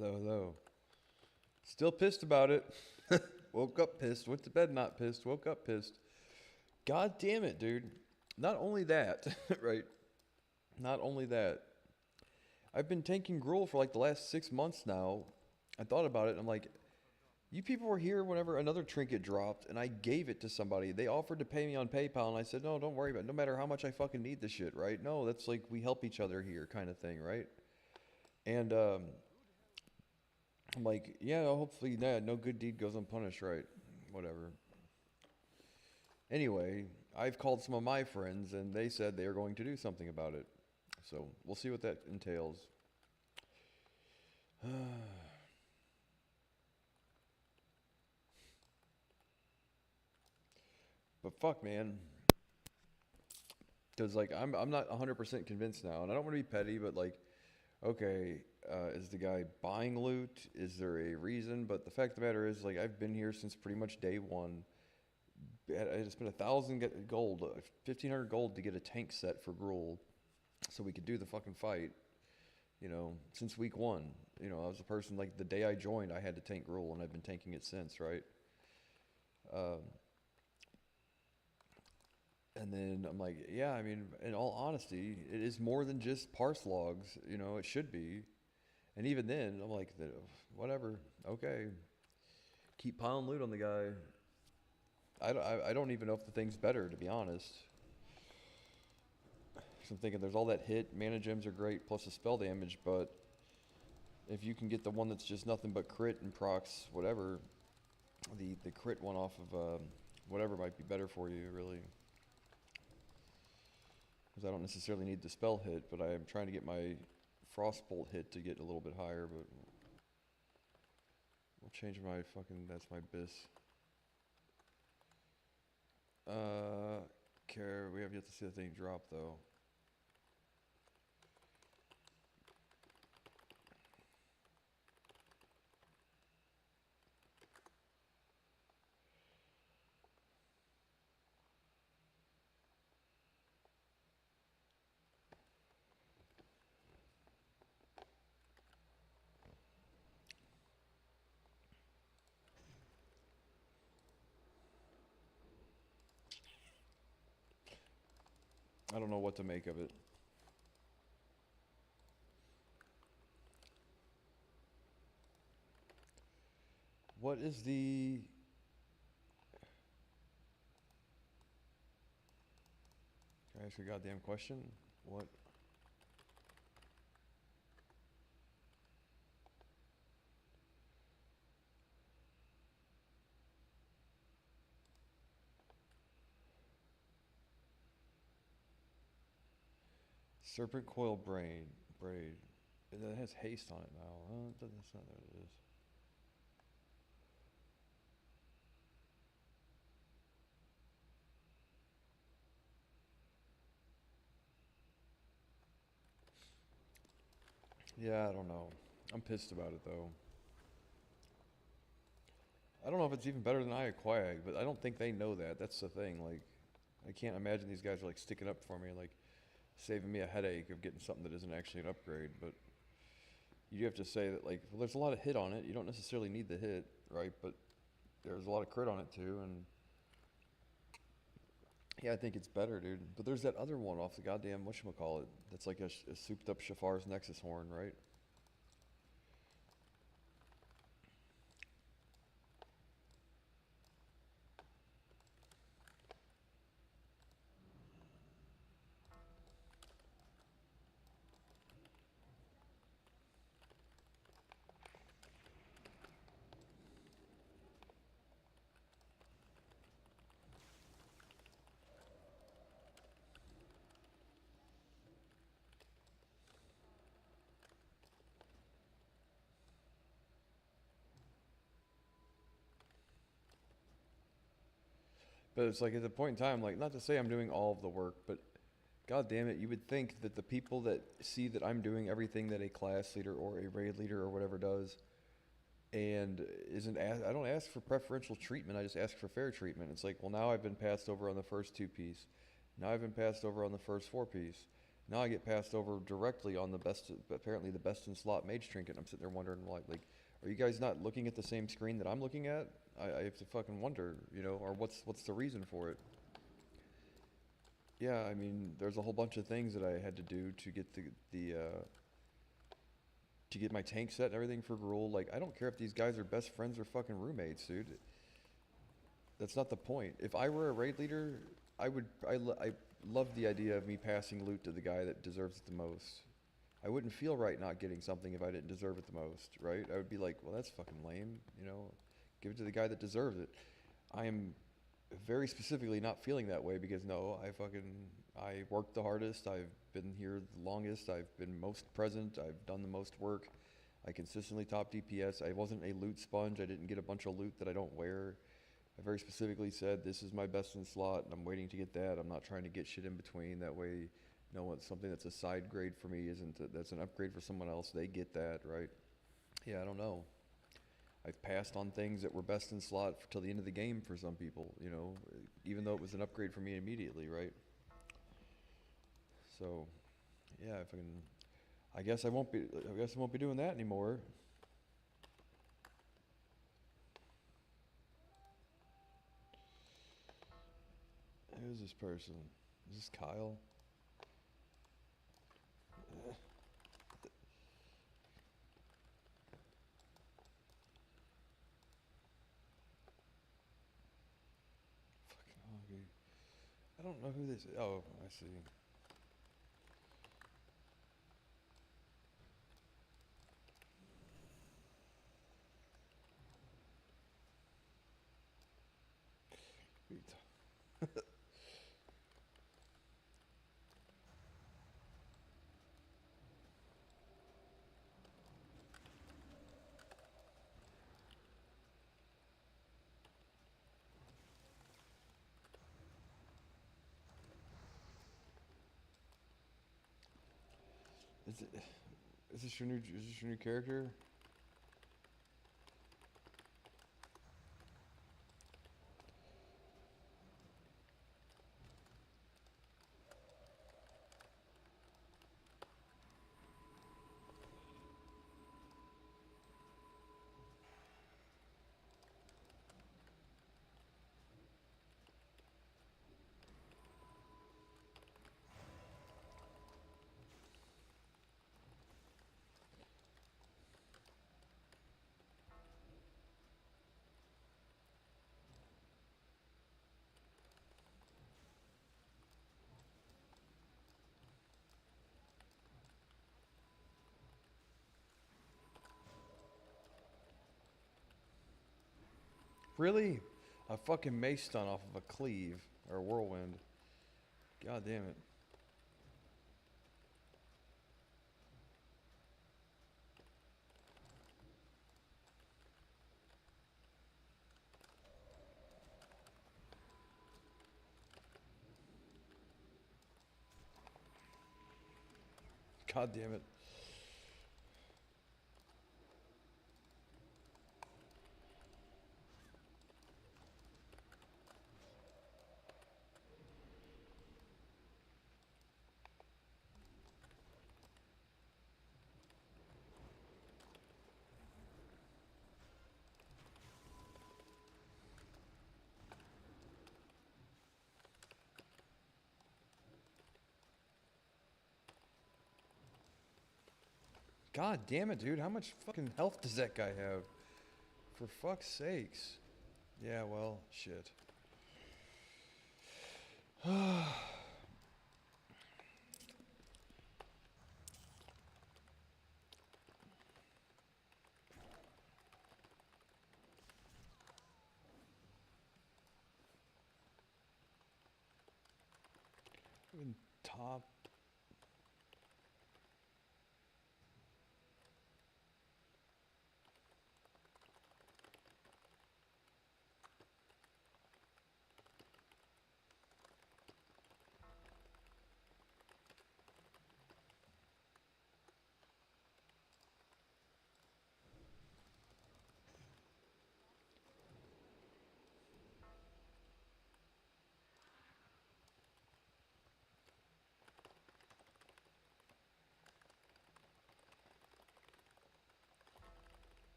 Hello, hello. Still pissed about it. Woke up pissed. Went to bed not pissed. Woke up pissed. God damn it, dude. Not only that, right? Not only that. I've been taking gruel for like the last 6 months now. I thought about it and I'm like, you people were here whenever another trinket dropped and I gave it to somebody. They offered to pay me on PayPal and I said, no, don't worry about it. No matter how much I fucking need this shit, right? No, that's like we help each other here kind of thing, right? And I'm like, yeah, hopefully, nah, no good deed goes unpunished, right? Whatever. Anyway, I've called some of my friends and they said they are going to do something about it. So we'll see what that entails. But fuck, man. Because, like, I'm not 100% convinced now. And I don't want to be petty, but, like, okay, is the guy buying loot? Is there a reason? But the fact of the matter is, like, I've been here since pretty much day one. I just spent 1,000 gold, 1,500 gold to get a tank set for Gruul so we could do the fucking fight, since week one. I was a person, like, the day I joined, I had to tank Gruul, and I've been tanking it since, right? Um, and then I'm like, yeah, I mean, in all honesty, it is more than just parse logs, it should be. And even then, I'm like, whatever, okay. Keep piling loot on the guy. I don't even know if the thing's better, to be honest. So I'm thinking there's all that hit, mana gems are great, plus the spell damage, but if you can get the one that's just nothing but crit and procs, whatever, the crit one off of whatever might be better for you, really. Because I don't necessarily need the spell hit, but I am trying to get my frostbolt hit to get a little bit higher, but we'll change my fucking, that's my bis. We have yet to see the thing drop though. I don't know what to make of it. What is the... Can I ask a goddamn question? What? Serpent coil braid. It has haste on it now. That's not what it is. Yeah, I don't know. I'm pissed about it though. I don't know if it's even better than Iaquag, but I don't think they know that. That's the thing. Like, I can't imagine these guys are like sticking up for me, like saving me a headache of getting something that isn't actually an upgrade. But you have to say that, like, well, there's a lot of hit on it. You don't necessarily need the hit, right? But there's a lot of crit on it too, and yeah, I think it's better, dude. But there's that other one off the goddamn whatchamacallit that's like a souped up Shafar's Nexus horn, right? But it's like at the point in time, like, not to say I'm doing all of the work, but god damn it, you would think that the people that see that I'm doing everything that a class leader or a raid leader or whatever does and I don't ask for preferential treatment, I just ask for fair treatment. It's like, well, now I've been passed over on the first two piece. Now I've been passed over on the first four piece. Now I get passed over directly on the best, apparently the best in slot mage trinket. I'm sitting there wondering, like, are you guys not looking at the same screen that I'm looking at? I have to fucking wonder, you know, or what's the reason for it? Yeah, I mean, there's a whole bunch of things that I had to do to get to get my tank set and everything for Gruul. Like, I don't care if these guys are best friends or fucking roommates, dude. That's not the point. If I were a raid leader, I love the idea of me passing loot to the guy that deserves it the most. I wouldn't feel right not getting something if I didn't deserve it the most, right? I would be like, well, that's fucking lame, you know? Give it to the guy that deserves it. I am very specifically not feeling that way because no, I worked the hardest. I've been here the longest. I've been most present. I've done the most work. I consistently top DPS. I wasn't a loot sponge. I didn't get a bunch of loot that I don't wear. I very specifically said this is my best in slot and I'm waiting to get that. I'm not trying to get shit in between. That way, no, it's something that's a side grade for me that's an upgrade for someone else. They get that, right? Yeah, I don't know. I've passed on things that were best in slot till the end of the game for some people, you know, even though it was an upgrade for me immediately, right? So, yeah, if I can, I guess I won't be doing that anymore. Who's this person? Is this Kyle? Fucking hungry. I don't know who this is. Oh, I see. Is it? Is this your new? Is this your new character? Really? A fucking mace stun off of a cleave or a whirlwind. God damn it. God damn it. God damn it, dude. How much fucking health does that guy have? For fuck's sakes. Yeah, well, shit. In top.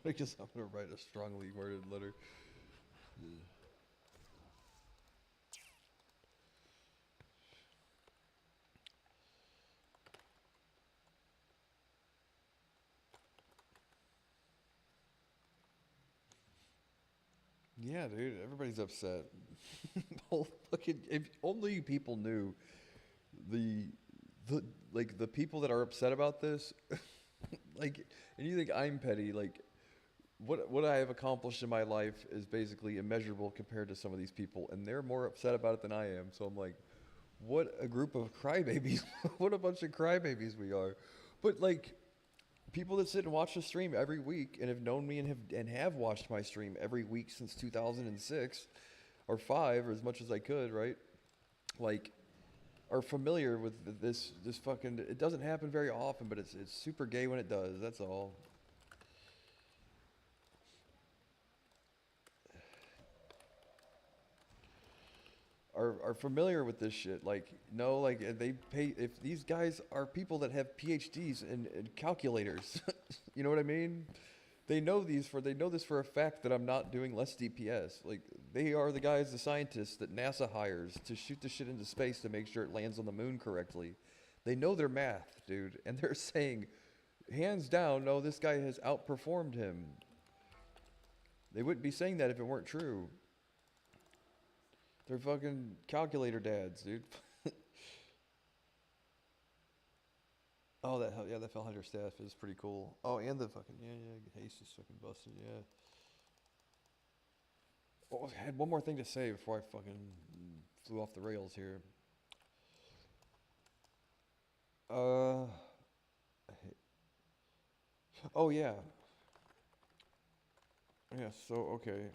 I guess I'm gonna write a strongly worded letter. Yeah, dude, everybody's upset. Whole fucking, if only people knew the the like the people that are upset about this, like, and you think I'm petty, like what I have accomplished in my life is basically immeasurable compared to some of these people, and they're more upset about it than I am. So I'm like, what a group of crybabies! What a bunch of crybabies we are. But like people that sit and watch the stream every week and have known me and have watched my stream every week since 2006 or 5 or as much as I could, right? Like are familiar with this fucking, it doesn't happen very often, but it's super gay when it does. That's all. Are familiar with this shit. Like, no, like they pay, if these guys are people that have PhDs in calculators, you know what I mean? They know this for a fact that I'm not doing less DPS. Like, they are the guys, the scientists that NASA hires to shoot the shit into space to make sure it lands on the moon correctly. They know their math, dude, and they're saying, hands down, no, this guy has outperformed him. They wouldn't be saying that if it weren't true. They're fucking calculator dads, dude. Oh, yeah, that Fellhunter staff is pretty cool. Oh, and the fucking, yeah, Haste is fucking busted, yeah. Oh, I had one more thing to say before I fucking flew off the rails here. Uh, oh yeah, yeah. So okay,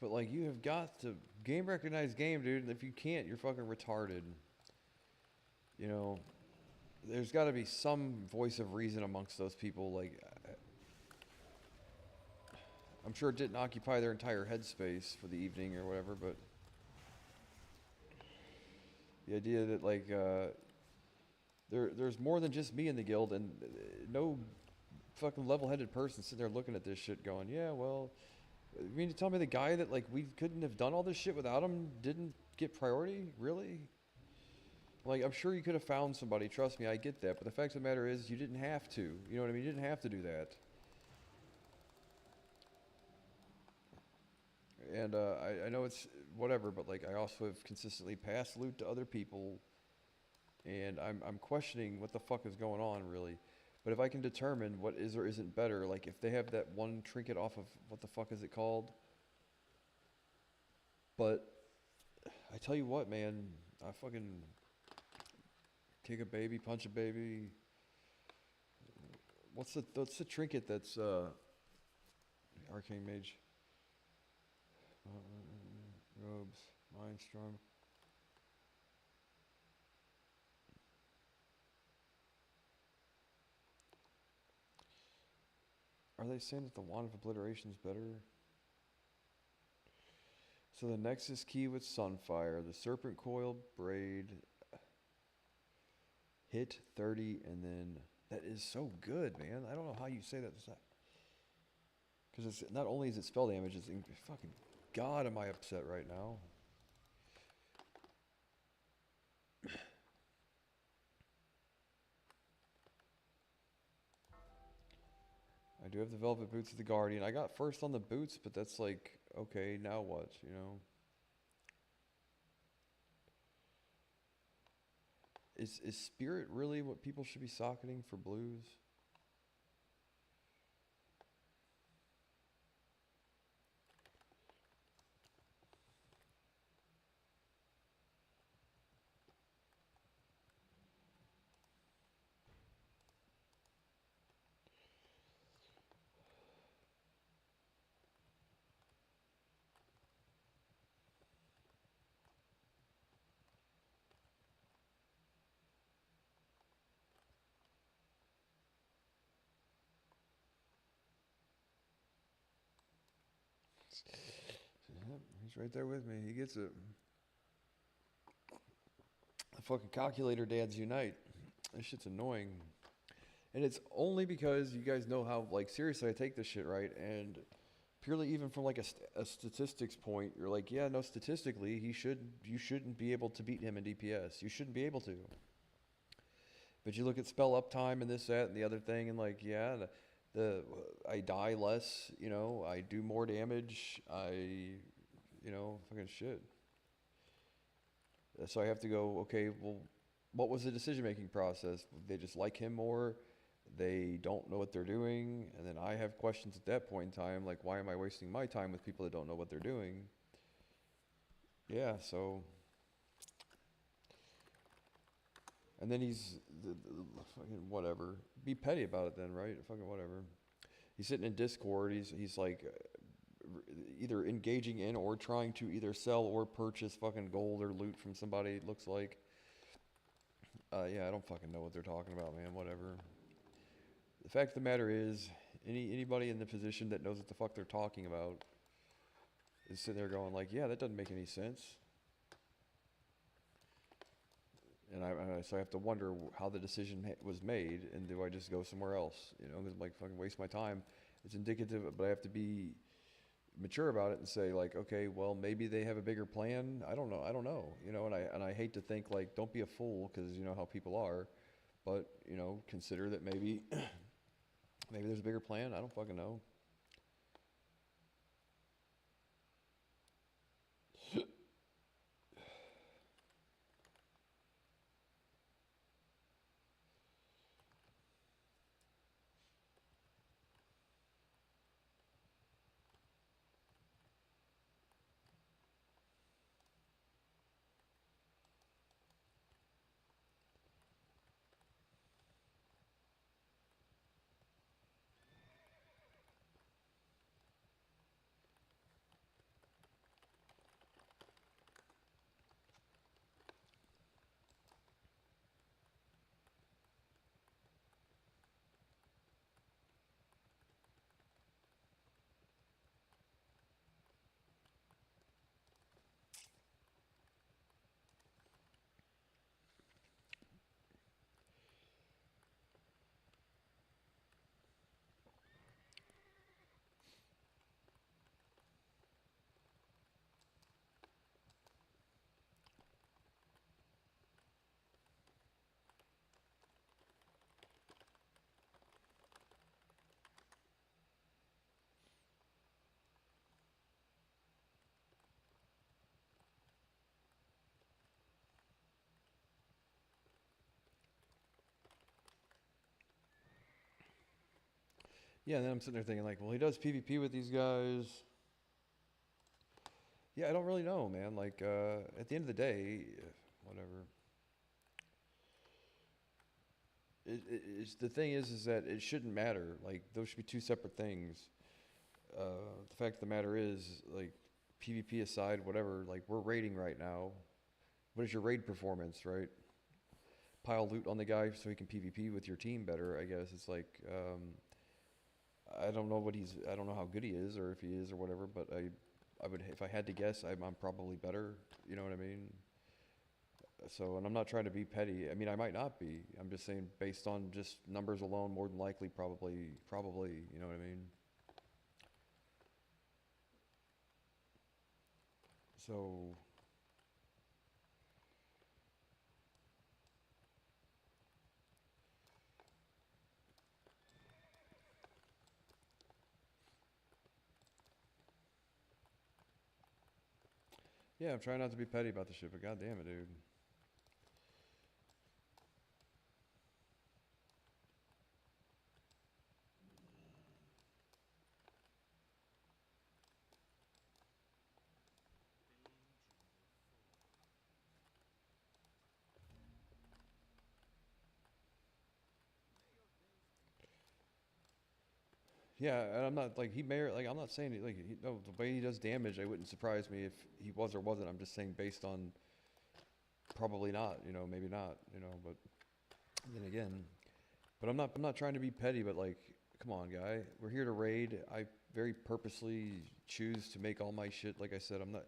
but like you have got to game recognize game, dude. And if you can't, you're fucking retarded. You know, there's got to be some voice of reason amongst those people. Like, I'm sure it didn't occupy their entire headspace for the evening or whatever, but the idea that like there's more than just me in the guild, and no fucking level-headed person sitting there looking at this shit going, yeah, well, you mean to tell me the guy that like we couldn't have done all this shit without him didn't get priority? Really? Like, I'm sure you could have found somebody. Trust me, I get that. But the fact of the matter is, you didn't have to. You know what I mean? You didn't have to do that. And I know it's whatever, but like I also have consistently passed loot to other people, and I'm questioning what the fuck is going on, really. But if I can determine what is or isn't better, like if they have that one trinket off of what the fuck is it called? But I tell you what, man, I fucking kick a baby, punch a baby. What's the trinket that's arcane mage? Robes, Mindstorm. Are they saying that the Wand of Obliteration is better? So the Nexus Key with Sunfire, the Serpent Coil Braid, hit 30, and then that is so good, man. I don't know how you say that. Because it's not only is it spell damage, it's fucking God, am I upset right now? I do have the Velvet Boots of the Guardian. I got first on the boots, but that's like, okay, now what, you know? Is Spirit really what people should be socketing for blues? Yep, he's right there with me. He gets it. The fucking calculator dads unite. This shit's annoying. And it's only because you guys know how, like, seriously I take this shit, right? And purely even from, like, a statistics point, you're like, yeah, no, statistically, you shouldn't be able to beat him in DPS. You shouldn't be able to. But you look at spell uptime and this, that, and the other thing, and, like, yeah, I die less, you know, I do more damage, you know, fucking shit. So I have to go, okay, well, what was the decision-making process? They just like him more, they don't know what they're doing, and then I have questions at that point in time, like, why am I wasting my time with people that don't know what they're doing? Yeah, so... And then he's, fucking whatever. Be petty about it then, right? Fucking whatever. He's sitting in Discord, he's like... either engaging in or trying to either sell or purchase fucking gold or loot from somebody, it looks like. Yeah, I don't fucking know what they're talking about, man. Whatever. The fact of the matter is, anybody in the position that knows what the fuck they're talking about is sitting there going like, yeah, that doesn't make any sense. And so I have to wonder how the decision was made, and do I just go somewhere else? You know, because like fucking waste my time. It's indicative, but I have to be mature about it and say like, okay, well, maybe they have a bigger plan. I don't know, you know, and I hate to think like, don't be a fool, because you know how people are, but you know, consider that maybe maybe there's a bigger plan. I don't fucking know. Yeah, and then I'm sitting there thinking like, well, he does PvP with these guys. Yeah, I don't really know, man. Like, at the end of the day, whatever. The thing is that it shouldn't matter. Like, those should be two separate things. The fact of the matter is, like, PvP aside, whatever, like, we're raiding right now. What is your raid performance, right? Pile loot on the guy so he can PvP with your team better, I guess. It's like, I don't know I don't know how good he is, or if he is or whatever, but I would, if I had to guess, I'm probably better, you know what I mean? So, and I'm not trying to be petty. I mean, I might not be. I'm just saying, based on just numbers alone, more than likely, probably, you know what I mean? So yeah, I'm trying not to be petty about the shit, but god damn it, dude. Yeah, and I'm not like he may like I'm not saying it, like no, the way he does damage, it wouldn't surprise me if he was or wasn't. I'm just saying based on probably not, maybe not, but then again, but I'm not trying to be petty, but like come on, guy. We're here to raid. I very purposely choose to make all my shit like I said, I'm not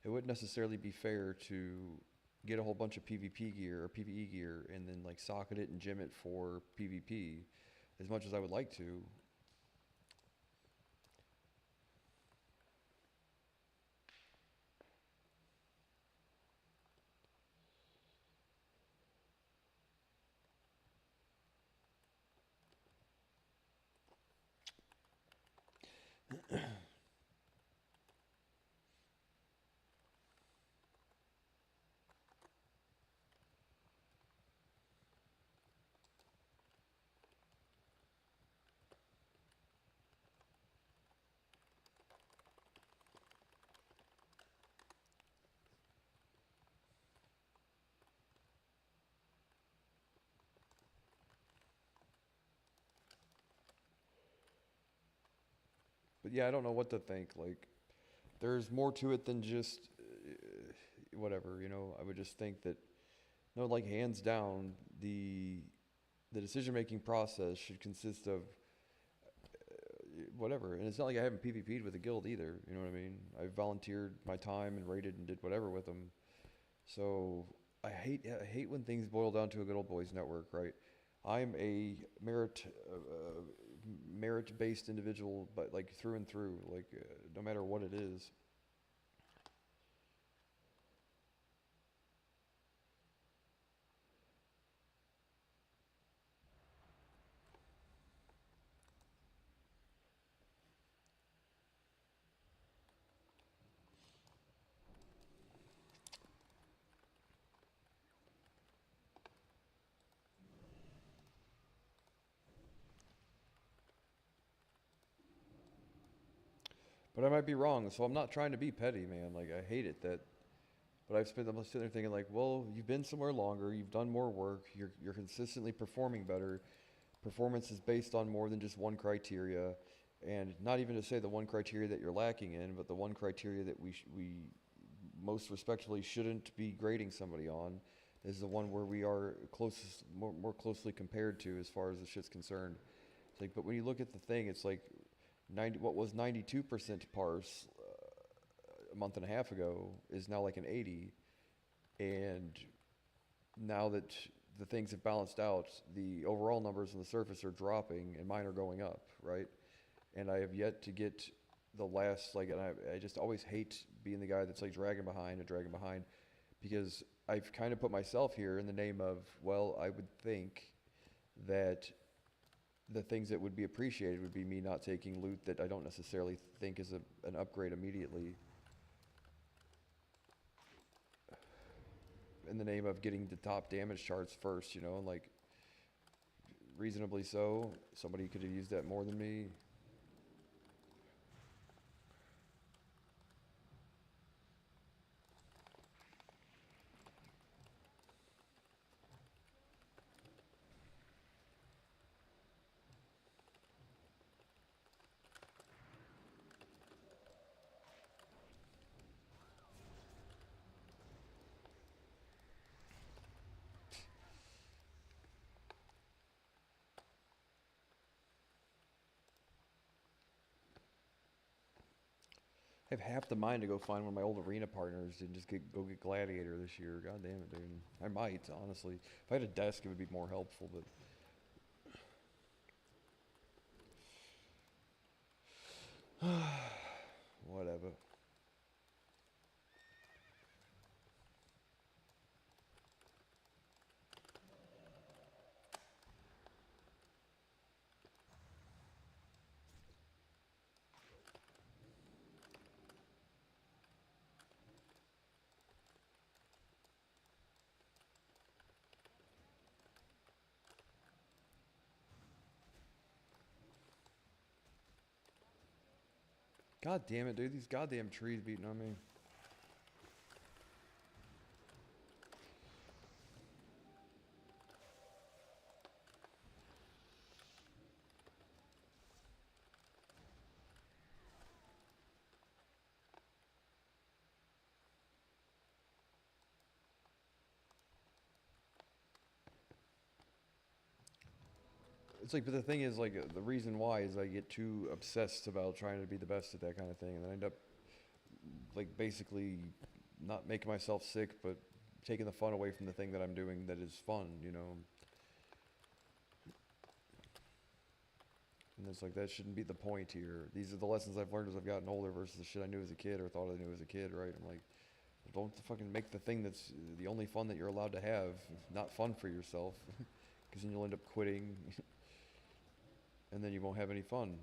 it wouldn't necessarily be fair to get a whole bunch of PvP gear or PvE gear and then like socket it and gem it for PvP as much as I would like to. But yeah, I don't know what to think. Like there's more to it than just whatever, I would just think that no, like hands down, the decision making process should consist of whatever. And it's not like I haven't PvP'd with a guild either. You know what I mean? I volunteered my time and raided and did whatever with them. So I hate when things boil down to a good old boys network, right? I'm a merit based individual, but like through and through, like no matter what it is. But I might be wrong, so I'm not trying to be petty, man. Like I hate it that, but I'm sitting there thinking like, well, you've been somewhere longer, you've done more work, you're consistently performing better. Performance is based on more than just one criteria, and not even to say the one criteria that you're lacking in, but the one criteria that we most respectfully shouldn't be grading somebody on is the one where we are closest, more closely compared to as far as the shit's concerned. It's like, but when you look at the thing, it's like 90, what was 92% parse a month and a half ago is now like an 80, and now that the things have balanced out, the overall numbers on the surface are dropping and mine are going up, right? And I have yet to get the last, like, and I just always hate being the guy that's like dragging behind, because I've kind of put myself here in the name of, well, I would think that the things that would be appreciated would be me not taking loot that I don't necessarily think is an upgrade immediately, in the name of getting the top damage charts first, and like reasonably so. Somebody could have used that more than me. I have half the mind to go find one of my old arena partners and just go get Gladiator this year. God damn it, dude. I might, honestly. If I had a desk, it would be more helpful, but whatever. God damn it, dude. These goddamn trees beating on me. It's like, but the thing is, like, the reason why is I get too obsessed about trying to be the best at that kind of thing, and then I end up, like, basically not making myself sick, but taking the fun away from the thing that I'm doing that is fun, you know? And it's like, that shouldn't be the point here. These are the lessons I've learned as I've gotten older versus the shit I knew as a kid or thought I knew as a kid, right? I'm like, don't fucking make the thing that's the only fun that you're allowed to have not fun for yourself, because then you'll end up quitting, and then you won't have any fun.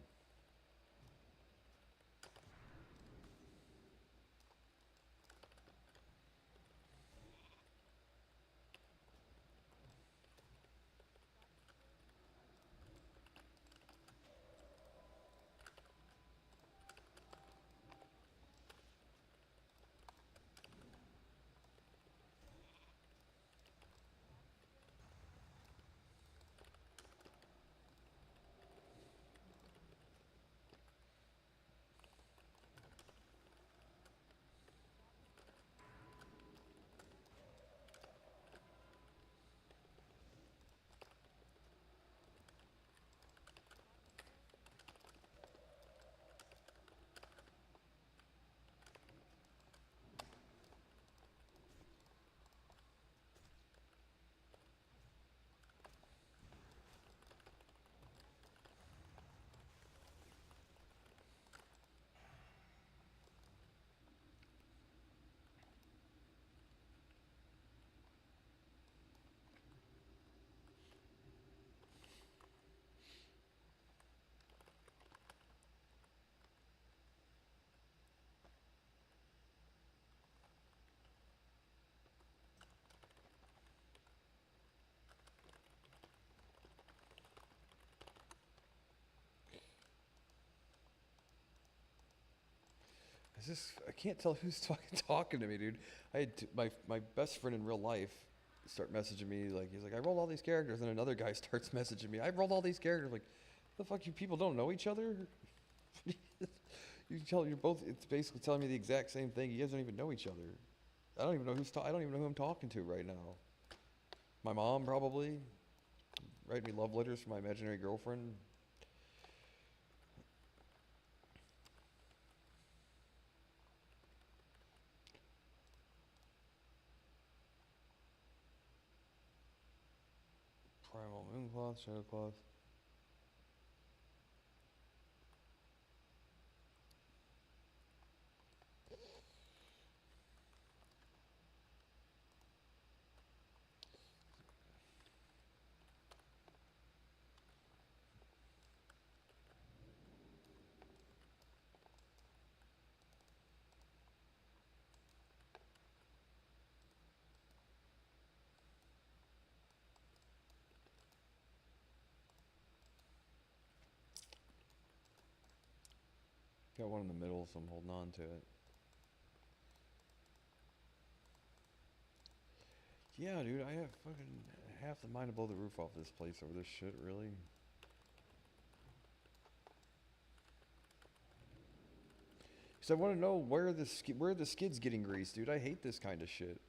I can't tell who's talking to me, dude. I had my best friend in real life start messaging me, like, he's like, I rolled all these characters, and another guy starts messaging me, I rolled all these characters. Like, the fuck, you people don't know each other? You're both, it's basically telling me the exact same thing. You guys don't even know each other. I don't even know I don't even know who I'm talking to right now. My mom probably write me love letters for my imaginary girlfriend. Primal Mooncloth, Shadowcloth. Got one in the middle, so I'm holding on to it. Yeah, dude, I have fucking half the mind to blow the roof off this place over this shit, really. Because I want to know where the skid's getting greased, dude. I hate this kind of shit.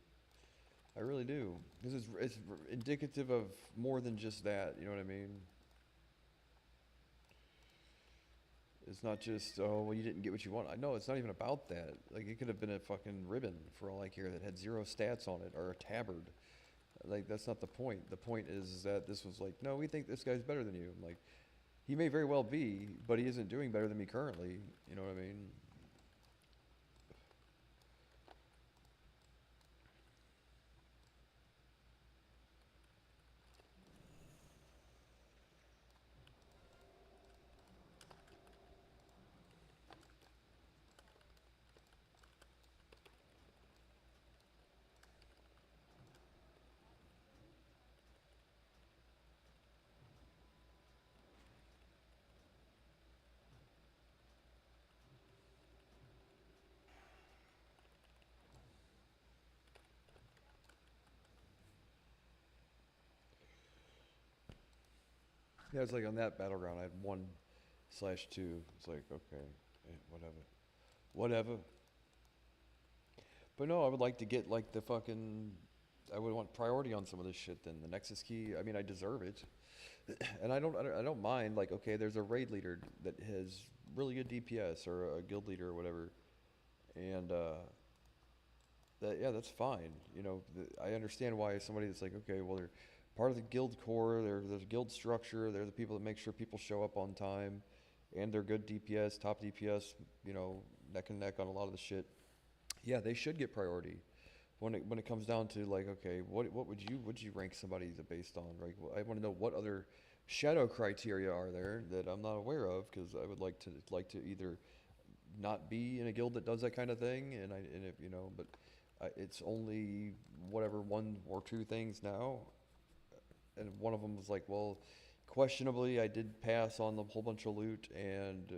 I really do. Because it's indicative of more than just that, you know what I mean? It's not just, oh, well, you didn't get what you want. I know, it's not even about that. Like, it could have been a fucking ribbon, for all I care, that had 0 stats on it, or a tabard. Like, that's not the point. The point is that this was like, no, we think this guy's better than you. I'm like, he may very well be, but he isn't doing better than me currently. You know what I mean? Yeah, it's like on that battleground, I had 1/2. It's like, okay, whatever. Whatever. But no, I would like to get like the fucking. I would want priority on some of this shit. Then the Nexus key. I mean, I deserve it, and I don't mind. Like, okay, there's a raid leader that has really good DPS or a guild leader or whatever, and that yeah, that's fine. You know, I understand why somebody that's like, okay, well, they're part of the guild core. There's a guild structure. They're the people that make sure people show up on time, and they're good DPS, top DPS. You know, neck and neck on a lot of the shit. Yeah, they should get priority. When it comes down to like, okay, what would you rank somebody based on? Right? Well, I want to know what other shadow criteria are there that I'm not aware of because I would like to either not be in a guild that does that kind of thing, and if you know, but it's only whatever one or two things now, and one of them was like, well, questionably, I did pass on the whole bunch of loot and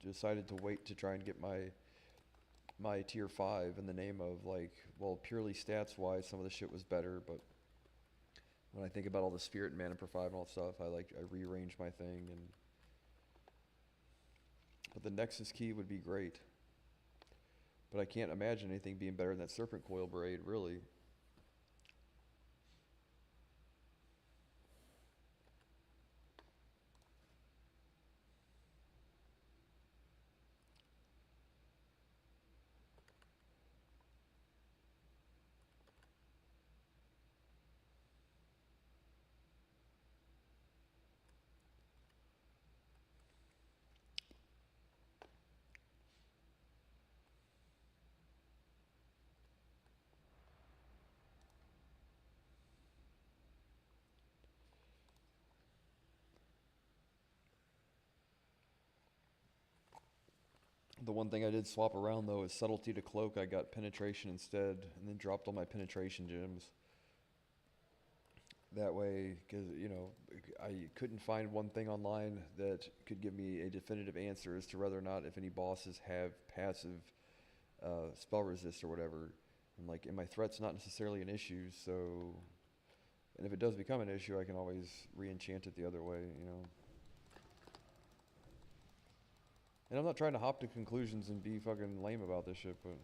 decided to wait to try and get my tier 5 in the name of like, well, purely stats wise, some of the shit was better, but when I think about all the spirit and mana per 5 and all that stuff, I rearrange my thing and but the Nexus key would be great. But I can't imagine anything being better than that Serpent Coil Braid, really. The one thing I did swap around though is Subtlety to Cloak. I got Penetration instead, and then dropped all my Penetration gems. That way, because you know, I couldn't find one thing online that could give me a definitive answer as to whether or not if any bosses have passive spell resist or whatever. And like, and my threat's not necessarily an issue, so and if it does become an issue, I can always re-enchant it the other way, you know. And I'm not trying to hop to conclusions and be fucking lame about this shit, but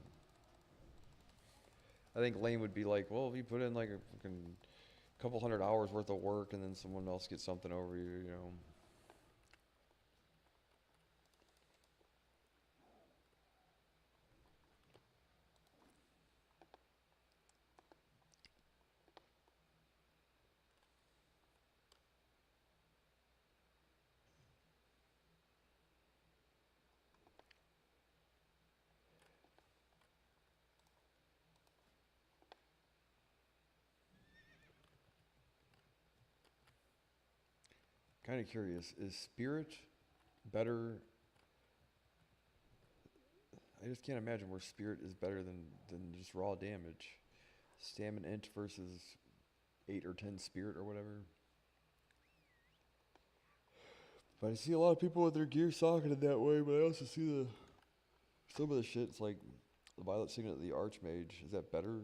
I think lame would be like, well, if you put in like a fucking couple 100 hours worth of work and then someone else gets something over you, you know. Kind of curious, is spirit better? I just can't imagine where spirit is better than just raw damage. Stamina int versus 8 or 10 spirit or whatever. But I see a lot of people with their gear socketed that way, but I also see some of the shit, it's like the Violet Signet of the Archmage. Is that better?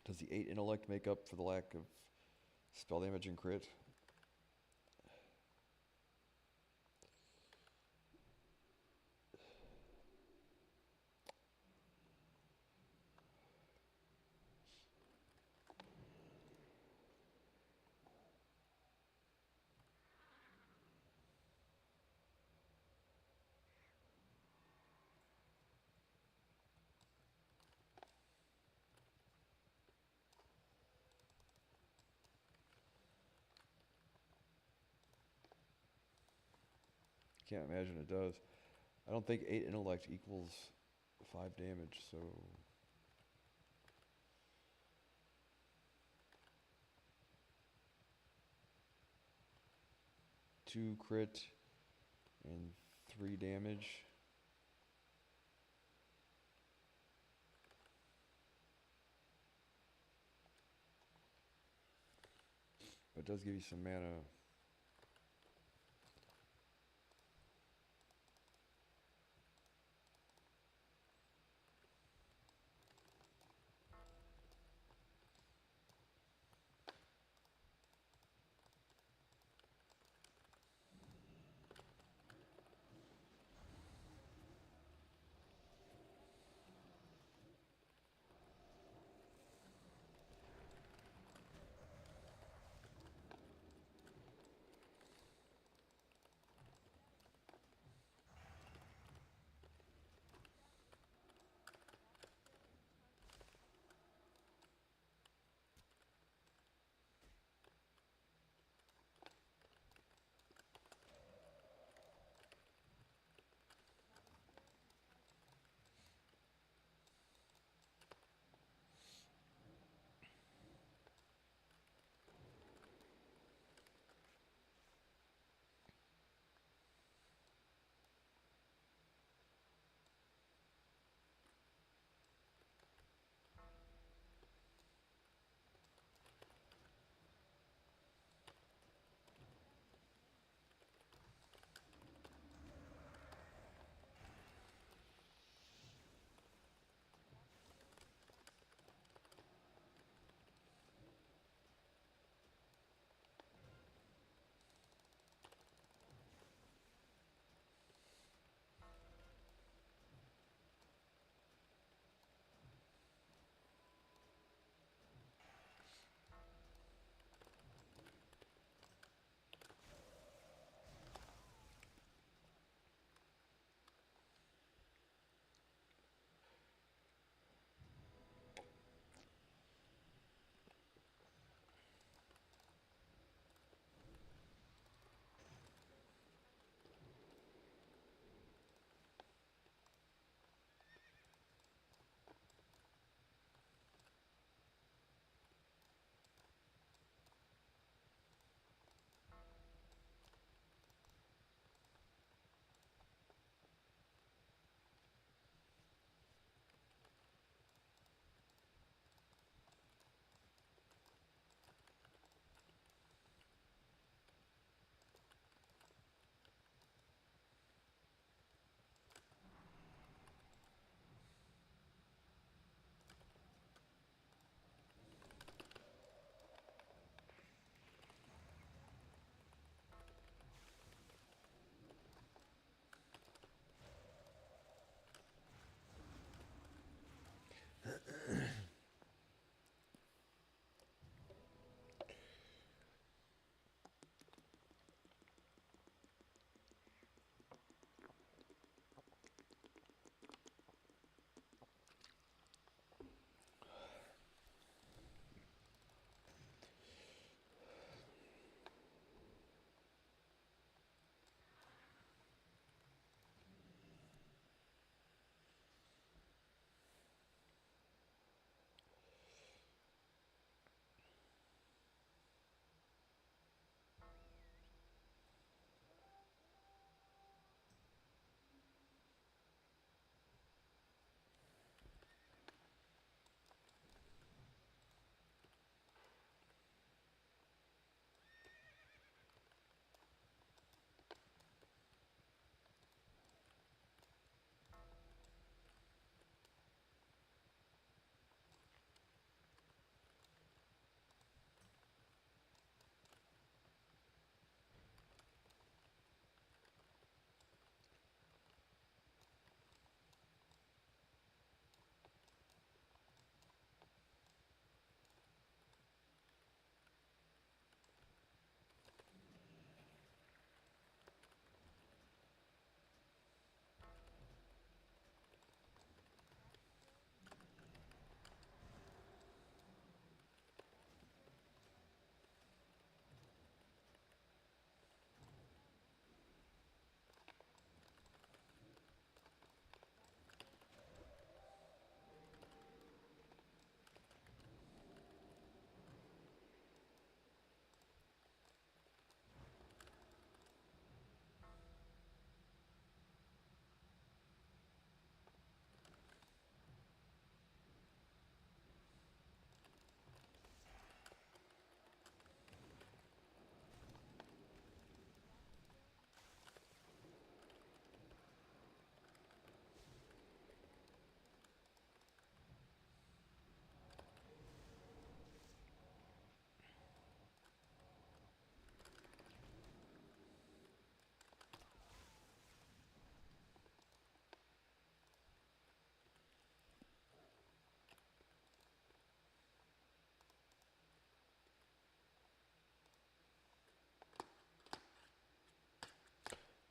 Does the 8 intellect make up for the lack of spell damage and crit? Can't imagine it does. I don't think 8 intellect equals 5 damage, so 2 crit and 3 damage. But it does give you some mana.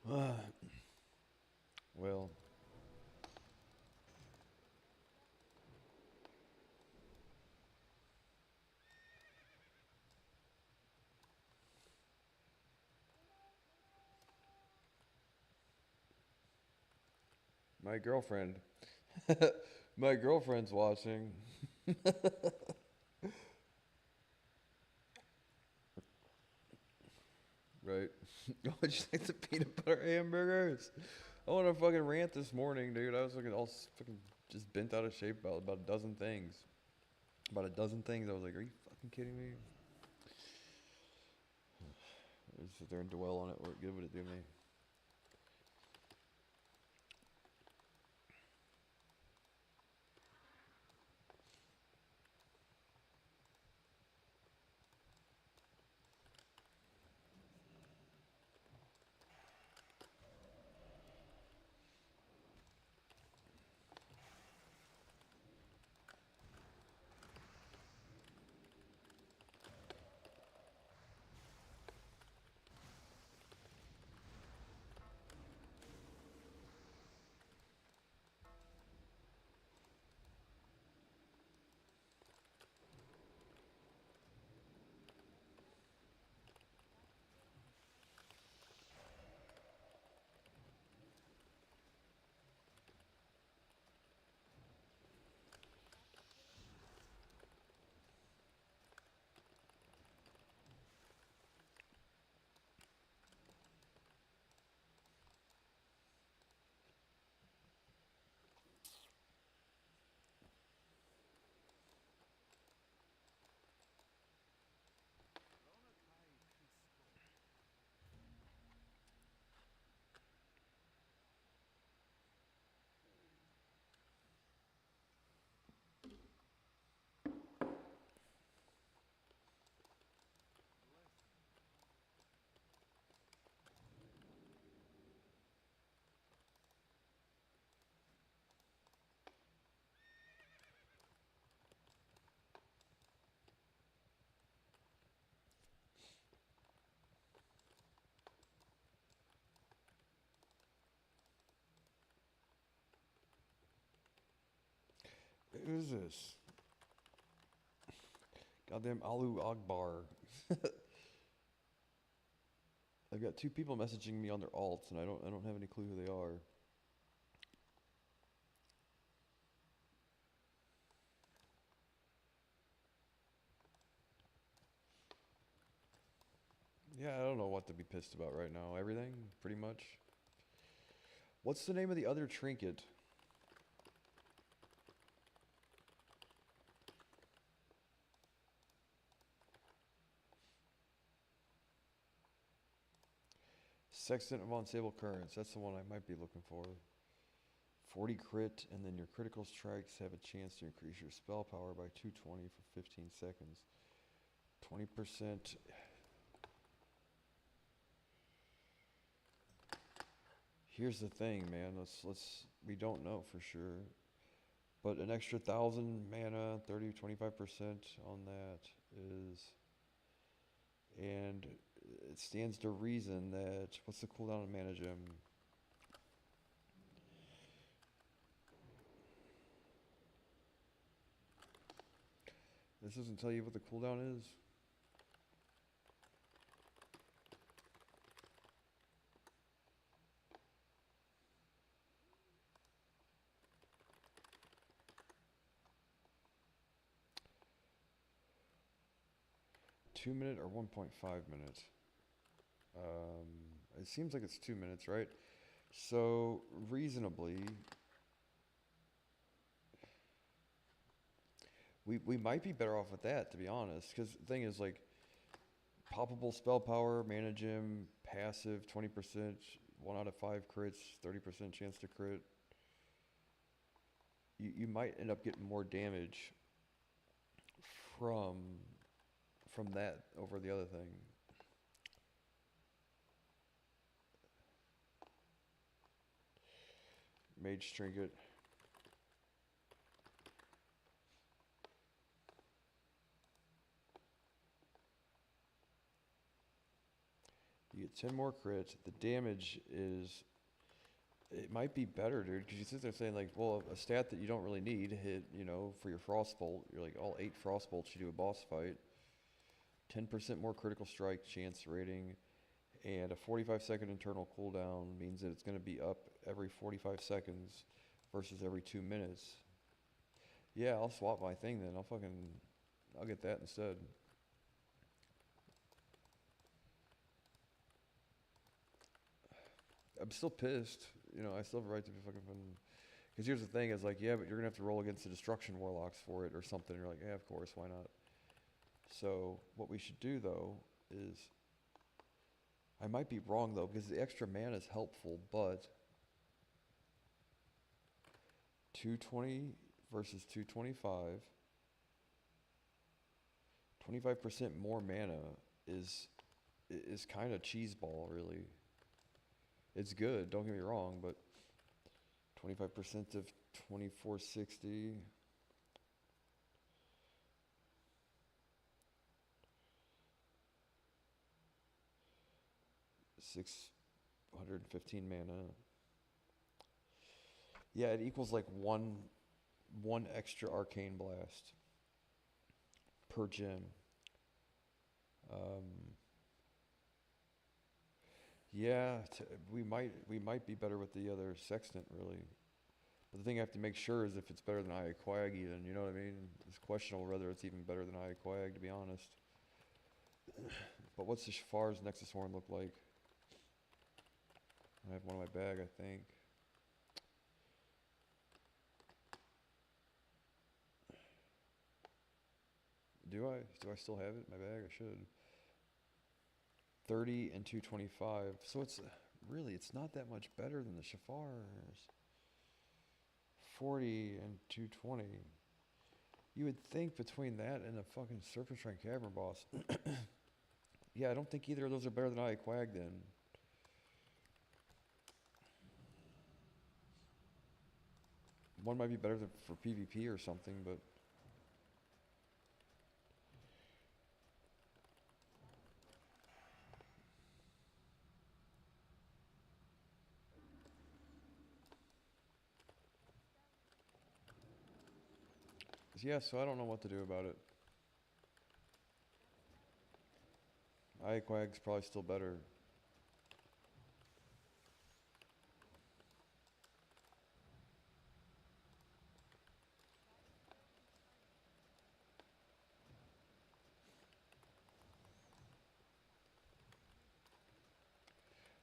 Well, my girlfriend. My girlfriend's watching. Right. What'd you think the peanut butter hamburgers? I want to fucking rant this morning, dude. I was fucking all fucking just bent out of shape about a dozen things. About a dozen things. I was like, are you fucking kidding me? I just sit there and dwell on it. What good would it do me? Who's this? Goddamn Alu Akbar. I've got two people messaging me on their alts, and I don't have any clue who they are. Yeah, I don't know what to be pissed about right now. Everything, pretty much. What's the name of the other trinket? Sextant of Unstable Currents. That's the one I might be looking for. 40 crit, and then your critical strikes have a chance to increase your spell power by 220 for 15 seconds. 20%. Here's the thing, man. We don't know for sure. But an extra 1,000 mana, 25% on that is, and it stands to reason that, what's the cooldown on Mana Gem? This doesn't tell you what the cooldown is. Two minute or 1.5 minutes? It seems like it's 2 minutes, right? So reasonably, we might be better off with that, to be honest. Because the thing is, like, poppable spell power, mana gem, passive, 20%, 1 out of 5 crits, 30% chance to crit. You might end up getting more damage from that over the other thing. Mage trinket. You get 10 more crits. The damage is, it might be better, dude, because you sit there saying, like, well, a stat that you don't really need hit, for your Frostbolt. You're like, all 8 Frostbolts you do a boss fight. 10% more critical strike chance rating, and a 45-second internal cooldown means that it's going to be up every 45 seconds versus every 2 minutes. Yeah, I'll swap my thing then. I'll get that instead. I'm still pissed. I still have a right to be fucking fun. Because here's the thing, is like, yeah, but you're going to have to roll against the Destruction Warlocks for it or something. You're like, yeah, of course, why not? So what we should do, though, is... I might be wrong, though, because the extra mana is helpful, but... 220 versus 225... 25% more mana is kind of cheeseball, really. It's good, don't get me wrong, but 25% of 2460... 615 mana. Yeah, it equals like one extra arcane blast per gem. Yeah, we might be better with the other sextant, really. But the thing I have to make sure is if it's better than Iaquag even, you know what I mean? It's questionable whether it's even better than Iaquag, to be honest. But what's the Shafar's Nexus Horn look like? I have one in my bag, I think. Do I still have it in my bag? I should. 30 and 225. So it's not that much better than the Shafar's. 40 and 220. You would think between that and the fucking Surface Shrine Cavern boss. Yeah, I don't think either of those are better than Iaquag then. One might be better for PvP or something, but... Yeah, so I don't know what to do about it. Iaquag's probably still better.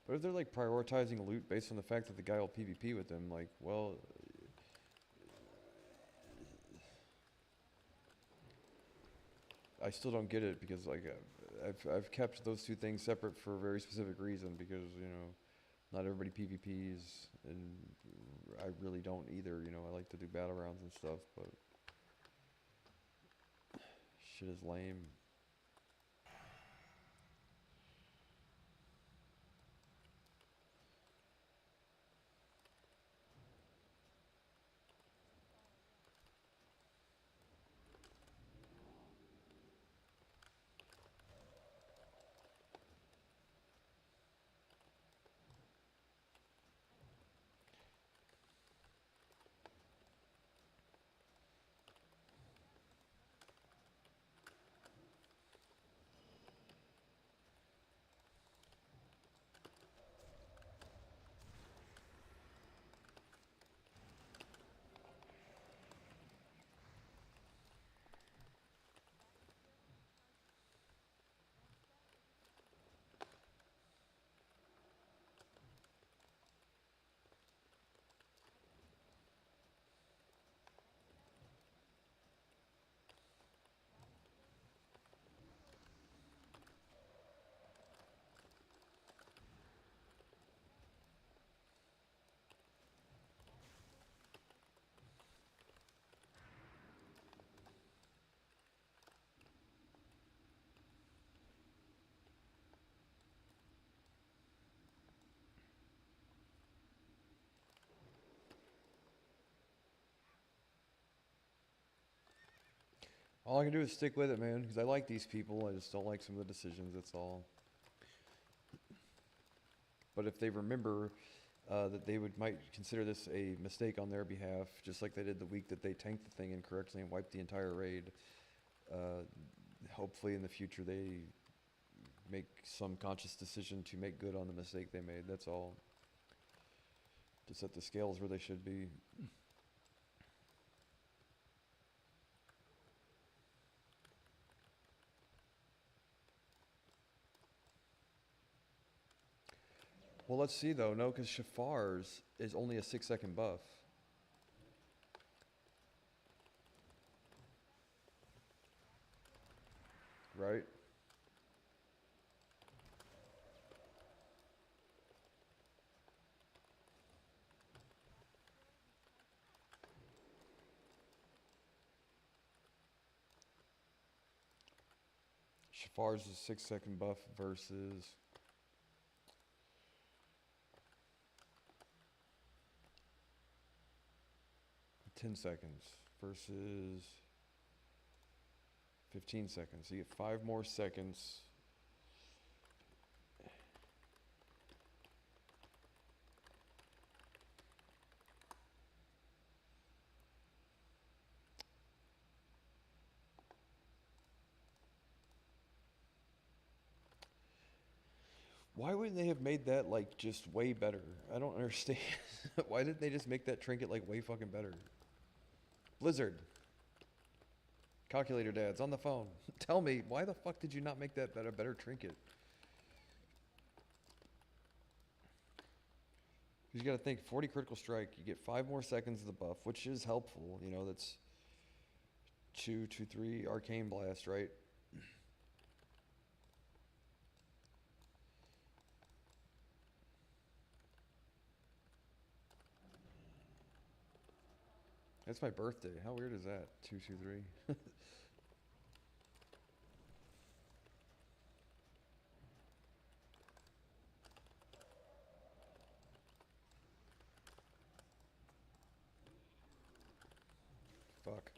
But if they're like prioritizing loot based on the fact that the guy will PvP with them, like, well... I still don't get it because like I've kept those two things separate for a very specific reason because not everybody PvPs and I really don't either. I like to do battle rounds and stuff, but shit is lame. All I can do is stick with it, man, because I like these people. I just don't like some of the decisions, that's all. But if they remember that they might consider this a mistake on their behalf, just like they did the week that they tanked the thing incorrectly and wiped the entire raid, hopefully in the future they make some conscious decision to make good on the mistake they made. That's all. To set the scales where they should be. Well, let's see though. No, because Shafar's is only a 6-second buff. Right? Shafar's is a 6-second buff versus 10 seconds versus 15 seconds. So you get 5 more seconds. Why wouldn't they have made that like just way better? I don't understand. Why didn't they just make that trinket like way fucking better? Blizzard. Calculator dads on the phone. Tell me, why the fuck did you not make that a better trinket? You gotta think, 40 critical strike, you get 5 more seconds of the buff, which is helpful. You know, that's 3 arcane blast, right? That's my birthday. How weird is that? 223. Fuck.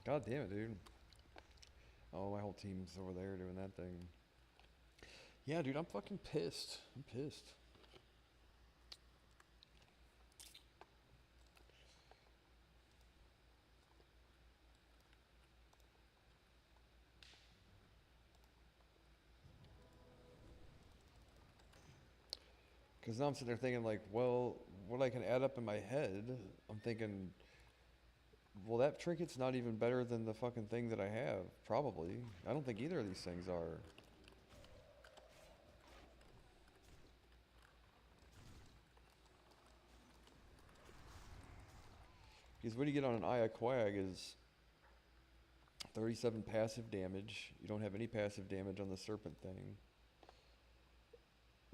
God damn it, dude. Oh, my whole team's over there doing that thing. Yeah, dude, I'm fucking pissed. I'm pissed. Because now I'm sitting there thinking, like, well, what I can add up in my head, I'm thinking, well, that trinket's not even better than the fucking thing that I have. Probably. I don't think either of these things are. Because what you get on an Aya Quag is 37 passive damage. You don't have any passive damage on the serpent thing.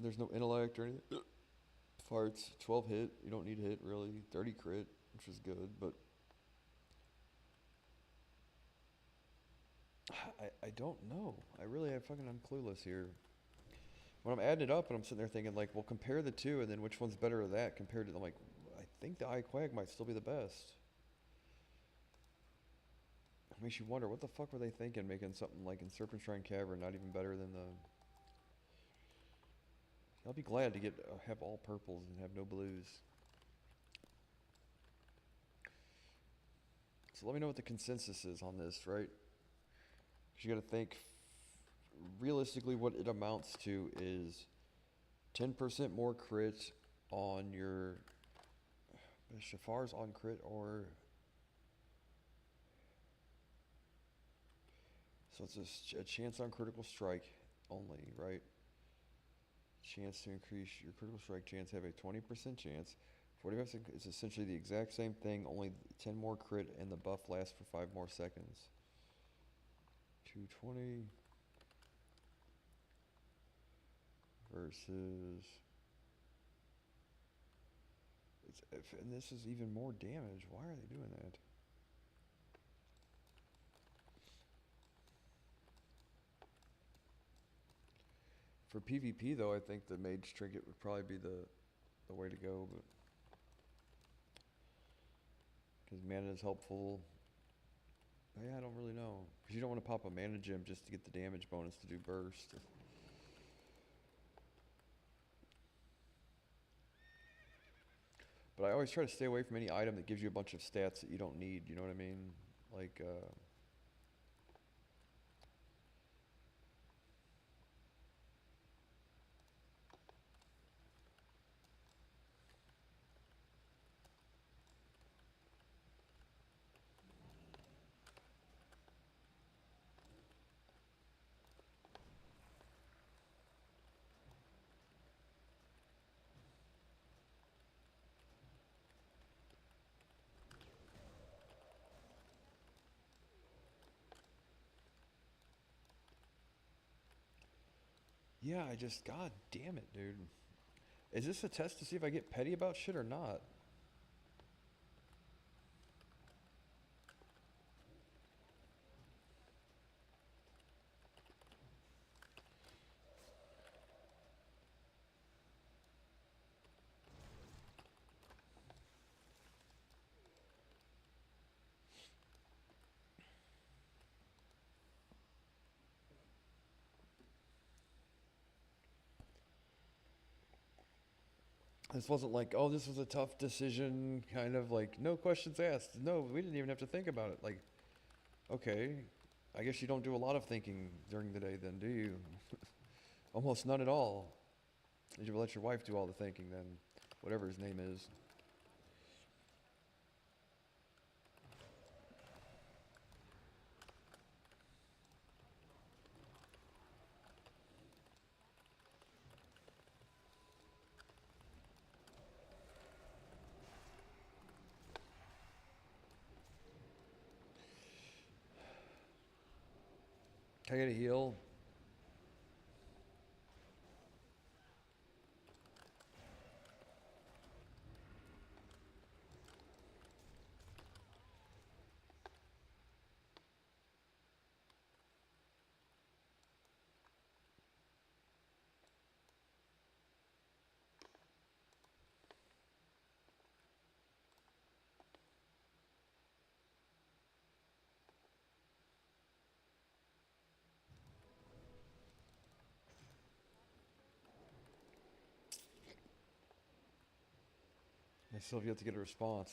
There's no intellect or anything. Farts, 12 hit. You don't need hit really. 30 crit, which is good, but I don't know. I really am fucking, I'm clueless here. When I'm adding it up and I'm sitting there thinking like, well, compare the two and then which one's better of that compared to, I'm like, I think the Eye Quag might still be the best. It makes you wonder, what the fuck were they thinking making something like in Serpent Shrine Cavern not even better than the... I'll be glad to get have all purples and have no blues. So let me know what the consensus is on this, right? Because you got to think, realistically what it amounts to is 10% more crit on your Shafar's on crit or... So it's a chance on critical strike only, right? Chance to increase your critical strike chance, have a 20% chance. 45% is essentially the exact same thing, only 10 more crit and the buff lasts for 5 more seconds. 220 versus... and this is even more damage. Why are they doing that? For PvP though, I think the mage trinket would probably be the way to go, but because mana is helpful. Yeah, I don't really know. Because you don't want to pop a mana gem just to get the damage bonus to do burst. But I always try to stay away from any item that gives you a bunch of stats that you don't need, you know what I mean? Like, yeah, god damn it, dude. Is this a test to see if I get petty about shit or not? This wasn't like, oh, this was a tough decision, kind of like, no questions asked. No, we didn't even have to think about it. Like, okay, I guess you don't do a lot of thinking during the day then, do you? Almost none at all. Did you let your wife do all the thinking then? Whatever his name is. Can I get a heal? I still have yet to get a response.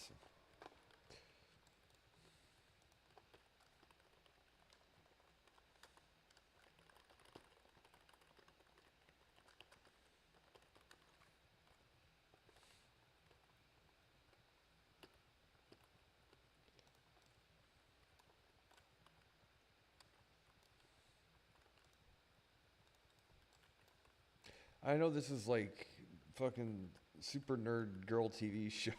I know this is like fucking super nerd girl TV show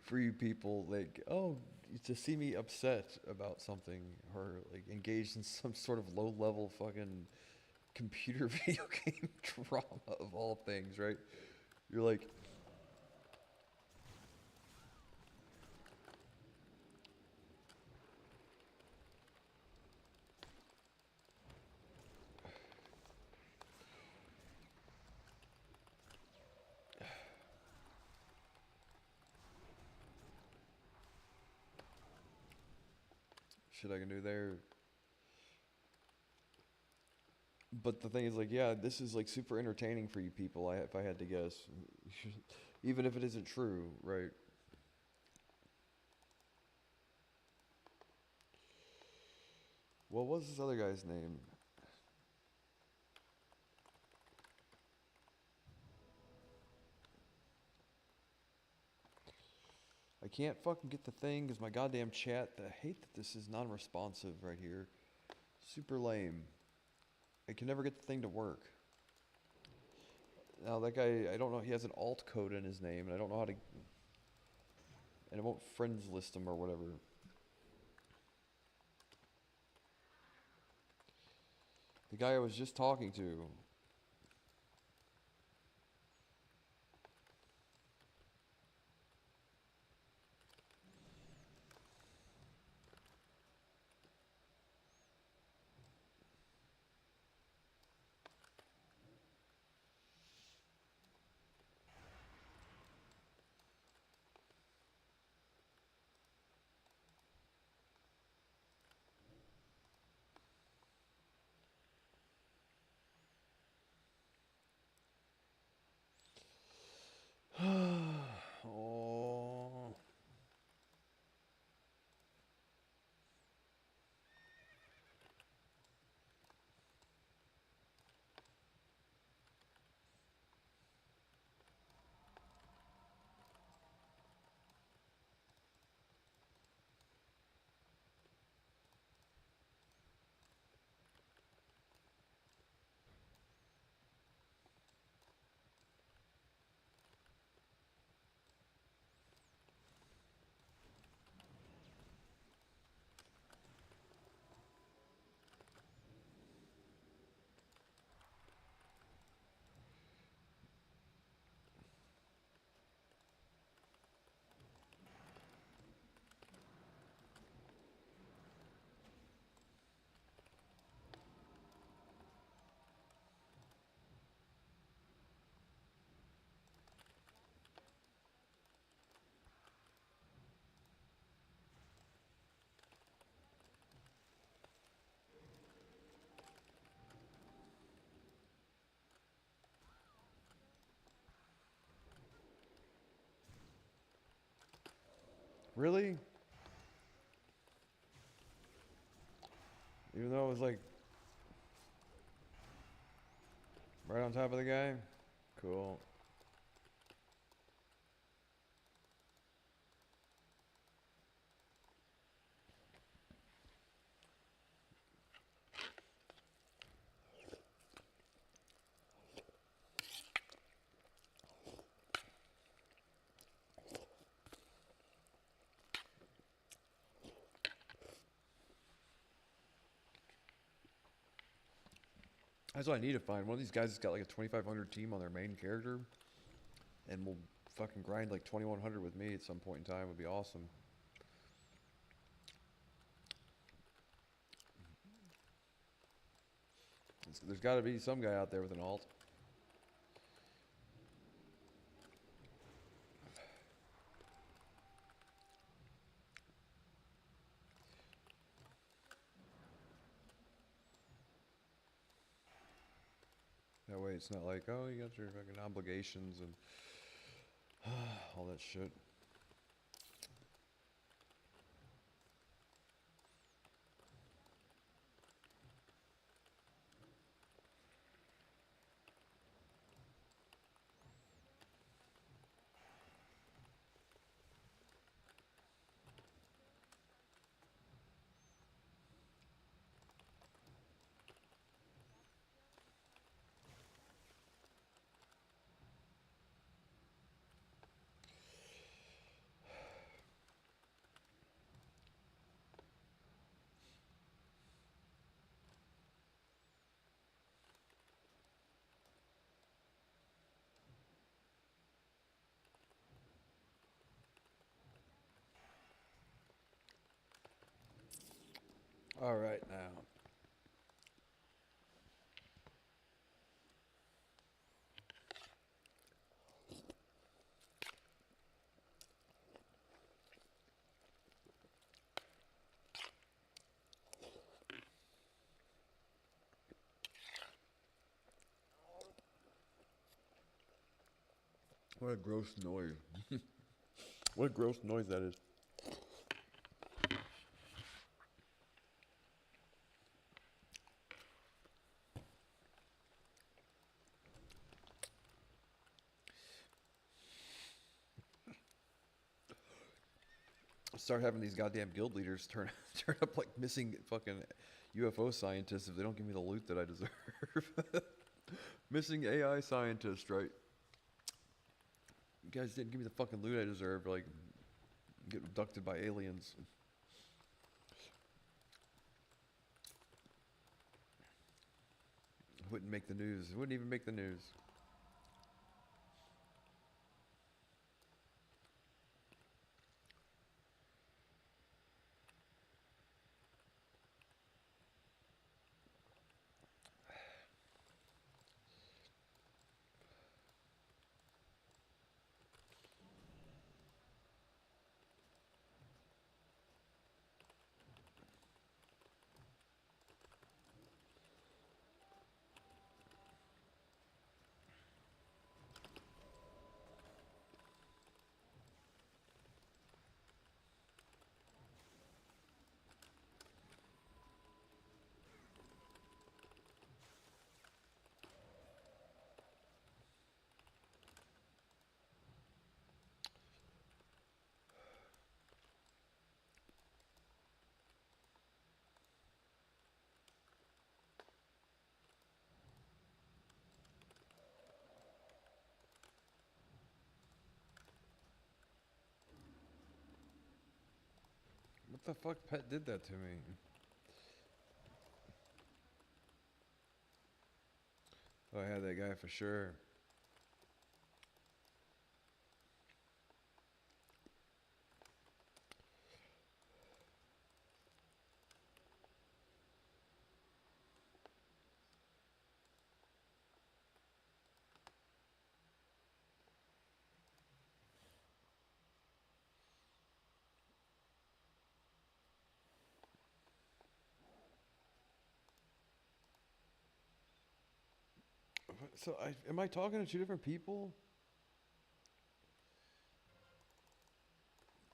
for you people. Like, oh, to see me upset about something or like engaged in some sort of low level fucking computer video game drama of all things, right? You're like, shit I can do there. But the thing is, like, yeah, this is like super entertaining for you people. If I had to guess, even if it isn't true, right? What was this other guy's name? can't fucking get the thing because my goddamn chat. I hate that this is non-responsive right here. Super lame. I can never get the thing to work. Now that guy, I don't know, he has an alt code in his name, and I don't know how to, and it won't friends list him or whatever. The guy I was just talking to. Oh. Really? Even though it was like right on top of the guy? Cool. That's what I need to find. One of these guys has got like a 2,500 team on their main character, and will fucking grind like 2,100 with me at some point in time. Would be awesome. There's got to be some guy out there with an alt. That way it's not like, oh, you got your fucking obligations and all that shit. All right, now. What a gross noise. What a gross noise that is. start having these goddamn guild leaders turn turn up like missing fucking UFO scientists if they don't give me the loot that I deserve. Missing AI scientist, right? You guys didn't give me the fucking loot I deserve. Like, get abducted by aliens. Wouldn't make the news. It wouldn't even make the news. What the fuck pet did that to me? Oh, I had that guy for sure. So, am I talking to two different people?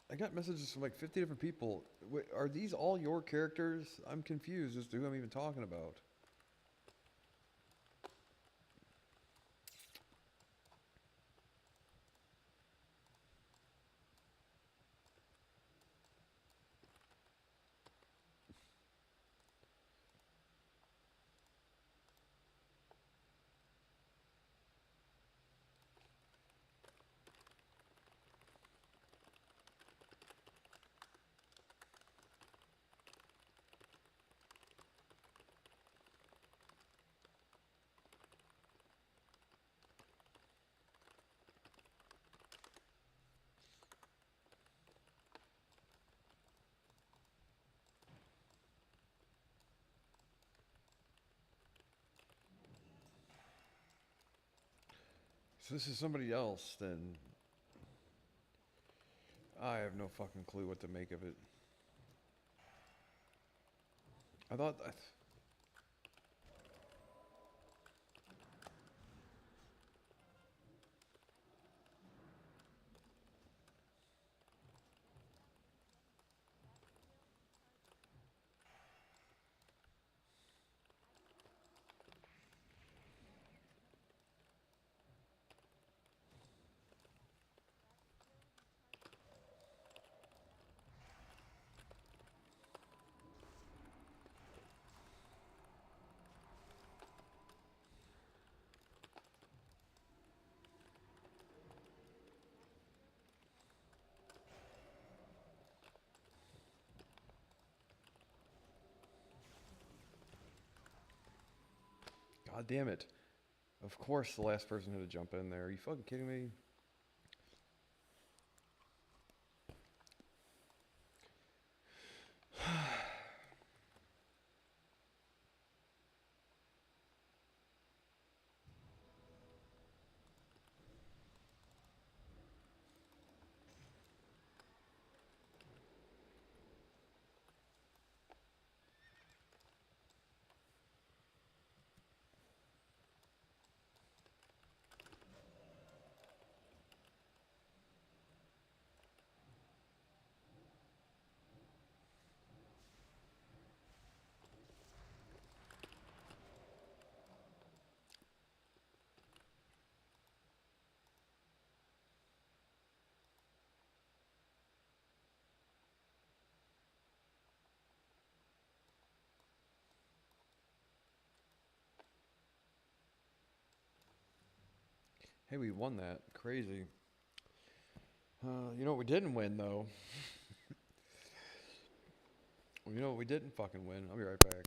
I got messages from like 50 different people. Wait, are these all your characters? I'm confused as to who I'm even talking about. So this is somebody else, then. I have no fucking clue what to make of it. I thought... God damn it. Of course the last person had to jump in there. Are you fucking kidding me? Hey, we won that. Crazy. You know what we didn't win though? You know what we didn't fucking win? I'll be right back.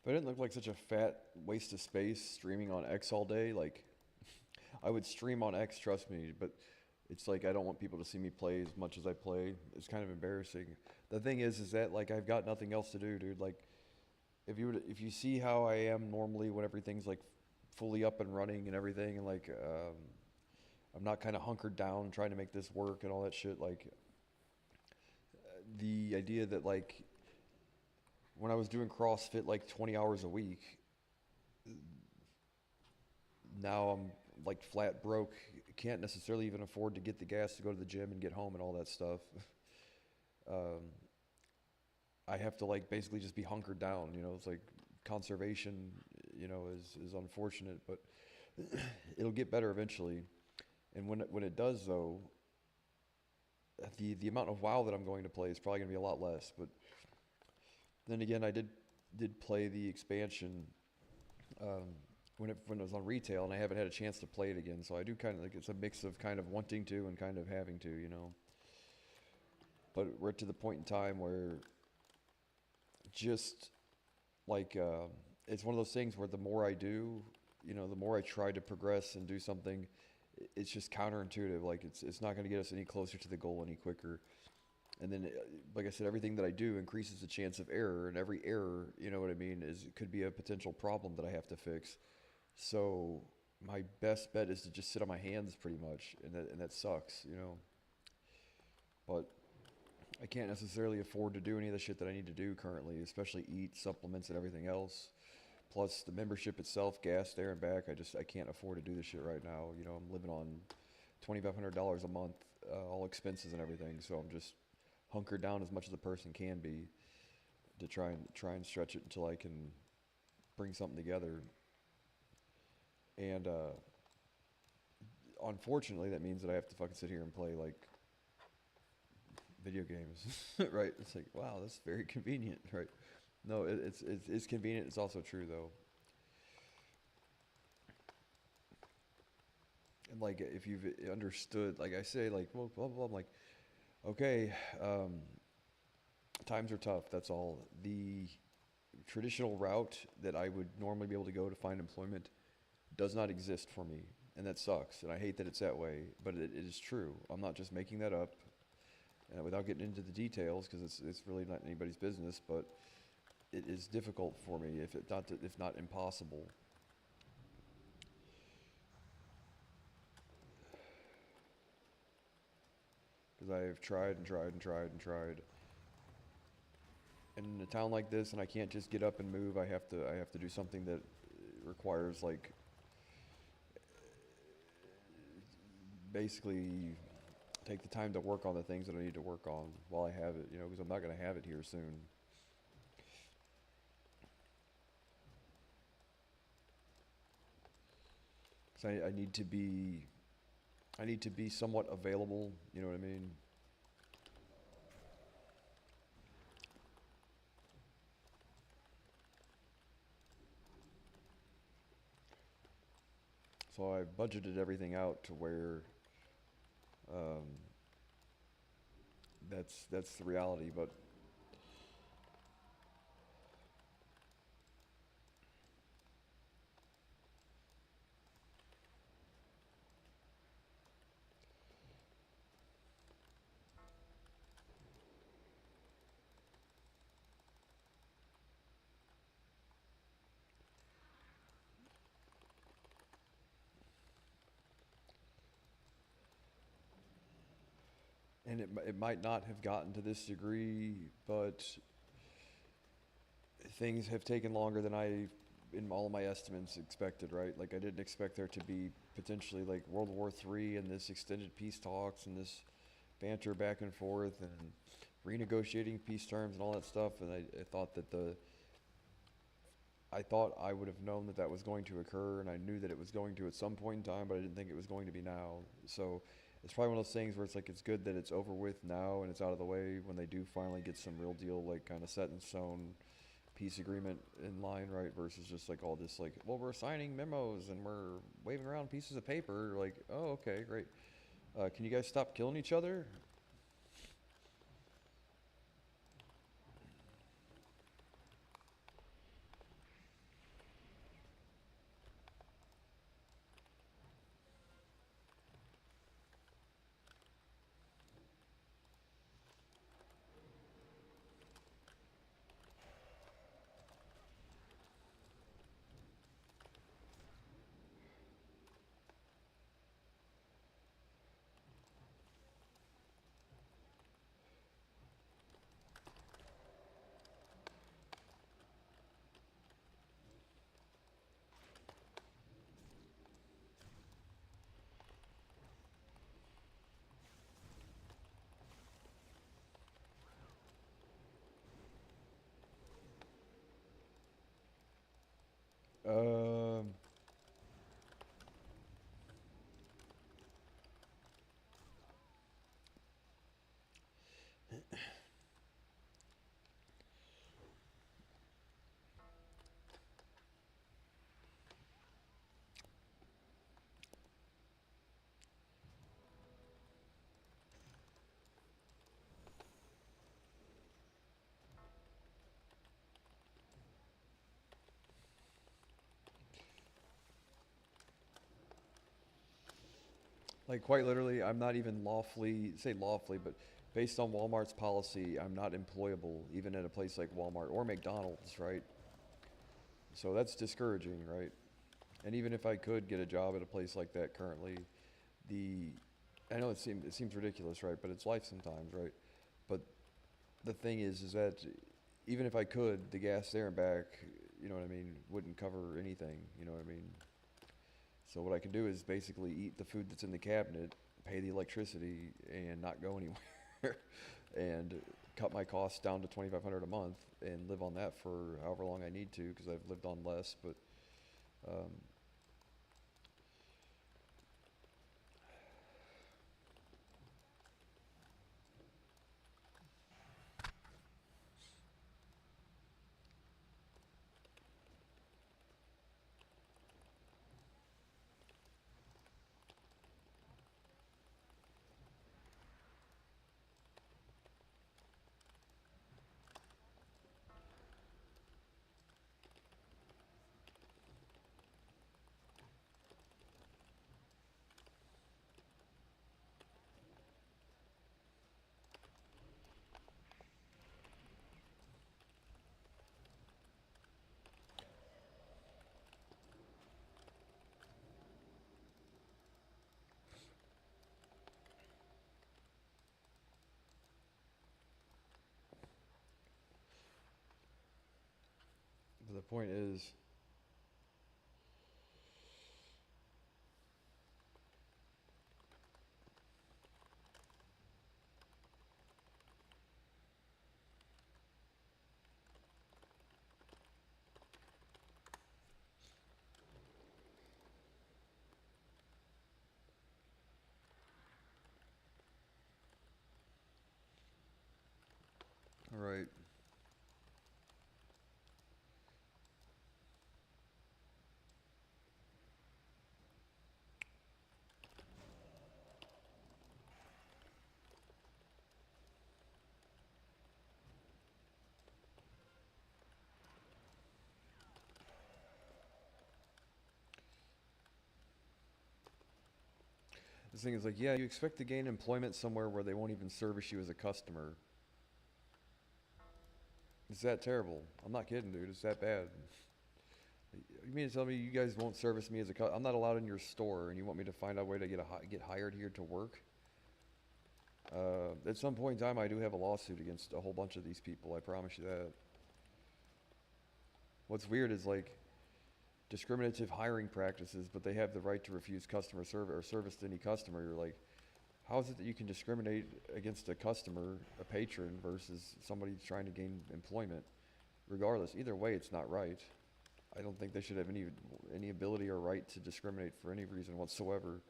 If I didn't look like such a fat waste of space streaming on X all day, like I would stream on X, trust me, but it's like I don't want people to see me play as much as I play. It's kind of embarrassing. The thing is that like I've got nothing else to do, dude. Like if you see how I am normally when everything's like fully up and running and everything, and like I'm not kind of hunkered down trying to make this work and all that shit. Like the idea that like when I was doing CrossFit like 20 hours a week, now I'm like flat broke. Can't necessarily even afford to get the gas to go to the gym and get home and all that stuff. um, I have to like basically just be hunkered down. You know, it's like conservation. You know, is unfortunate, but it'll get better eventually. And when it does though, the amount of WoW that I'm going to play is probably going to be a lot less. But then again, I did did play the expansion um, when it was on retail, and I haven't had a chance to play it again. So I do kind of like, it's a mix of kind of wanting to and kind of having to, you know. But we're to the point in time where just like it's one of those things where the more I do, you know, the more I try to progress and do something, it's just counterintuitive. Like it's not going to get us any closer to the goal any quicker. And then, like I said, everything that I do increases the chance of error, and every error, you know what I mean, is it could be a potential problem that I have to fix. So my best bet is to just sit on my hands pretty much, and that sucks, you know. But I can't necessarily afford to do any of the shit that I need to do currently, especially eat, supplements, and everything else. Plus the membership itself, gas there and back. I can't afford to do this shit right now. You know, I'm living on $2,500 a month, all expenses and everything. So I'm just hunkered down as much as a person can be to try and stretch it until I can bring something together. And unfortunately, that means that I have to fucking sit here and play like video games, right? It's like, wow, that's very convenient, right? No, it's convenient. It's also true though. And like, if you've understood, like I say, like, well, blah blah blah. I'm like, okay, times are tough. That's all. The traditional route that I would normally be able to go to find employment does not exist for me, and that sucks. And I hate that it's that way, but it is true. I'm not just making that up. Without getting into the details, because it's really not anybody's business, but it is difficult for me, if not impossible. Because I have tried and tried and tried and tried. And in a town like this, and I can't just get up and move. I have to do something that requires like basically take the time to work on the things that I need to work on while I have it. You know, because I'm not gonna have it here soon. So I need to be somewhat available. You know what I mean? So I budgeted everything out to where um, that's the reality. But and it might not have gotten to this degree, but things have taken longer than I, in all of my estimates, expected. Right? Like I didn't expect there to be potentially like World War III and this extended peace talks and this banter back and forth and renegotiating peace terms and all that stuff. And I thought that I thought I would have known that that was going to occur, and I knew that it was going to at some point in time, but I didn't think it was going to be now. So it's probably one of those things where it's like it's good that it's over with now and it's out of the way when they do finally get some real deal, like kind of set in stone peace agreement in line, right? Versus just like all this, like, well, we're signing memos and we're waving around pieces of paper. Like, oh, okay, great. Can you guys stop killing each other? Like quite literally, I'm not even lawfully, say lawfully, but based on Walmart's policy, I'm not employable even at a place like Walmart or McDonald's, right? So that's discouraging, right? And even if I could get a job at a place like that currently, the I know it seems ridiculous, right? But it's life sometimes, right? But the thing is that even if I could, the gas there and back, you know what I mean, wouldn't cover anything, you know what I mean? So what I can do is basically eat the food that's in the cabinet, pay the electricity, and not go anywhere, and cut my costs down to 2,500 a month, and live on that for however long I need to, because I've lived on less. But um, the point is, right, this thing is like, yeah, you expect to gain employment somewhere where they won't even service you as a customer. It's that terrible. I'm not kidding, dude. It's that bad. You mean to tell me you guys won't service me as a I'm not allowed in your store, and you want me to find a way to get hired here to work? At some point in time, I do have a lawsuit against a whole bunch of these people. I promise you that. What's weird is like discriminative hiring practices, but they have the right to refuse customer service or service to any customer. You're like, how is it that you can discriminate against a customer, a patron, versus somebody trying to gain employment? Regardless, either way, it's not right. I don't think they should have any ability or right to discriminate for any reason whatsoever.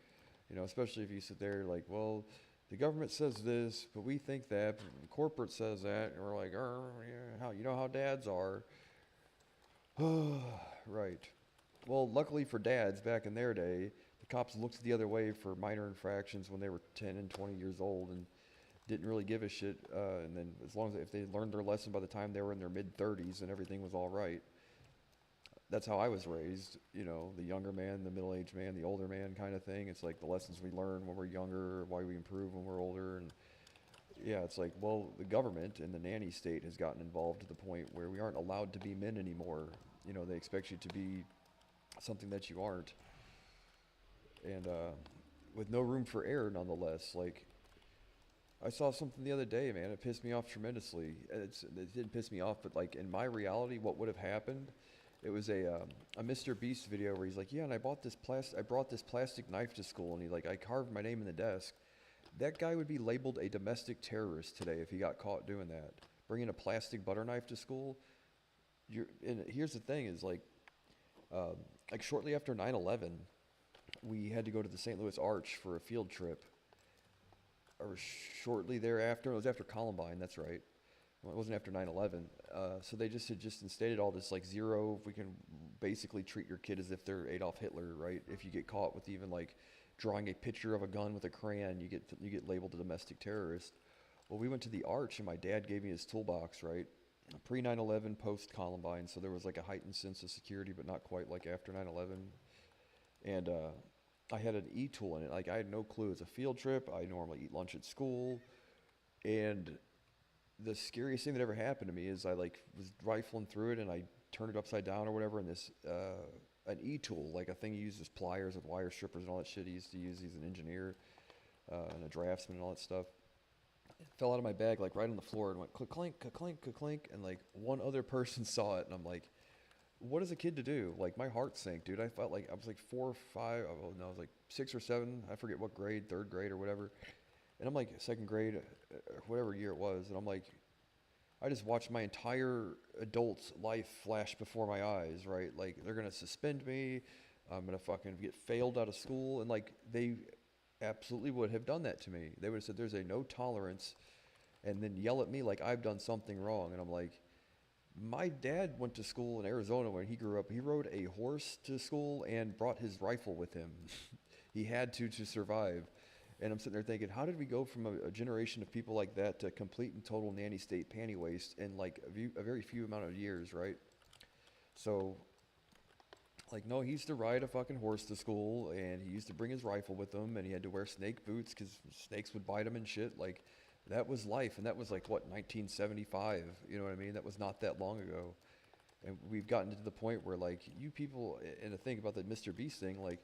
You know, especially if you sit there like, well, the government says this, but we think that, but corporate says that, and we're like, yeah, how you know how dads are. Right. Well, luckily for dads back in their day, the cops looked the other way for minor infractions when they were 10 and 20 years old and didn't really give a shit. And then as long as if they learned their lesson by the time they were in their mid 30s and everything was all right. That's how I was raised, you know, the younger man, the middle-aged man, the older man kind of thing. It's like the lessons we learn when we're younger, why we improve when we're older. And yeah, it's like, well, the government and the nanny state has gotten involved to the point where we aren't allowed to be men anymore. You know, they expect you to be something that you aren't. And with no room for error nonetheless. Like, I saw something the other day, man. It pissed me off tremendously. It didn't piss me off, but like in my reality, what would have happened? It was a Mr. Beast video where he's like, yeah, and I brought this plastic knife to school, and I carved my name in the desk. That guy would be labeled a domestic terrorist today if he got caught doing that. Bringing a plastic butter knife to school. And here's the thing: is like shortly after 9/11, we had to go to the St. Louis Arch for a field trip. Or shortly thereafter, it was after Columbine. That's right. Well, it wasn't after 9/11. So they just had just instated all this like zero. If we can basically treat your kid as if they're Adolf Hitler, right? If you get caught with even like drawing a picture of a gun with a crayon, you get labeled a domestic terrorist. Well, we went to the Arch, and my dad gave me his toolbox, right? Pre 9/11, post Columbine. So there was like a heightened sense of security, but not quite like after 9/11. And I had an e-tool in it. Like I had no clue. It's a field trip. I normally eat lunch at school, and the scariest thing that ever happened to me is I like was rifling through it and I turned it upside down or whatever, and this an e-tool, like a thing you use as pliers with wire strippers and all that shit he used to use. He's an engineer and a draftsman and all that stuff. It fell out of my bag like right on the floor and went click clink, clink, clink, and like one other person saw it, and I'm like, what is a kid to do? Like my heart sank, dude. I felt like I was like 4 or 5. Oh no, I was like 6 or 7. I forget what grade, third grade or whatever. And I'm like second grade, whatever year it was, and I'm like, I just watched my entire adult life flash before my eyes, right? Like they're gonna suspend me, I'm gonna fucking get failed out of school, and like they absolutely would have done that to me. They would have said there's a no tolerance, and then yell at me like I've done something wrong, and I'm like, my dad went to school in Arizona when he grew up. He rode a horse to school and brought his rifle with him. He had to survive. And I'm sitting there thinking, how did we go from a generation of people like that to complete and total nanny state panty waste in like a very few amount of years, right? So, like, no, he used to ride a fucking horse to school, and he used to bring his rifle with him, and he had to wear snake boots because snakes would bite him and shit. Like, that was life, and that was like, what, 1975? You know what I mean? That was not that long ago. And we've gotten to the point where, like, you people, and to think about the Mr. Beast thing, like,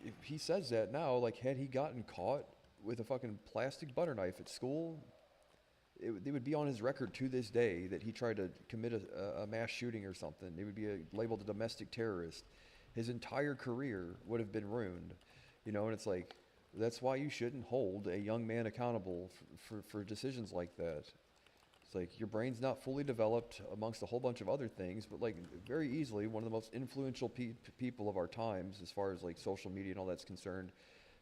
if he says that now, like, had he gotten caught with a fucking plastic butter knife at school, it would be on his record to this day that he tried to commit a mass shooting or something. It would be labeled a domestic terrorist. His entire career would have been ruined, you know. And it's like, that's why you shouldn't hold a young man accountable for decisions like that. It's like your brain's not fully developed amongst a whole bunch of other things, but like very easily one of the most influential people of our times, as far as like social media and all that's concerned,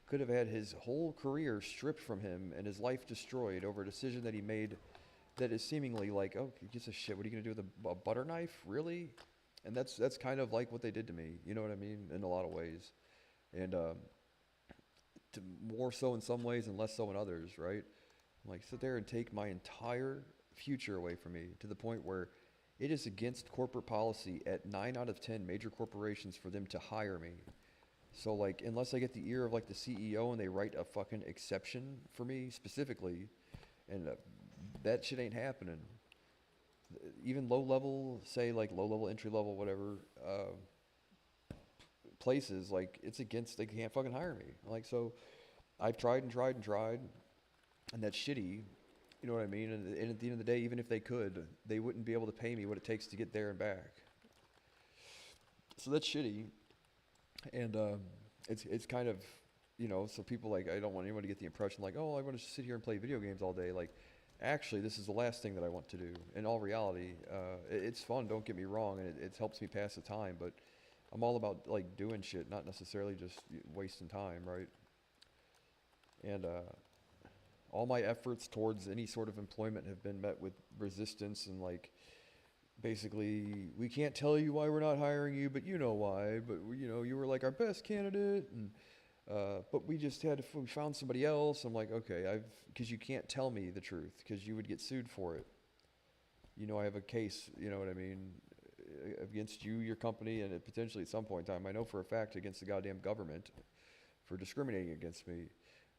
could have had his whole career stripped from him and his life destroyed over a decision that he made that is seemingly like, oh, he gives a shit. What are you gonna do with a butter knife, really? And that's kind of like what they did to me. You know what I mean? In a lot of ways, and more so in some ways and less so in others, right? Like sit there and take my entire future away from me to the point where it is against corporate policy at 9 out of 10 major corporations for them to hire me. So like, unless I get the ear of like the CEO and they write a fucking exception for me specifically, and that shit ain't happening. Even low level, say like low level, entry level, whatever, places, like it's against, they can't fucking hire me. Like, so I've tried and tried and tried, and that's shitty. You know what I mean? And at the end of the day, even if they could, they wouldn't be able to pay me what it takes to get there and back. So that's shitty. And it's kind of, you know, so people like, I don't want anyone to get the impression like, oh, I want to sit here and play video games all day. Like, actually, this is the last thing that I want to do. In all reality, it's fun, don't get me wrong, and it helps me pass the time, but I'm all about like doing shit, not necessarily just wasting time, right? And all my efforts towards any sort of employment have been met with resistance and like, basically, we can't tell you why we're not hiring you, but you know why. But you know, you were like our best candidate, and but we just we found somebody else. I'm like, okay, because you can't tell me the truth because you would get sued for it. You know, I have a case. You know what I mean, against you, your company, and potentially at some point in time, I know for a fact against the goddamn government for discriminating against me.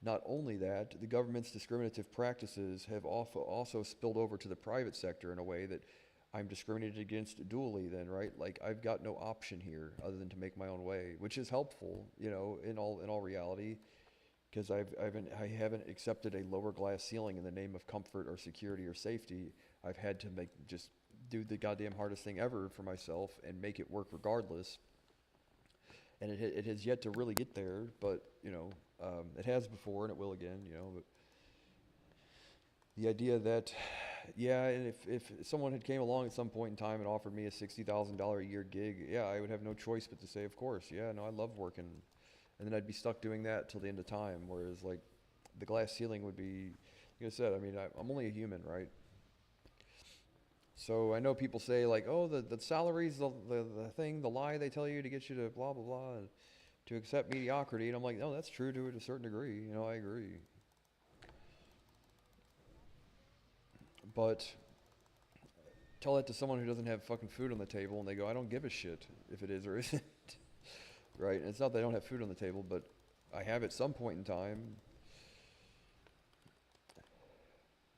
Not only that, the government's discriminative practices have also spilled over to the private sector in a way that I'm discriminated against dually then, right? Like I've got no option here other than to make my own way, which is helpful, you know, in all reality, because I haven't accepted a lower glass ceiling in the name of comfort or security or safety. I've had to just do the goddamn hardest thing ever for myself and make it work regardless. And it has yet to really get there, but you know, it has before and it will again, you know. But the idea that, yeah, and if someone had came along at some point in time and offered me a $60,000 a year gig, yeah, I would have no choice but to say, of course, yeah, no, I love working. And then I'd be stuck doing that till the end of time, whereas like the glass ceiling would be, like I said, I mean, I'm only a human, right? So I know people say like, oh, the salary's the thing, the lie they tell you to get you to blah, blah, blah, and to accept mediocrity. And I'm like, no, that's true to a certain degree. You know, I agree. But tell that to someone who doesn't have fucking food on the table and they go, I don't give a shit if it is or isn't. right? And it's not that I don't have food on the table, but I have at some point in time.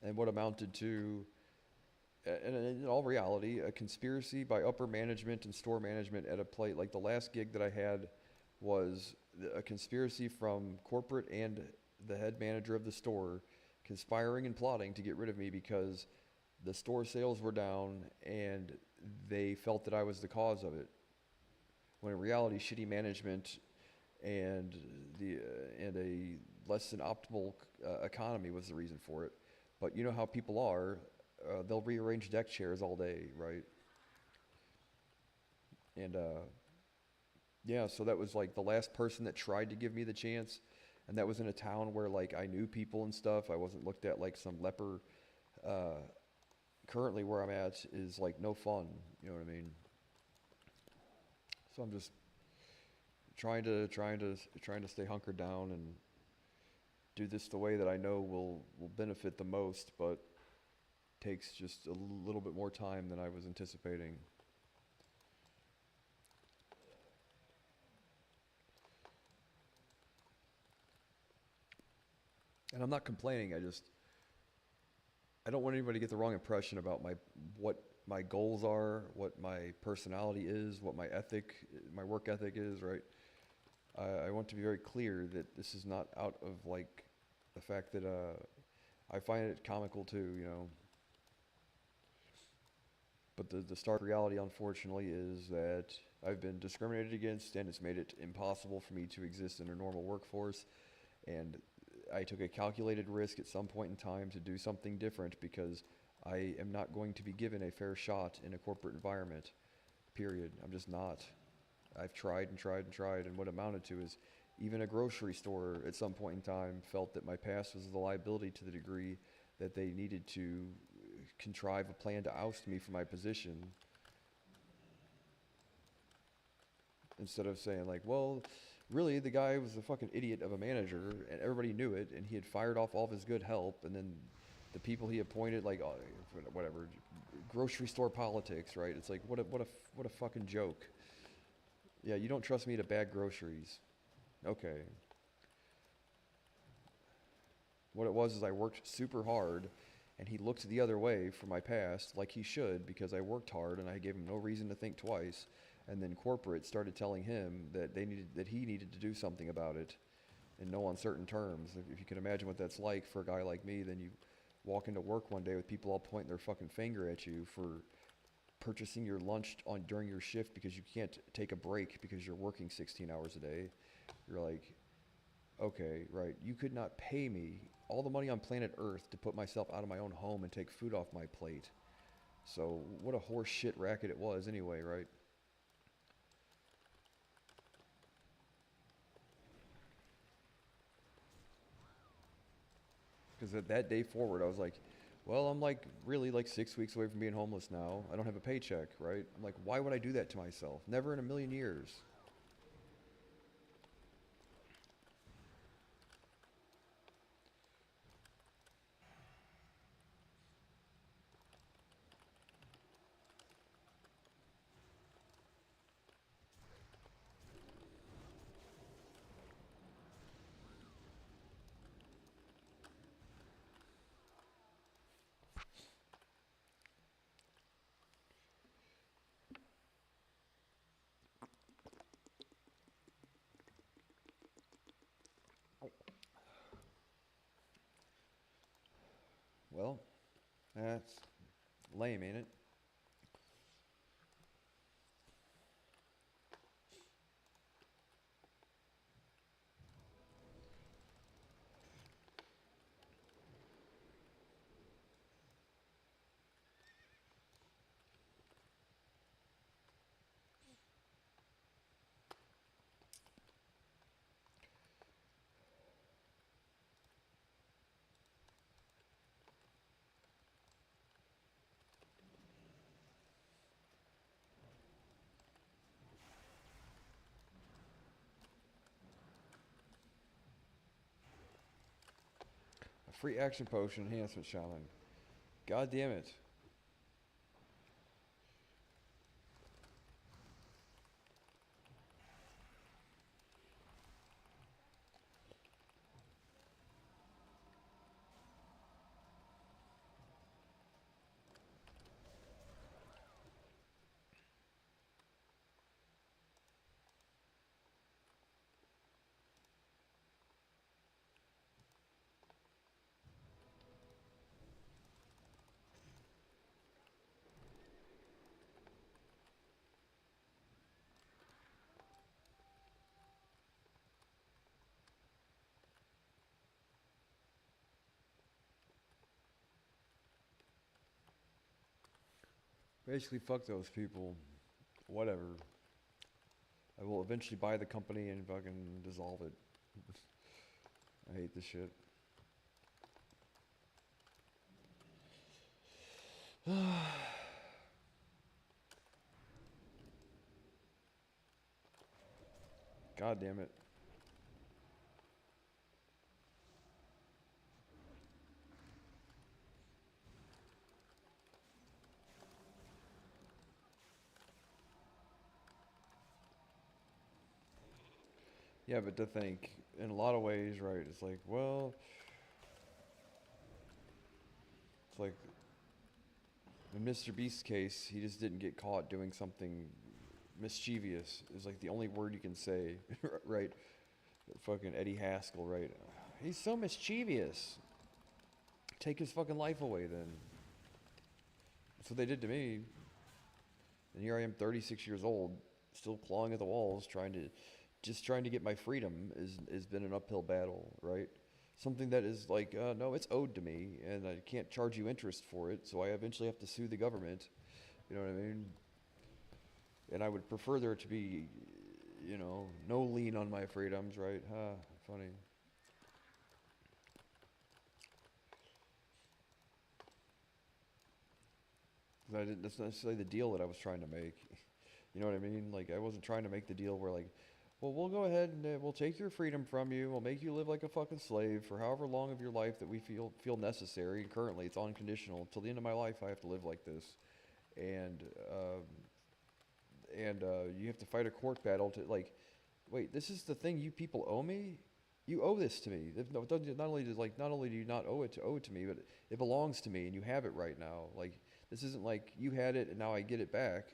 And what amounted to, and in all reality, a conspiracy by upper management and store management at a plate. Like the last gig that I had was a conspiracy from corporate and the head manager of the store conspiring and plotting to get rid of me because the store sales were down and they felt that I was the cause of it. When in reality, shitty management and and a less than optimal economy was the reason for it. But you know how people are, they'll rearrange deck chairs all day, right? And yeah, so that was like the last person that tried to give me the chance, and that was in a town where like I knew people and stuff. I wasn't looked at like some leper. Uh, Currently, where I'm at is like no fun. You know what I mean? So I'm just trying to stay hunkered down and do this the way that I know will benefit the most, but takes just a little bit more time than I was anticipating. And I'm not complaining. I don't want anybody to get the wrong impression about what my goals are, what my personality is, what my work ethic is, right? I want to be very clear that this is not out of like the fact that I find it comical too, you know. But the stark reality, unfortunately, is that I've been discriminated against, and it's made it impossible for me to exist in a normal workforce. And I took a calculated risk at some point in time to do something different because I am not going to be given a fair shot in a corporate environment, period. I'm just not. I've tried and tried and tried, and what it amounted to is even a grocery store at some point in time felt that my past was the liability to the degree that they needed to contrive a plan to oust me from my position instead of saying like, well, really the guy was a fucking idiot of a manager and everybody knew it and he had fired off all of his good help, and then the people he appointed, like whatever, grocery store politics, right? It's like what a fucking joke. Yeah, you don't trust me to bag groceries. Okay. What it was is I worked super hard and he looked the other way for my past like he should because I worked hard and I gave him no reason to think twice. And then corporate started telling him that he needed to do something about it in no uncertain terms. If you can imagine what that's like for a guy like me, then you walk into work one day with people all pointing their fucking finger at you for purchasing your lunch during your shift because you can't take a break because you're working 16 hours a day. You're like, okay, right. You could not pay me all the money on planet Earth to put myself out of my own home and take food off my plate. So what a horse shit racket it was anyway, right? Because that day forward, I was like, well, I'm like really like 6 weeks away from being homeless now. I don't have a paycheck, right? I'm like, why would I do that to myself? Never in a million years. Well, that's lame, ain't it? A free action potion enhancement shaman. God damn it. Basically, fuck those people. Whatever. I will eventually buy the company and fucking dissolve it. I hate this shit. God damn it. Yeah, but to think, in a lot of ways, right, it's like, well, it's like in Mr. Beast's case, he just didn't get caught doing something mischievous, is like the only word you can say, right? Fucking Eddie Haskell, right? He's so mischievous. Take his fucking life away then. That's what they did to me. And here I am, 36 years old, still clawing at the walls, trying to get my freedom has been an uphill battle, right? Something that is like, no, it's owed to me, and I can't charge you interest for it, so I eventually have to sue the government. You know what I mean? And I would prefer there to be, no lien on my freedoms, right? Funny. 'Cause that's not necessarily the deal that I was trying to make. You know what I mean? Like, I wasn't trying to make the deal where, like, well, we'll go ahead and we'll take your freedom from you. We'll make you live like a fucking slave for however long of your life that we feel necessary. And currently, it's unconditional. Till the end of my life, I have to live like this. And you have to fight a court battle to, like, wait, this is the thing you people owe me? You owe this to me. Not only do you not owe it to me, but it belongs to me, and you have it right now. Like, this isn't like you had it and now I get it back.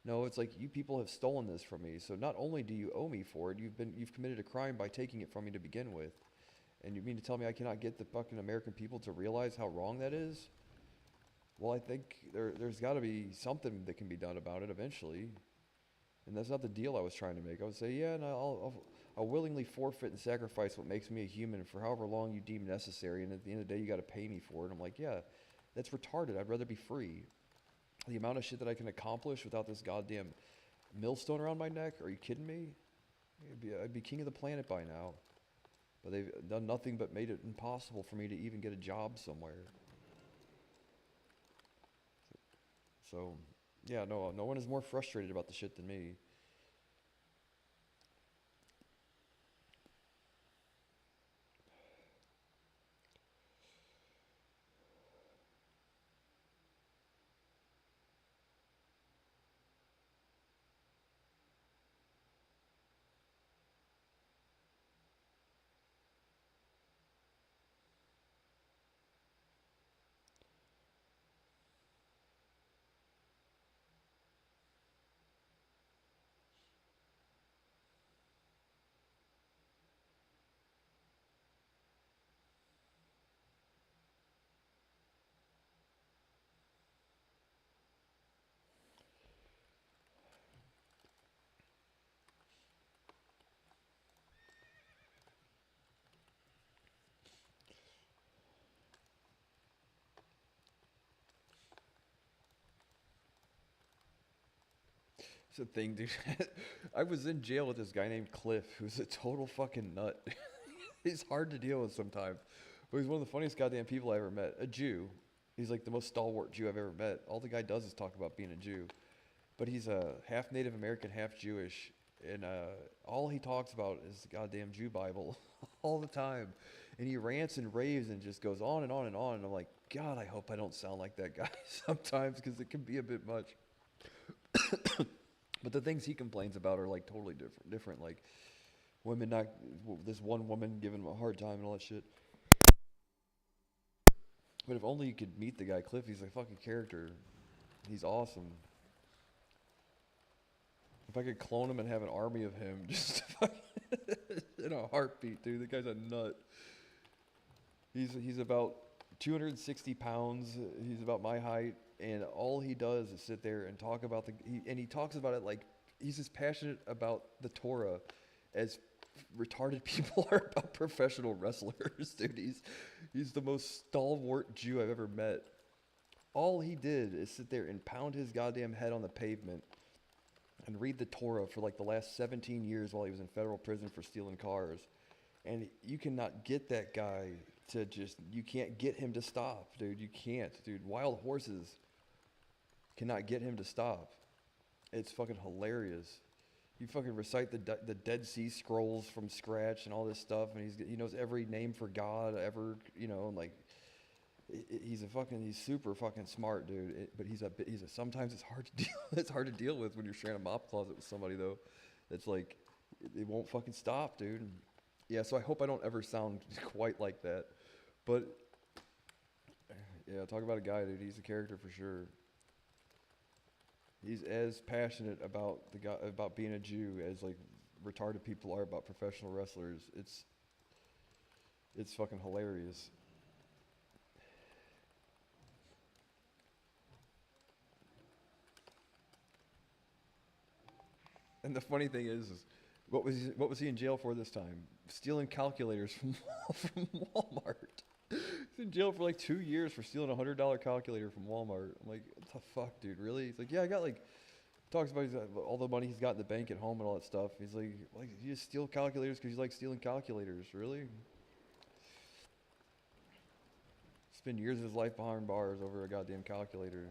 No, it's like you people have stolen this from me. So not only do you owe me for it, you've committed a crime by taking it from me to begin with. And you mean to tell me I cannot get the fucking American people to realize how wrong that is? Well, I think there's got to be something that can be done about it eventually. And that's not the deal I was trying to make. I would say, yeah, no, I'll willingly forfeit and sacrifice what makes me a human for however long you deem necessary. And at the end of the day, you got to pay me for it. I'm like, yeah, that's retarded. I'd rather be free. The amount of shit that I can accomplish without this goddamn millstone around my neck? Are you kidding me? I'd be king of the planet by now. But they've done nothing but made it impossible for me to even get a job somewhere. So, yeah, no one is more frustrated about the shit than me. It's a thing, dude. I was in jail with this guy named Cliff, who's a total fucking nut. He's hard to deal with sometimes. But he's one of the funniest goddamn people I ever met. A Jew. He's like the most stalwart Jew I've ever met. All the guy does is talk about being a Jew. But he's a half Native American, half Jewish. And all he talks about is the goddamn Jew Bible all the time. And he rants and raves and just goes on and on and on. And I'm like, God, I hope I don't sound like that guy sometimes because it can be a bit much. But the things he complains about are like totally different. Like women not, this one woman giving him a hard time and all that shit. But if only you could meet the guy Cliff, he's a fucking character. He's awesome. If I could clone him and have an army of him, just in a heartbeat, dude. The guy's a nut. He's about 260 pounds. He's about my height, and all he does is sit there and talk about he talks about it like he's as passionate about the Torah as retarded people are about professional wrestlers, dude. He's the most stalwart Jew I've ever met. All he did is sit there and pound his goddamn head on the pavement and read the Torah for like the last 17 years while he was in federal prison for stealing cars. And you cannot get that guy to just, you can't get him to stop, dude. You can't, dude. Wild horses cannot get him to stop. It's fucking hilarious. You fucking recite the Dead Sea Scrolls from scratch and all this stuff, and he knows every name for God ever, you know, like he's super fucking smart, dude. But sometimes it's hard to deal. It's hard to deal with when you're sharing a mop closet with somebody though. It's like it won't fucking stop, dude. Yeah, so I hope I don't ever sound quite like that, but yeah, talk about a guy, dude. He's a character for sure. He's as passionate about about being a Jew as like retarded people are about professional wrestlers. It's fucking hilarious. And the funny thing is what was he in jail for this time? Stealing calculators from from Walmart. He's in jail for like 2 years for stealing a $100 calculator from Walmart. I'm like, what the fuck, dude? Really? He's like, yeah, I got like, talks about all the money he's got in the bank at home and all that stuff. He's like you just steal calculators because you like stealing calculators, really? Spend years of his life behind bars over a goddamn calculator.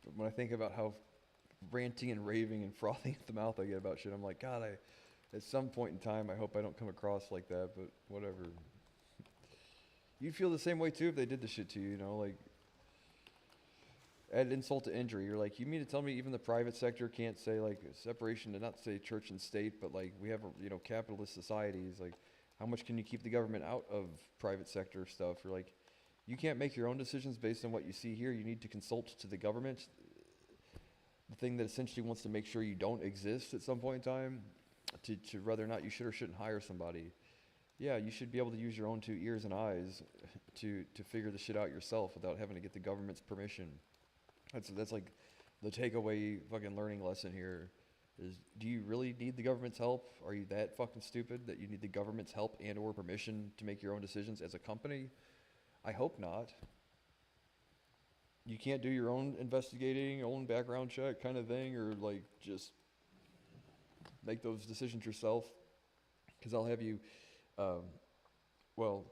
But when I think about how ranting and raving and frothing at the mouth I get about shit, I'm like, God, at some point in time, I hope I don't come across like that, but whatever. You'd feel the same way too if they did the shit to you, you know, like, add insult to injury. You're like, you mean to tell me even the private sector can't say, like, separation to not say church and state, but, like, we have, capitalist societies. Like, how much can you keep the government out of private sector stuff? Or, like, you can't make your own decisions based on what you see here. You need to consult to the government, the thing that essentially wants to make sure you don't exist at some point in time, to whether or not you should or shouldn't hire somebody. Yeah, you should be able to use your own 2 ears and eyes to figure the shit out yourself without having to get the government's permission. That's like the takeaway fucking learning lesson here is, do you really need the government's help? Are you that fucking stupid that you need the government's help and or permission to make your own decisions as a company? I hope not. You can't do your own investigating, own background check kind of thing, or like just make those decisions yourself? Because I'll have you, well,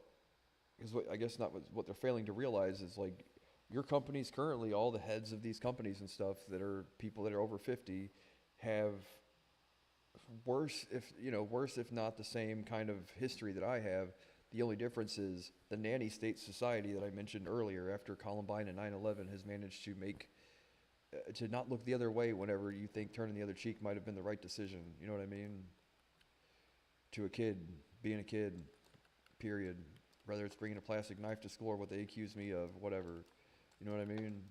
because I guess not what they're failing to realize is like, your companies currently, all the heads of these companies and stuff that are people that are over 50 have worse if not the same kind of history that I have. The only difference is the nanny state society that I mentioned earlier after Columbine and 9/11 has managed to make, to not look the other way whenever you think turning the other cheek might have been the right decision. You know what I mean? To a kid, being a kid, period. Whether it's bringing a plastic knife to school or what they accuse me of, whatever. You know what I mean?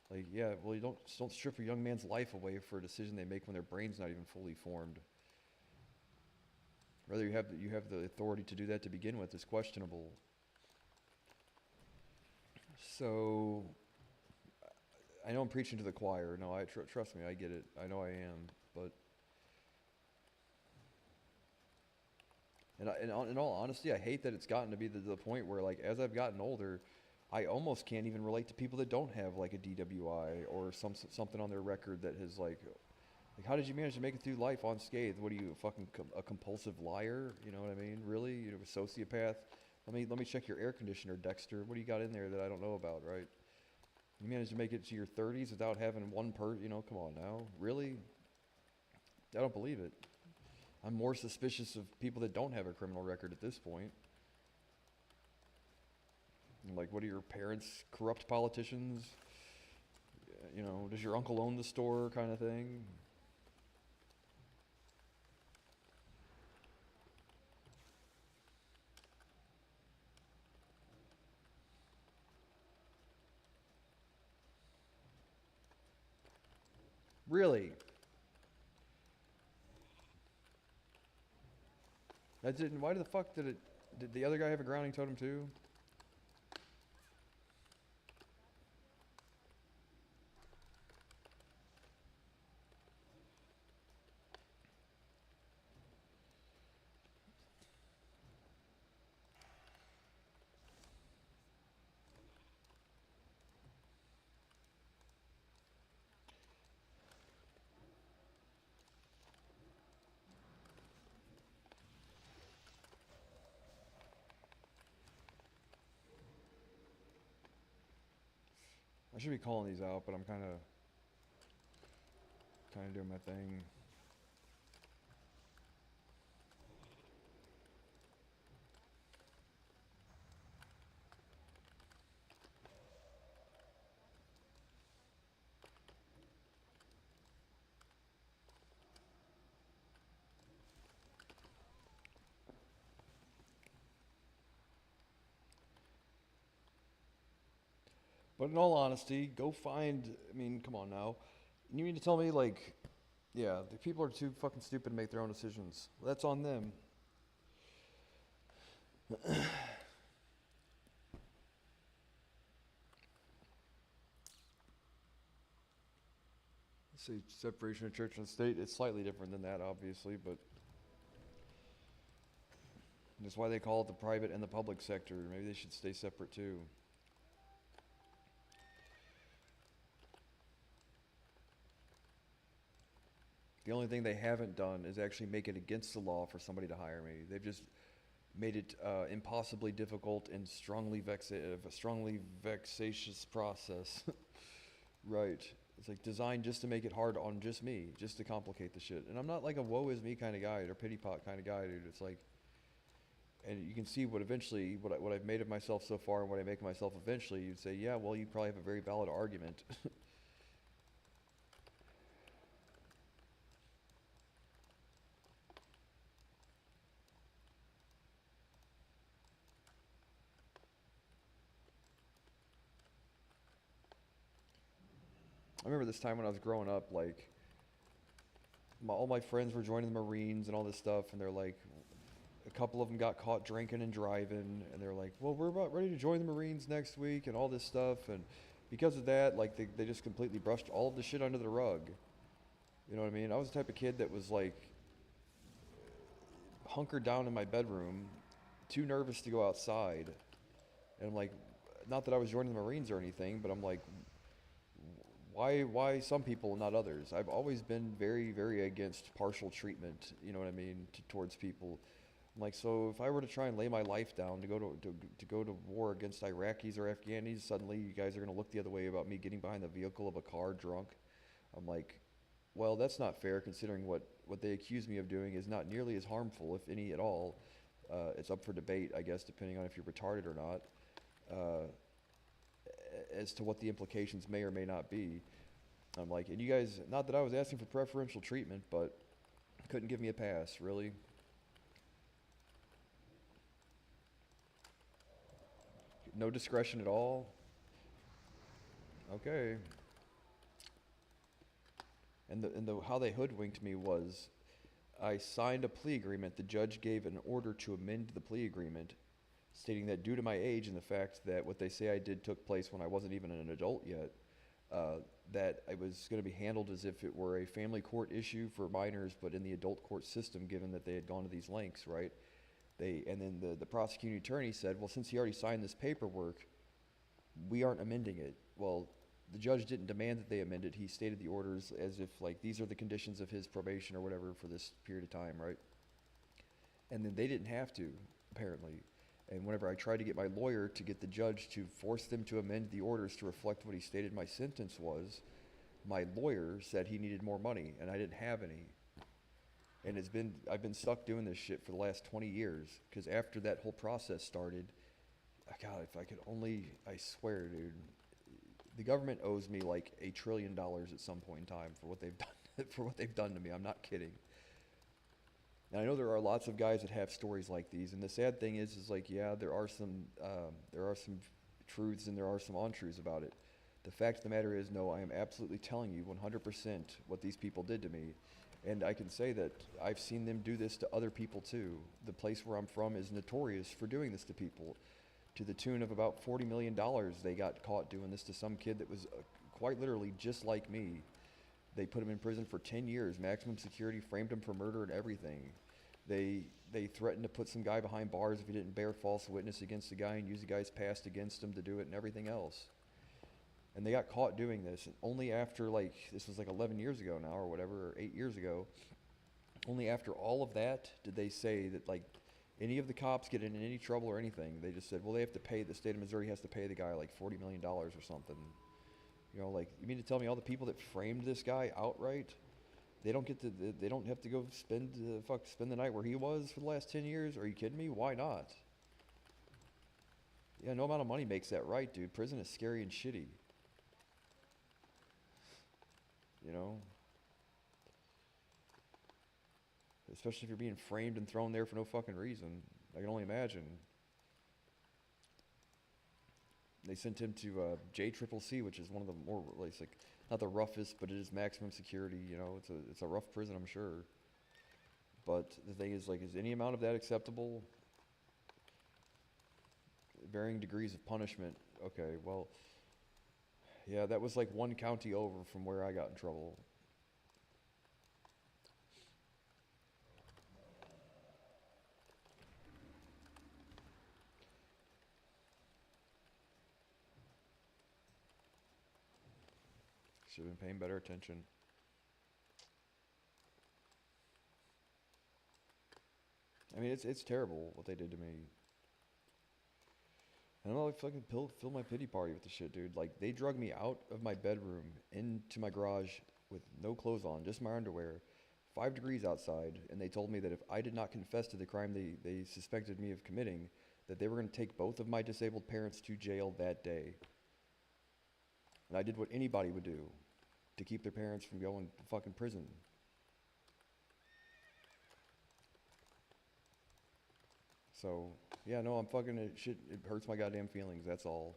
Like, yeah, well, you don't strip a young man's life away for a decision they make when their brain's not even fully formed. Whether you have the authority to do that to begin with is questionable. So, I know I'm preaching to the choir. No, trust me, I get it. I know I am, but in all honesty, I hate that it's gotten to be the point where, like, as I've gotten older, I almost can't even relate to people that don't have like a DWI or something on their record that has like how did you manage to make it through life unscathed? What are you, a compulsive liar? You know what I mean? Really? You're a sociopath? Let me check your air conditioner, Dexter. What do you got in there that I don't know about, right? You managed to make it to your 30s without having one come on now. Really? I don't believe it. I'm more suspicious of people that don't have a criminal record at this point. Like, what are your parents, corrupt politicians? You know, does your uncle own the store kind of thing? Really? Why the fuck did the other guy have a grounding totem too? I should be calling these out, but I'm kind of doing my thing. But in all honesty, go find. I mean, come on now. You mean to tell me like, yeah, the people are too fucking stupid to make their own decisions. That's on them. See, separation of church and state. It's slightly different than that, obviously, but that's why they call it the private and the public sector. Maybe they should stay separate too. The only thing they haven't done is actually make it against the law for somebody to hire me. They've just made it impossibly difficult and a strongly vexatious process. Right. It's like designed just to make it hard on just me, just to complicate the shit. And I'm not like a woe is me kind of guy or pity pot kind of guy, dude. It's like, and you can see what I've made of myself so far and what I make of myself eventually. You'd say, yeah, well, you probably have a very valid argument. I remember this time when I was growing up, like, all my friends were joining the Marines and all this stuff, and they're like, a couple of them got caught drinking and driving, and they're like, well, we're about ready to join the Marines next week and all this stuff, and because of that, like, they just completely brushed all of the shit under the rug. You know what I mean? I was the type of kid that was like hunkered down in my bedroom, too nervous to go outside, and I'm like, not that I was joining the Marines or anything, but I'm like, why some people and not others? I've always been very, very against partial treatment, you know what I mean, towards people. I'm like, so if I were to try and lay my life down to go to war against Iraqis or Afghanis, suddenly you guys are going to look the other way about me getting behind the vehicle of a car drunk. I'm like, well, that's not fair considering what they accuse me of doing is not nearly as harmful, if any at all. It's up for debate, I guess, depending on if you're retarded or not. As to what the implications may or may not be. I'm like, and you guys, not that I was asking for preferential treatment, but couldn't give me a pass, really? No discretion at all? Okay. And how they hoodwinked me was I signed a plea agreement. The judge gave an order to amend the plea agreement, stating that due to my age and the fact that what they say I did took place when I wasn't even an adult yet, that I was going to be handled as if it were a family court issue for minors, but in the adult court system, given that they had gone to these lengths, right? And then the prosecuting attorney said, well, since he already signed this paperwork, we aren't amending it. Well, the judge didn't demand that they amend it. He stated the orders as if, like, these are the conditions of his probation or whatever for this period of time, right? And then they didn't have to, apparently. And whenever I tried to get my lawyer to get the judge to force them to amend the orders to reflect what he stated my sentence was, my lawyer said he needed more money, and I didn't have any. And I've been stuck doing this shit for the last 20 years, because after that whole process started, God, if I could only, I swear, dude, the government owes me like $1 trillion at some point in time for what they've done, for what they've done to me. I'm not kidding. And I know there are lots of guys that have stories like these, and the sad thing is like, yeah, there are some truths and there are some untruths about it. The fact of the matter is, no, I am absolutely telling you 100% what these people did to me, and I can say that I've seen them do this to other people too. The place where I'm from is notorious for doing this to people, to the tune of about $40 million. They got caught doing this to some kid that was quite literally just like me. They put him in prison for 10 years, maximum security, framed him for murder and everything. They threatened to put some guy behind bars if he didn't bear false witness against the guy and use the guy's past against him to do it and everything else. And they got caught doing this. And only after, like, this was like 11 years ago now or whatever, or 8 years ago, only after all of that did they say that, like, any of the cops get in any trouble or anything. They just said, well, they have to pay, the state of Missouri has to pay the guy like $40 million or something. You know, like, you mean to tell me all the people that framed this guy outright, they don't get to, they don't have to go spend the night where he was for the last 10 years? Are you kidding me? Why not? Yeah, no amount of money makes that right, dude. Prison is scary and shitty. You know? Especially if you're being framed and thrown there for no fucking reason. I can only imagine. They sent him to JCCC, which is one of the more, like, not the roughest, but it is maximum security. You know, it's a rough prison, I'm sure. But the thing is, like, is any amount of that acceptable? Varying degrees of punishment. Okay, well, yeah, that was like one county over from where I got in trouble. Should have been paying better attention. I mean, it's terrible what they did to me. I don't know, I fucking fill my pity party with the shit, dude. Like, they drug me out of my bedroom into my garage with no clothes on, just my underwear, 5 degrees outside, and they told me that if I did not confess to the crime they suspected me of committing, that they were going to take both of my disabled parents to jail that day. And I did what anybody would do to keep their parents from going to fucking prison. So, yeah, no, I'm fucking, it hurts my goddamn feelings, that's all.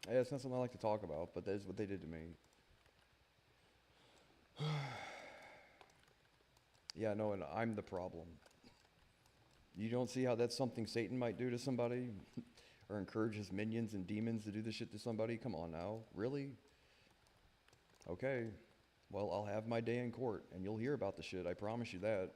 Yeah, it's not something I like to talk about, but that is what they did to me. Yeah, no, and I'm the problem. You don't see how that's something Satan might do to somebody? Or encourage his minions and demons to do this shit to somebody? Come on now. Really? Okay. Well, I'll have my day in court, and you'll hear about the shit. I promise you that.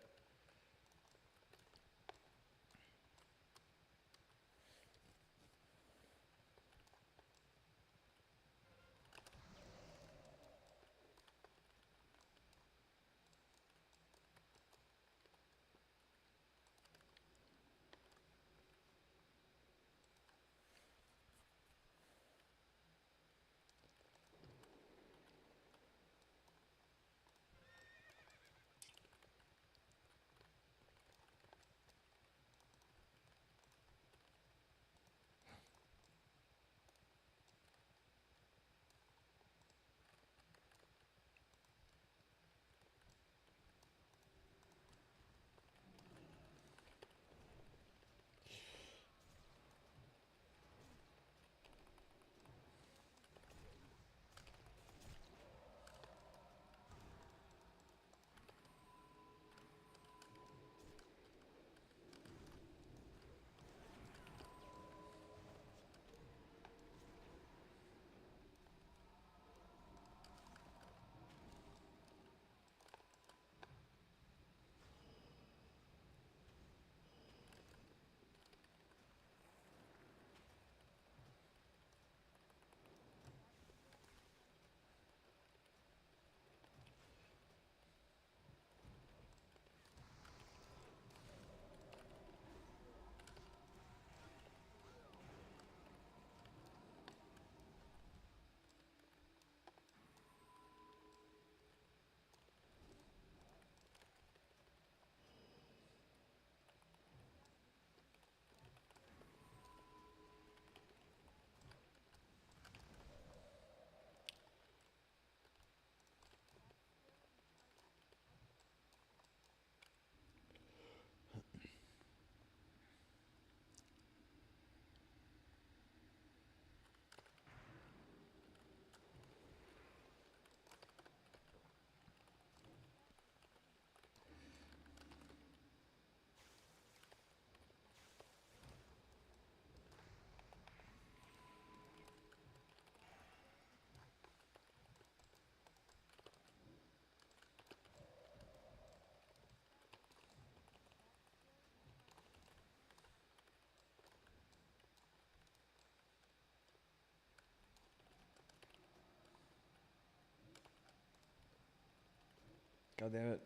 God damn it.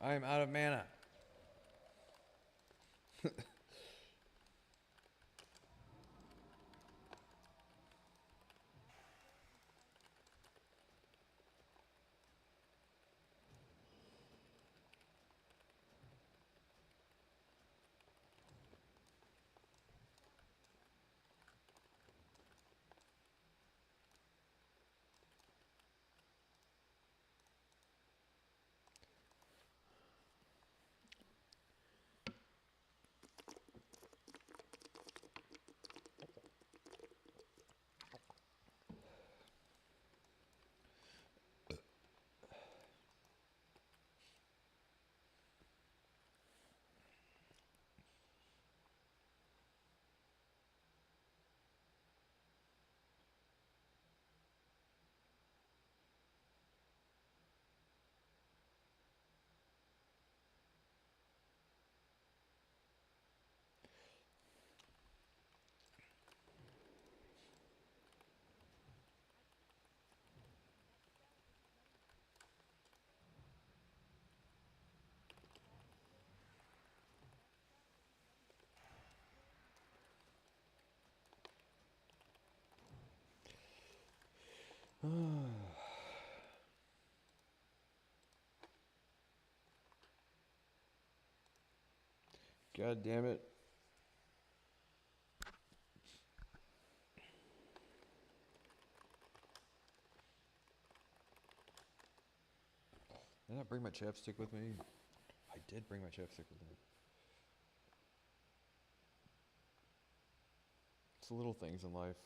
I am out of mana. God damn it. Did I not bring my chapstick with me? I did bring my chapstick with me. It's the little things in life.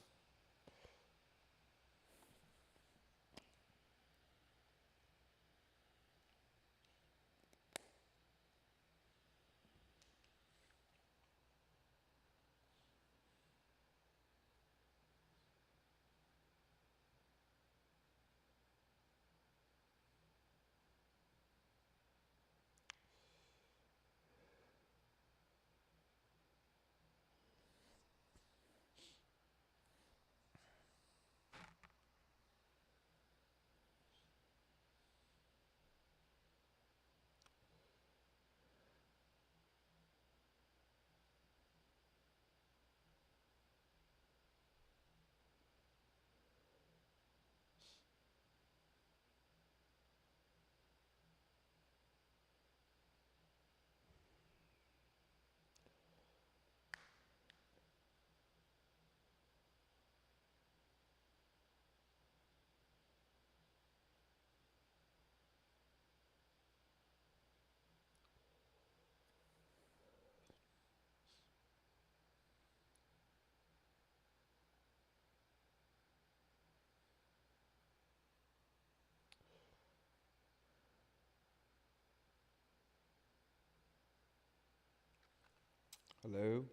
Hello?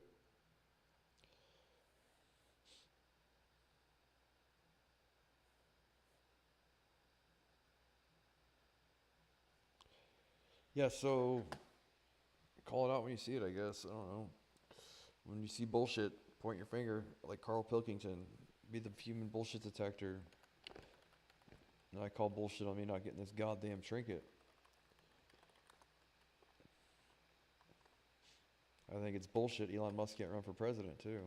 Yeah, so call it out when you see it, I guess. I don't know. When you see bullshit, point your finger like Carl Pilkington. Be the human bullshit detector. And I call bullshit on me not getting this goddamn trinket. I think it's bullshit Elon Musk can't run for president, too.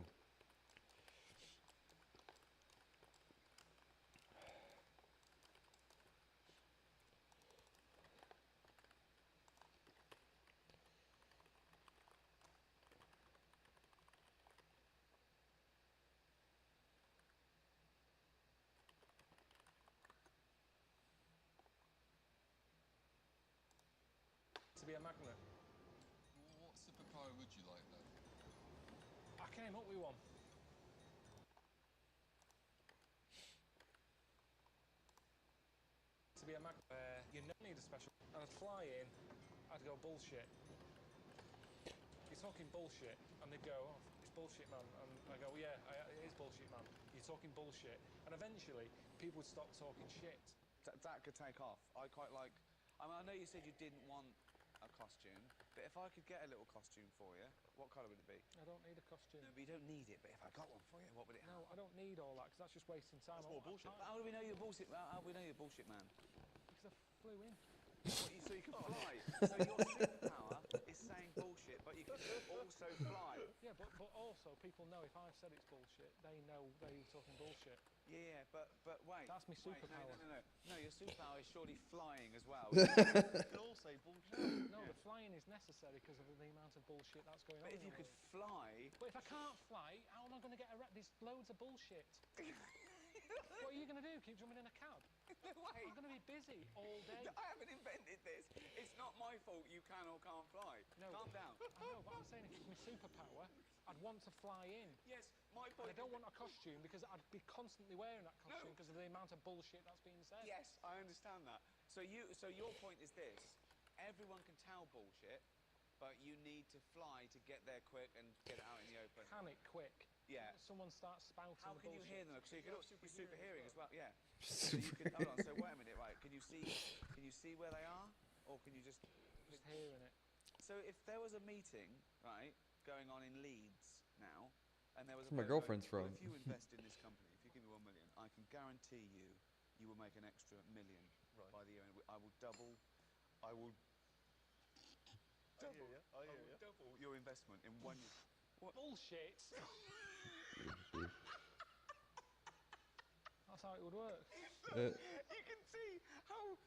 To be a magnet. What superpower would you like then? I came up with one. To be a magnet, you don't need a special. And I'd fly in, I'd go bullshit. You're talking bullshit, and they'd go, oh, it's bullshit, man. And I go, yeah, it is bullshit, man. You're talking bullshit. And eventually, people would stop talking shit. That could take off. I quite like. I mean, I know you said you didn't want a costume, but if I could get a little costume for you, what colour would it be? I don't need a costume. No, but you don't need it. But if I got one for you, what would it have? No, I don't need all that because that's just wasting time. That's more bullshit. How do we know you're bullshit? How do we know you're bullshit, man? Because I flew in. So you can fly. So your superpower is saying bullshit, but you can also fly. Yeah, but also people know if I've said it's bullshit, they know they're talking bullshit. Yeah, but wait. That's my Wait, superpower. No, your superpower is surely flying as well. You can all say bullshit. No, the flying is necessary because of the amount of bullshit that's going on. But if in you the could world. fly, But if I can't fly, how am I going to get around? There's loads of bullshit. What are you going to do? Keep jumping in a cab? no, wait. I'm going to be busy all day. I haven't invented this. It's not my fault you can or can't fly. No. Calm down. I know, but I'm saying if it's my superpower, I'd want to fly in. Yes, my And I point. don't want a costume because I'd be constantly wearing that costume because of the amount of bullshit that's being said. Yes, I understand that. So your point is this: everyone can tell bullshit, but you need to fly to get there quick and get it out in the open. Can it quick? Yeah. Someone starts spouting How the can you bullshit. hear them? So you can Yeah, be super hearing as well. Yeah. Super So you can, hold on. So wait a minute. Right. Can you see where they are, or can you just? Just hearing it. So if there was a meeting, right, going on in Leeds now, and there was a Where my bloke girlfriend's going, from. "Well, if you invest in this company, if you give me 1 million, I can guarantee you will make an extra million Right. by the year, and I will double. I will I hear you. I hear you. double your investment in 1 year." Bullshit! That's how it would work. You can see how.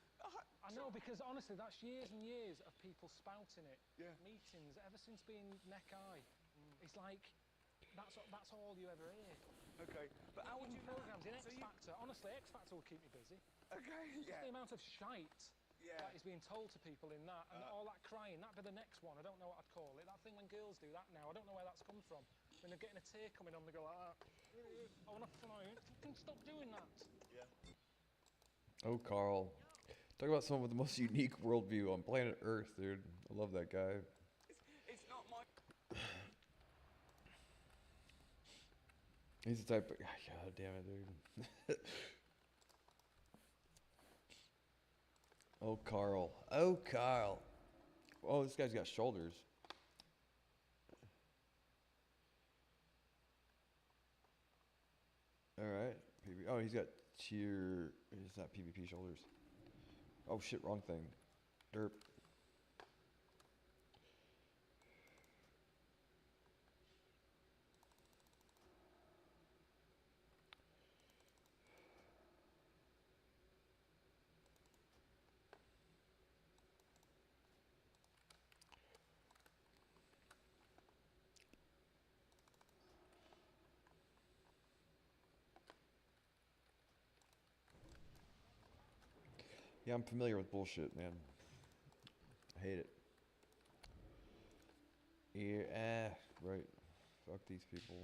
I know, because honestly, that's years and years of people spouting it. Yeah. Meetings, ever since being neck-high. It's like, that's all you ever hear. Okay, but how would In you know? programmes, in So X Factor, honestly, X Factor would keep me busy. Okay, Just yeah. the amount of shite Yeah. that is being told to people in that, and all that crying, that'd be the next one. I don't know what I'd call it. That thing when girls do that now, I don't know where that's come from. When they're getting a tear coming on, they go like that. I want to fly. Fucking stop doing that. Yeah. Oh, Carl. Talk about someone with the most unique worldview on planet Earth, dude. I love that guy. It's not my. He's the type of... God damn it, dude. Oh, Carl. Oh, Carl. Oh, this guy's got shoulders. All right. Oh, he's got cheer... It's not PvP shoulders. Oh, shit, wrong thing. Derp. Yeah, I'm familiar with bullshit, man. I hate it. Yeah, right. Fuck these people.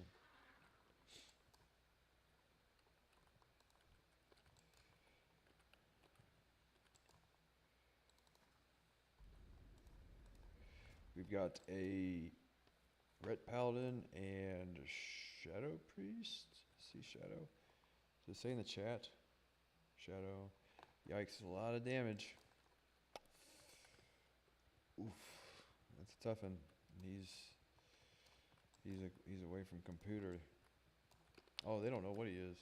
We've got a Red Paladin and a Shadow Priest. See Shadow? Does it say in the chat? Shadow. Yikes, a lot of damage. Oof. That's a tough one. He's away from computer. Oh, they don't know what he is.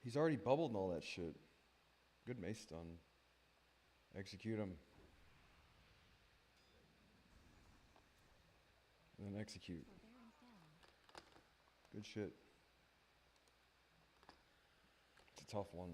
He's already bubbled and all that shit. Good mace stun. Execute him. execute. Barbarians down. Good shit. It's a tough one.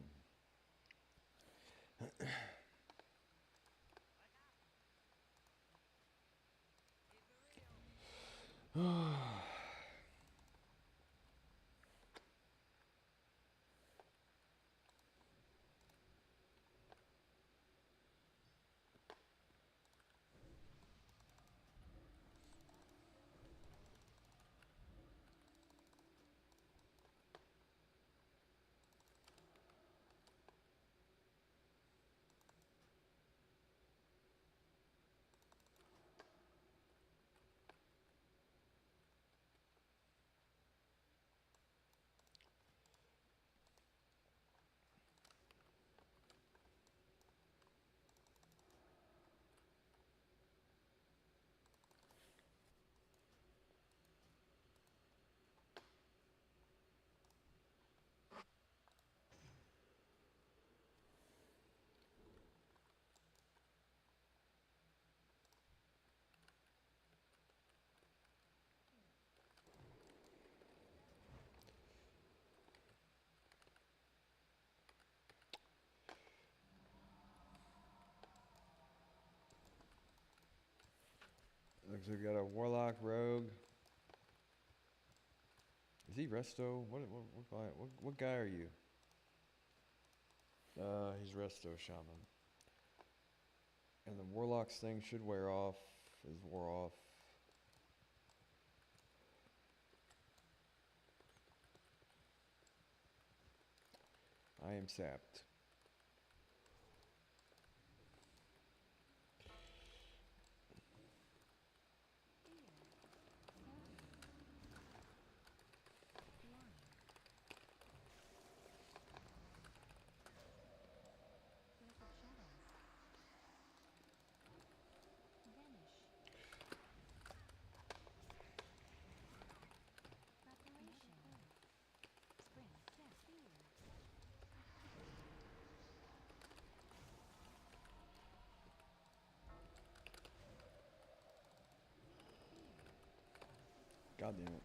Looks like we got a warlock rogue. Is he resto? What guy are you? He's resto shaman. And the warlock's thing should wear off. Is wore off. I am sapped. God damn it.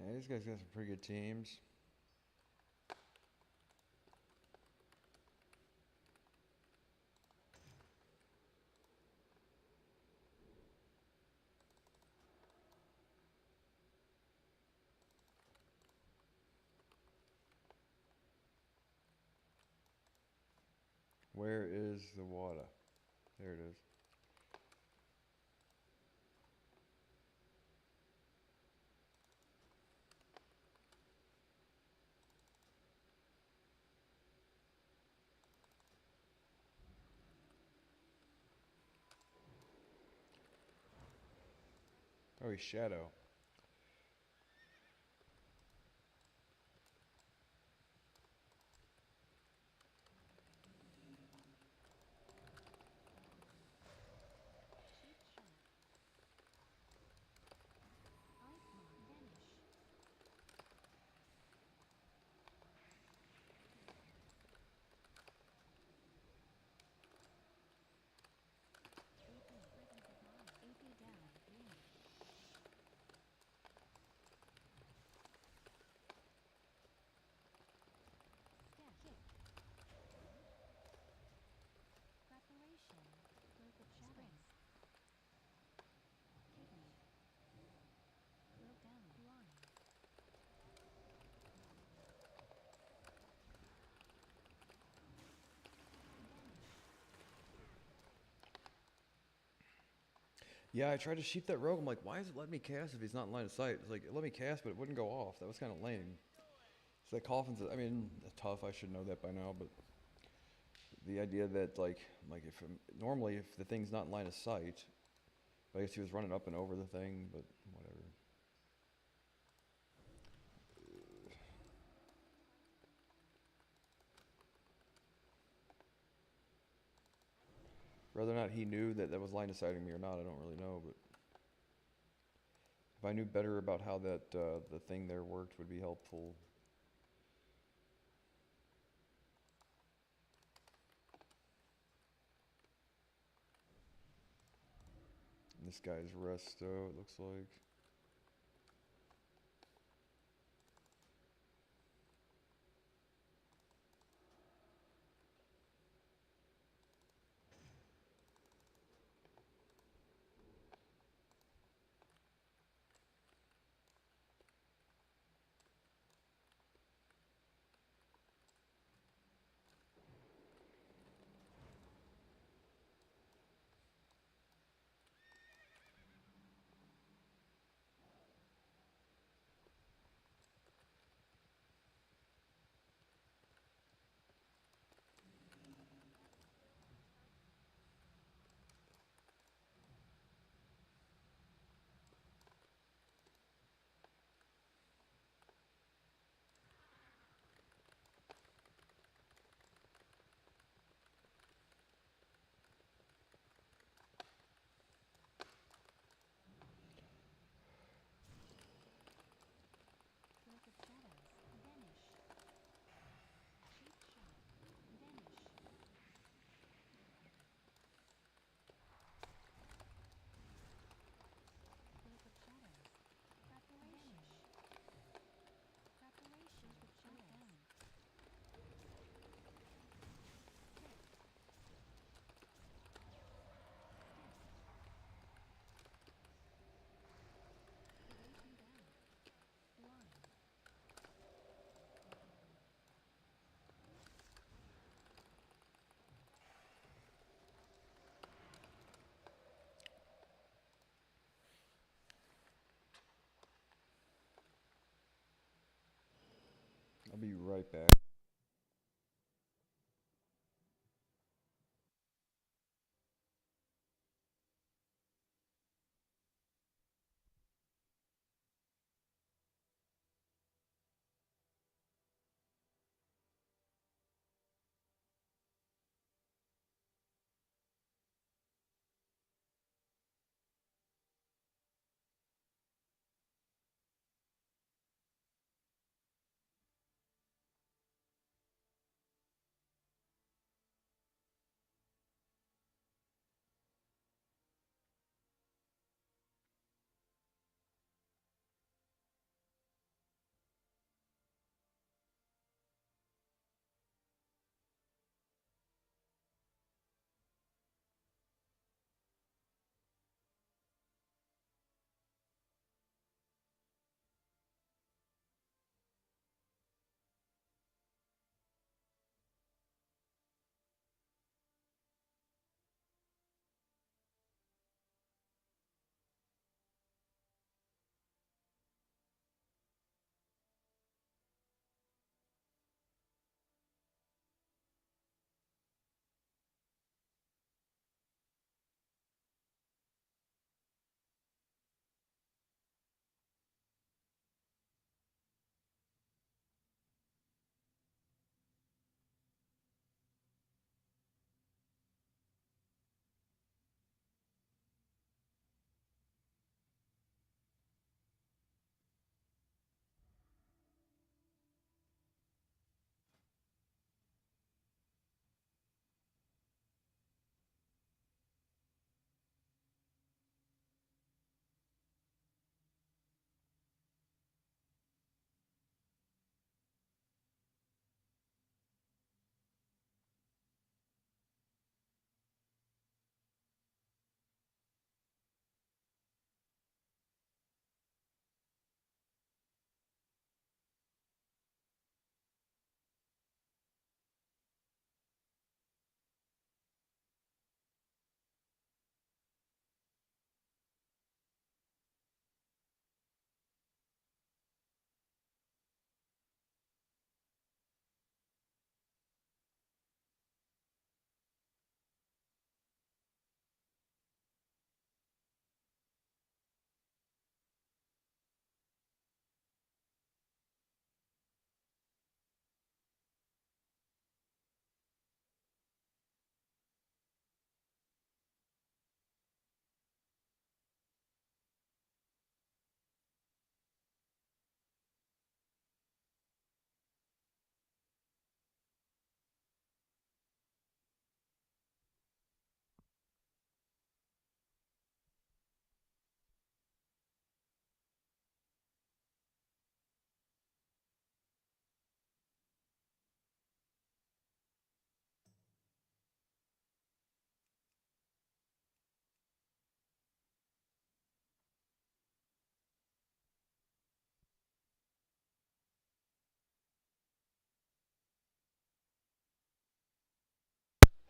Yeah, these guys got some pretty good teams. Where is the water? There it is. Oh, he's shadow. Yeah, I tried to sheep that rogue. I'm like, why is it letting me cast if he's not in line of sight? It's like, it let me cast, but it wouldn't go off. That was kind of lame. So that coffin's, I mean, tough. I should know that by now, but the idea that like if normally if the thing's not in line of sight, but I guess he was running up and over the thing, but whatever. Whether or not he knew that that was line of sighting me or not, I don't really know, but if I knew better about how that the thing there worked would be helpful. And this guy's resto, it looks like. Cloak of Shadows. Vanish. Cheap shot. Vanish. Cloak of Shadows. Preparation. Vanish. Preparation. Cloak of Shadows. Down. Hit. Stiff. Preparation down. Blind. I'll be right back.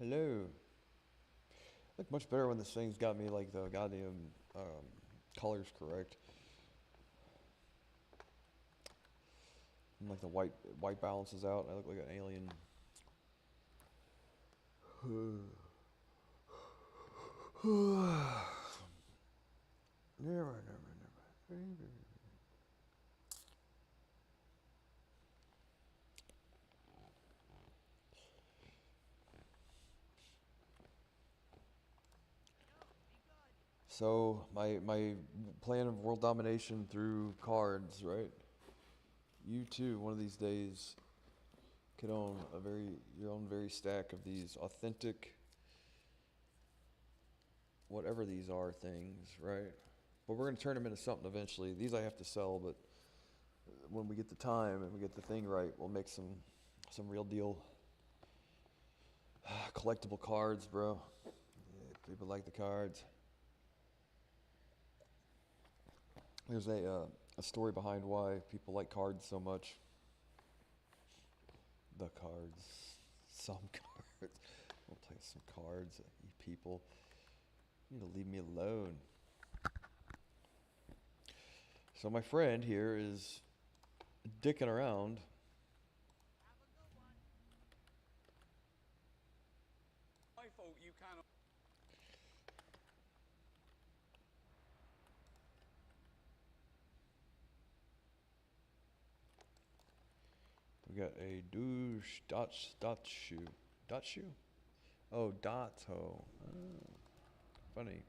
Hello. Look much better when this thing's got me like the goddamn colors correct. And like the white balances out. I look like an alien. Never. So my plan of world domination through cards, right? You too, one of these days, could own your own very stack of these authentic, whatever these are, things, right? But we're gonna turn them into something eventually. These I have to sell, but when we get the time and we get the thing right, we'll make some real deal collectible cards, bro. Yeah, people like the cards. There's a story behind why people like cards so much. The cards. Some cards. We'll play some cards, you people. You need to leave me alone. So my friend here is dicking around. My fault you cannot. We got a douche dot shoe. Dot shoe? Oh, Dato. Oh, funny.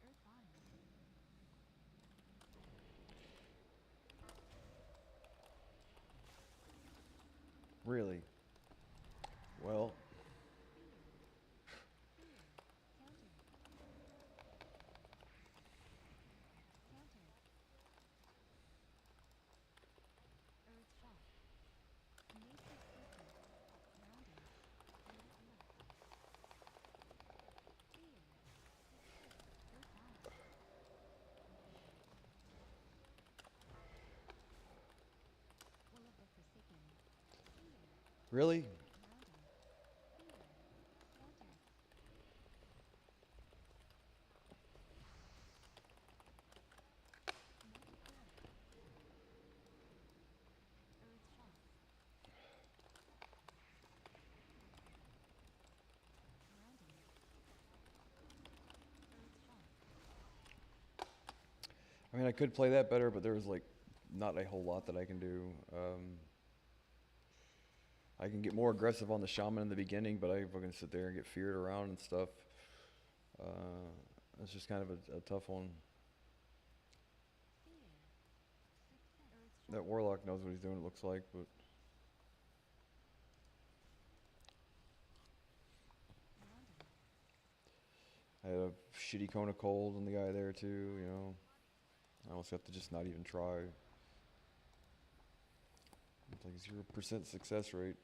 Earth on. Really? Well, Counter. Counter. Earth shock. Nature's secret. Grounding. Earth left. Fear. Earth on. Will of the Forsaken. Fear. really? Grounding. Fear. Counter. Magic word. Earth shock. Grounding. Earth shock. I mean, I could play that better, but there was like not a whole lot that I can do. I can get more aggressive on the shaman in the beginning, but I fucking sit there and get feared around and stuff. It's just kind of a tough one. Fear. Success. Earth shock. That warlock knows what he's doing, it looks like, but Grounding. I had a shitty cone of cold on the guy there too, you know. I almost have to just not even try. It's like 0% success rate.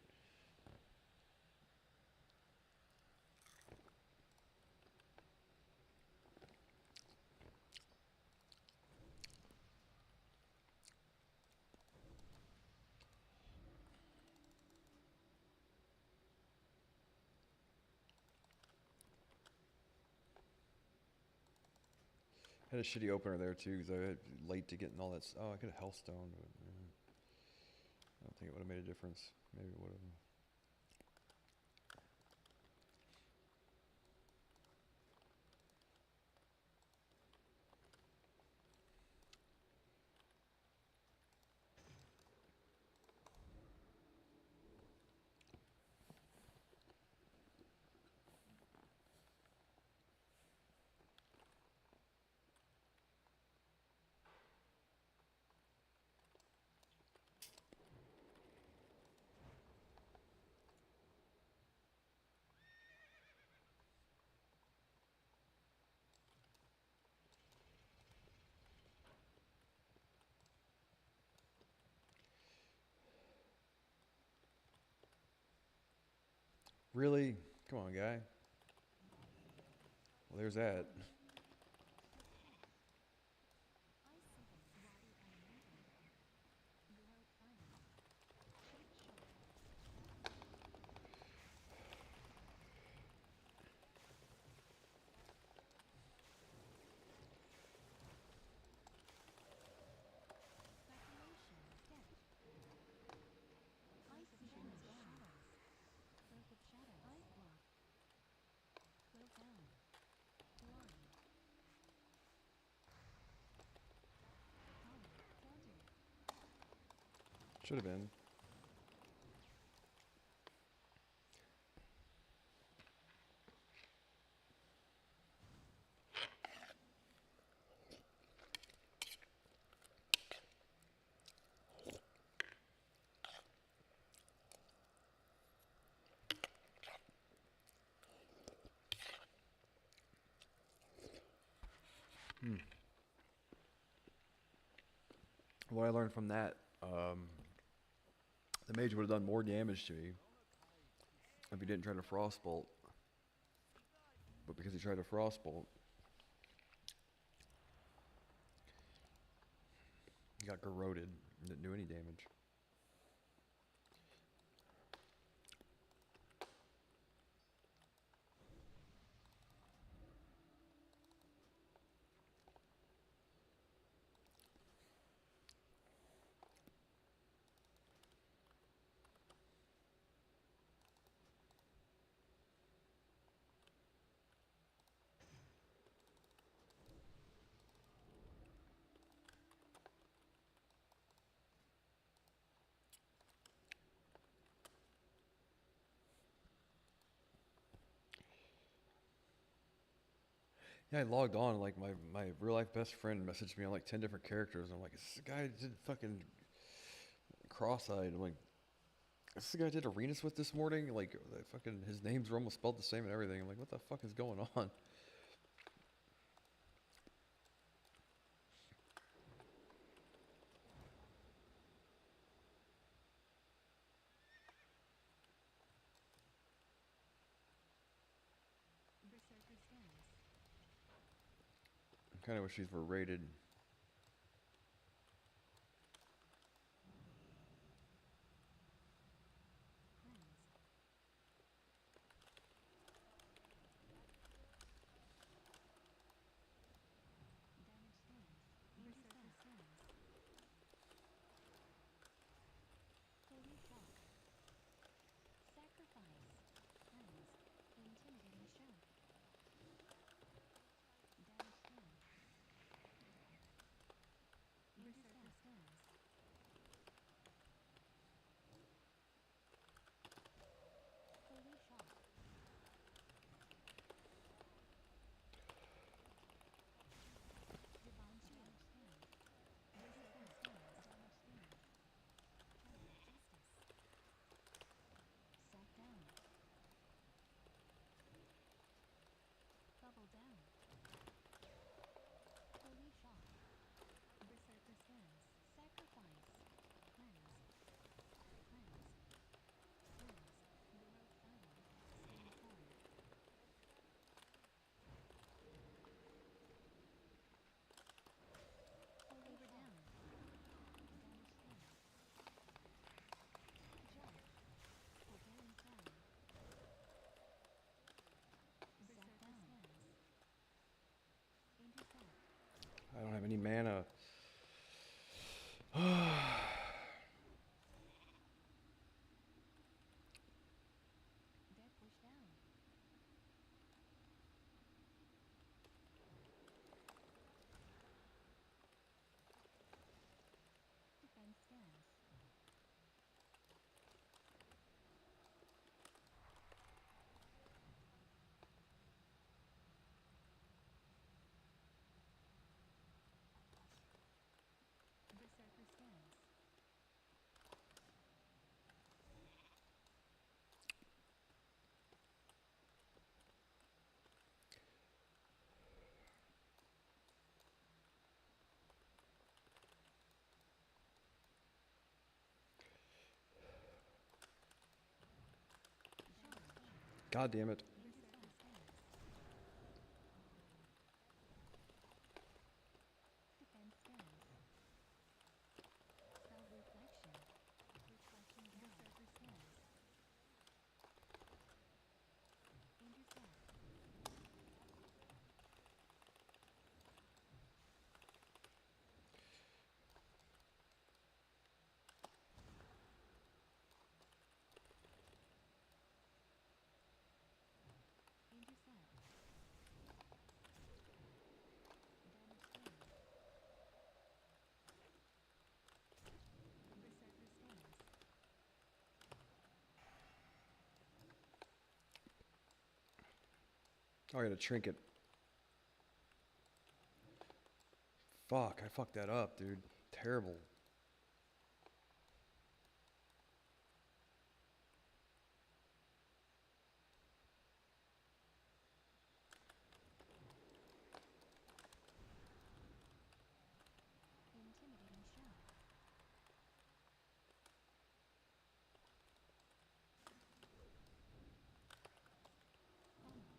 Had a shitty opener there too because I had late to getting all that. Oh, I got a Hellstone, but I don't think it would have made a difference. Maybe it would have. Really? Come on, guy. Well, there's that. Should have been. What I learned from that, the mage would have done more damage to me if he didn't try to frostbolt. But because he tried to frostbolt, he got corroded and didn't do any damage. Yeah, I logged on, like my real life best friend messaged me on like 10 different characters. I'm like, this guy did fucking cross-eyed. I'm like, this the guy I did arenas with this morning? Like, fucking his names were almost spelled the same and everything. I'm like, what the fuck is going on? I kind of wish these were rated. I don't have any mana. God damn it. Berserker stance. Defend stance. Spell reflection. Reflection down. Berserker stance. Intercept. Intercept. Damage done. Berserker stance. Oh, I got a trinket. Fuck, I fucked that up, dude. Terrible. Intimidating shot. Pummel.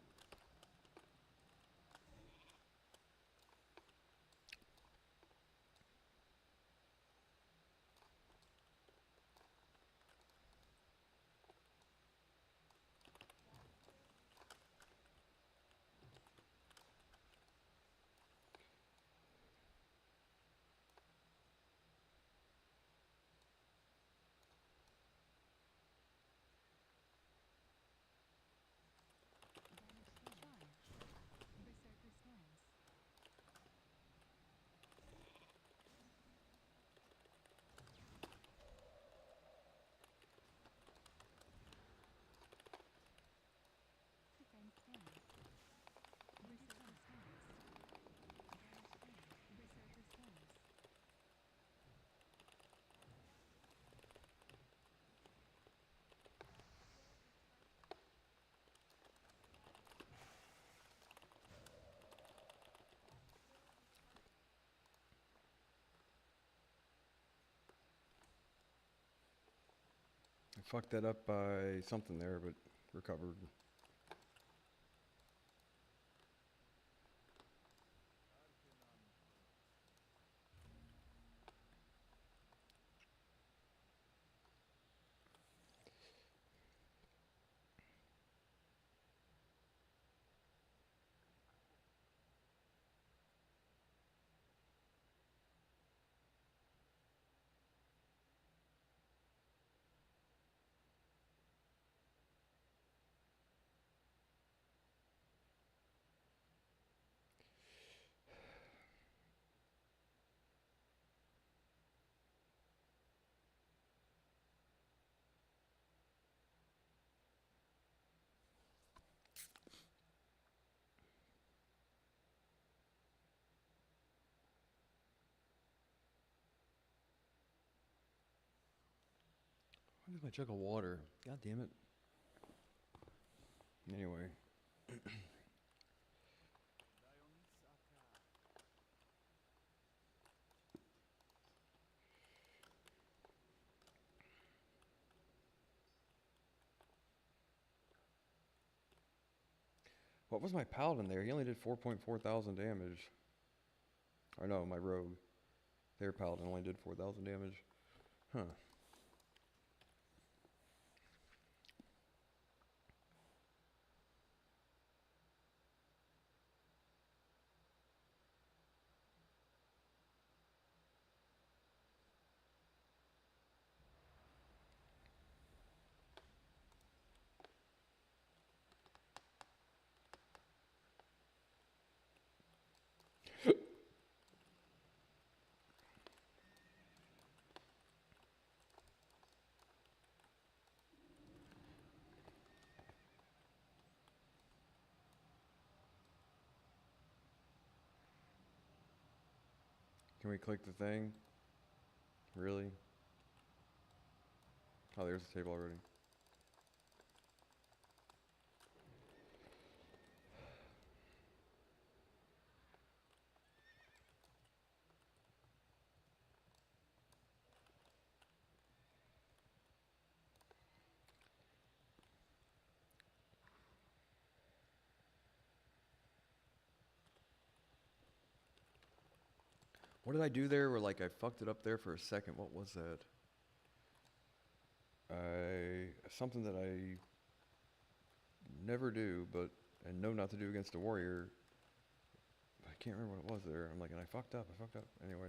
Damage done. Charge. Berserker stance. Defend stance. Berserker stance. Damage done. Berserker stance. I fucked that up by something there, but recovered. Where's my jug of water? God damn it. Anyway. What was my paladin there? He only did 4.4 thousand damage. Or no, my rogue. Their paladin only did 4,000 damage. Huh. Can we click the thing? Really? Oh, there's the table already. What did I do there where like I fucked it up there for a second? What was that? Something that I never do, but and know not to do against a warrior. I can't remember what it was there. I'm like, and I fucked up. Anyway,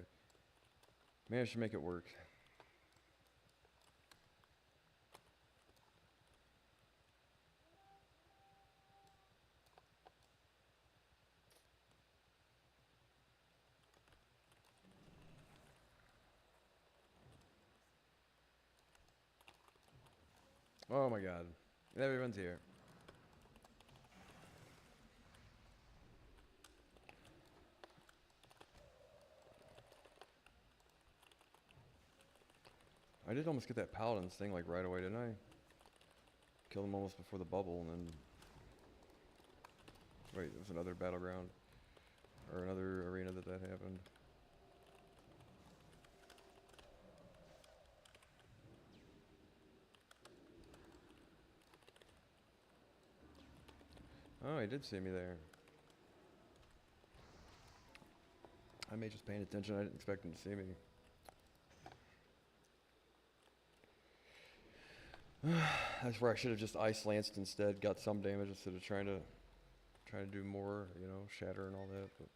managed to make it work. Oh my god. Everyone's here. I did almost get that paladin's thing like right away, didn't I? Killed him almost before the bubble and then... Wait, it was another battleground. Or another arena that happened. Oh, he did see me there. I may just paying attention. I didn't expect him to see me. That's where I should have just ice lanced instead. Got some damage instead of trying to do more. You know, shatter and all that. But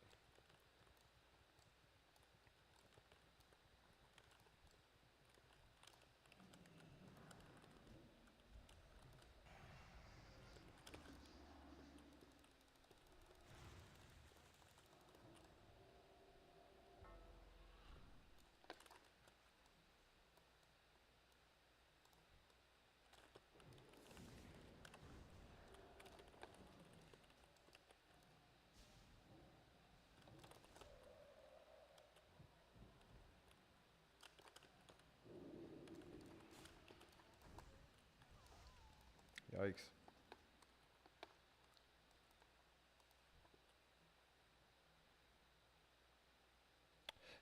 yikes.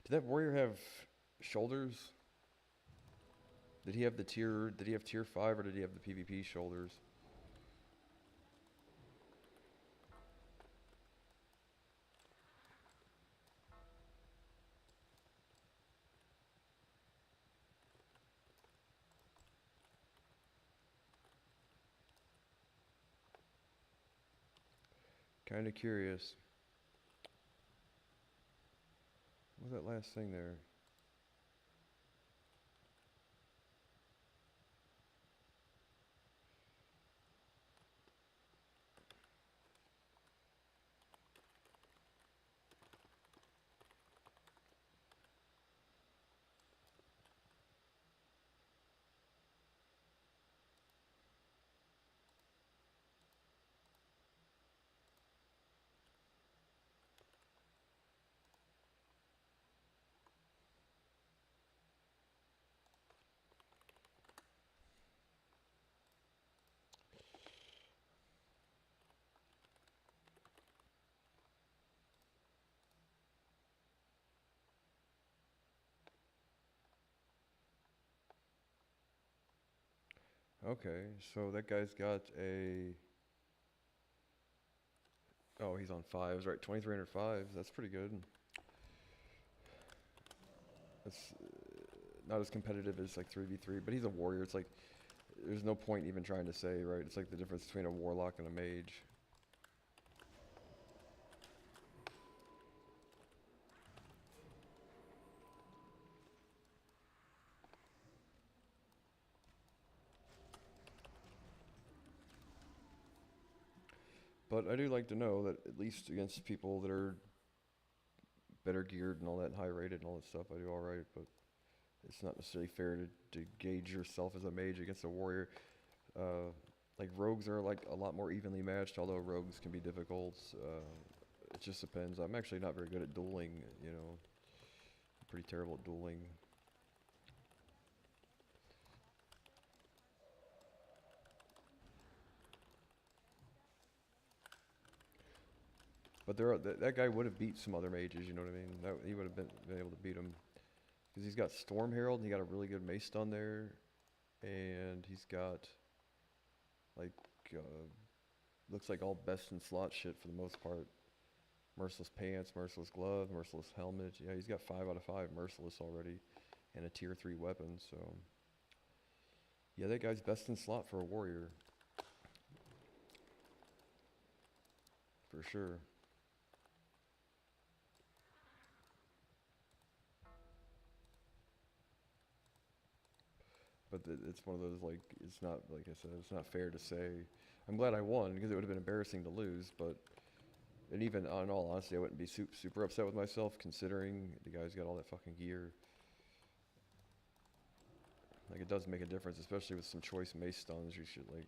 Did that warrior have shoulders? Did he have tier 5 or did he have the PvP shoulders? Kind of curious. What was that last thing there? Okay, so that guy's got a... Oh, he's on 5s, right? 2300 5s. That's pretty good. That's not as competitive as like 3v3, but he's a warrior. It's like, there's no point even trying to say, right? It's like the difference between a warlock and a mage. But I do like to know that at least against people that are better geared and all that, high rated and all that stuff, I do alright, but it's not necessarily fair to gauge yourself as a mage against a warrior. Like rogues are like a lot more evenly matched, although rogues can be difficult. It just depends. I'm actually not very good at dueling, you know. I'm pretty terrible at dueling. But that guy would have beat some other mages, you know what I mean? He would have been able to beat him. Because he's got Storm Herald, and he got a really good mace stun there. And he's got, like, looks like all best in slot shit for the most part. Merciless pants, merciless glove, merciless helmet. Yeah, he's got 5 out of 5 merciless already, and a tier 3 weapon. So yeah, that guy's best in slot for a warrior, for sure. But it's one of those, like, it's not, like I said, it's not fair to say. I'm glad I won because it would have been embarrassing to lose. But, and even in all honesty, I wouldn't be super upset with myself considering the guy's got all that fucking gear. Like, it does make a difference, especially with some choice mace stuns. You should, like,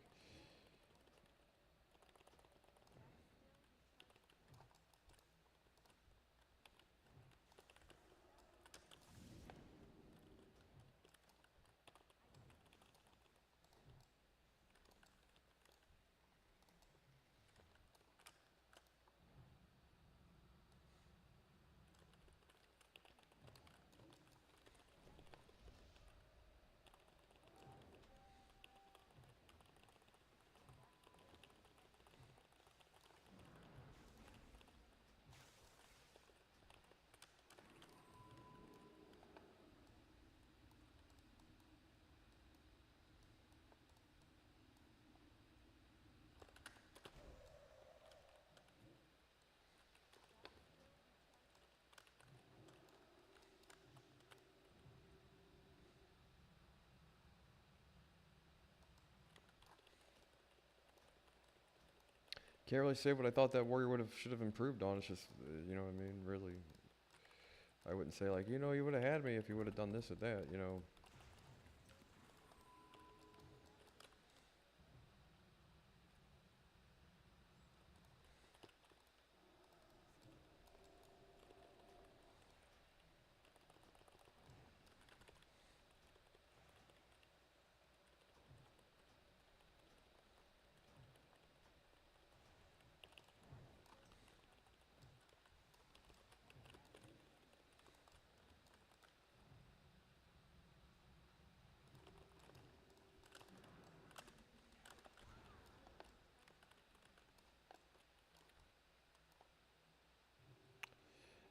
can't really say what I thought that warrior should have improved on. It's just, you know what I mean? Really, I wouldn't say, like, you know, you would have had me if you would have done this or that, you know.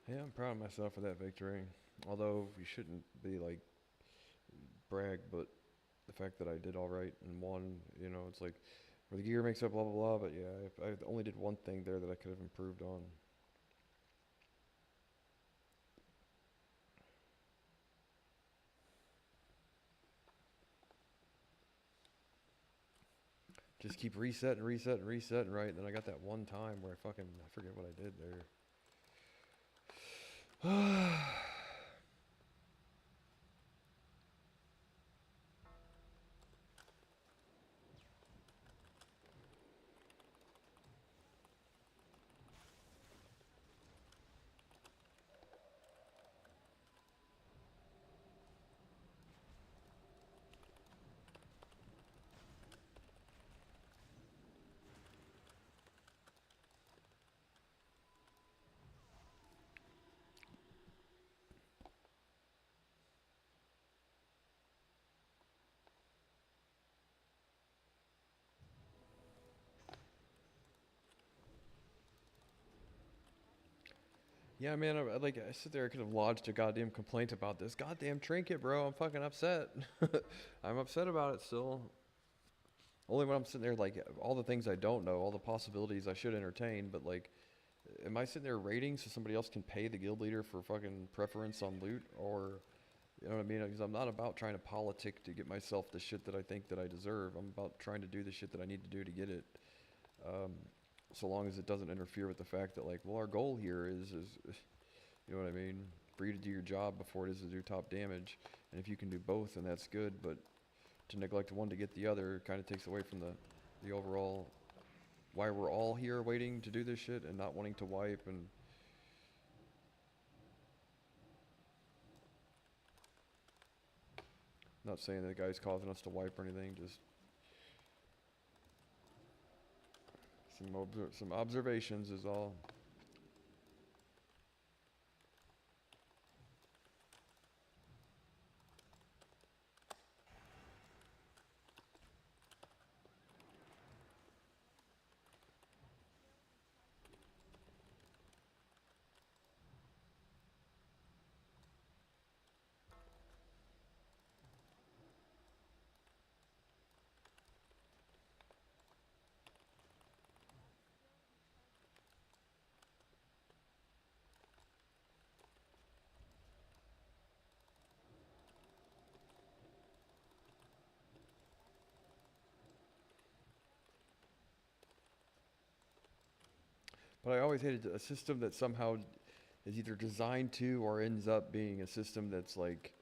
Yeah, I'm proud of myself for that victory. Although you shouldn't be, like, brag, but the fact that I did all right and won, you know, it's like, where the gear makes up blah blah blah. But yeah, if I only did one thing there that I could have improved on. Just keep resetting, right? And then I got that one time where I forget what I did there. Yeah, man, I sit there, I could have lodged a goddamn complaint about this goddamn trinket, bro. I'm fucking upset. I'm upset about it still. Only when I'm sitting there, like, all the things I don't know, all the possibilities I should entertain, but, like, am I sitting there raiding so somebody else can pay the guild leader for fucking preference on loot? Or, you know what I mean? Because I'm not about trying to politic to get myself the shit that I think that I deserve. I'm about trying to do the shit that I need to do to get it. So long as it doesn't interfere with the fact that, like, well, our goal here is you know what I mean, for you to do your job before it is to do top damage. And if you can do both, then that's good. But to neglect one to get the other kind of takes away from the overall why we're all here waiting to do this shit and not wanting to wipe. And not saying that the guy's causing us to wipe or anything, just some observations is all. But I always hated a system that somehow is either designed to or ends up being a system that's like,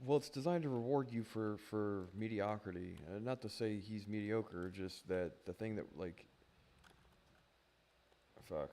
well, it's designed to reward you for mediocrity. Not to say he's mediocre, just that the thing that like, fuck.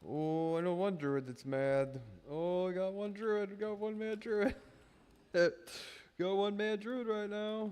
Oh, I know one druid that's mad. Oh, I got one druid. I got one mad druid. Got one mad druid right now.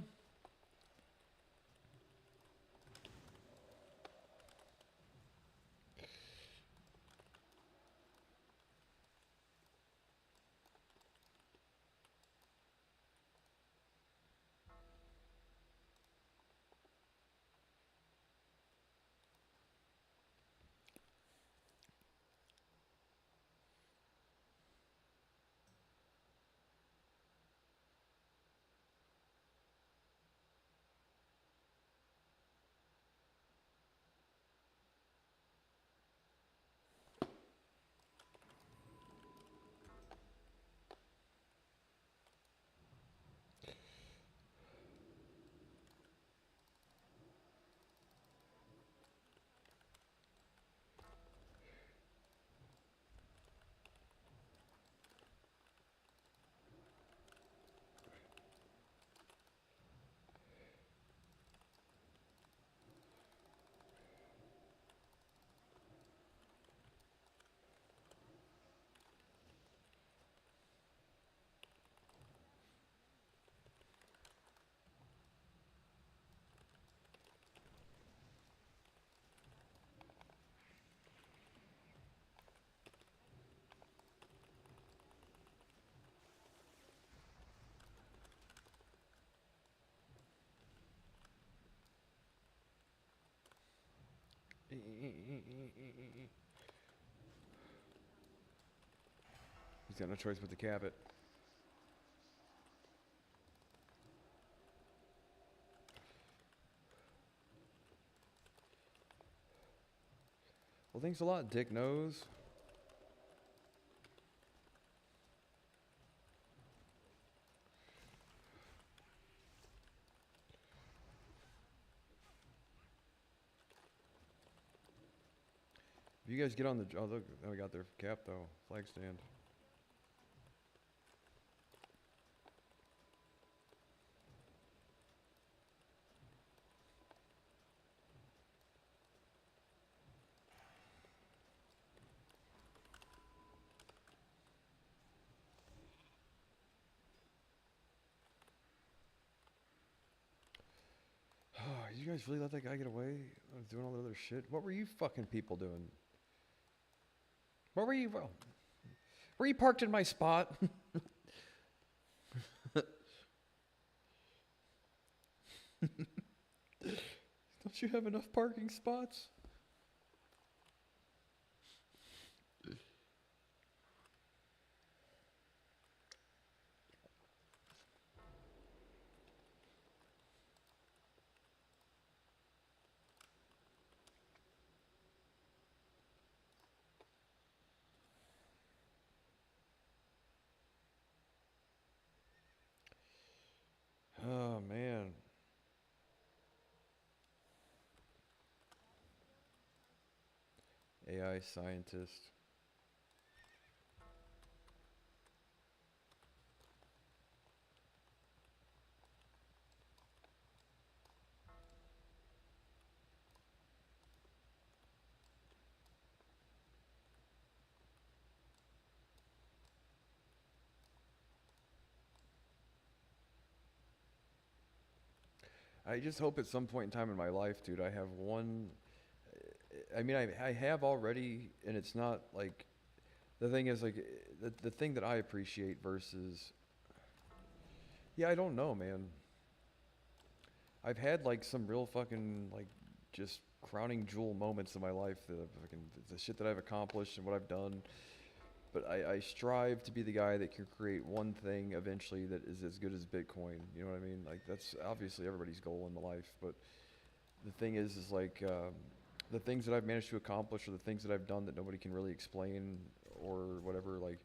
He's got no choice but to cap it. Well, thanks a lot, Dick Nose. If you guys get on the... Oh, look. Oh, we got their cap, though. Flag stand. You guys really let that guy get away? Doing all that other shit? What were you fucking people doing? What were you... Well, were you parked in my spot? Don't you have enough parking spots? Oh, man. AI scientist. I just hope at some point in time in my life, dude, I have one. I mean, I have already, and it's not like. The thing is, like, the thing that I appreciate versus. Yeah, I don't know, man. I've had, like, some real fucking, like, just crowning jewel moments in my life. The shit that I've accomplished and what I've done. but I strive to be the guy that can create one thing eventually that is as good as Bitcoin. You know what I mean? Like that's obviously everybody's goal in the life. But the thing is like the things that I've managed to accomplish, or the things that I've done that nobody can really explain or whatever. Like,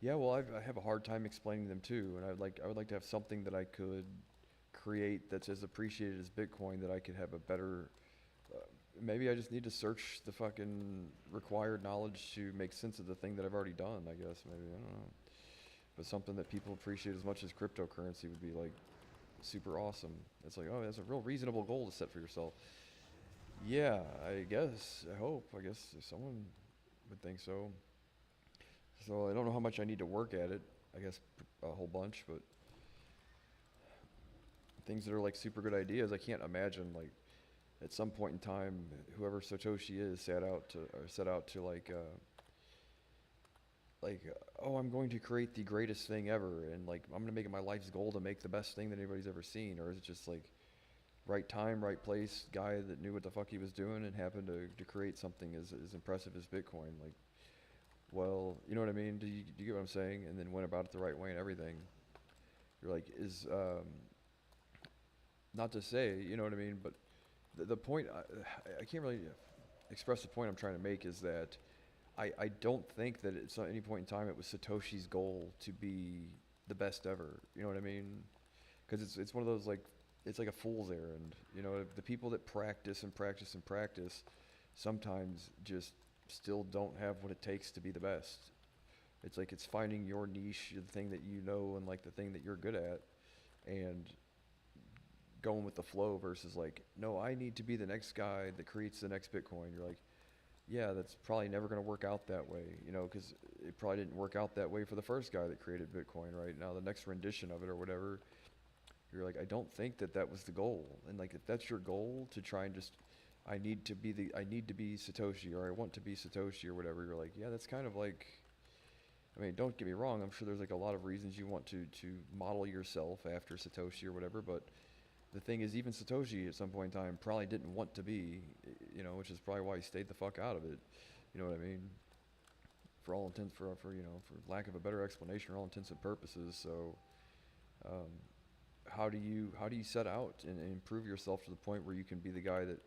yeah, well, I have a hard time explaining them too, and I would like to have something that I could create that's as appreciated as Bitcoin, that I could have a better. Maybe I just need to search the fucking required knowledge to make sense of the thing that I've already done. I guess maybe I don't know, but something that people appreciate as much as cryptocurrency would be like super awesome. It's like, oh, that's a real reasonable goal to set for yourself. Yeah, I guess. I hope. I guess someone would think so. So I don't know how much I need to work at it. I guess a whole bunch, but things that are like super good ideas, I can't imagine like at some point in time, whoever Satoshi is set out to oh, I'm going to create the greatest thing ever, and like I'm gonna make it my life's goal to make the best thing that anybody's ever seen, or is it just like right time, right place, guy that knew what the fuck he was doing and happened to create something as impressive as Bitcoin? Like, well, you know what I mean? Do you get what I'm saying? And then went about it the right way and everything. You're like, not to say, you know what I mean, but the point, I can't really express the point I'm trying to make is that I don't think that at any point in time it was Satoshi's goal to be the best ever. You know what I mean? Because it's one of those like, it's like a fool's errand. You know, the people that practice and practice and practice sometimes just still don't have what it takes to be the best. It's like it's finding your niche, the thing that you know, and like the thing that you're good at, and going with the flow versus like, no, I need to be the next guy that creates the next Bitcoin. You're like, yeah, that's probably never going to work out that way, you know, because it probably didn't work out that way for the first guy that created Bitcoin, right? Now the next rendition of it or whatever, you're like, I don't think that was the goal. And like, if that's your goal to try and just, I need to be Satoshi, or I want to be Satoshi or whatever, you're like, yeah, that's kind of like, I mean, don't get me wrong, I'm sure there's like a lot of reasons you want to model yourself after Satoshi or whatever, but the thing is, even Satoshi at some point in time probably didn't want to be, you know, which is probably why he stayed the fuck out of it. You know what I mean? For all intents, for you know, for lack of a better explanation, for all intents and purposes. So, how do you set out and improve yourself to the point where you can be the guy that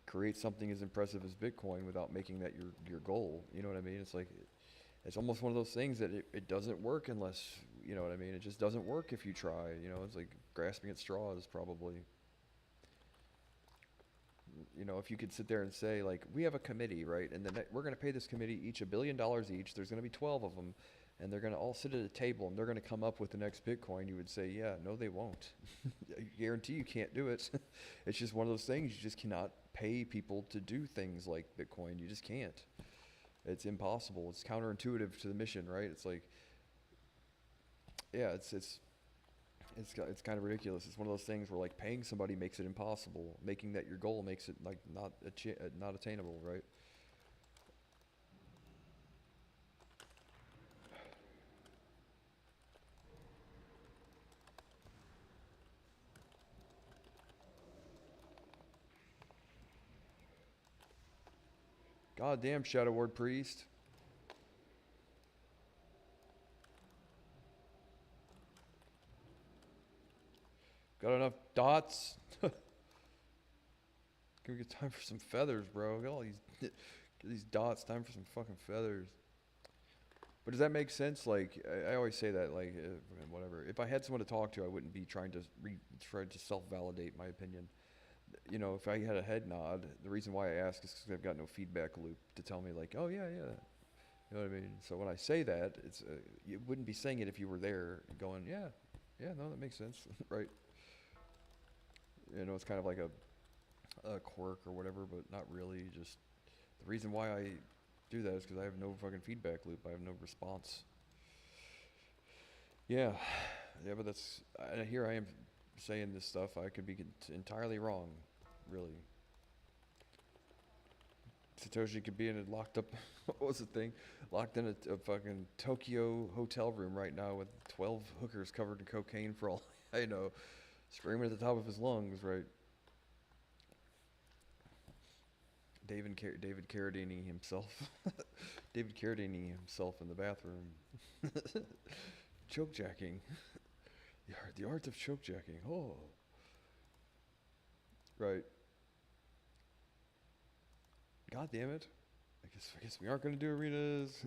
creates something as impressive as Bitcoin without making that your goal? You know what I mean? It's like, it's almost one of those things that it doesn't work unless, you know what I mean? It just doesn't work if you try, you know? It's like grasping at straws probably. You know, if you could sit there and say like, we have a committee, right? And then we're going to pay this committee each $1 billion each. There's going to be 12 of them, and they're going to all sit at a table and they're going to come up with the next Bitcoin. You would say, yeah, no, they won't. I guarantee you can't do it. It's just one of those things. You just cannot pay people to do things like Bitcoin. You just can't. It's impossible. It's counterintuitive to the mission, right? It's like, yeah, it's kind of ridiculous. It's one of those things where like paying somebody makes it impossible. Making that your goal makes it like not attainable, right? Goddamn Shadow Ward Priest. Got enough dots? Can we get time for some feathers, bro? Got all these dots, time for some fucking feathers. But does that make sense? Like, I always say that, like, whatever. If I had someone to talk to, I wouldn't be trying to try to self-validate my opinion. You know, if I had a head nod, the reason why I ask is because I've got no feedback loop to tell me, like, oh, yeah, yeah. You know what I mean? So when I say that, it's you wouldn't be saying it if you were there going, yeah, yeah, no, that makes sense, right? You know, it's kind of like a quirk or whatever, but not really. Just the reason why I do that is because I have no fucking feedback loop. I have no response. Yeah, yeah, but that's here I am saying this stuff. I could be entirely wrong, really. Satoshi could be in a locked up, what was the thing? Locked in a fucking Tokyo hotel room right now with 12 hookers covered in cocaine for all I know, screaming at the top of his lungs, right? David Carradine himself. David Carradine himself in the bathroom. Choke jacking. The art of choke jacking. Oh. Right. God damn it. I guess we aren't gonna do arenas.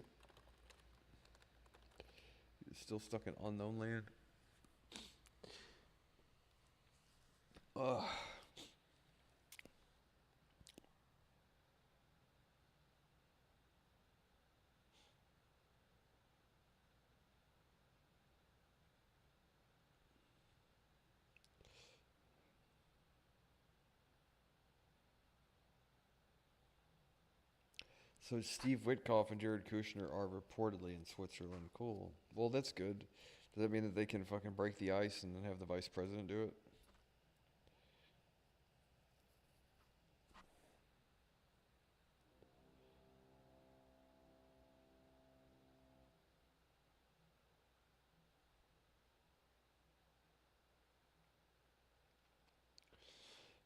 Still stuck in unknown land. Ugh. So Steve Witkoff and Jared Kushner are reportedly in Switzerland. Cool. Well, that's good. Does that mean that they can fucking break the ice and then have the vice president do it?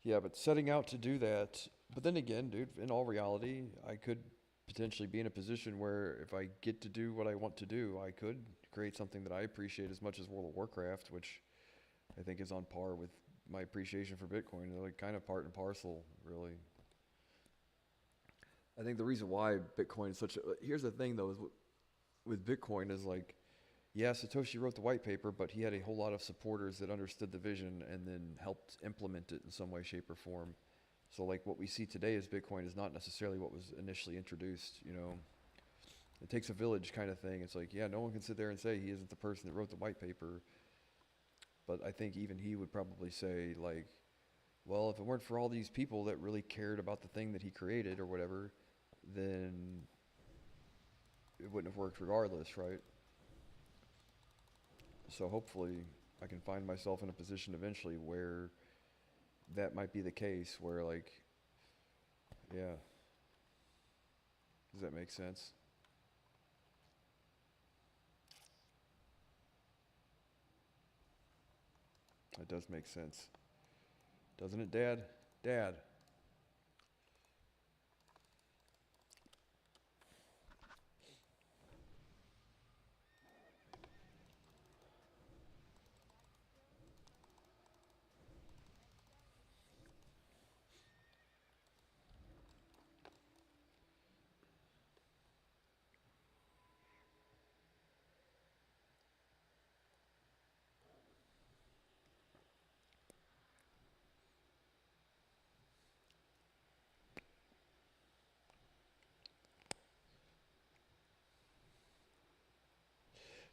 Yeah, but setting out to do that, but then again, dude, in all reality, I could potentially be in a position where if I get to do what I want to do, I could create something that I appreciate as much as World of Warcraft, which I think is on par with my appreciation for Bitcoin. They're like kind of part and parcel, really. I think the reason why Bitcoin is such a, here's the thing though, is with Bitcoin is like, yeah, Satoshi wrote the white paper, but he had a whole lot of supporters that understood the vision and then helped implement it in some way, shape, or form. So like what we see today as Bitcoin is not necessarily what was initially introduced, you know. It takes a village kind of thing. It's like, yeah, no one can sit there and say he isn't the person that wrote the white paper. But I think even he would probably say like, well, if it weren't for all these people that really cared about the thing that he created or whatever, then it wouldn't have worked regardless, right? So hopefully I can find myself in a position eventually where that might be the case, where like, yeah. Does that make sense? That does make sense. Doesn't it, Dad? Dad.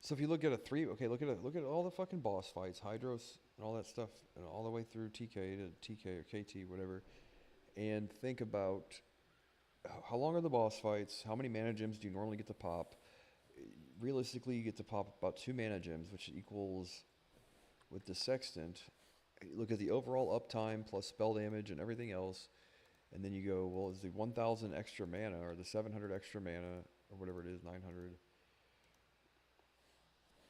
So if you look at a three, okay, look at all the fucking boss fights, Hydros and all that stuff, and all the way through TK to TK or KT, whatever, and think about how long are the boss fights? How many mana gems do you normally get to pop? Realistically, you get to pop about 2 mana gems, which equals, with the Sextant, you look at the overall uptime plus spell damage and everything else, and then you go, well, is the 1,000 extra mana or the 700 extra mana or whatever it is, 900.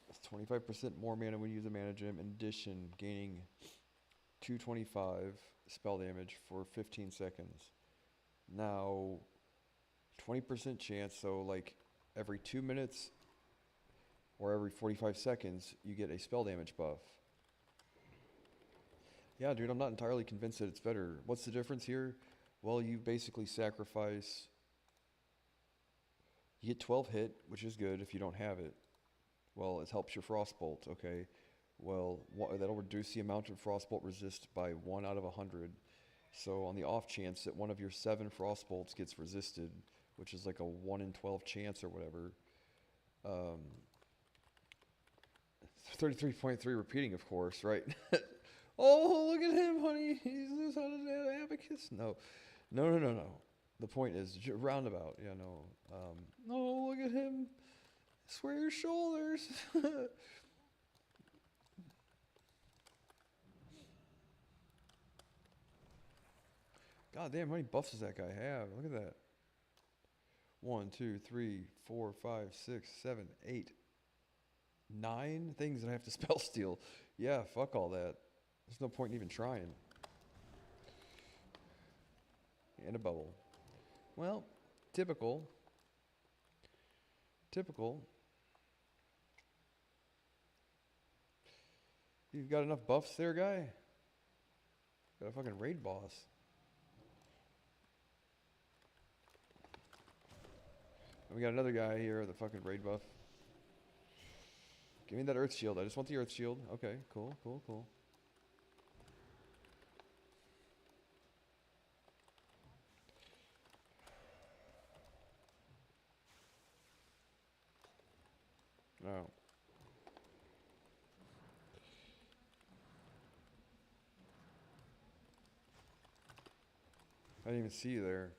It's 25% more mana when you use a mana gem. In addition, gaining 225 spell damage for 15 seconds. Now, 20% chance, so like every 2 minutes or every 45 seconds, you get a spell damage buff. Yeah, dude, I'm not entirely convinced that it's better. What's the difference here? Well, you basically sacrifice. You get 12 hit, which is good if you don't have it. Well, it helps your Frostbolt, okay. Well, that'll reduce the amount of Frostbolt resist by 1 out of 100. So on the off chance that one of your 7 Frostbolts gets resisted, which is like a 1 in 12 chance or whatever, 33.3 repeating, of course, right? Oh, look at him, honey. He's this on an abacus. No. The point is, roundabout, yeah, no. Oh, look at him. Square your shoulders. God damn, how many buffs does that guy have? Look at that. 1, 2, 3, 4, 5, 6, 7, 8, 9 things that I have to spell steal. Yeah, fuck all that. There's no point in even trying. And a bubble. Well, typical. Typical. You've got enough buffs there, guy? Got a fucking raid boss. And we got another guy here with a fucking raid buff. Give me that earth shield. I just want the earth shield. Okay, cool, cool, cool. No. I didn't even see you there.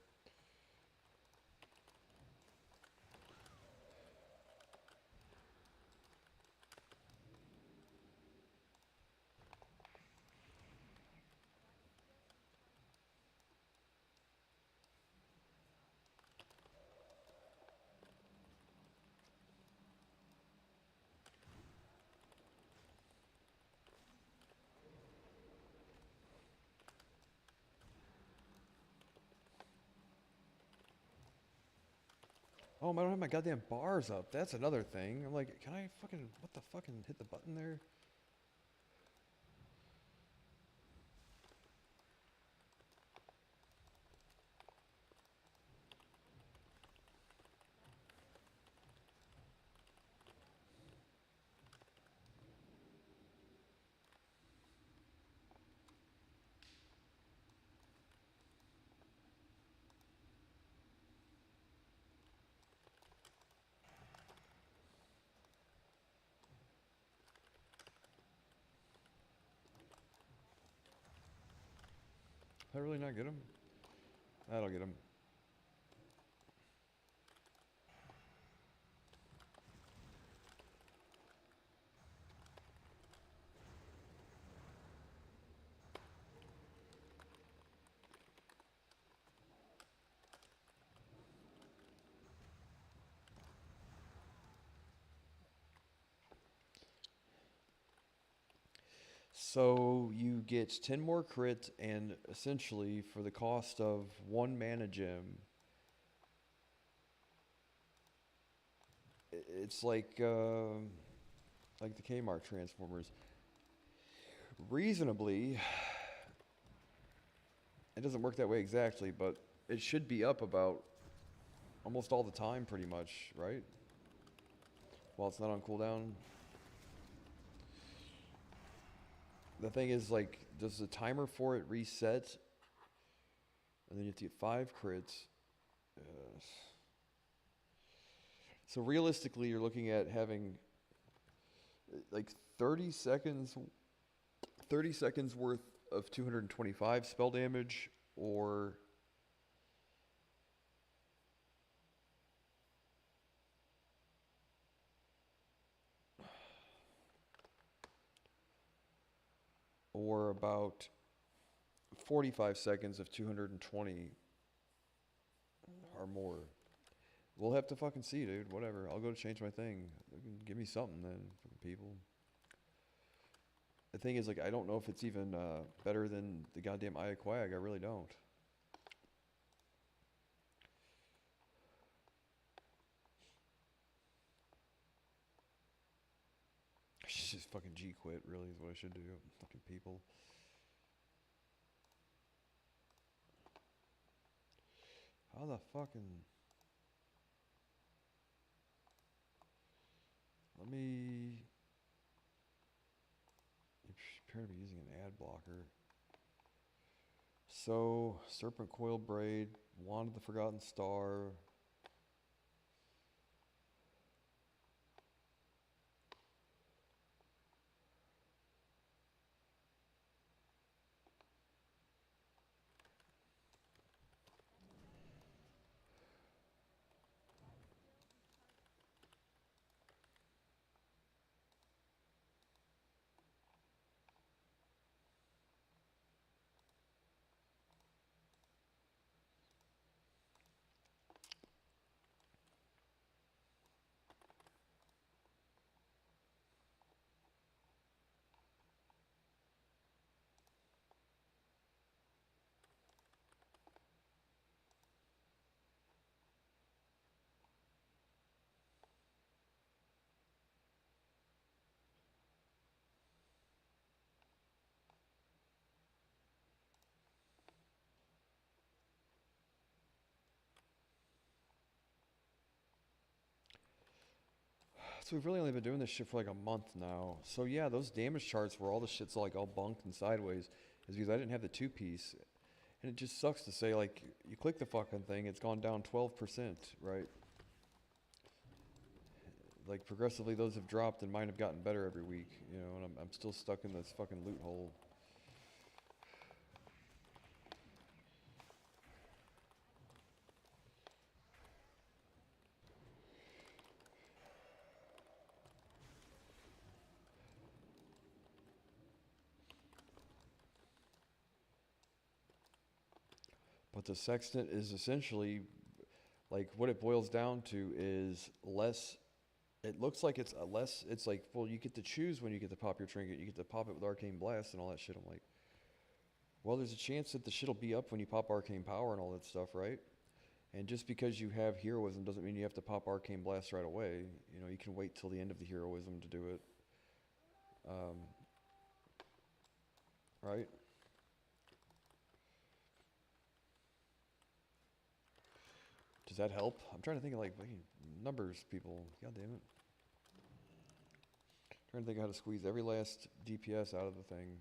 Oh, I don't have my goddamn bars up. That's another thing. I'm like, can I fucking, what the fucking hit the button there? Did I really not get him? That'll get him. So you get 10 more crit, and essentially for the cost of 1 mana gem, it's like the Kmart Transformers. Reasonably, it doesn't work that way exactly, but it should be up about almost all the time pretty much, right? While it's not on cooldown. The thing is, like, does the timer for it reset? And then you have to get 5 crits. So realistically, you're looking at having like 30 seconds worth of 225 spell damage, or about 45 seconds of 220 or more. We'll have to fucking see, dude. Whatever. I'll go to change my thing. Give me something then, fucking people. The thing is, like, I don't know if it's even better than the goddamn Iaquag. I really don't. I should just fucking G quit, really, is what I should do. Fucking people. How the fucking... Let me... You appear to be using an ad blocker. So, Serpent Coil Braid, Wand of the Forgotten Star. So we've really only been doing this shit for like a month now. So yeah, those damage charts where all the shit's like all bunked and sideways is because I didn't have the 2-piece. And it just sucks to say, like, you click the fucking thing, it's gone down 12%, right? Like, progressively those have dropped and mine have gotten better every week, you know, and I'm still stuck in this fucking loot hole. But the sextant is essentially, like, what it boils down to is less. It looks like it's a less. It's like, well, you get to choose when you get to pop your trinket. You get to pop it with Arcane Blast and all that shit. I'm like, well, there's a chance that the shit'll be up when you pop Arcane Power and all that stuff, right? And just because you have heroism doesn't mean you have to pop Arcane Blast right away. You know, you can wait till the end of the heroism to do it. Right? Does that help? I'm trying to think of like numbers, people. God damn it. Trying to think of how to squeeze every last DPS out of the thing.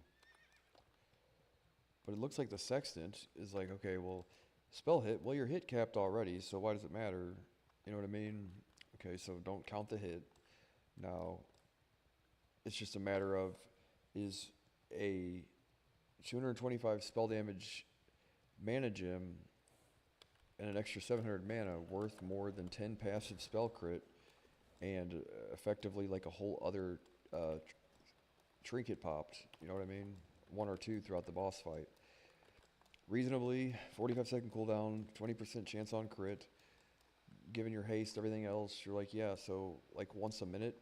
But it looks like the sextant is like, okay, well, spell hit. Well, you're hit capped already, so why does it matter? You know what I mean? Okay, so don't count the hit. Now, it's just a matter of, is a 225 spell damage mana gem and an extra 700 mana worth more than 10 passive spell crit and effectively like a whole other trinket popped, you know what I mean? 1 or 2 throughout the boss fight. Reasonably, 45-second cooldown, 20% chance on crit, given your haste, everything else, you're like, yeah, so like once a minute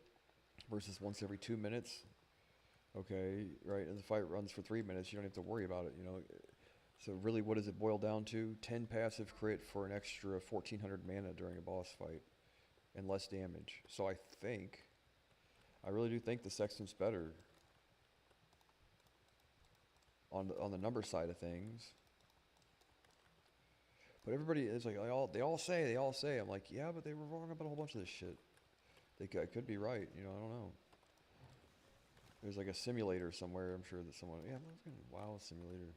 versus once every 2 minutes. Okay, right, and the fight runs for 3 minutes, you don't have to worry about it, you know. So really, what does it boil down to? 10 passive crit for an extra 1400 mana during a boss fight and less damage. So I really do think the Sextant's better on the number side of things. But everybody is like, they all say. I'm like, yeah, but they were wrong about a whole bunch of this shit. They could be right, you know, I don't know. There's like a simulator somewhere, I'm sure that someone, yeah, that's gonna WoW simulator.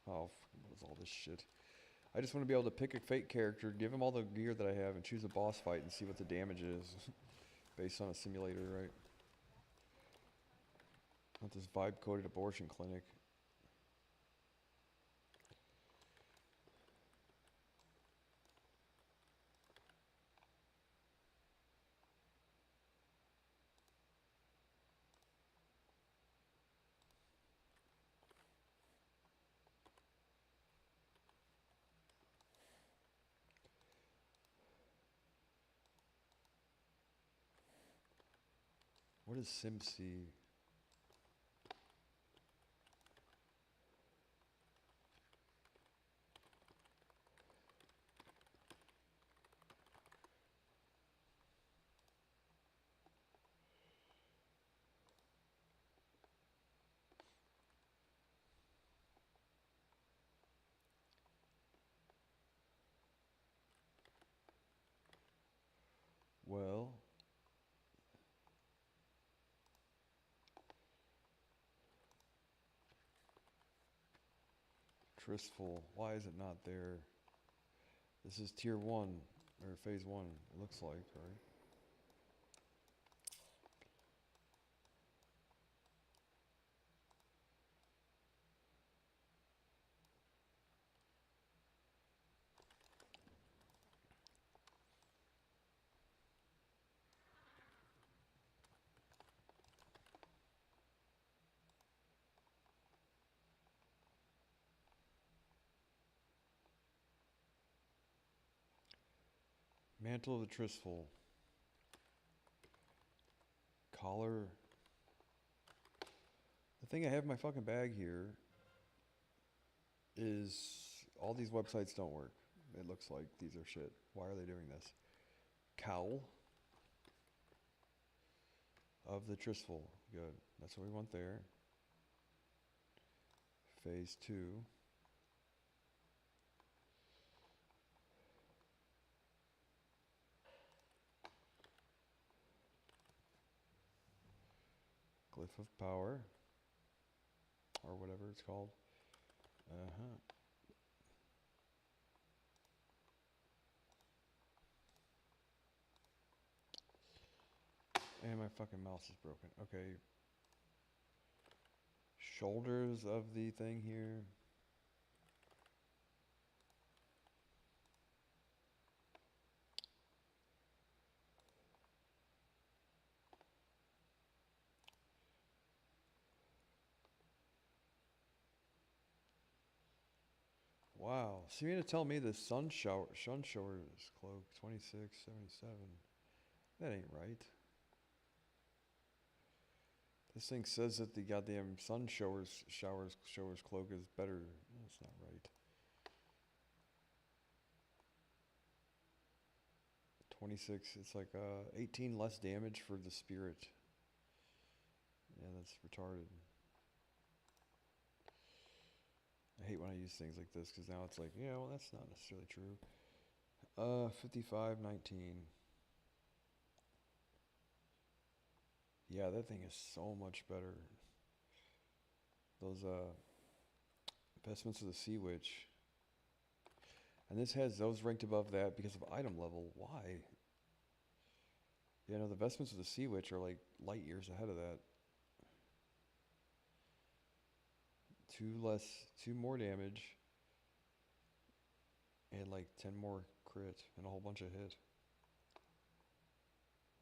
Oh, what is all this shit? I just want to be able to pick a fake character, give him all the gear that I have, and choose a boss fight and see what the damage is based on a simulator, right? Not this vibe-coded abortion clinic. What is SimC? Well, Tristful, why is it not there? This is tier 1, or phase 1, it looks like, right? Mantle of the Tristful. Collar. The thing I have in my fucking bag here is all these websites don't work. It looks like these are shit. Why are they doing this? Cowl of the Tristful. Good. That's what we want there. phase 2. Glyph of power, or whatever it's called. And my fucking mouse is broken. Okay. Shoulders of the thing here. Wow. So you're gonna tell me the sun shower's cloak 2677. That ain't right. This thing says that the goddamn sun showers cloak is better. That's not right. 26, it's like 18 less damage for the spirit. Yeah, that's retarded. I hate when I use things like this because now it's like, yeah, well, that's not necessarily true. 5519. Yeah, that thing is so much better. Those Vestments of the Sea Witch. And this has those ranked above that because of item level. Why? Yeah, no, the Vestments of the Sea Witch are like light years ahead of that. 2 more damage. And like 10 more crit and a whole bunch of hit.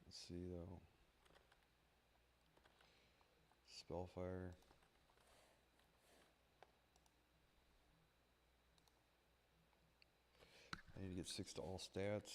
Let's see though. Spellfire. I need to get 6 to all stats.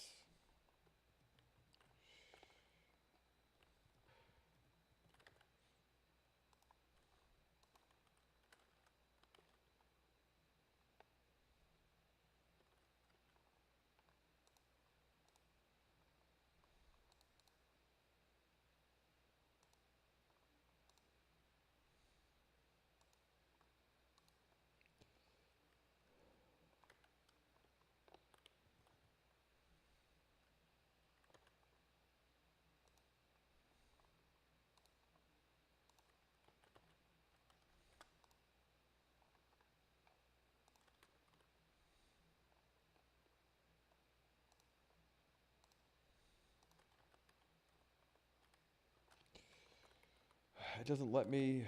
It doesn't let me.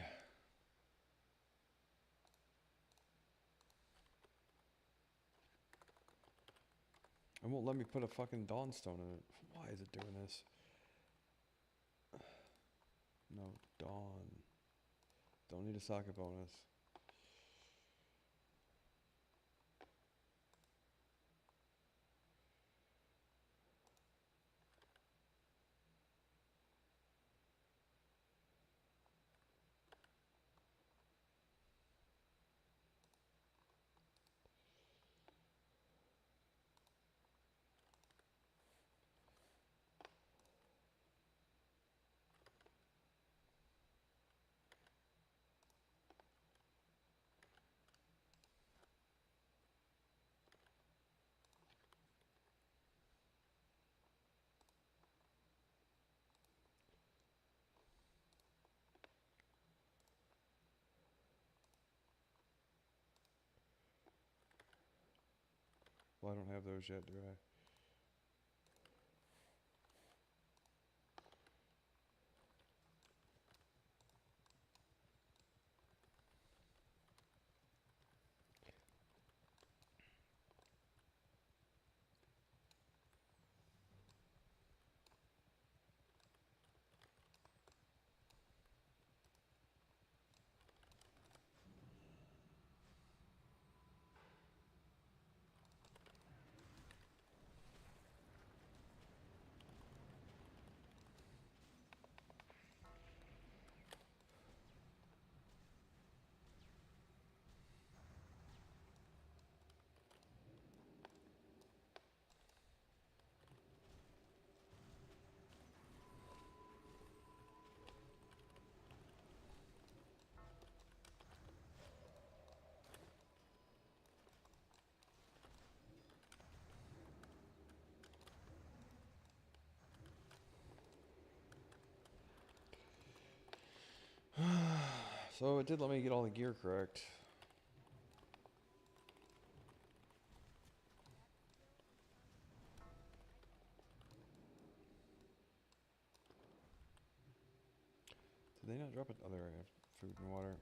It won't let me put a fucking Dawnstone in it. Why is it doing this? No, Dawn. Don't need a socket bonus. Well, I don't have those yet, do I? So it did let me get all the gear correct. Did they not drop it? Oh, there I have food and water.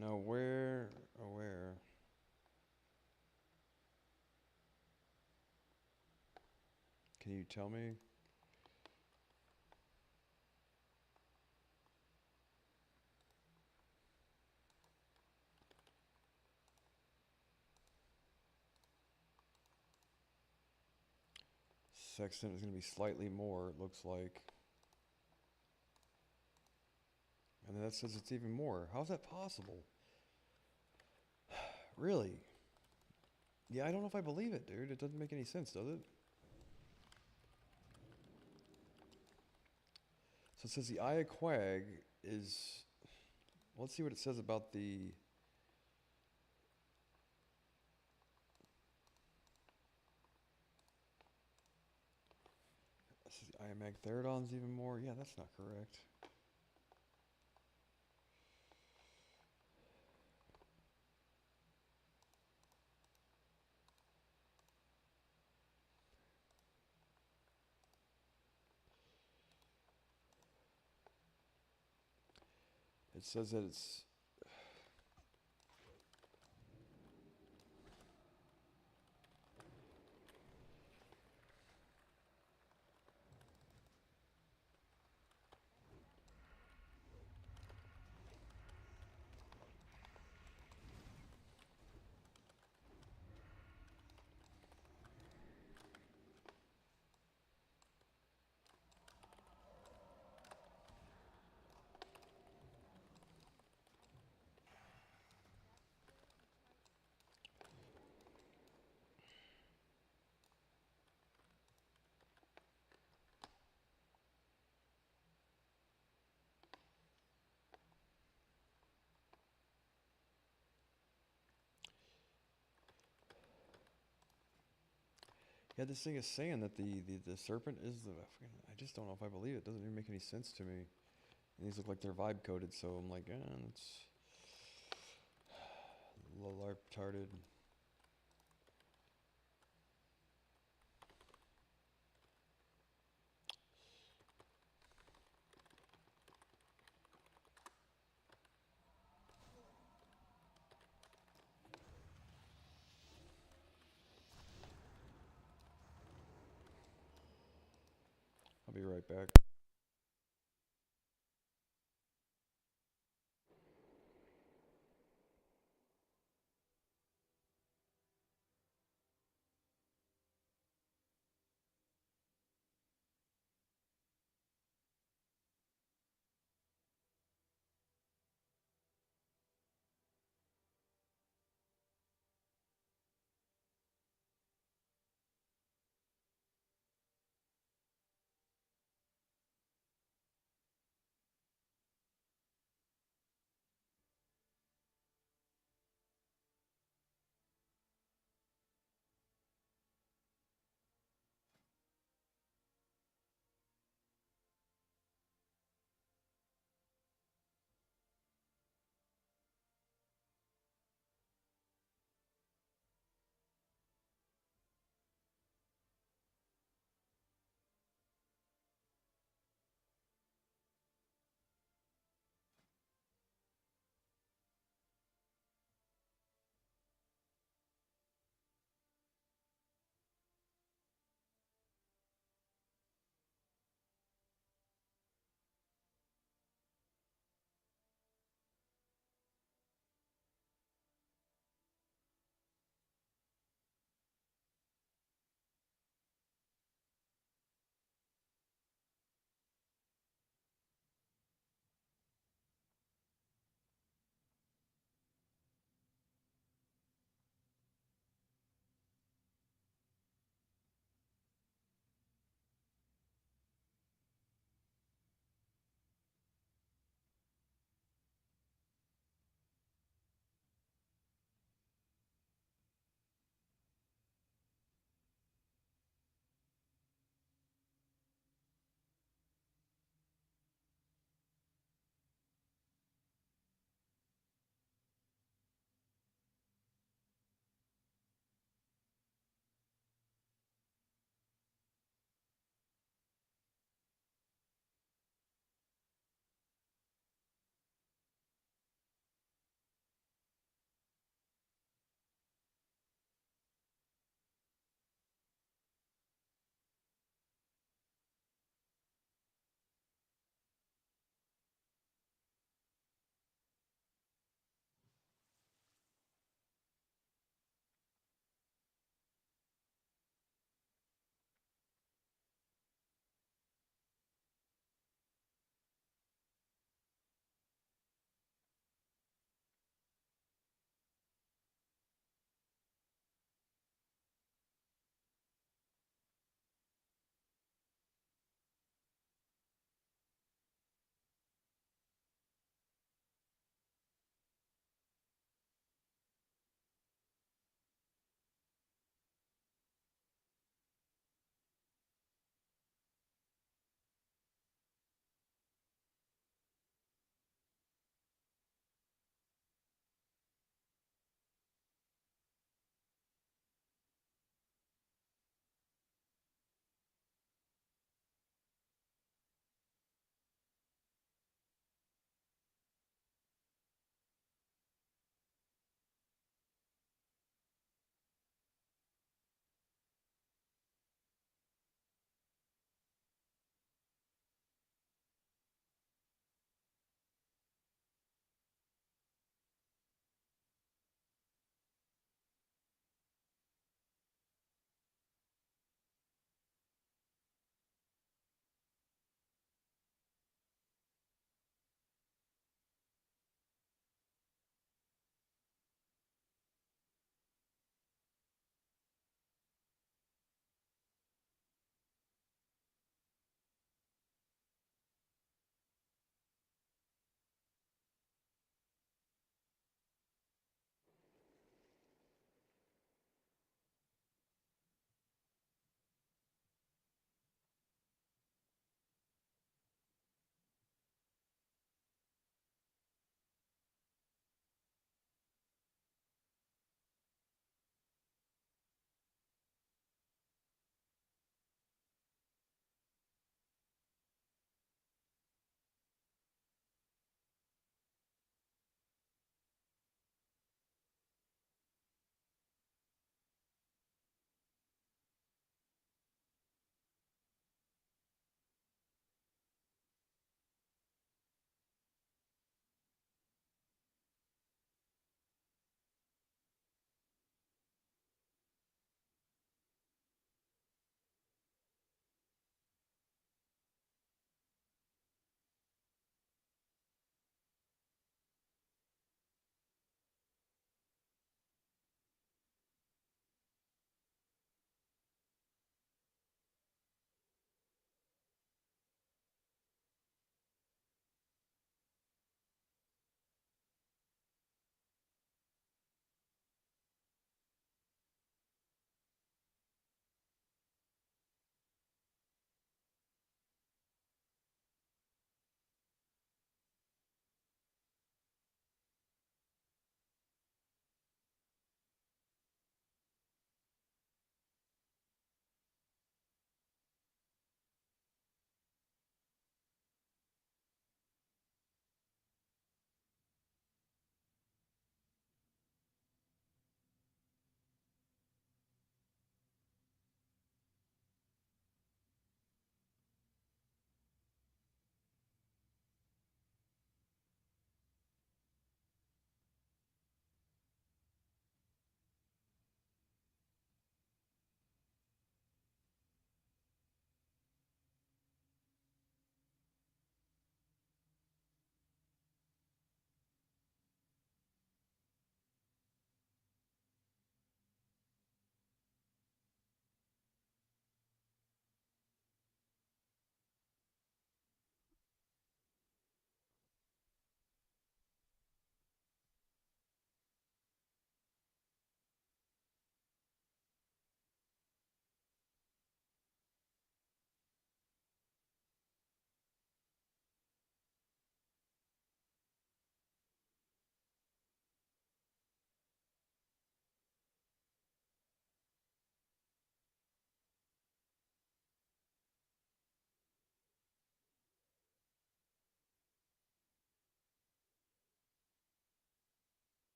Now where? Oh, where? Can you tell me? Sextant is going to be slightly more, it looks like. And then that says it's even more. How's that possible? Really? Yeah, I don't know if I believe it, dude. It doesn't make any sense, does it? So it says the Eye of Quag is... Let's see what it says about the... It says the Eye of Magtheridon's even more. Yeah, that's not correct. It says that it's... Yeah, this thing is saying that the serpent is the... I just don't know if I believe it. It doesn't even make any sense to me. And these look like they're vibe coded, so I'm like, it's... a little retarded. I'll be right back.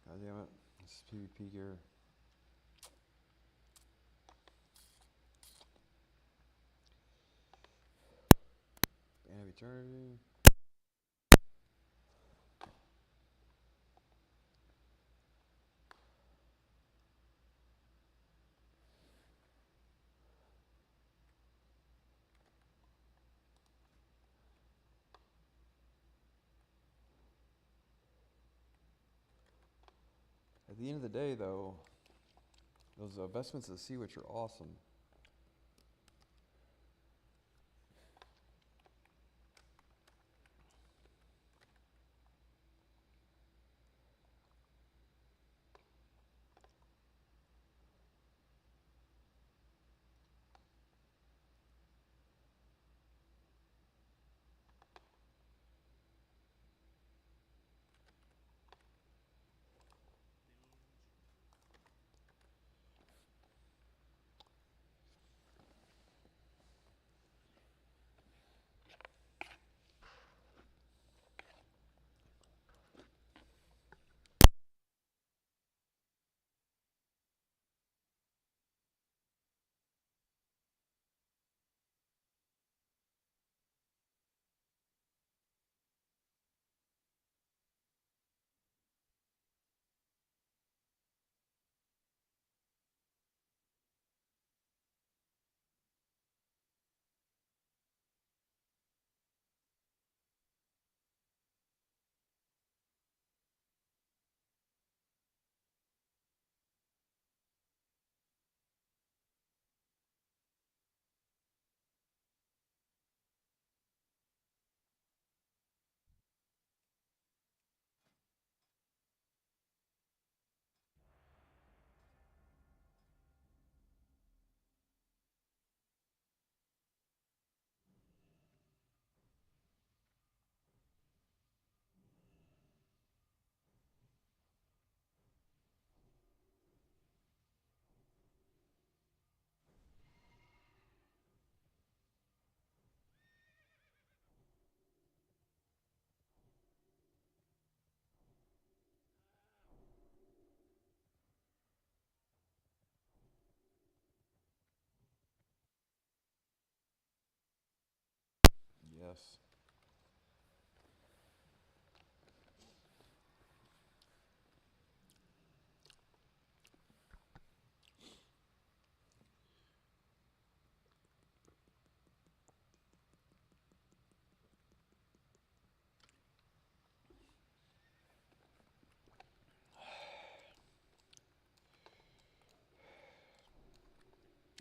God damn it. This is PvP gear. Band of Eternity. At the end of the day, though, those vestments of Sea Witch are awesome. Yes.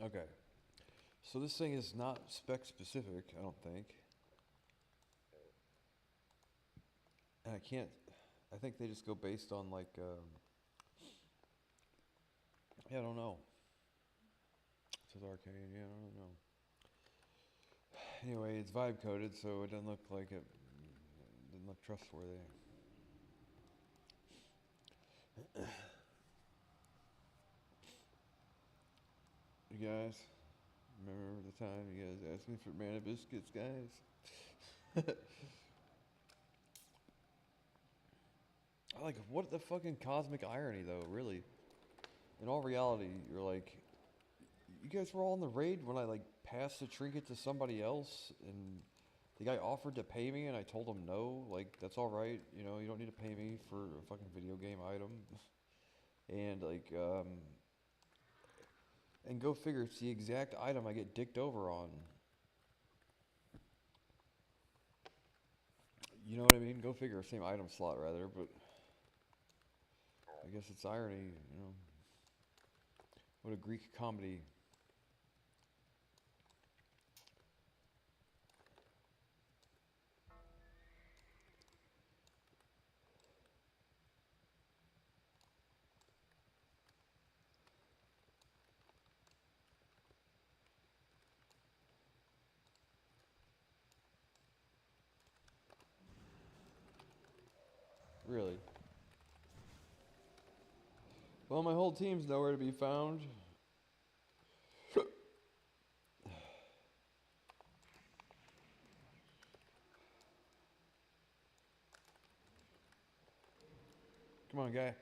Okay. So this thing is not spec specific, I don't think. And I can't. I think they just go based on like. Yeah, I don't know. It says arcane. Yeah, I don't know. Anyway, it's vibe coded, so it doesn't look like it. Doesn't look trustworthy. You guys, remember the time you guys asked me for mana biscuits, guys? Like, what the fucking cosmic irony, though, really? In all reality, you're like, you guys were all in the raid when I, like, passed the trinket to somebody else, and the guy offered to pay me, and I told him no. Like, that's alright, you know, you don't need to pay me for a fucking video game item. And, like, and go figure, it's the exact item I get dicked over on. You know what I mean? Go figure, same item slot, rather, but I guess it's irony, you know. What a Greek comedy. Really. Well, my whole team's nowhere to be found. Come on, guy.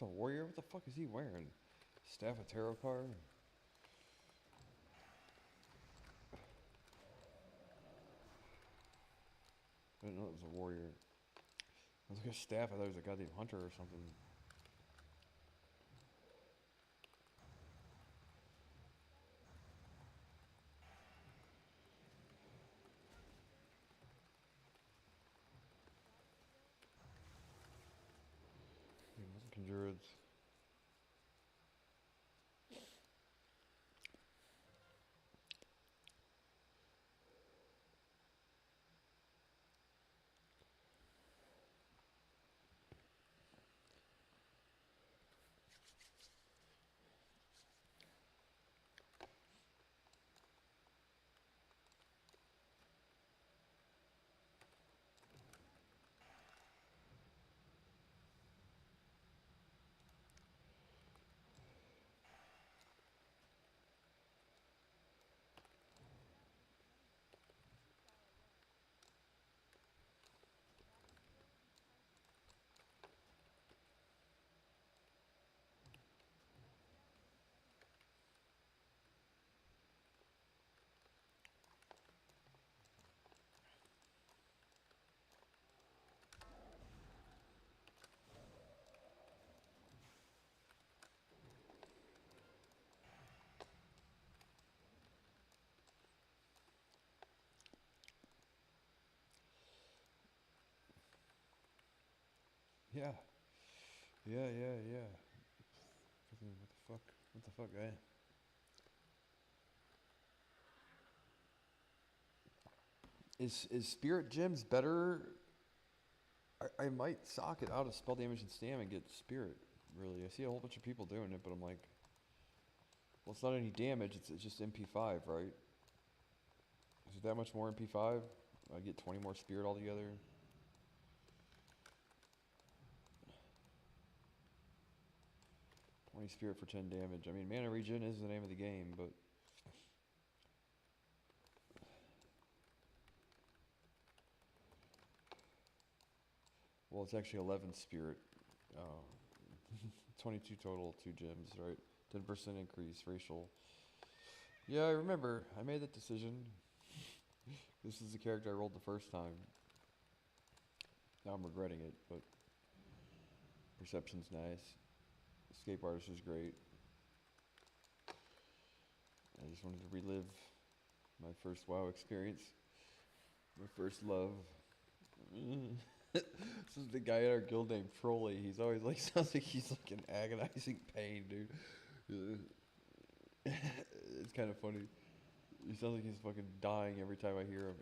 It's a warrior? What the fuck is he wearing? Staff of tarot card? I didn't know it was a warrior. I was like a staff, I thought it was a goddamn hunter or something. Fucking druids. Yeah. Yeah. Fucking what the fuck? What the fuck, guy? Is Spirit Gems better? I might sock it out of spell damage and stam and get Spirit, really. I see a whole bunch of people doing it, but I'm like, well, it's not any damage, it's just MP5, right? Is it that much more MP5? I get 20 more Spirit altogether. Spirit for 10 damage. I mean, mana regen is the name of the game, but well, it's actually 11 spirit. 22 total, 2 gems, right? 10% increase, racial. Yeah, I remember. I made that decision. This is the character I rolled the first time. Now I'm regretting it, but perception's nice. Escape artist is great. I just wanted to relive my first WoW experience. My first love. This is the guy in our guild named Trolley. He's always like, sounds like he's like in agonizing pain, dude. It's kind of funny. He sounds like he's fucking dying every time I hear him.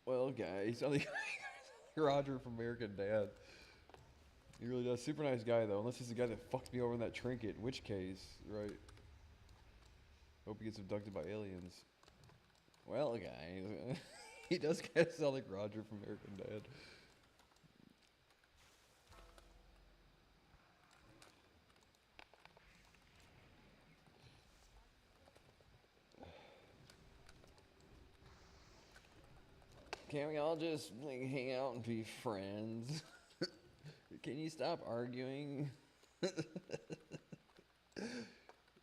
Well, guy, he sounds like Roger from American Dad. He really does. Super nice guy, though. Unless he's the guy that fucked me over in that trinket, in which case, right? Hope he gets abducted by aliens. Well, guy, he does kind of sound like Roger from American Dad. Can't we all just like hang out and be friends? Can you stop arguing?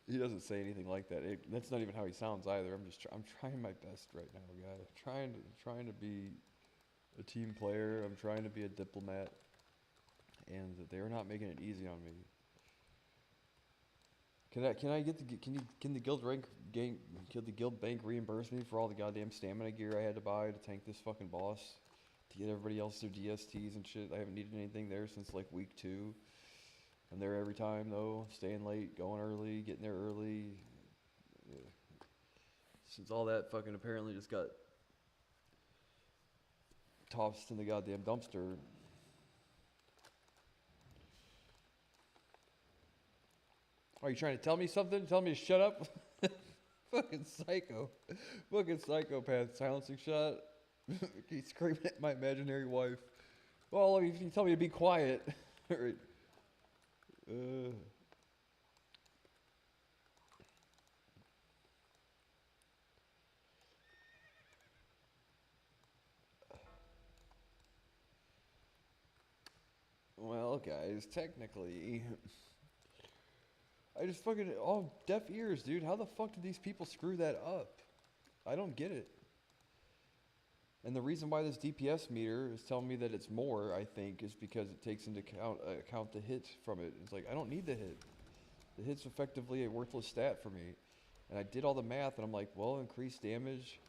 He doesn't say anything like that. That's not even how he sounds either. I'm trying my best right now, guy. Trying to be a team player. I'm trying to be a diplomat, and they're not making it easy on me. Can the guild bank reimburse me for all the goddamn stamina gear I had to buy to tank this fucking boss? To get everybody else their DSTs and shit. I haven't needed anything there since like week 2. I'm there every time though, staying late, going early, getting there early. Yeah. Since all that fucking apparently just got tossed in the goddamn dumpster. Are you trying to tell me something? Tell me to shut up? Fucking psycho. Fucking psychopath. Silencing shot. He's screaming at my imaginary wife. Well, if you tell me to be quiet. Right. Well, guys, technically, I just fucking, oh, deaf ears, dude. How the fuck did these people screw that up? I don't get it. And the reason why this DPS meter is telling me that it's more, I think, is because it takes into account the hit from it. It's like, I don't need the hit. The hit's effectively a worthless stat for me. And I did all the math, and I'm like, well, increased damage.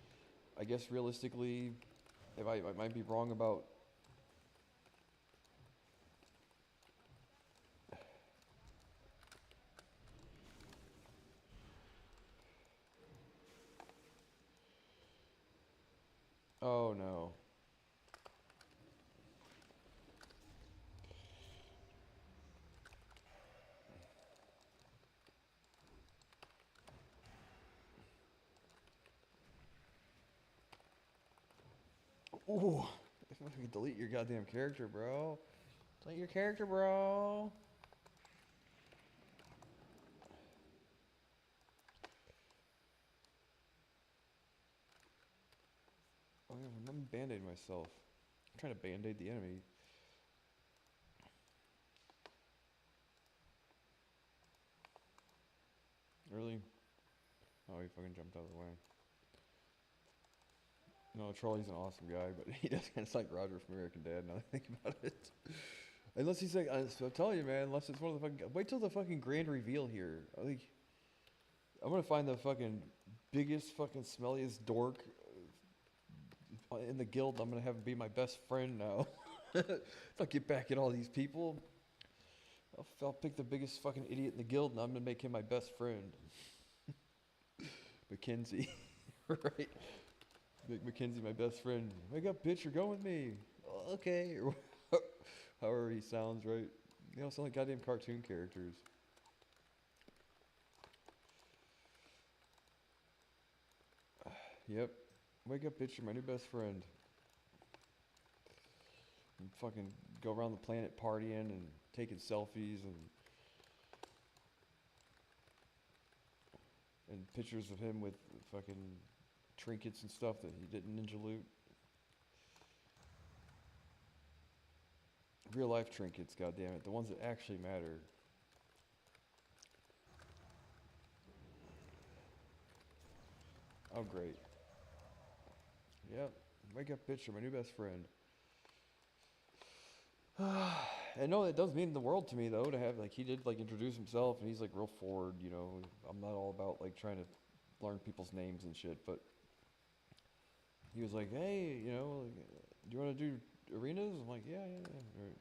I guess realistically, if I might be wrong about. Oh no. Ooh. If I could delete your goddamn character, bro. Delete your character, bro. Oh yeah, let me band-aid myself. I'm trying to band-aid the enemy. Really? Oh, he fucking jumped out of the way. No, Charlie's an awesome guy, but he does kind of like Roger from American Dad now that I think about it. Unless he's like, I'm telling you, man, unless it's one of the fucking, wait till the fucking grand reveal here. Like, I'm gonna find the fucking biggest fucking smelliest dork in the guild. I'm gonna have him be my best friend now. I'll get back at all these people. I'll pick the biggest fucking idiot in the guild and I'm gonna make him my best friend. Mackenzie, right? Make Mackenzie my best friend. Wake up, bitch, you're going with me. Okay. However he sounds, right? They all sound like goddamn cartoon characters. Yep. Wake up, bitch, you're my new best friend. And fucking go around the planet partying and taking selfies and pictures of him with fucking trinkets and stuff that he didn't ninja loot. Real life trinkets, goddammit, the ones that actually matter. Oh great. Yep. Wake up, bitch, you're my new best friend. And no, it does mean the world to me though to have like he did like introduce himself and he's like real forward, you know. I'm not all about like trying to learn people's names and shit, but he was like, hey, you know, like, do you want to do arenas? I'm like, yeah. Right.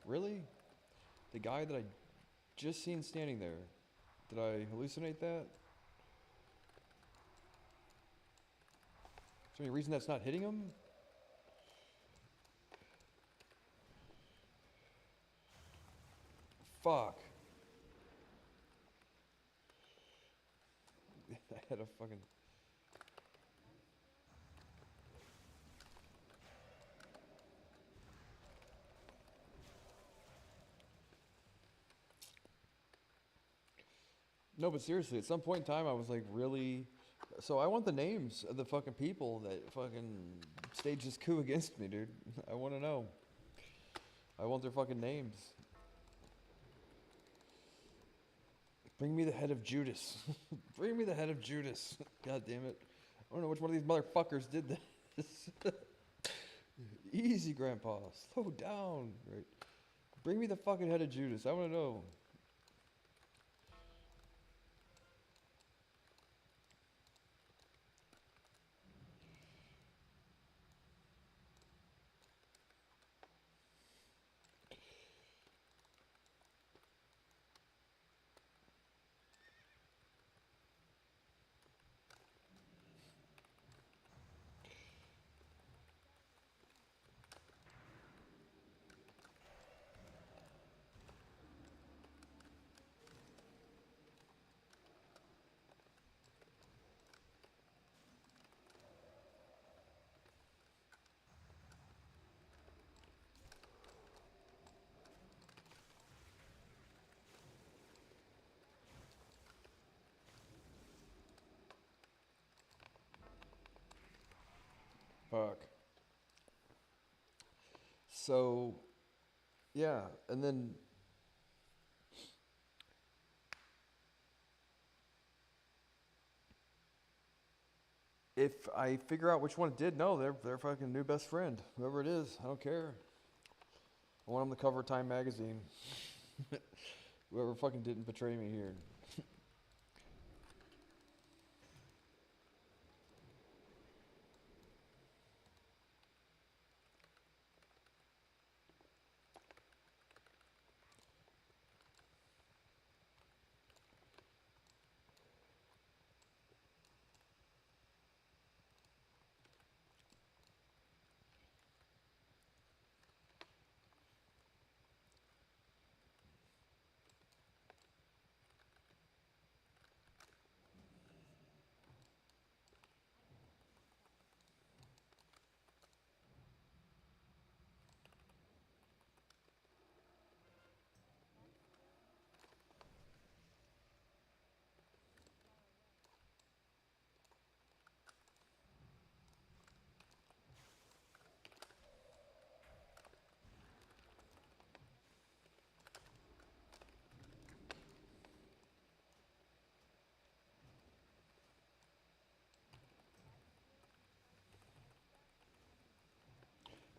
Really? The guy that I just seen standing there. Did I hallucinate that? Is there any reason that's not hitting him? Fuck. I had a fucking... No, but seriously, at some point in time, I was like, really? So I want the names of the fucking people that fucking staged this coup against me, dude. I want to know. I want their fucking names. Bring me the head of Judas. Bring me the head of Judas. God damn it. I don't know which one of these motherfuckers did this. Easy, Grandpa. Slow down. Right. Bring me the fucking head of Judas. I want to know. Fuck. So, yeah, and then if I figure out which one it did, no, they're fucking new best friend. Whoever it is, I don't care. I want them to cover Time magazine. Whoever fucking didn't betray me here.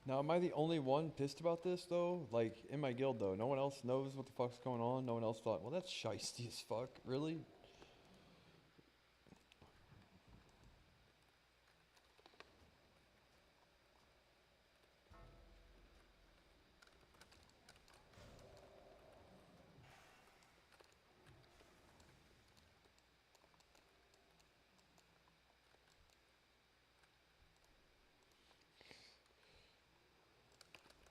Now, am I the only one pissed about this, though? Like, in my guild, though, no one else knows what the fuck's going on? No one else thought, well, that's shiesty as fuck. Really?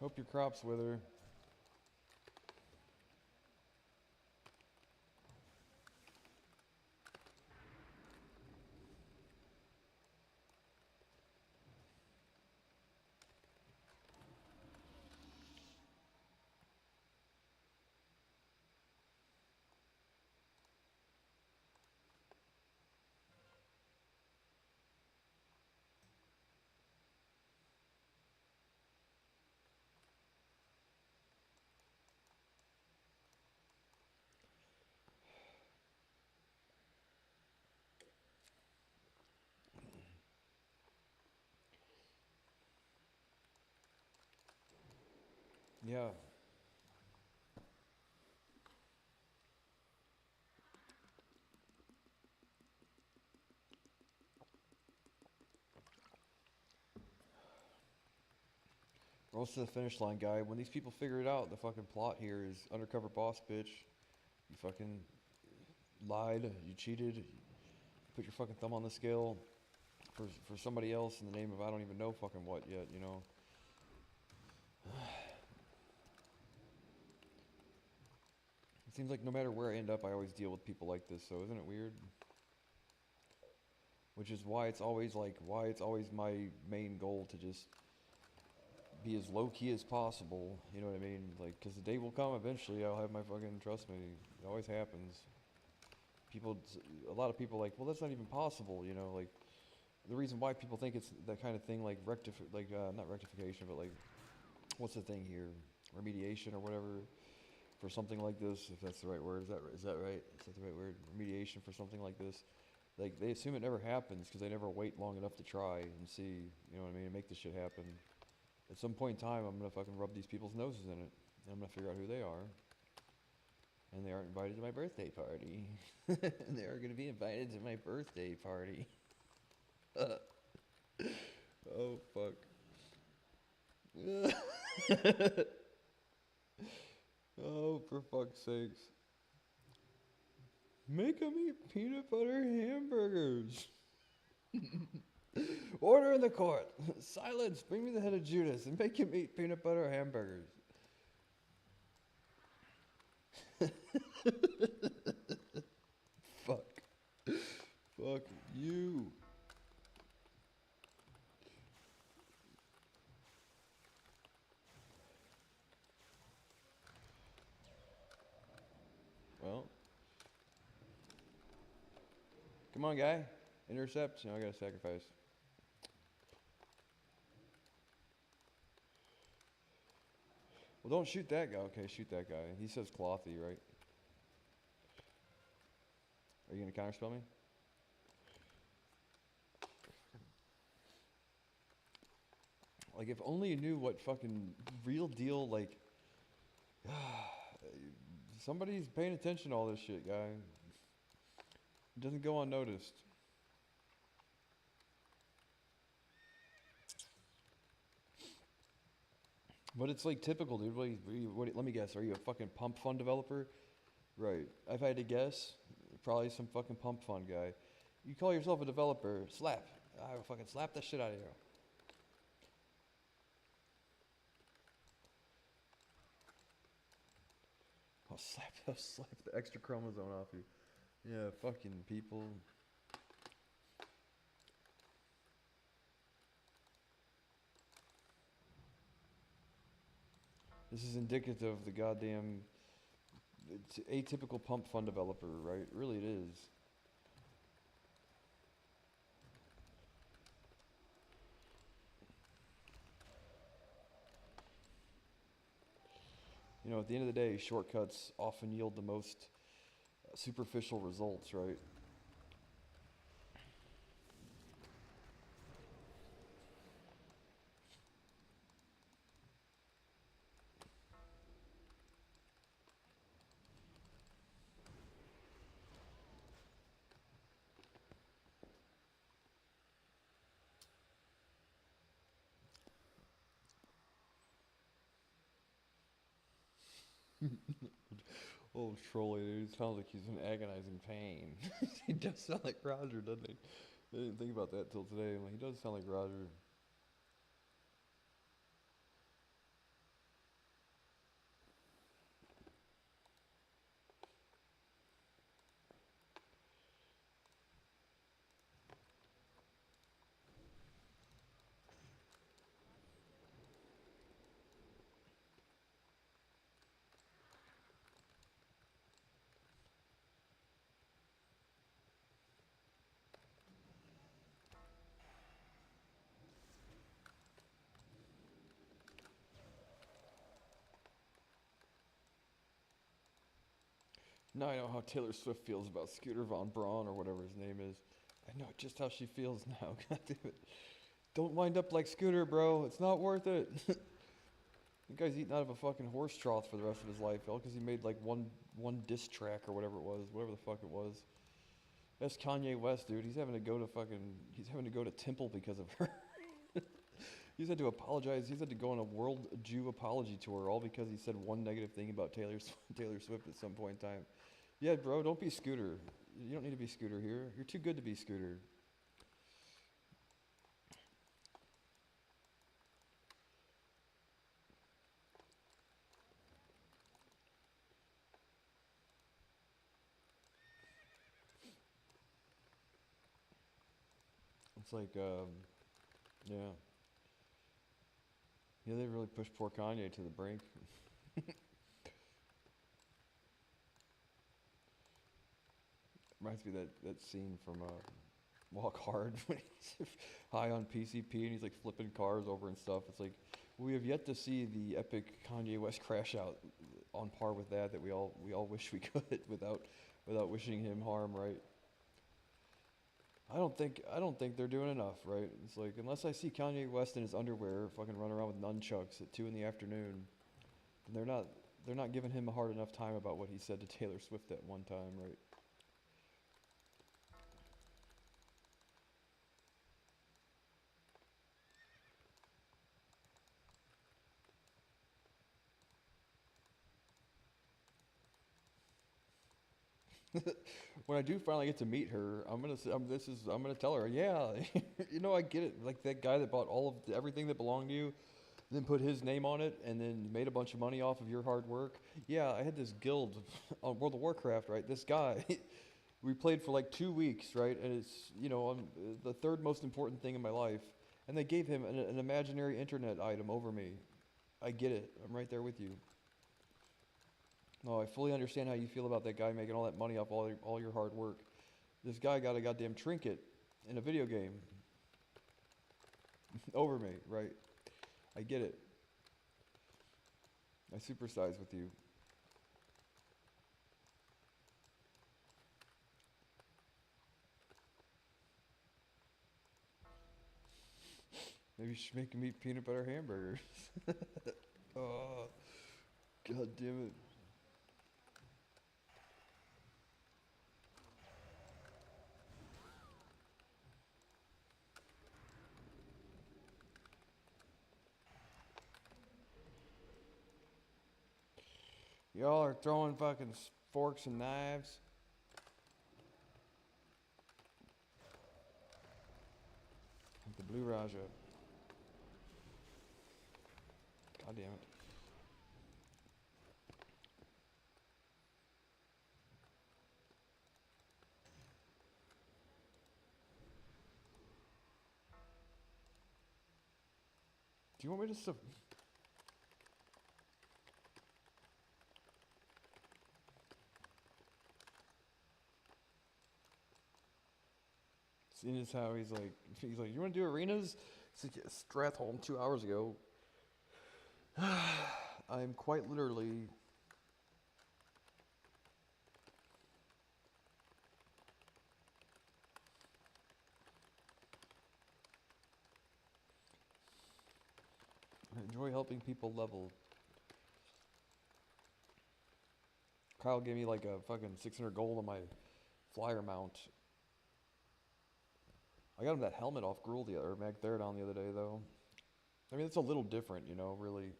Hope your crops wither. Yeah. We're almost to the finish line, guy. When these people figure it out, the fucking plot here is undercover boss bitch. You fucking lied, you cheated, you put your fucking thumb on the scale for somebody else in the name of I don't even know fucking what yet, you know? It seems like no matter where I end up, I always deal with people like this, so isn't it weird? Which is why it's always my main goal to just be as low key as possible, you know what I mean? Like, cause the day will come eventually, I'll have my fucking, trust me, it always happens. A lot of people like, well, that's not even possible, you know, like, the reason why people think it's that kind of thing, like not rectification, but like, what's the thing here? Remediation or whatever, for something like this, if that's the right word, is that right? Is that the right word? Remediation for something like this? Like, they assume it never happens because they never wait long enough to try and see, you know what I mean, and make this shit happen. At some point in time, I'm gonna fucking rub these people's noses in it, and I'm gonna figure out who they are. And they aren't invited to my birthday party. And they are gonna be invited to my birthday party. Oh, fuck. Oh, for fuck's sakes. Make them eat peanut butter hamburgers. Order in the court. Silence. Bring me the head of Judas and make him eat peanut butter hamburgers. Fuck. Fuck you. Well. Come on, guy. Intercept. No, I gotta sacrifice. Well, don't shoot that guy. Okay, shoot that guy. He says clothy, right? Are you gonna counterspell me? Like, if only you knew what fucking real deal, like, somebody's paying attention to all this shit, guy. It doesn't go unnoticed. But it's like typical, dude. Let me guess. Are you a fucking pump fund developer? Right. I've had to guess. Probably some fucking pump fund guy. You call yourself a developer? Slap. I will fucking slap the shit out of you. I'll slap the extra chromosome off you. Yeah, fucking people. This is indicative of the goddamn atypical pump fund developer, right? Really, it is. You know, at the end of the day, shortcuts often yield the most superficial results, right? Oh, Trolley, dude. It sounds like he's in agonizing pain. He does sound like Roger, doesn't he? I didn't think about that till today. I'm like, he does sound like Roger. Now I know how Taylor Swift feels about Scooter Von Braun or whatever his name is. I know just how she feels now. God damn it. Don't wind up like Scooter, bro. It's not worth it. The guy's eating out of a fucking horse trough for the rest of his life, all because he made like one diss track or whatever it was, whatever the fuck it was. That's Kanye West, dude. He's having to go to Temple because of her. He's had to apologize. He's had to go on a world Jew apology tour, all because he said one negative thing about Taylor Swift at some point in time. Yeah, bro, don't be Scooter. You don't need to be Scooter here. You're too good to be Scooter. It's like, yeah. Yeah, they really pushed poor Kanye to the brink. Reminds me of that scene from Walk Hard when he's high on PCP and he's like flipping cars over and stuff. It's like we have yet to see the epic Kanye West crash out on par with that we all wish we could without wishing him harm, right? I don't think they're doing enough, right? It's like unless I see Kanye West in his underwear fucking run around with nunchucks at 2 PM, then they're not giving him a hard enough time about what he said to Taylor Swift at one time, right? When I do finally get to meet her, I'm gonna tell her, yeah, you know, I get it. Like that guy that bought everything that belonged to you, then put his name on it, and then made a bunch of money off of your hard work. Yeah, I had this guild on World of Warcraft, right? This guy, we played for like 2 weeks, right? And it's the third most important thing in my life, and they gave him an imaginary internet item over me. I get it. I'm right there with you. No, I fully understand how you feel about that guy making all that money off all your hard work. This guy got a goddamn trinket in a video game over me, right? I get it. I supersize with you. Maybe you should make me eat peanut butter hamburgers. Oh, god damn it. Y'all are throwing fucking forks and knives. Like the Blue Raja. God damn it. Do you want me to Seeing as how he's like, you want to do arenas? It's like, Stratholm 2 hours ago. I'm quite literally. I enjoy helping people level. Kyle gave me like a fucking 600 gold on my flyer mount. I got him that helmet off Gruul or Magtheridon the other day though. I mean, it's a little different, you know, really.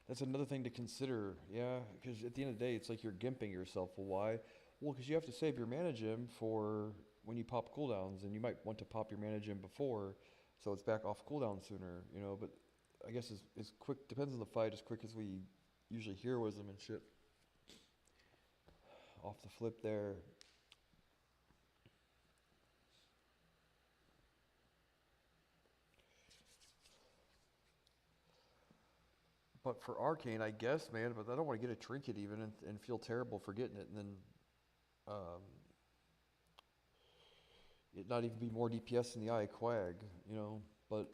That's another thing to consider, yeah, because at the end of the day, it's like you're gimping yourself. Well, why? Well, because you have to save your mana gem for when you pop cooldowns, and you might want to pop your mana gem before, so it's back off cooldown sooner, you know. But I guess as quick, depends on the fight, as quick as we usually heroism and shit. Off the flip there. But for Arcane, I guess, man, but I don't want to get a trinket even and feel terrible for getting it, and then um, it not even be more DPS in the eye of Quag, you know. But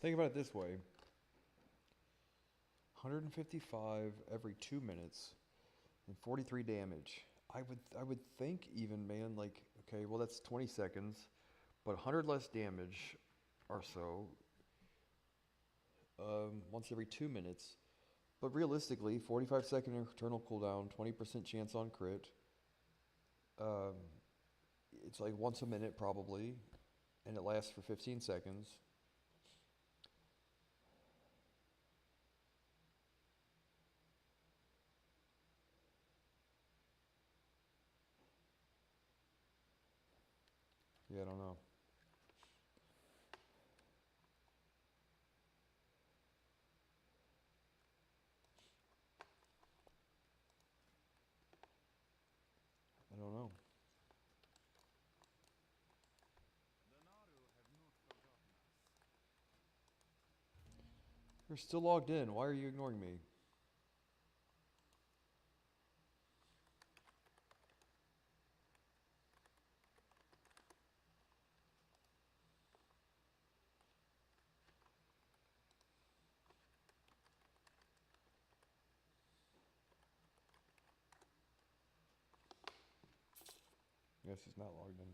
think about it this way: 155 every 2 minutes and 43 damage. I would think even, man, like, okay, well that's 20 seconds, but 100 less damage or so once every 2 minutes. But realistically, 45-second internal cooldown, 20% chance on crit. Um, it's like once a minute probably, and it lasts for 15 seconds. Yeah, I don't know. You're still logged in. Why are you ignoring me? Guess he's not logged in.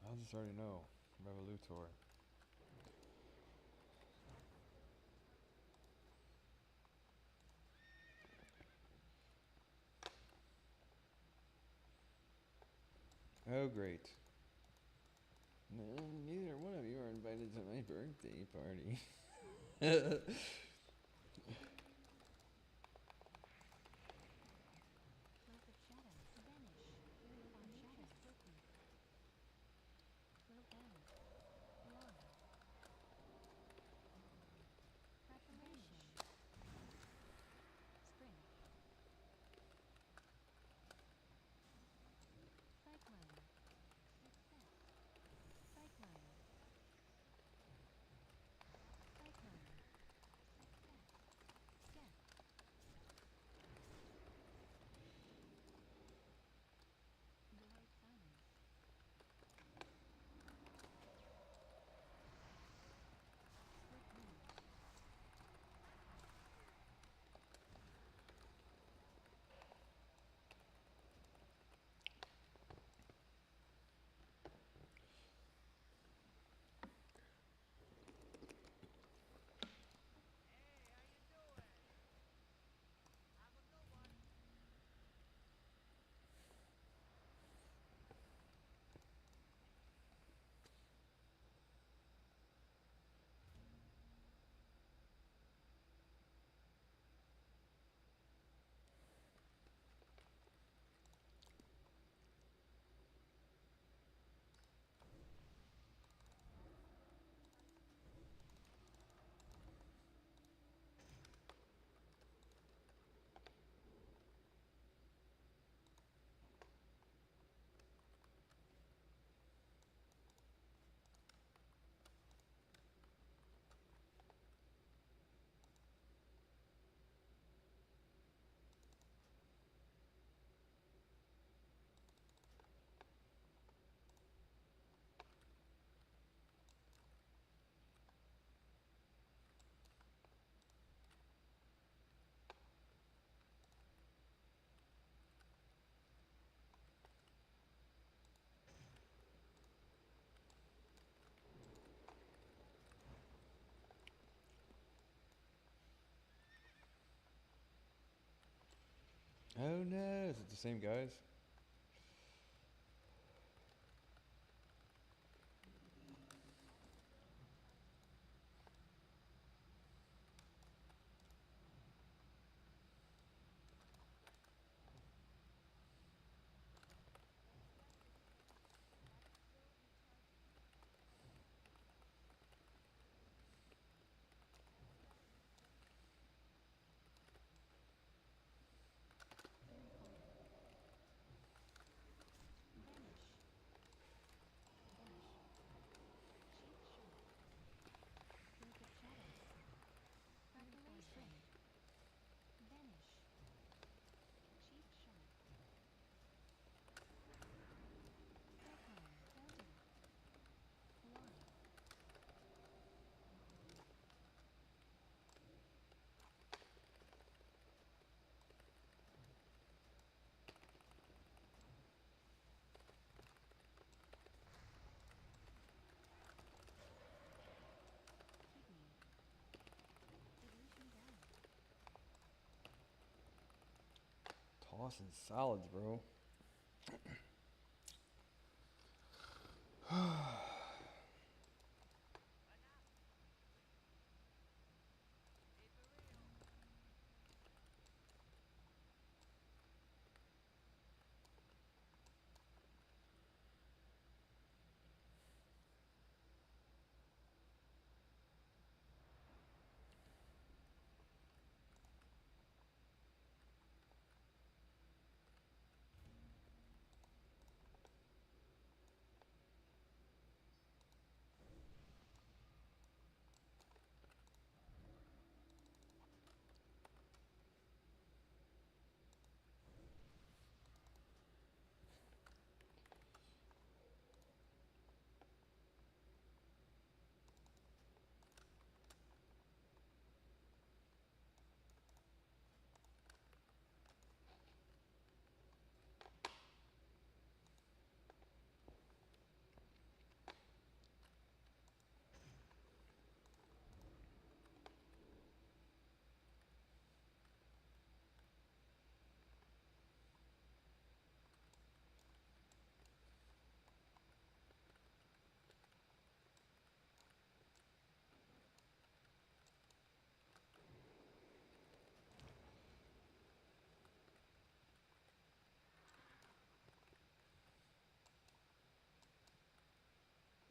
I just already know. Revolutor. Oh, great. No, neither one of you are invited to my birthday party. Cloak of shadows. Vanish. Cloak of shadows. Spoken. Cloak end. Alarm. Preparation. Spring. Cyclone. Success. Cyclone. Cyclone. Success. Death. Delayed silence. Split wind. Oh no, is it the same guys? Boston solids, bro.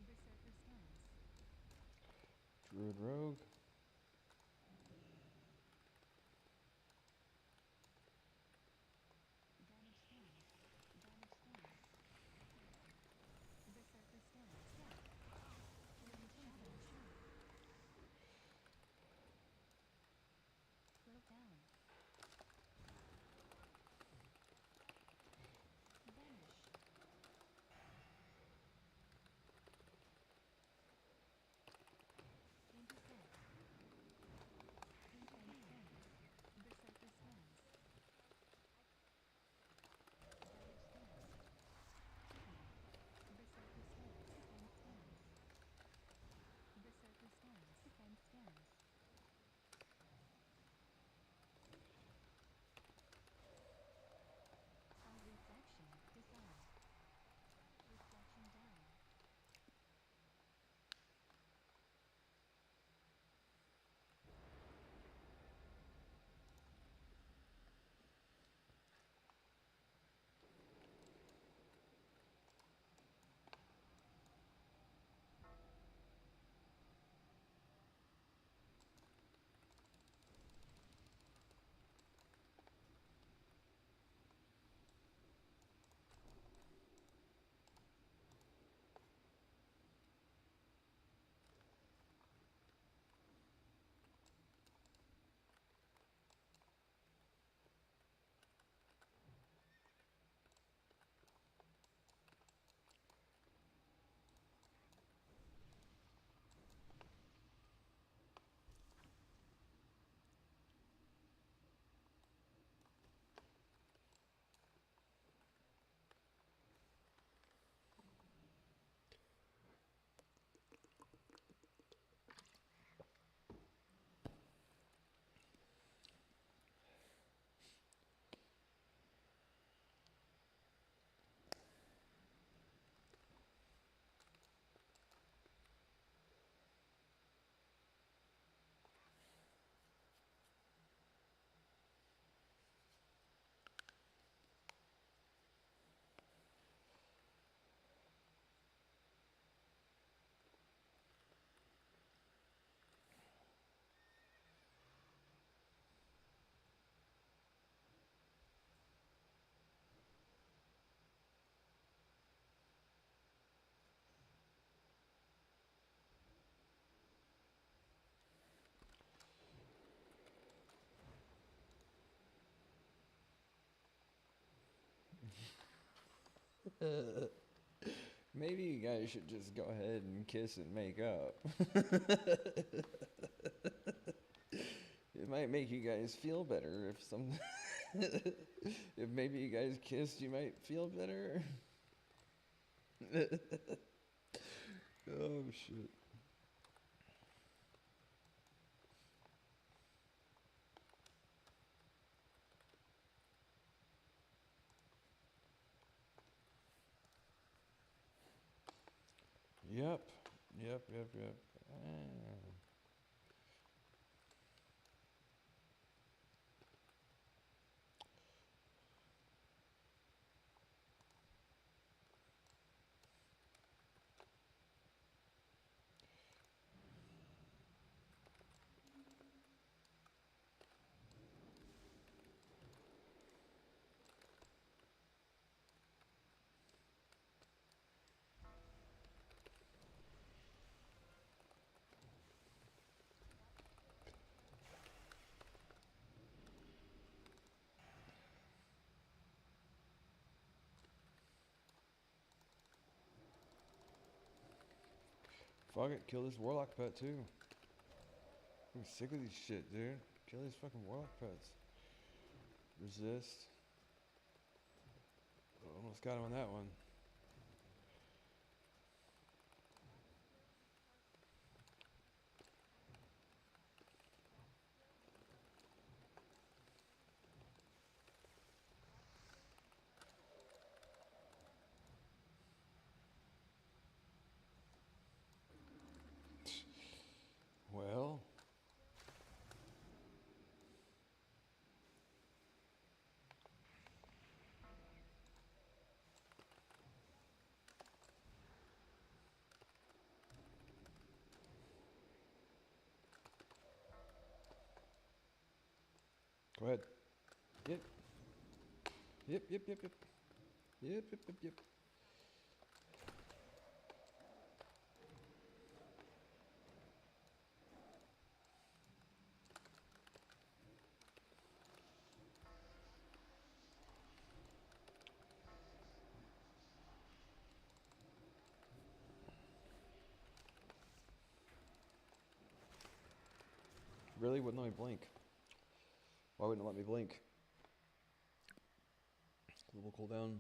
Berserker stance. Druid rogue. Damage stance. Damage stance. Berserker stance. Winged challenge. Float down. Vanish. Intercept. Defend stance. Berserker stance. Damage stance. Berserker stance. Defend stance. Berserker stance. Defend stance. On reflection, disarm. Reflection down. Maybe you guys should just go ahead and kiss and make up. It might make you guys feel better if some if maybe you guys kissed, you might feel better. Oh shit. Yep. Yep. Ah. Fuck it, kill this warlock pet too. I'm sick of these shit, dude. Kill these fucking warlock pets. Resist. Almost got him on that one. Well. Go ahead. Yep. Yep. Really? Wouldn't let me blink. Why wouldn't it let me blink? Global cooldown.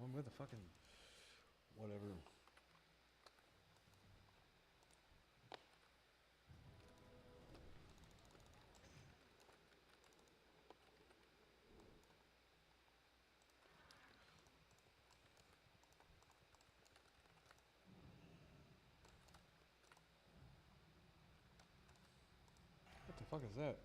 I'm with the fucking whatever. What the fuck is that?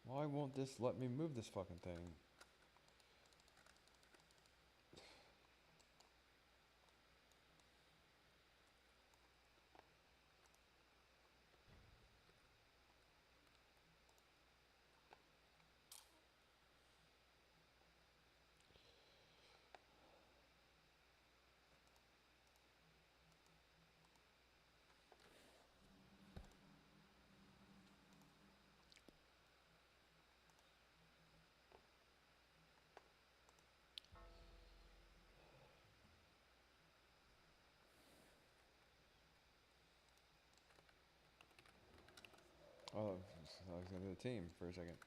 Why won't this let me move this fucking thing? Oh, I was gonna do the team for a second.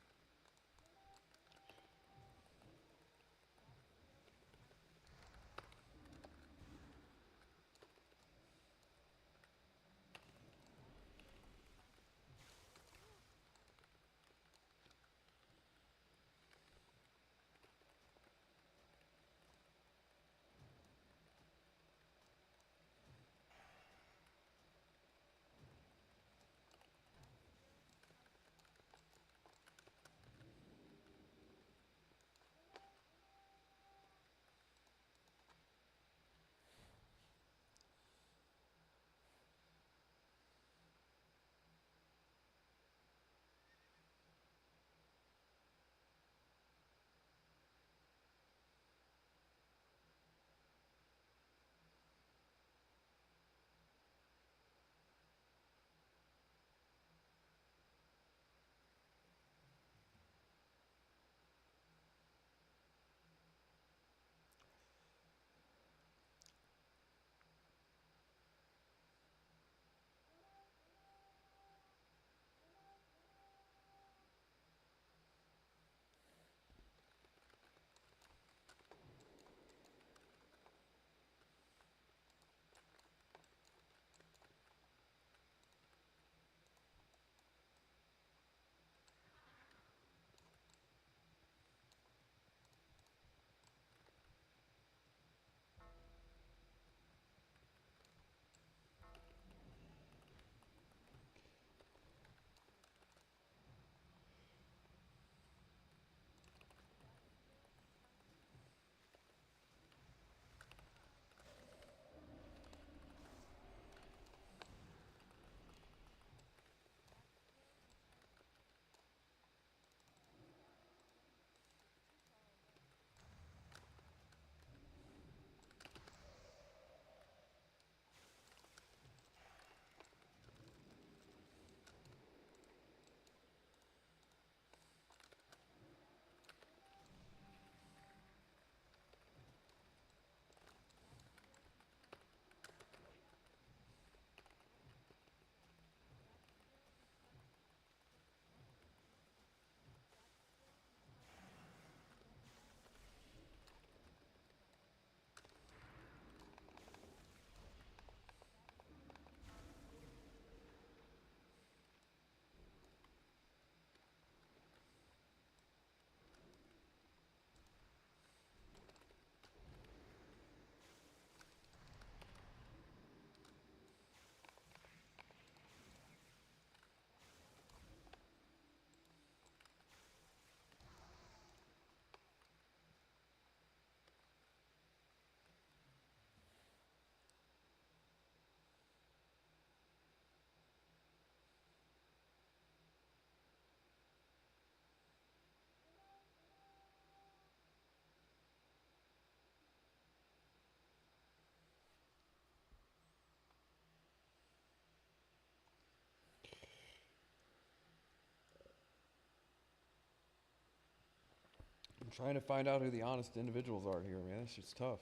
I'm trying to find out who the honest individuals are here, man. This shit's tough.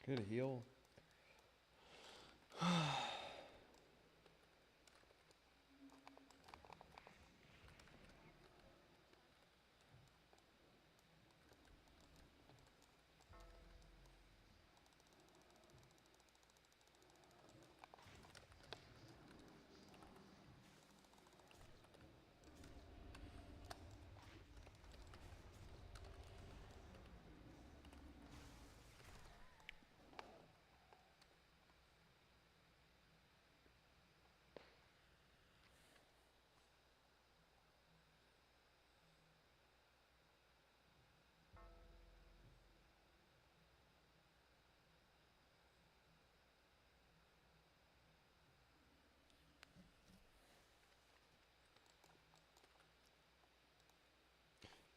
Get a heal.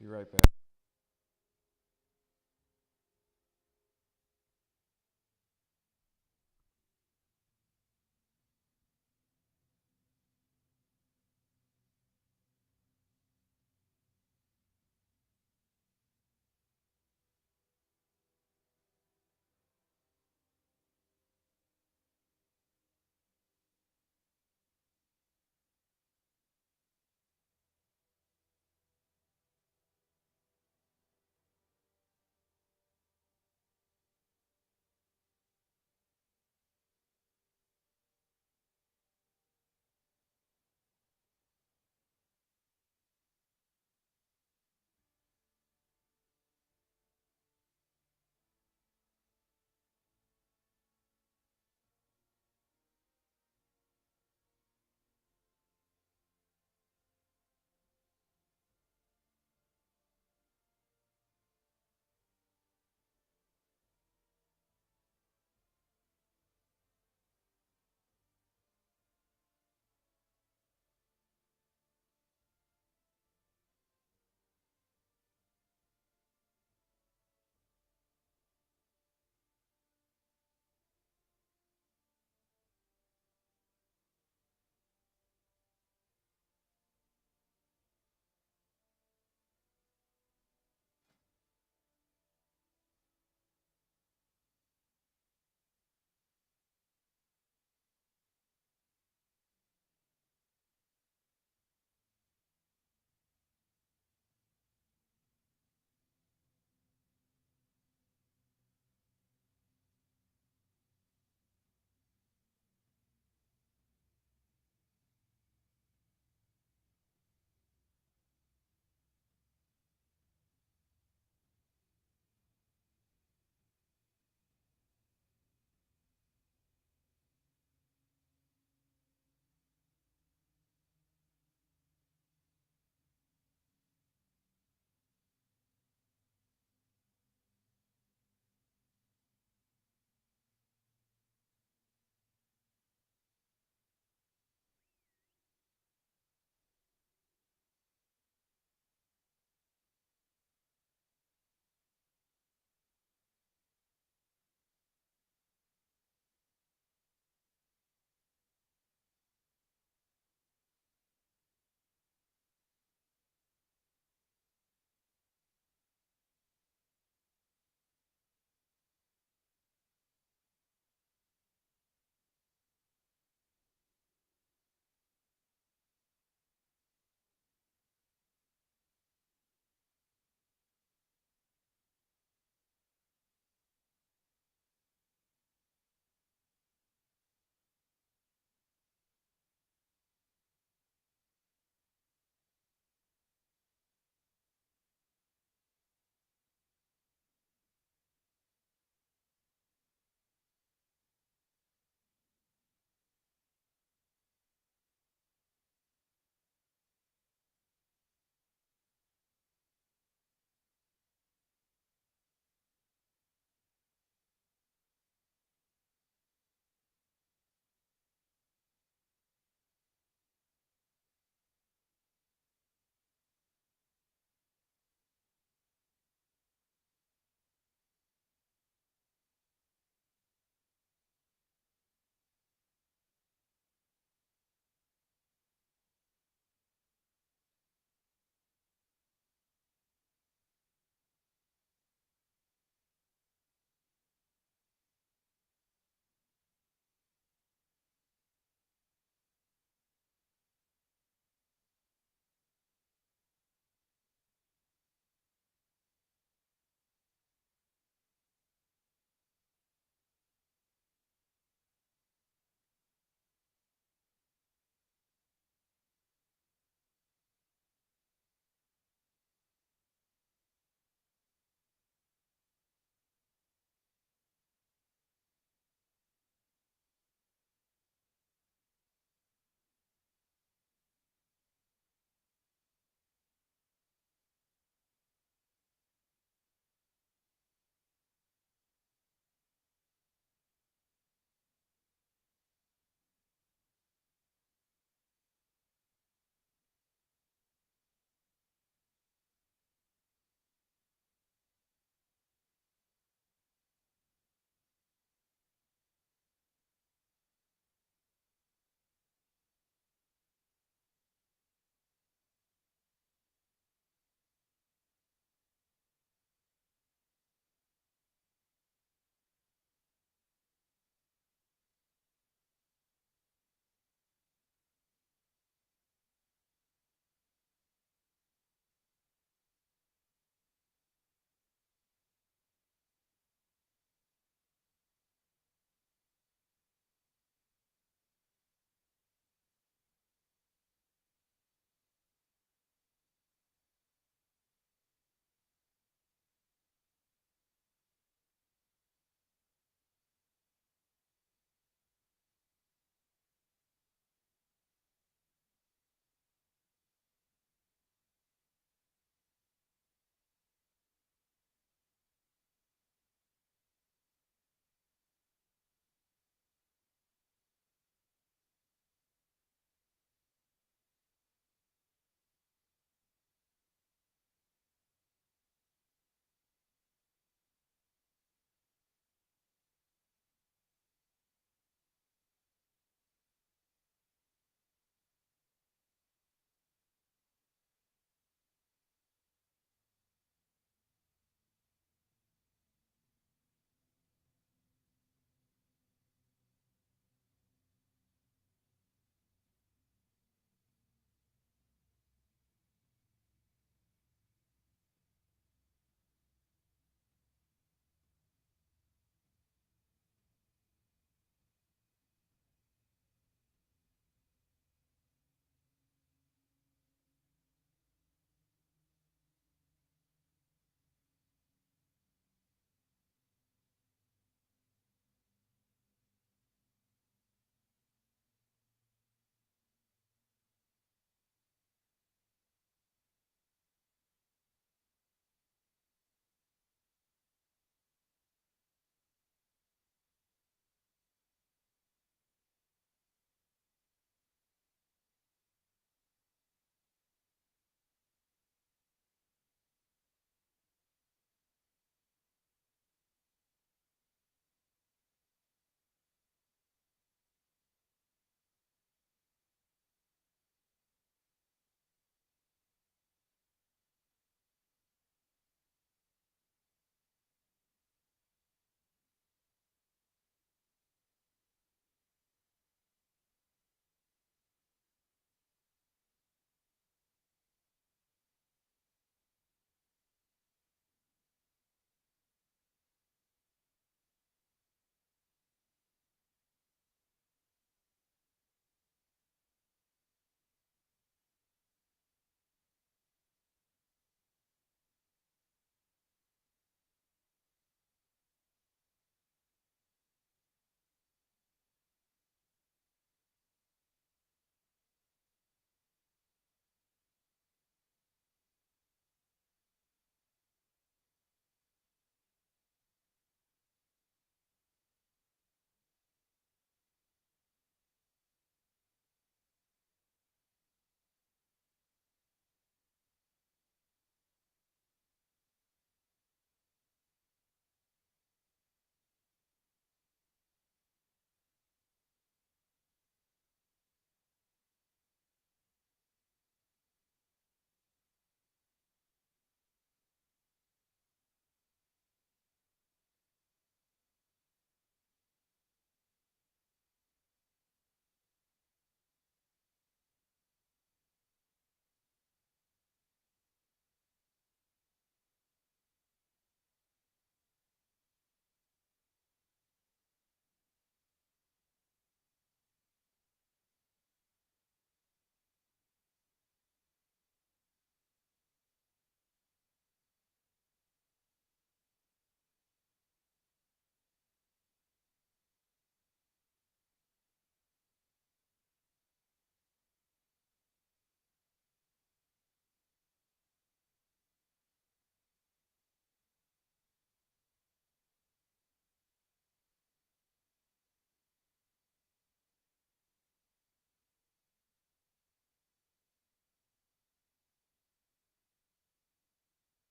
Be right back.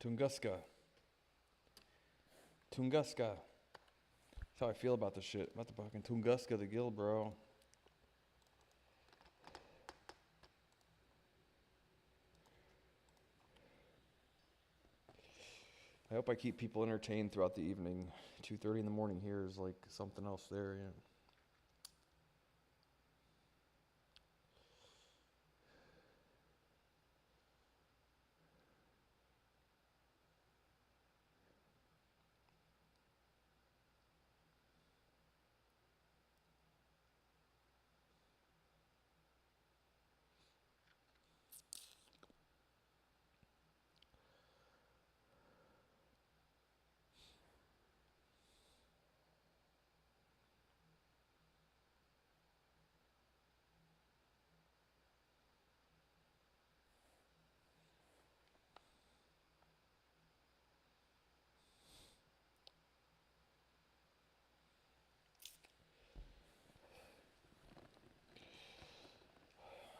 Tunguska. Tunguska. That's how I feel about this shit. About the fucking Tunguska the guild, bro. I hope I keep people entertained throughout the evening. 2:30 in the morning here is like something else there, yeah.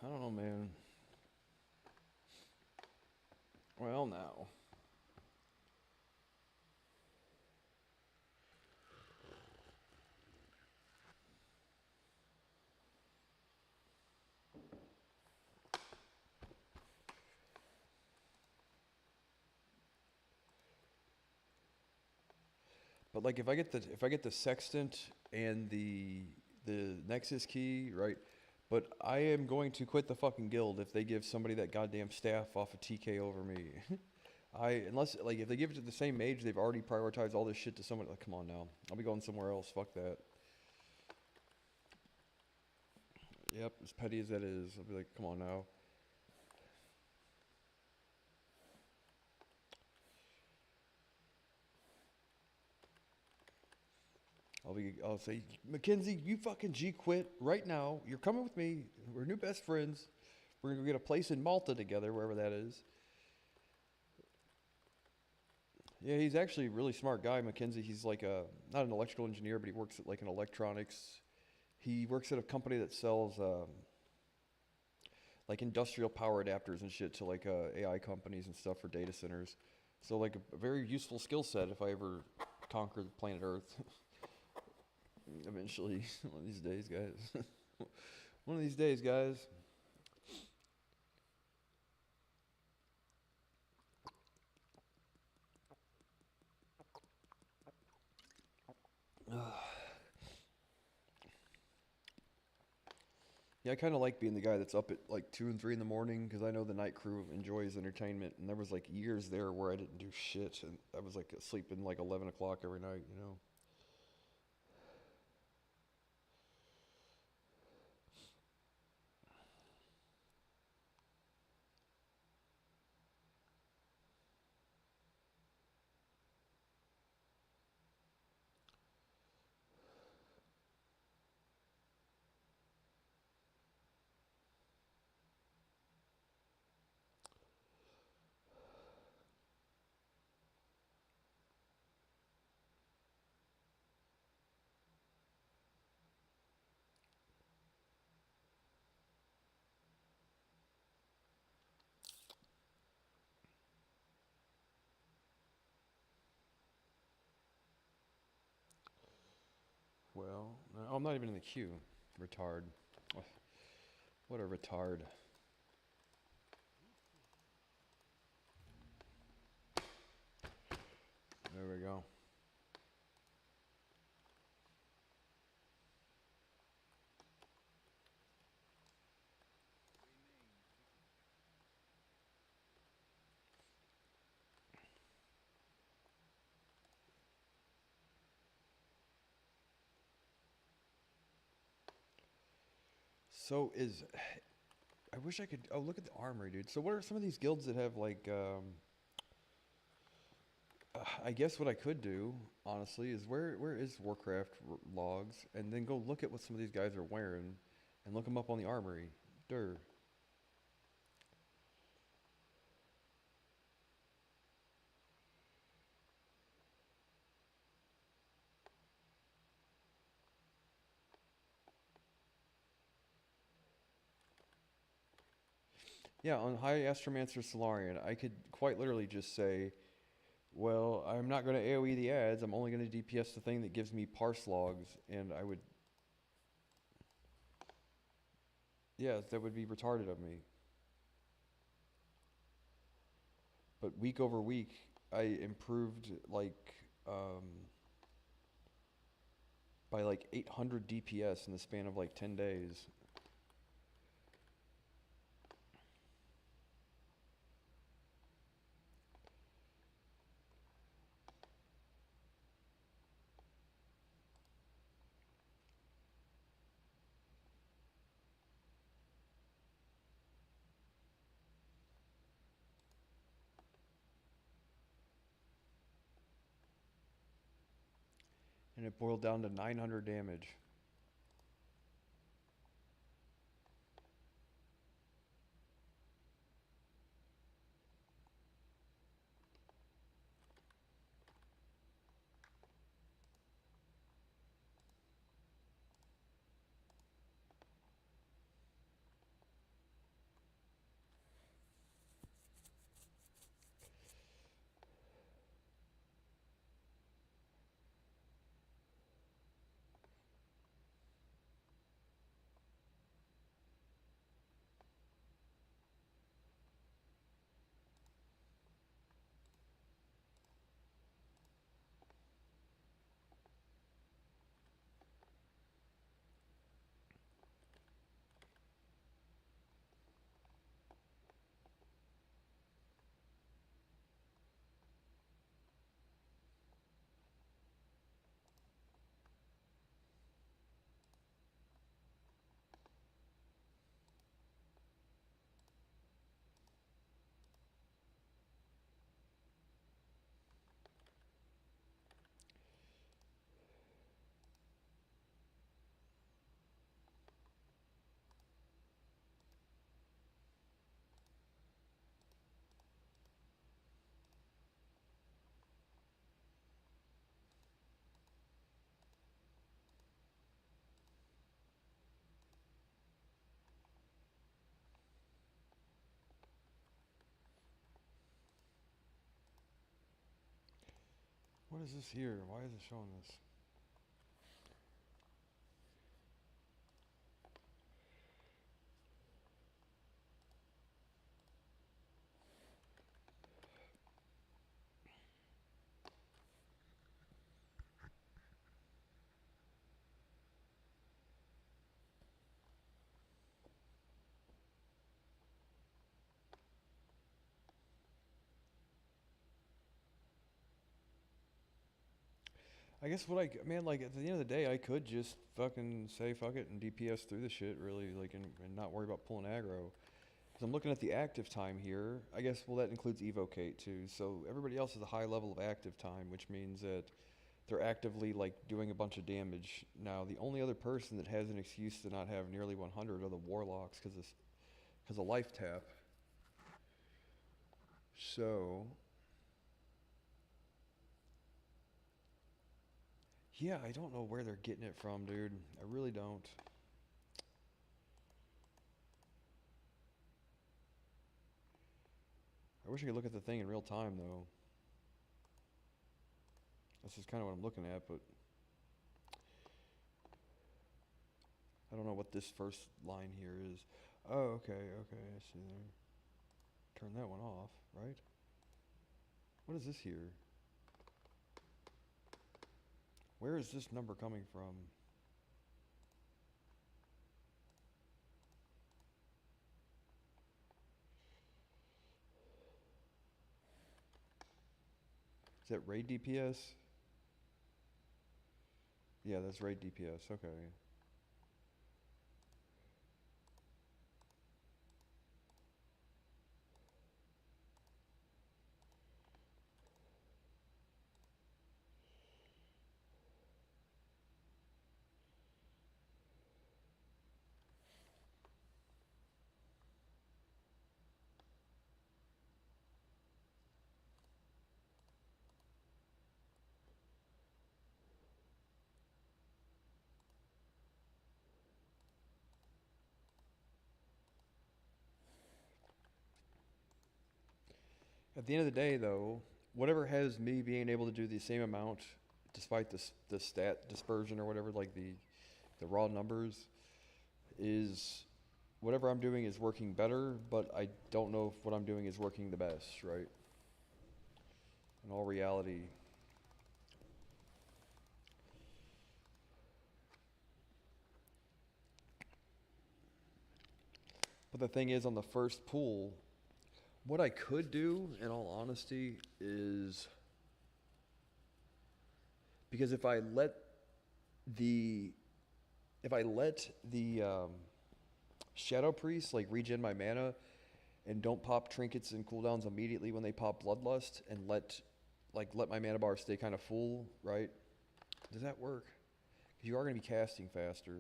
I don't know, man. Well, now. But like if I get the sextant and the nexus key, right? But I am going to quit the fucking guild if they give somebody that goddamn staff off of TK over me. Unless like if they give it to the same mage, they've already prioritized all this shit to someone. Like, come on now, I'll be going somewhere else. Fuck that. Yep, as petty as that is, I'll be like, come on now. I'll say, Mackenzie, you fucking G quit right now. You're coming with me. We're new best friends. We're gonna go get a place in Malta together, wherever that is. Yeah, he's actually a really smart guy, Mackenzie. He's like not an electrical engineer, but he works at like an electronics. He works at a company that sells like industrial power adapters and shit to like AI companies and stuff for data centers. So like a very useful skill set if I ever conquer the planet Earth. Eventually, one of these days, guys. One of these days, guys. Yeah, I kind of like being the guy that's up at like 2 and 3 in the morning because I know the night crew enjoys entertainment. And there was like years there where I didn't do shit and I was like sleeping like 11 o'clock every night, you know. Well, no, I'm not even in the queue. Retard. Ugh, what a retard. There we go. So is I wish I could. Oh, look at the armory, dude. So what are some of these guilds that have like? I guess what I could do, honestly, is where is Warcraft logs, and then go look at what some of these guys are wearing, and look them up on the armory. Durr. Yeah, on High Astromancer Solarian, I could quite literally just say, Well, I'm not going to AoE the ads. I'm only going to DPS the thing that gives me parse logs, and I would. Yeah, that would be retarded of me. But week over week, I improved like by like 800 DPS in the span of like 10 days. And it boiled down to 900 damage. What is this here? Why is it showing this? I guess what man, like at the end of the day, I could just fucking say fuck it and DPS through the shit, really, like, and not worry about pulling aggro. Because I'm looking at the active time here. I guess, well, that includes evocate too. So everybody else has a high level of active time, which means that they're actively like doing a bunch of damage. Now, the only other person that has an excuse to not have nearly 100 are the warlocks because of life tap. So, yeah, I don't know where they're getting it from, dude. I really don't. I wish I could look at the thing in real time, though. That's just kind of what I'm looking at, but I don't know what this first line here is. Oh, okay, I see there. Turn that one off, right? What is this here? Where is this number coming from? Is that raid DPS? Yeah, that's raid DPS, okay. At the end of the day, though, whatever has me being able to do the same amount, despite the stat dispersion or whatever, like the raw numbers, is whatever I'm doing is working better, but I don't know if what I'm doing is working the best, right? In all reality. But the thing is, on the first pool, what I could do, in all honesty, is because if I let the Shadow Priest like regen my mana and don't pop trinkets and cooldowns immediately when they pop Bloodlust and let my mana bar stay kind of full, right? Does that work? 'Cause you are going to be casting faster.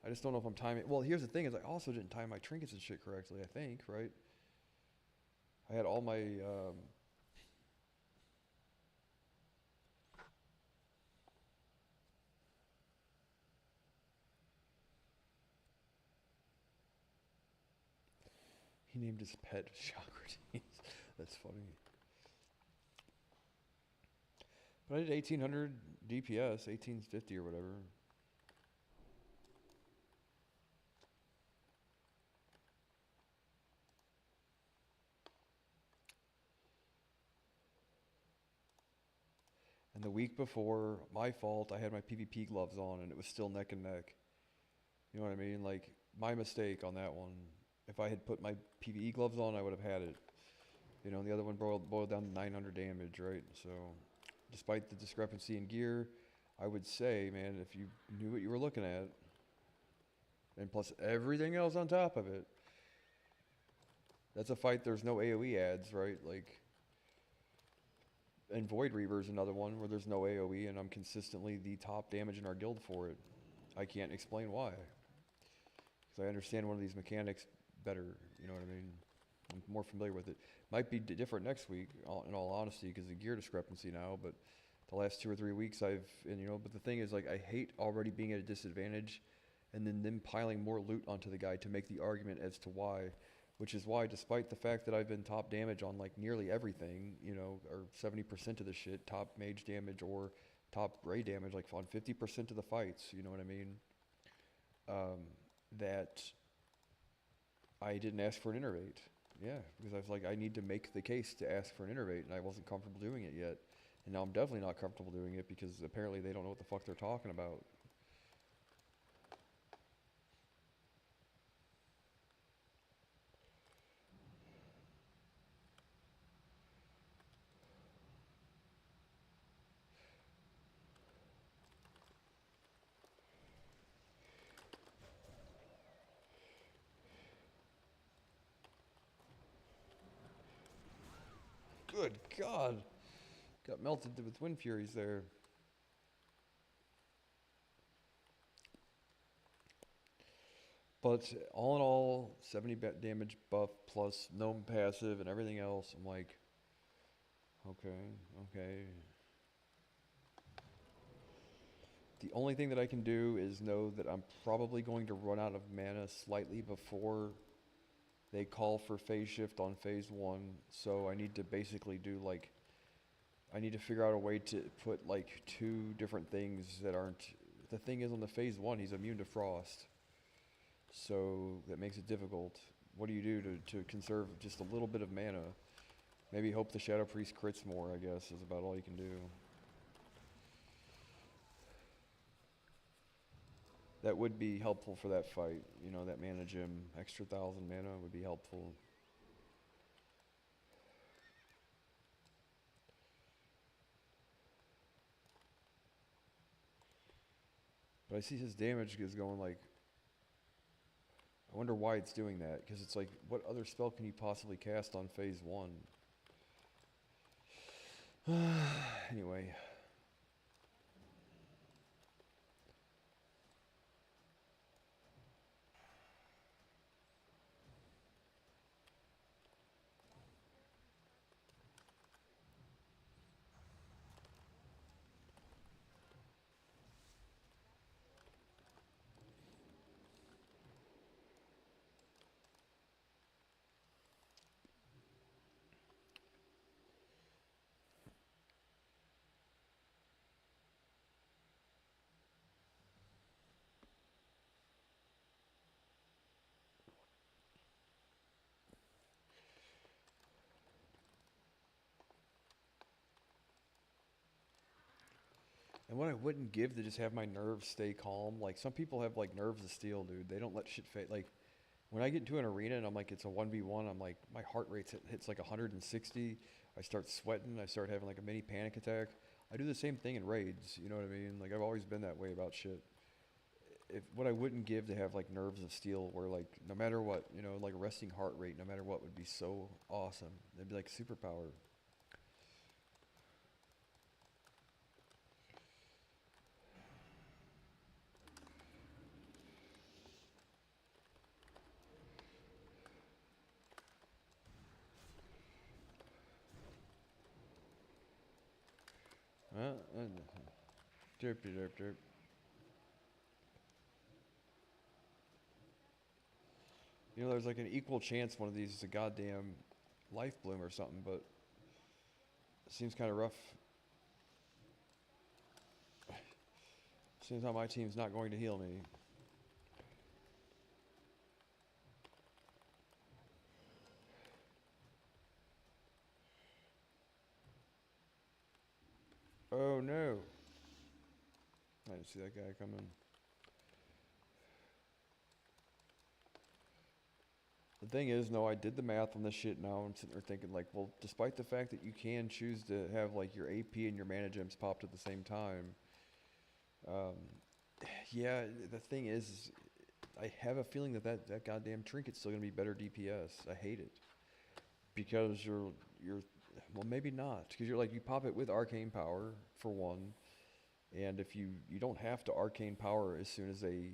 I just don't know if I'm timing. Well, here's the thing: is I also didn't time my trinkets and shit correctly. I think, right? I had all my he named his pet Socrates. That's funny. But I did 1800 DPS, 1850 or whatever. And the week before, my fault, I had my PvP gloves on and it was still neck and neck. You know what I mean? Like, my mistake on that one. If I had put my PvE gloves on, I would have had it. You know, the other one boiled down to 900 damage, right? So, despite the discrepancy in gear, I would say, man, if you knew what you were looking at, and plus everything else on top of it, that's a fight there's no AoE ads, right? Like, and Void Reaver's another one where there's no AoE, and I'm consistently the top damage in our guild for it. I can't explain why. Because I understand one of these mechanics better, you know what I mean? I'm more familiar with it. Might be different next week, in all honesty, because of the gear discrepancy now, but the last 2 or 3 weeks but the thing is, like, I hate already being at a disadvantage and then them piling more loot onto the guy to make the argument as to why. Which is why, despite the fact that I've been top damage on like nearly everything, you know, or 70% of the shit, top mage damage or top gray damage, like on 50% of the fights, you know what I mean? That I didn't ask for an innervate. Yeah, because I was like, I need to make the case to ask for an innervate, and I wasn't comfortable doing it yet. And now I'm definitely not comfortable doing it because apparently they don't know what the fuck they're talking about. Good God. Got melted with Wind Furies there. But all in all, 70 damage buff plus gnome passive and everything else. I'm like, okay. The only thing that I can do is know that I'm probably going to run out of mana slightly before they call for phase shift on phase 1. So I need to basically do like, I need to figure out a way to put like 2 different things that aren't, the thing is on the phase 1, he's immune to frost. So that makes it difficult. What do you do to conserve just a little bit of mana? Maybe hope the Shadow Priest crits more, I guess, is about all you can do. That would be helpful for that fight. You know, that mana gem, extra 1,000 mana would be helpful. But I see his damage is going like, I wonder why it's doing that, because it's like, what other spell can you possibly cast on phase 1? Anyway. And what I wouldn't give to just have my nerves stay calm. Like some people have like nerves of steel, dude. They don't let shit fade. Like when I get into an arena and I'm like, it's a 1v1, I'm like, my heart rate hits like 160. I start sweating. I start having like a mini panic attack. I do the same thing in raids. You know what I mean? Like I've always been that way about shit. If what I wouldn't give to have like nerves of steel, where like no matter what, you know, like a resting heart rate, no matter what, would be so awesome. It'd be like superpower. Derp, derp, derp. You know, there's like an equal chance one of these is a goddamn life bloom or something, but it seems kind of rough. Seems how my team's not going to heal me. Oh no. I didn't see that guy coming. The thing is, no, I did the math on this shit now. I'm sitting there thinking, like, well, despite the fact that you can choose to have, like, your AP and your mana gems popped at the same time, yeah, the thing is I have a feeling that goddamn trinket's still going to be better DPS. I hate it. Because well, maybe not. Because you're like, you pop it with arcane power, for one. And if you don't have to arcane power as soon as a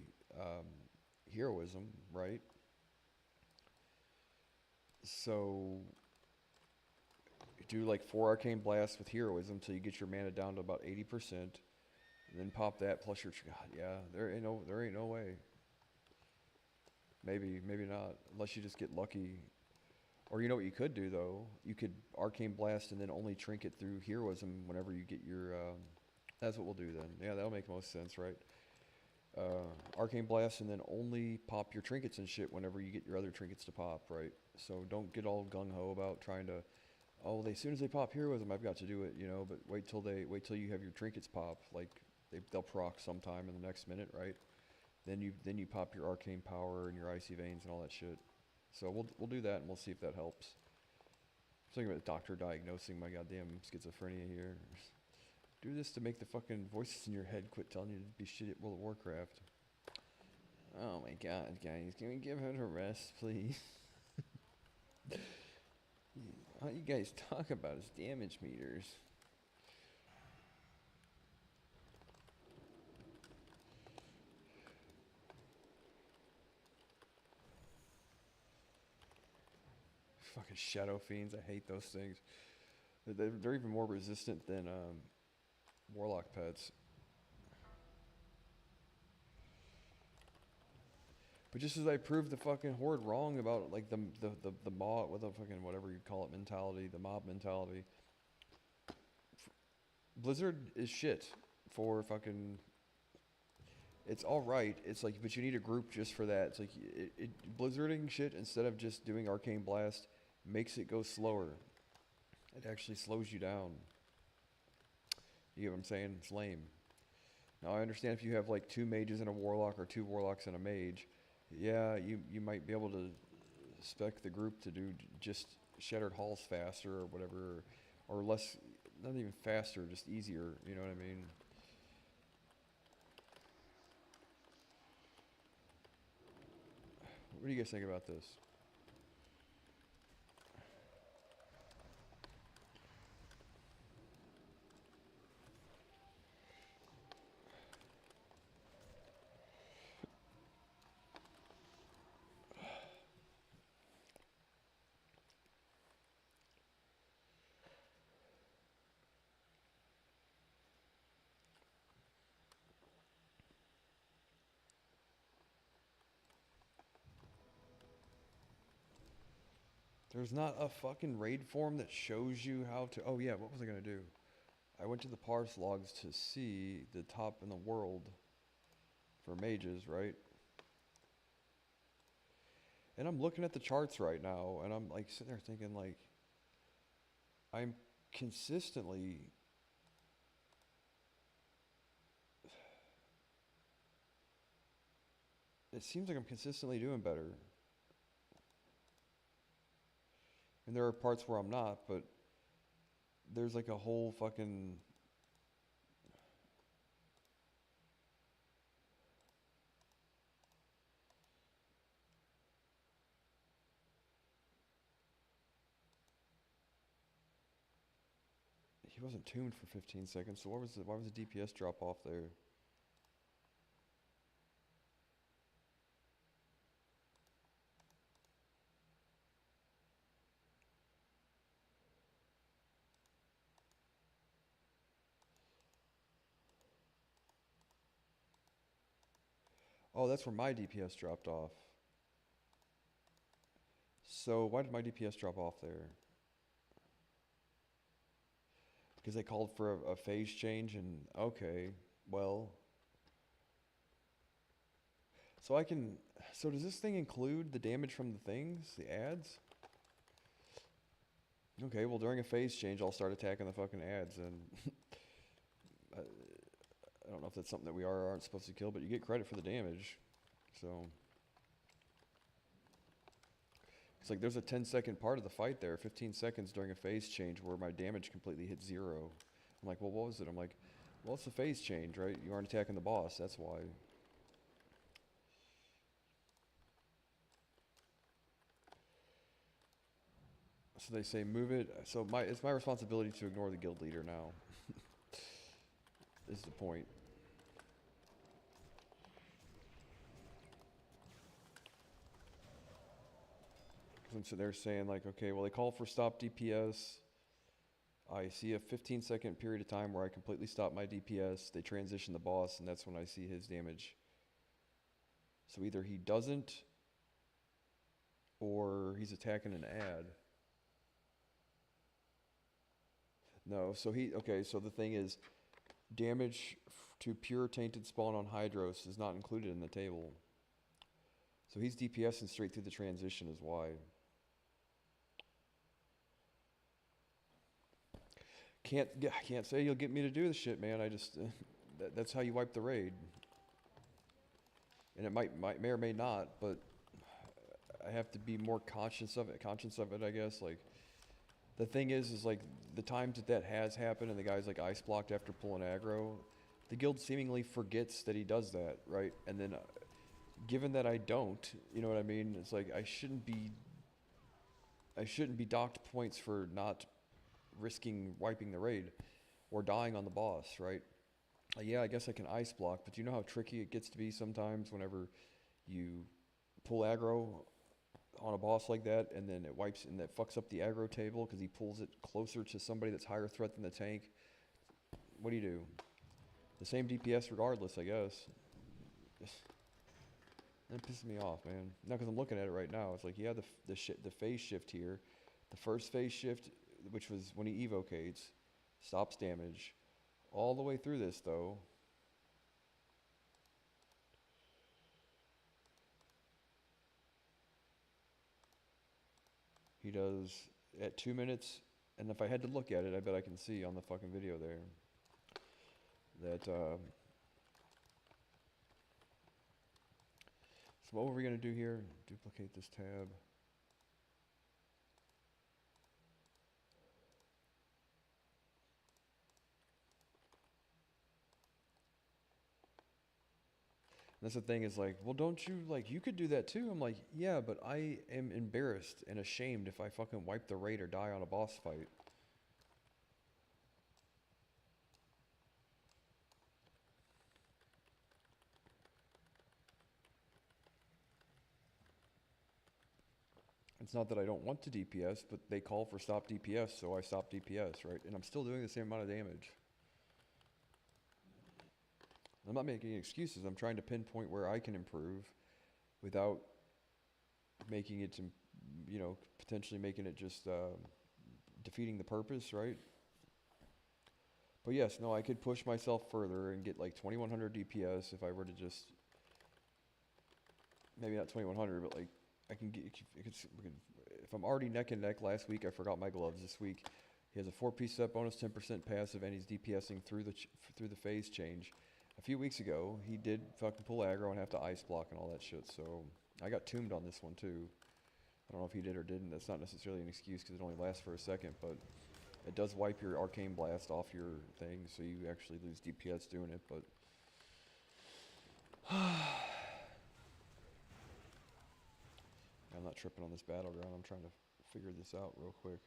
heroism, right? So you do like 4 arcane blasts with heroism till you get your mana down to about 80%, and then pop that plus your God, yeah, there ain't no way. Maybe not, unless you just get lucky. Or you know what you could do though? You could arcane blast and then only trinket through heroism whenever you get your. That's what we'll do then. Yeah, that'll make most sense, right? Arcane blast and then only pop your trinkets and shit whenever you get your other trinkets to pop, right? So don't get all gung-ho about trying to, oh, as soon as they pop heroism, I've got to do it, you know, but wait till you have your trinkets pop, like they'll proc sometime in the next minute, right? Then you pop your arcane power and your icy veins and all that shit. So we'll do that and we'll see if that helps. I'm thinking about the doctor diagnosing my goddamn schizophrenia here. Do this to make the fucking voices in your head quit telling you to be shit at World of Warcraft. Oh my god, guys, can we give her a rest, please? All you guys talk about is damage meters. Fucking shadow fiends, I hate those things. They're even more resistant than warlock pets. But just as I proved the fucking horde wrong about like the mob, what the fucking whatever you call it mentality, the mob mentality. Blizzard is shit for fucking. It's all right. It's like, but you need a group just for that. It's like blizzarding shit instead of just doing arcane blast makes it go slower. It actually slows you down. You get what I'm saying? It's lame. Now I understand if you have like 2 mages and a warlock or 2 warlocks and a mage, yeah, you might be able to spec the group to do just Shattered Halls faster or whatever, or less, not even faster, just easier. You know what I mean? What do you guys think about this? There's not a fucking raid form that shows you how to. Oh yeah, what was I gonna do? I went to the parse logs to see the top in the world for mages, right? And I'm looking at the charts right now, and I'm like sitting there thinking, like, I'm consistently it seems like I'm consistently doing better. And there are parts where I'm not, but there's like a whole fucking... He wasn't tuned for 15 seconds, so why was the DPS drop off there? Oh, that's where my DPS dropped off. So why did my DPS drop off there? Because they called for a phase change, and okay, well. So I can, so does this thing include the damage from the things, the ads? Okay, well during a phase change I'll start attacking the fucking ads, and I don't know if that's something that we are or aren't supposed to kill, but you get credit for the damage, so. It's like there's a 10-second part of the fight there, 15 seconds during a phase change where my damage completely hit 0. I'm like, well, what was it? I'm like, well, it's a phase change, right? You aren't attacking the boss, that's why. So they say move it. So it's my responsibility to ignore the guild leader now. Is the point. So they're saying like, okay, well they call for stop DPS. I see a 15-second period of time where I completely stop my DPS. They transition the boss, and that's when I see his damage. So either he doesn't, or he's attacking an ad. No, so okay, so the thing is, damage to pure tainted spawn on Hydros is not included in the table. So he's DPSing straight through the transition is why. Can't say you'll get me to do this shit, man. I just that's how you wipe the raid. And it may or may not, but I have to be more conscious of it, I guess. Like, the thing is like the times that has happened and the guy's like ice blocked after pulling aggro, the guild seemingly forgets that he does that, right? And then given that I don't, you know what I mean? It's like I shouldn't be docked points for not risking wiping the raid or dying on the boss, right? Yeah, I guess I can ice block, but do you know how tricky it gets to be sometimes whenever you pull aggro on a boss like that, and then it wipes and that fucks up the aggro table because he pulls it closer to somebody that's higher threat than the tank? What do you do? The same DPS regardless, I guess. That pisses me off, man. No, because I'm looking at it right now. It's like, yeah, the phase shift here. The first phase shift, which was when he evocates, stops damage. All the way through this, though, he does at 2 minutes, and if I had to look at it, I bet I can see on the fucking video there that, so what were we going to do here? Duplicate this tab. That's the thing is like, well, don't you, like, you could do that too. I'm like, yeah, but I am embarrassed and ashamed if I fucking wipe the raid or die on a boss fight. It's not that I don't want to DPS, but they call for stop DPS, so I stop DPS, right? And I'm still doing the same amount of damage. I'm not making any excuses. I'm trying to pinpoint where I can improve without making it to, you know, potentially making it just defeating the purpose, right? But yes, no, I could push myself further and get like 2100 DPS if I were to just, maybe not 2100, but like I can get, if I'm already neck and neck. Last week I forgot my gloves. This week he has a 4-piece set bonus, 10% passive, and he's DPSing through the phase change. few weeks ago, he did fucking pull aggro and have to ice block and all that shit. So I got tombed on this one too. I don't know if he did or didn't. That's not necessarily an excuse because it only lasts for a second, but it does wipe your arcane blast off your thing, so you actually lose DPS doing it. But I'm not tripping on this battleground. I'm trying to figure this out real quick.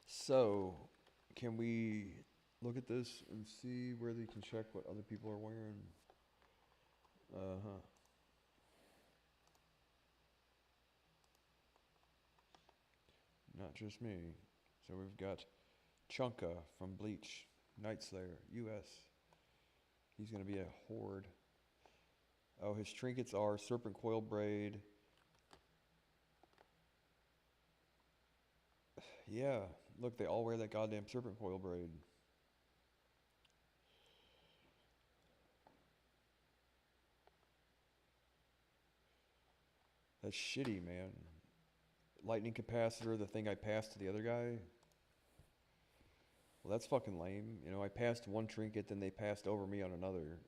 So, can we look at this and see where they can check what other people are wearing? Uh-huh. Not just me. So we've got Chunka from Bleach, Night Slayer, US. He's going to be a horde. Oh, his trinkets are Serpent Coil Braid. Yeah, look, they all wear that goddamn Serpent Coil Braid. That's shitty, man. Lightning Capacitor, the thing I passed to the other guy. Well, that's fucking lame. You know, I passed one trinket, then they passed over me on another.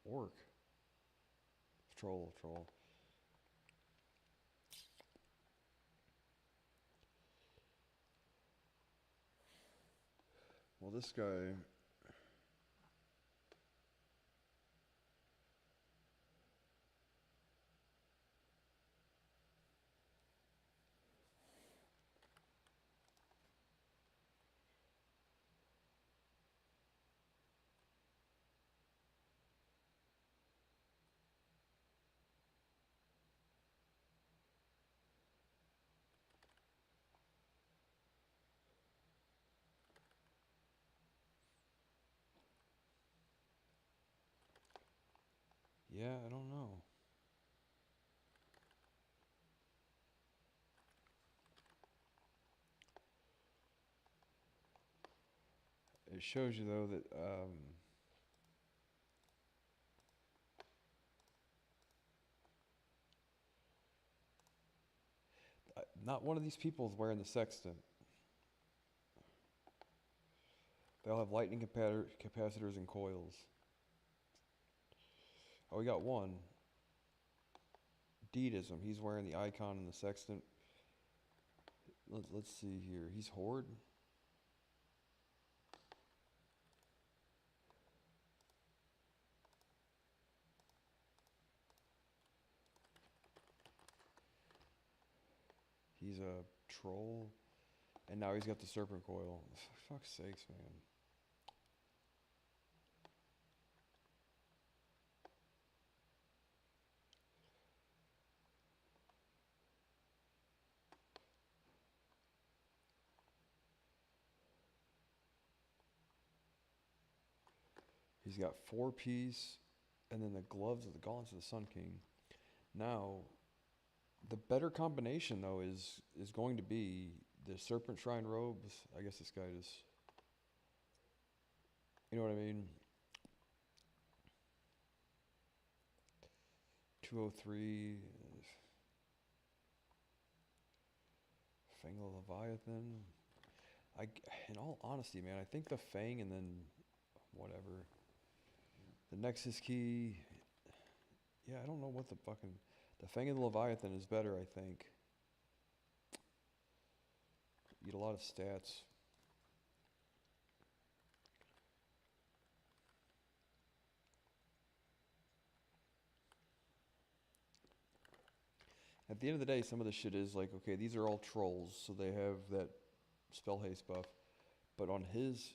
Orc. Troll. Well, this guy... Yeah, I don't know. It shows you, though, that... not one of these people is wearing the sextant. They all have lightning capacitors and coils. Oh, we got one. Deedism. He's wearing the icon and the sextant. Let's see here. He's Horde. He's a troll. And now he's got the serpent coil. For fuck's sakes, man. He's got 4-piece, and then the gloves of the gauntlets of the Sun King. Now, the better combination though is going to be the Serpent Shrine robes. I guess this guy is. You know what I mean? 203. Fang of the Leviathan. In all honesty, man, I think the Fang and then whatever. The Nexus Key. Yeah, I don't know what the fucking... The Fang of the Leviathan is better, I think. You get a lot of stats. At the end of the day, some of the shit is like, okay, these are all trolls, so they have that spell haste buff. But on his...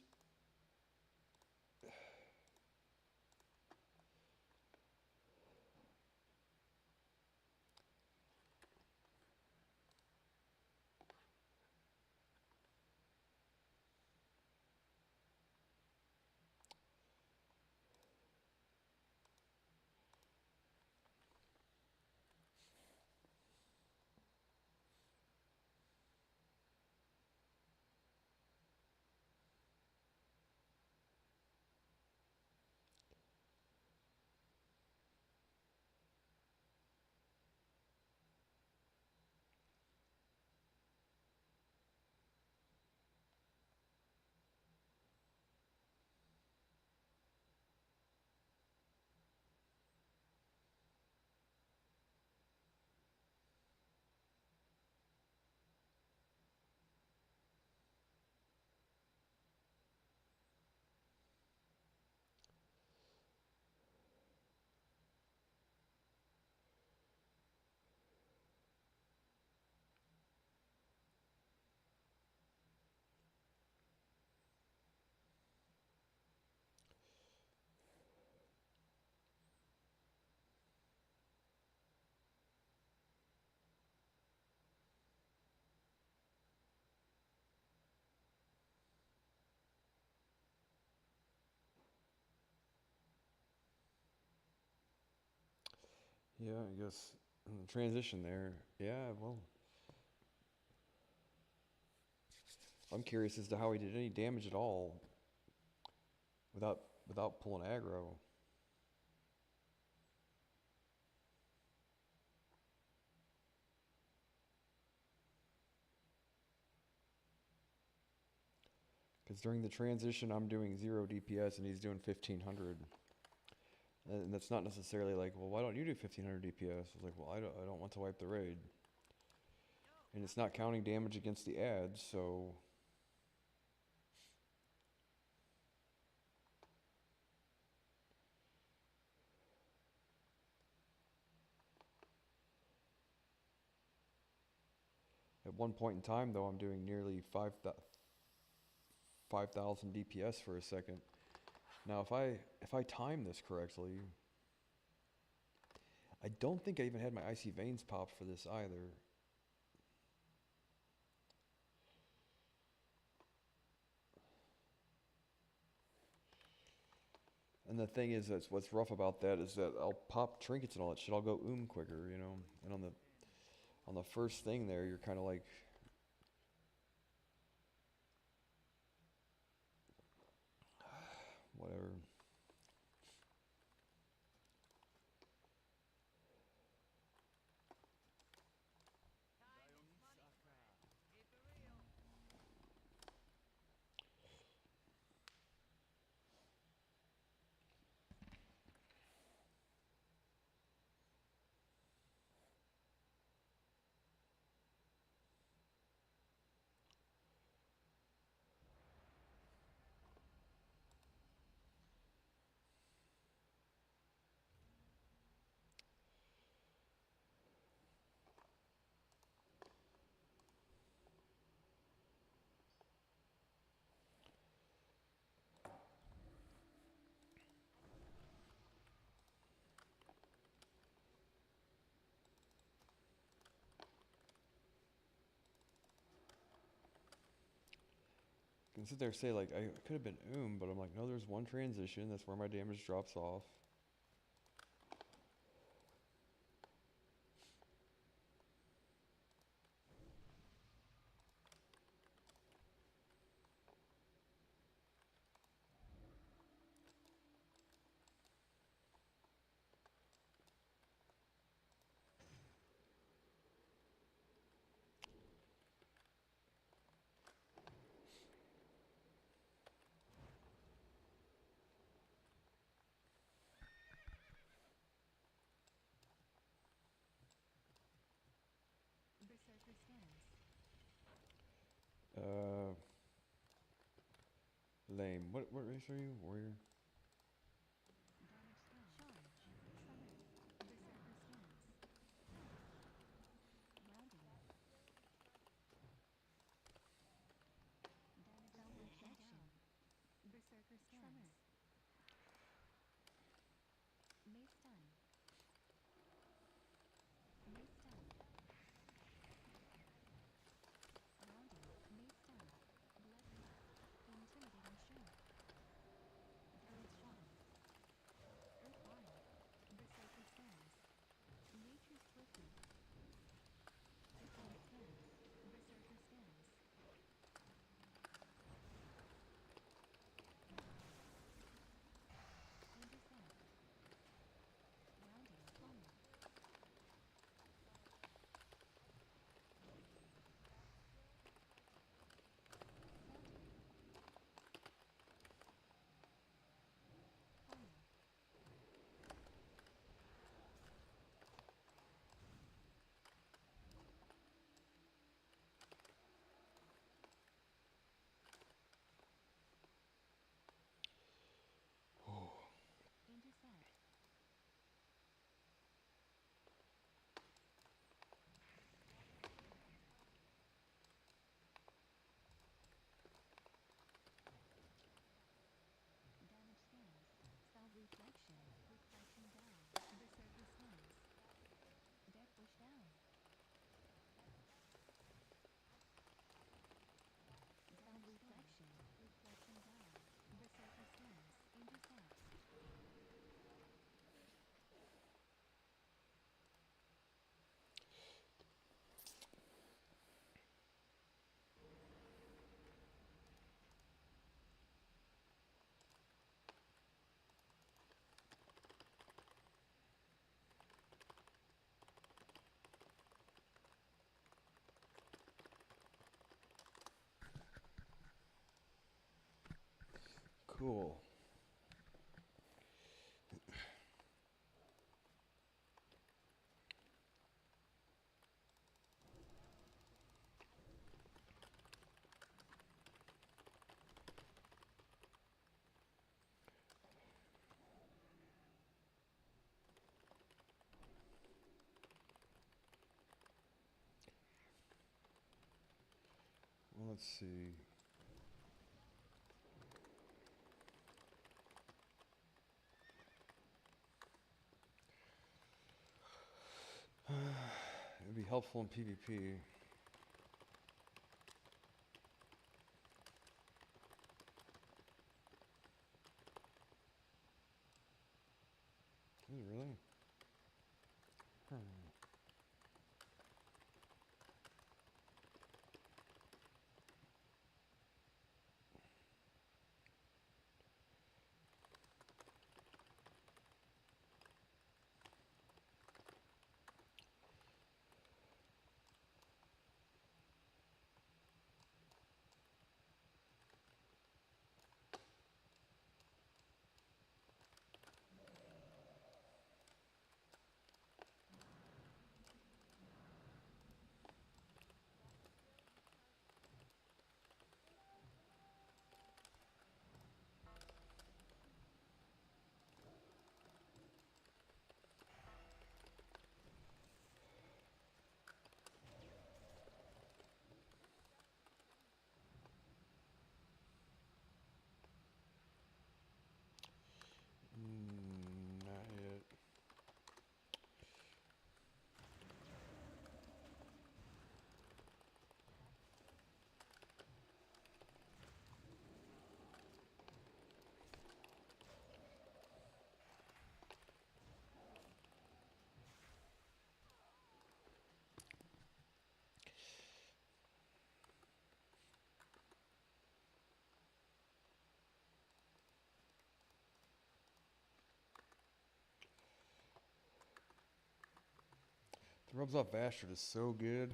Yeah, I guess transition there. Yeah, well, I'm curious as to how he did any damage at all without pulling aggro. Because during the transition, I'm doing 0 DPS and he's doing 1500. And that's not necessarily like, well, why don't you do 1500 DPS? It's like, well, I don't want to wipe the raid. And it's not counting damage against the ads, so... At one point in time, though, I'm doing nearly 5,000 DPS for a second. Now, if I time this correctly, I don't think I even had my icy veins popped for this either. And the thing is, that's what's rough about that is that I'll pop trinkets and all that shit. I'll go quicker, you know. And on the first thing there, you're kind of like, whatever. I can sit there and say, like, I could have been but I'm like, no, there's one transition. That's where my damage drops off. Berserker stance. Lame. What race are you? Warrior? Damage stone. Charge. Berserker stance. Cool. Well, let's see. It would be helpful in PvP. Is it really? Not yet. The rubs off bastard is so good.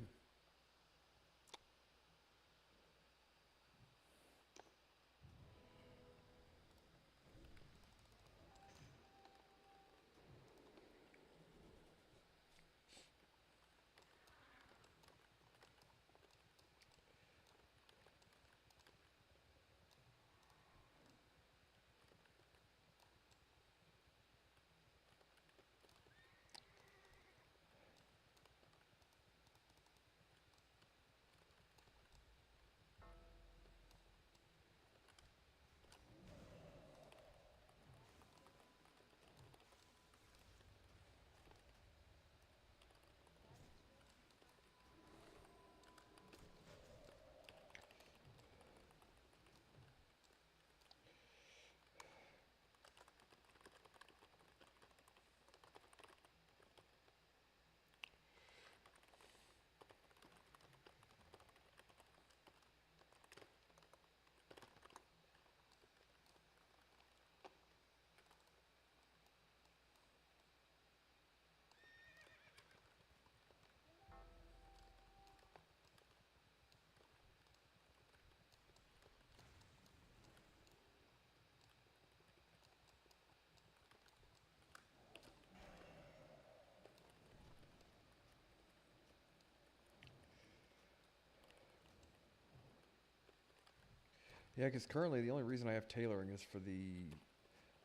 Yeah, because currently the only reason I have tailoring is for the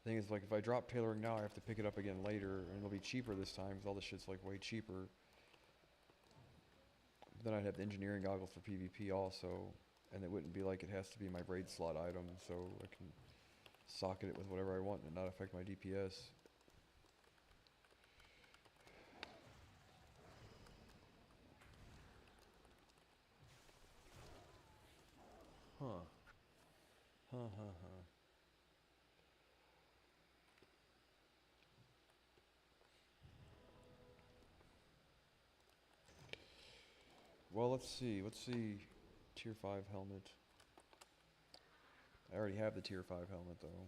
thing is like if I drop tailoring now, I have to pick it up again later, and it'll be cheaper this time because all this shit's like way cheaper. Then I'd have the engineering goggles for PvP also, and it wouldn't be like it has to be my braid slot item, so I can socket it with whatever I want and not affect my DPS. Huh. Huh, huh, huh. Well, let's see. Let's see. Tier 5 helmet. I already have the Tier 5 helmet, though.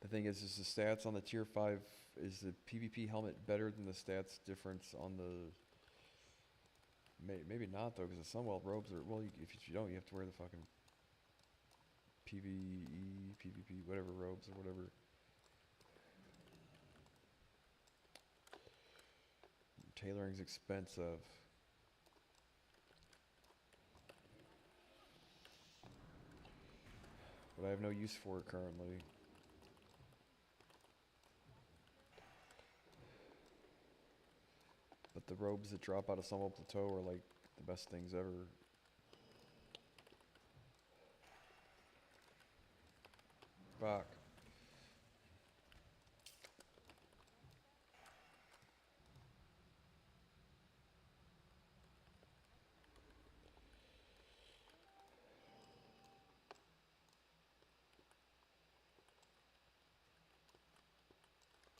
The thing is the stats on the Tier 5, is the PvP helmet better than the stats difference on the Maybe not though, because the Sunwell robes are well. If you don't, you have to wear the fucking PVE, PvP, whatever robes or whatever. Tailoring's expensive. But I have no use for it currently. But the robes that drop out of Sunwell Plateau are like the best things ever. Fuck.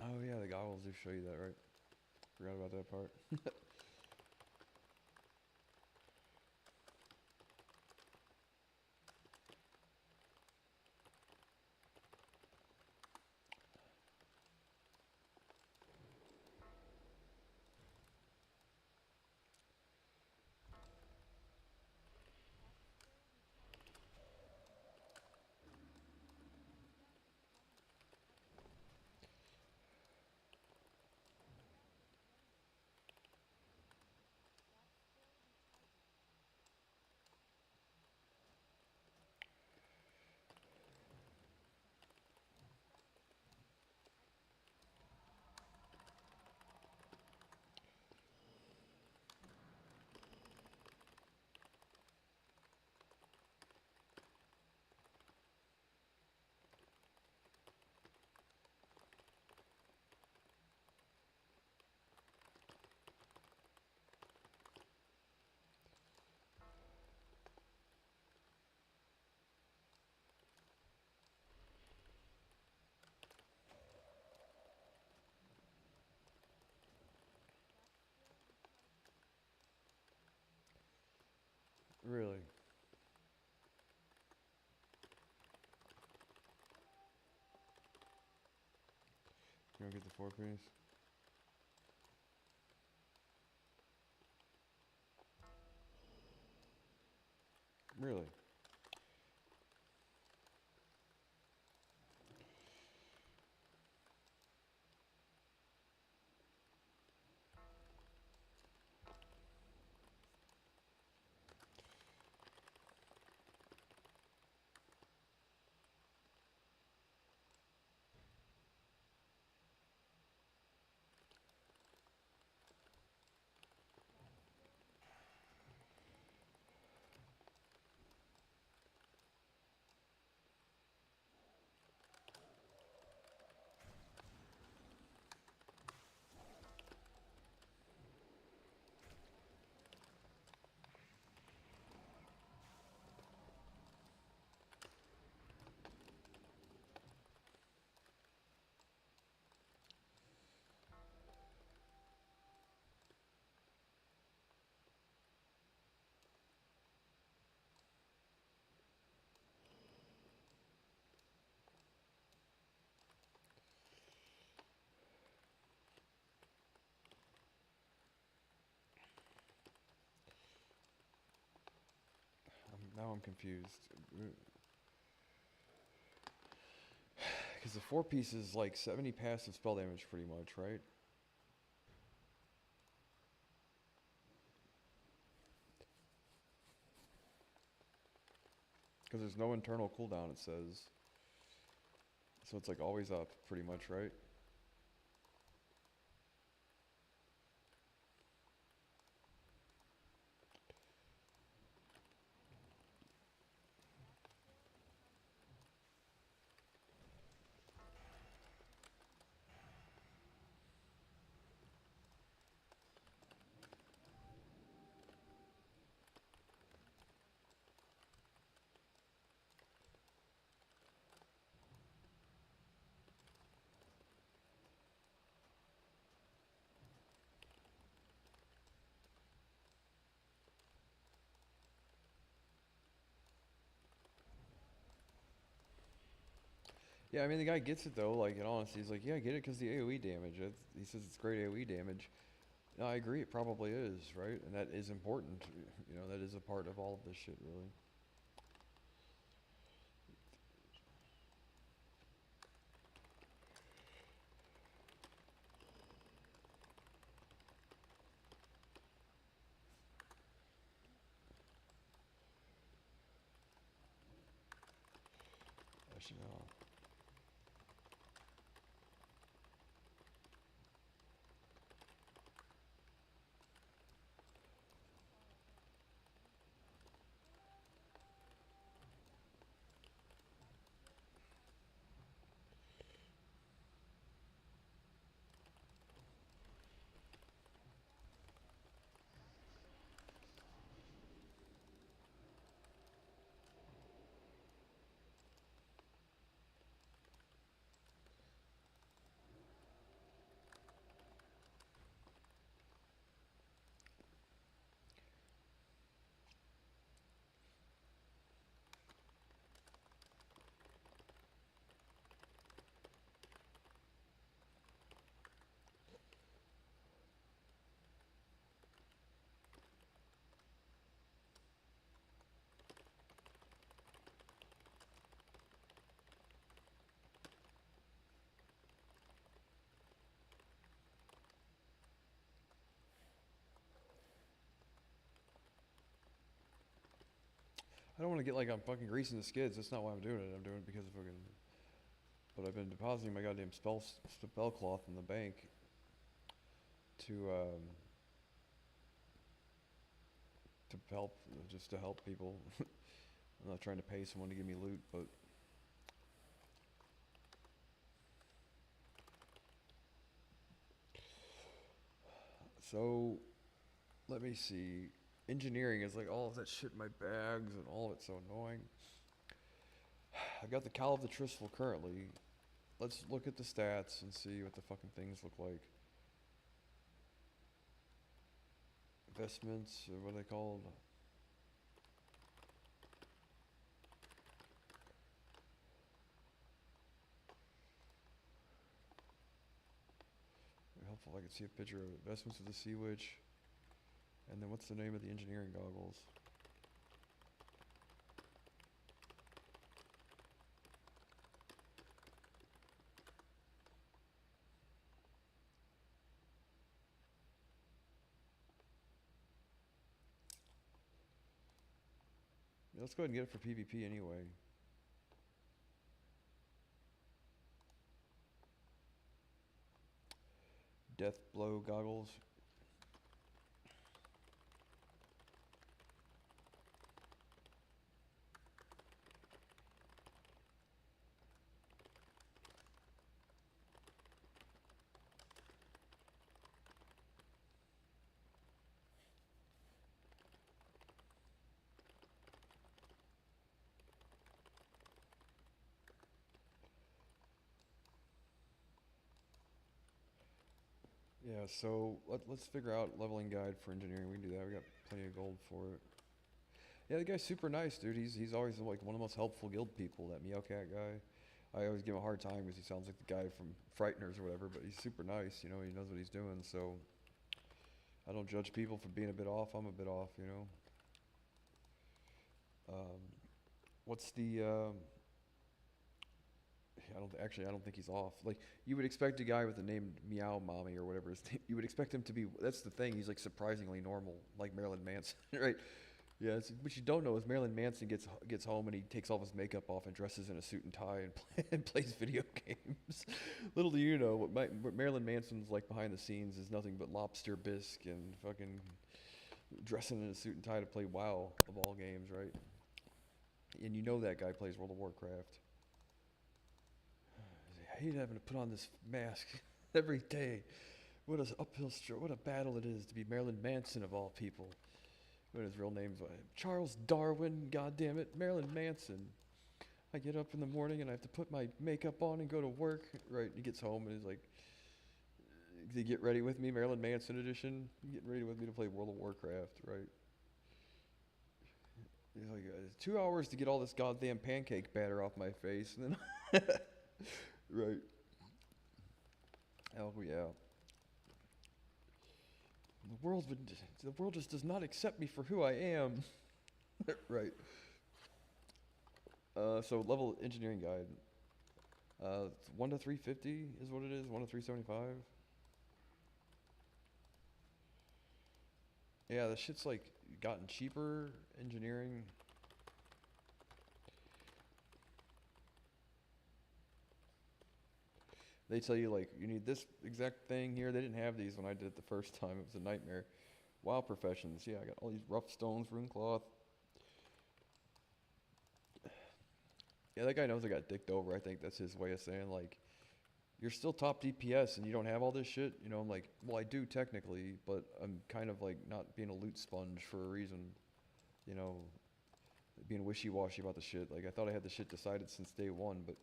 Oh yeah, the goggles do show you that, right? Forgot about that part. Really? You don't get the 4-piece? Really? Now I'm confused. Because the 4-piece is like 70 passive spell damage pretty much, right? Because there's no internal cooldown, it says. So it's like always up, pretty much, right? Yeah, I mean, the guy gets it though, like, in honesty, he's like, yeah, I get it because the AoE damage. He says it's great AoE damage. No, I agree. It probably is, right? And that is important. You know, that is a part of all of this shit, really. Rationale. I don't want to get like I'm fucking greasing the skids. That's not why I'm doing it. I'm doing it because of fucking. But I've been depositing my goddamn spell cloth in the bank to help, just to help people. I'm not trying to pay someone to give me loot, but so let me see. Engineering is like all of that shit in my bags and all of it's so annoying. I got the Cal of the Tristful currently. Let's look at the stats and see what the fucking things look like. Investments, or what are they called? It'd be helpful if I could see a picture of investments of the Sea Witch. And then what's the name of the engineering goggles? Yeah, let's go ahead and get it for PvP anyway. Death blow goggles. Yeah, so let's figure out leveling guide for engineering. We can do that. We got plenty of gold for it. Yeah, the guy's super nice, dude. He's always like one of the most helpful guild people. That Meowcat guy. I always give him a hard time because he sounds like the guy from Frighteners or whatever. But he's super nice. You know, he knows what he's doing. So I don't judge people for being a bit off. I'm a bit off. You know. What's the? I don't think he's off. Like you would expect a guy with the name Meow Mommy or whatever his name. You would expect him to be. That's the thing. He's like surprisingly normal, like Marilyn Manson, right? Yeah. What you don't know is Marilyn Manson gets home and he takes all of his makeup off and dresses in a suit and tie and plays video games. Little do you know what Marilyn Manson's like behind the scenes is nothing but lobster bisque and fucking dressing in a suit and tie to play WoW of all games, right? And you know that guy plays World of Warcraft. I hate having to put on this mask every day. What an uphill stroke. What a battle it is to be Marilyn Manson of all people. What his real name's Charles Darwin, goddammit, Marilyn Manson. I get up in the morning and I have to put my makeup on and go to work. Right, he gets home and he's like, "You get ready with me, Marilyn Manson edition. You get ready with me to play World of Warcraft, right?" He's like, 2 hours to get all this goddamn pancake batter off my face, and then right. Oh yeah. the world just does not accept me for who I am. Right. So level engineering guide. 1 to 350 is what it is. 1 to 375. Yeah, the shit's like gotten cheaper. Engineering. They tell you like you need this exact thing here. They didn't have these when I did it the first time. It was a nightmare. Wow, professions. Yeah, I got all these rough stones, rune cloth. Yeah, that guy knows I got dicked over. I think that's his way of saying like, you're still top DPS and you don't have all this shit. You know, I'm like, well, I do technically, but I'm kind of like not being a loot sponge for a reason. You know, being wishy-washy about the shit. Like I thought I had the shit decided since day one, but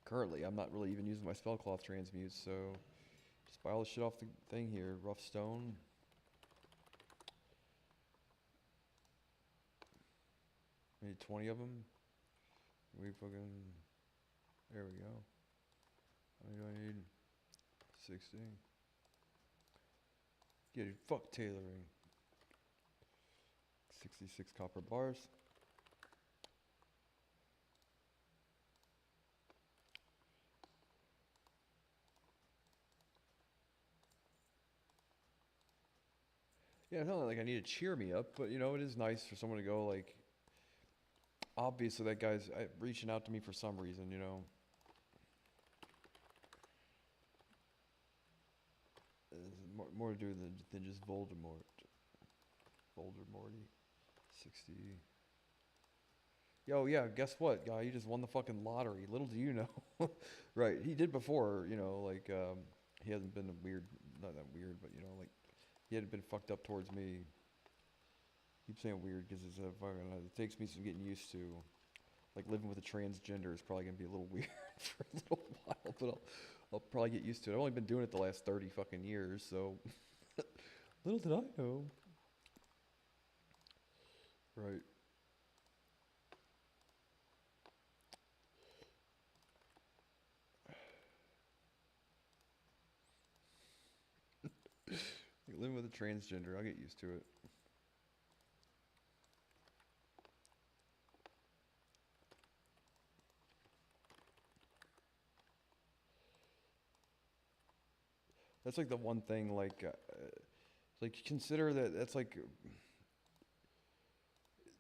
currently I'm not really even using my spellcloth transmutes. So just buy all the shit off the thing here. Rough stone. I need 20 of them. We fucking, there we go. How many do I need? 60. Yeah, dude, fuck tailoring. 66 copper bars. Yeah, it's not like I need to cheer me up, but you know, it is nice for someone to go like, obviously that guy's reaching out to me for some reason, you know. More to do than just Voldemort. Voldemorty. 60. Yo, yeah, guess what, guy? You just won the fucking lottery. Little do you know. Right, he did before, you know, like, he hasn't been weird, not that weird, but, you know, like, he hadn't been fucked up towards me. Keep saying weird because it's fucking, it takes me some getting used to. Like, living with a transgender is probably going to be a little weird for a little while, but I'll probably get used to it. I've only been doing it the last 30 fucking years, so little did I know. Right. Like living with a transgender, I'll get used to it. That's like the one thing, like, like consider that that's like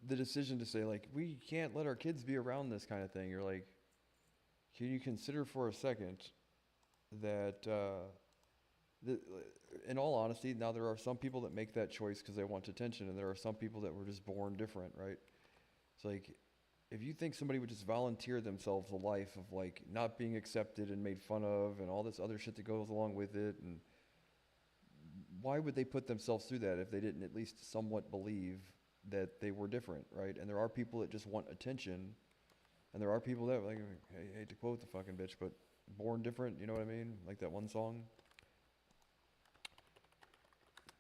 the decision to say like we can't let our kids be around this kind of thing. You're like, can you consider for a second that, in all honesty, now there are some people that make that choice because they want attention, and there are some people that were just born different, right? It's like, if you think somebody would just volunteer themselves a life of like not being accepted and made fun of and all this other shit that goes along with it, and why would they put themselves through that if they didn't at least somewhat believe that they were different, right? And there are people that just want attention, and there are people that like, I hate to quote the fucking bitch, but born different, you know what I mean? Like that one song.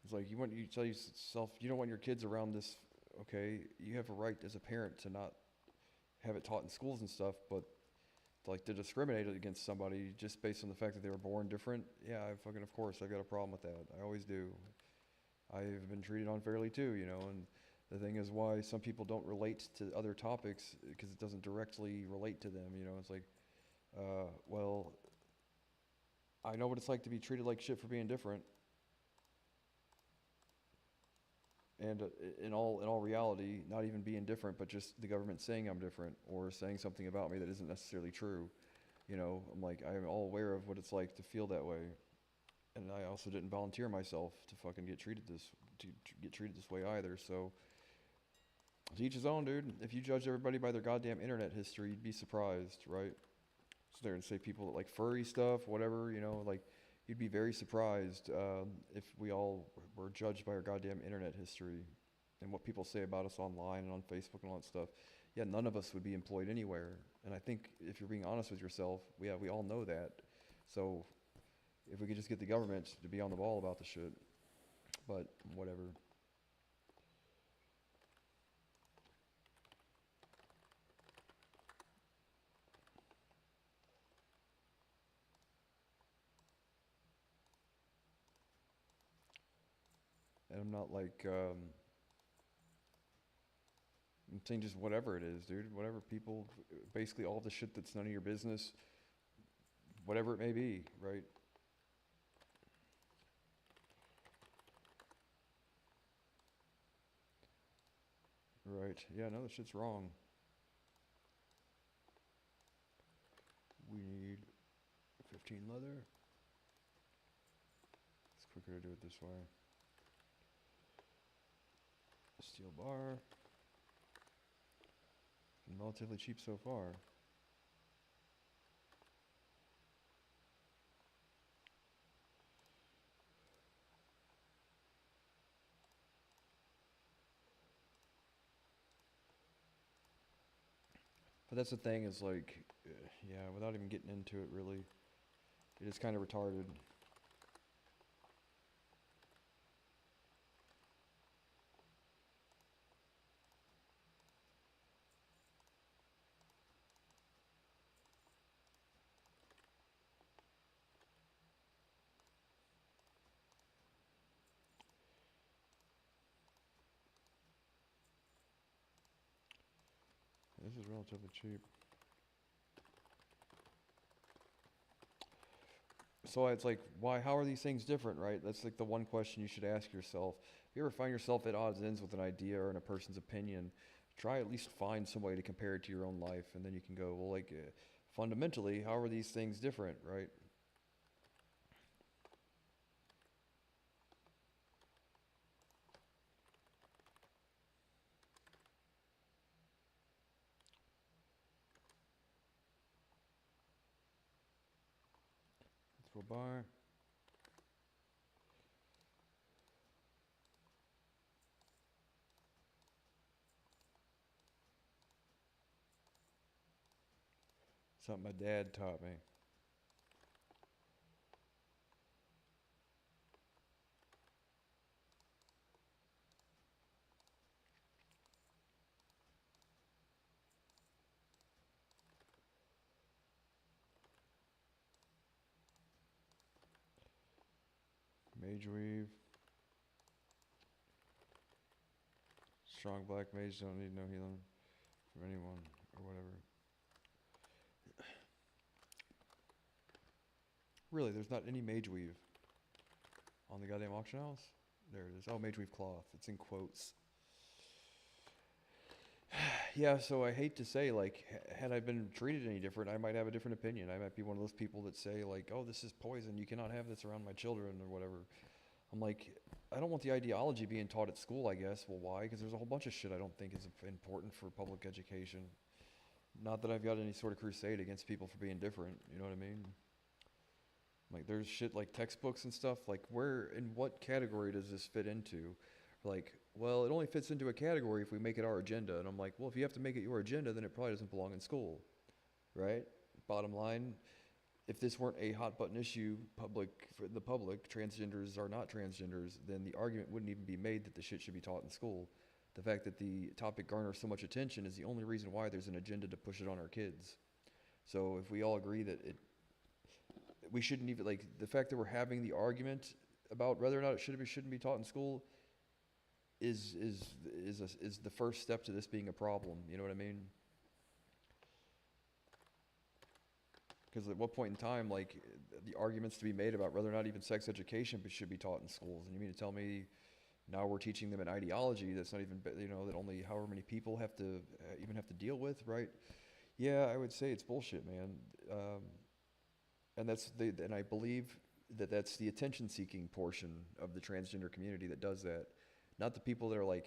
It's like you tell yourself you don't want your kids around this. Okay, you have a right as a parent to not have it taught in schools and stuff, but like to discriminate against somebody just based on the fact that they were born different, yeah, of course I've got a problem with that. I always do. I've been treated unfairly too, you know, and the thing is why some people don't relate to other topics because it doesn't directly relate to them, you know. It's like, well, I know what it's like to be treated like shit for being different. And in all reality, not even being different, but just the government saying I'm different or saying something about me that isn't necessarily true. You know, I'm like, I'm all aware of what it's like to feel that way. And I also didn't volunteer myself to fucking get treated this way either. So to each his own, dude. If you judge everybody by their goddamn internet history, you'd be surprised, right? So there and say people that like furry stuff, whatever, you know, like you'd be very surprised if we all were judged by our goddamn internet history and what people say about us online and on Facebook and all that stuff. Yeah, none of us would be employed anywhere. And I think if you're being honest with yourself, yeah, we all know that. So if we could just get the government to be on the ball about the shit, but whatever. And I'm not like, I'm saying just whatever it is, dude. Whatever people, basically all the shit that's none of your business, whatever it may be, right? Right. Yeah, no, that shit's wrong. We need 15 leather. It's quicker to do it this way. Steel bar. And relatively cheap so far. But that's the thing is like, yeah, without even getting into it really, it is kind of retarded. This is relatively cheap. So it's like, why, how are these things different, right? That's like the one question you should ask yourself. If you ever find yourself at odds ends with an idea or in a person's opinion, try at least find some way to compare it to your own life. And then you can go, well, like, fundamentally, how are these things different, right? Let's go bar. Something my dad taught me. Mage weave. Strong black mage don't need no healing from anyone or whatever. Really, there's not any mage weave on the goddamn auction house? There it is. Oh, mage weave cloth. It's in quotes. Yeah, so I hate to say, like, had I been treated any different, I might have a different opinion. I might be one of those people that say, like, oh, this is poison. You cannot have this around my children or whatever. I'm like, I don't want the ideology being taught at school, I guess. Well, why? Because there's a whole bunch of shit I don't think is important for public education. Not that I've got any sort of crusade against people for being different. You know what I mean? Like, there's shit like textbooks and stuff. Like, where, in what category does this fit into? Like, well, it only fits into a category if we make it our agenda. And I'm like, well, if you have to make it your agenda, then it probably doesn't belong in school, right? Bottom line, if this weren't a hot button issue, public for the public, transgenders are not transgenders, then the argument wouldn't even be made that the shit should be taught in school. The fact that the topic garners so much attention is the only reason why there's an agenda to push it on our kids. So if we all agree that we shouldn't even, like, the fact that we're having the argument about whether or not it should or shouldn't be taught in school is the first step to this being a problem. You know what I mean? Because at what point in time, like, the arguments to be made about whether or not even sex education should be taught in schools, and you mean to tell me now we're teaching them an ideology that's not even, you know, that only however many people have to even have to deal with, right? Yeah, I would say it's bullshit, man. And and I believe that that's the attention-seeking portion of the transgender community that does that. Not the people that are like,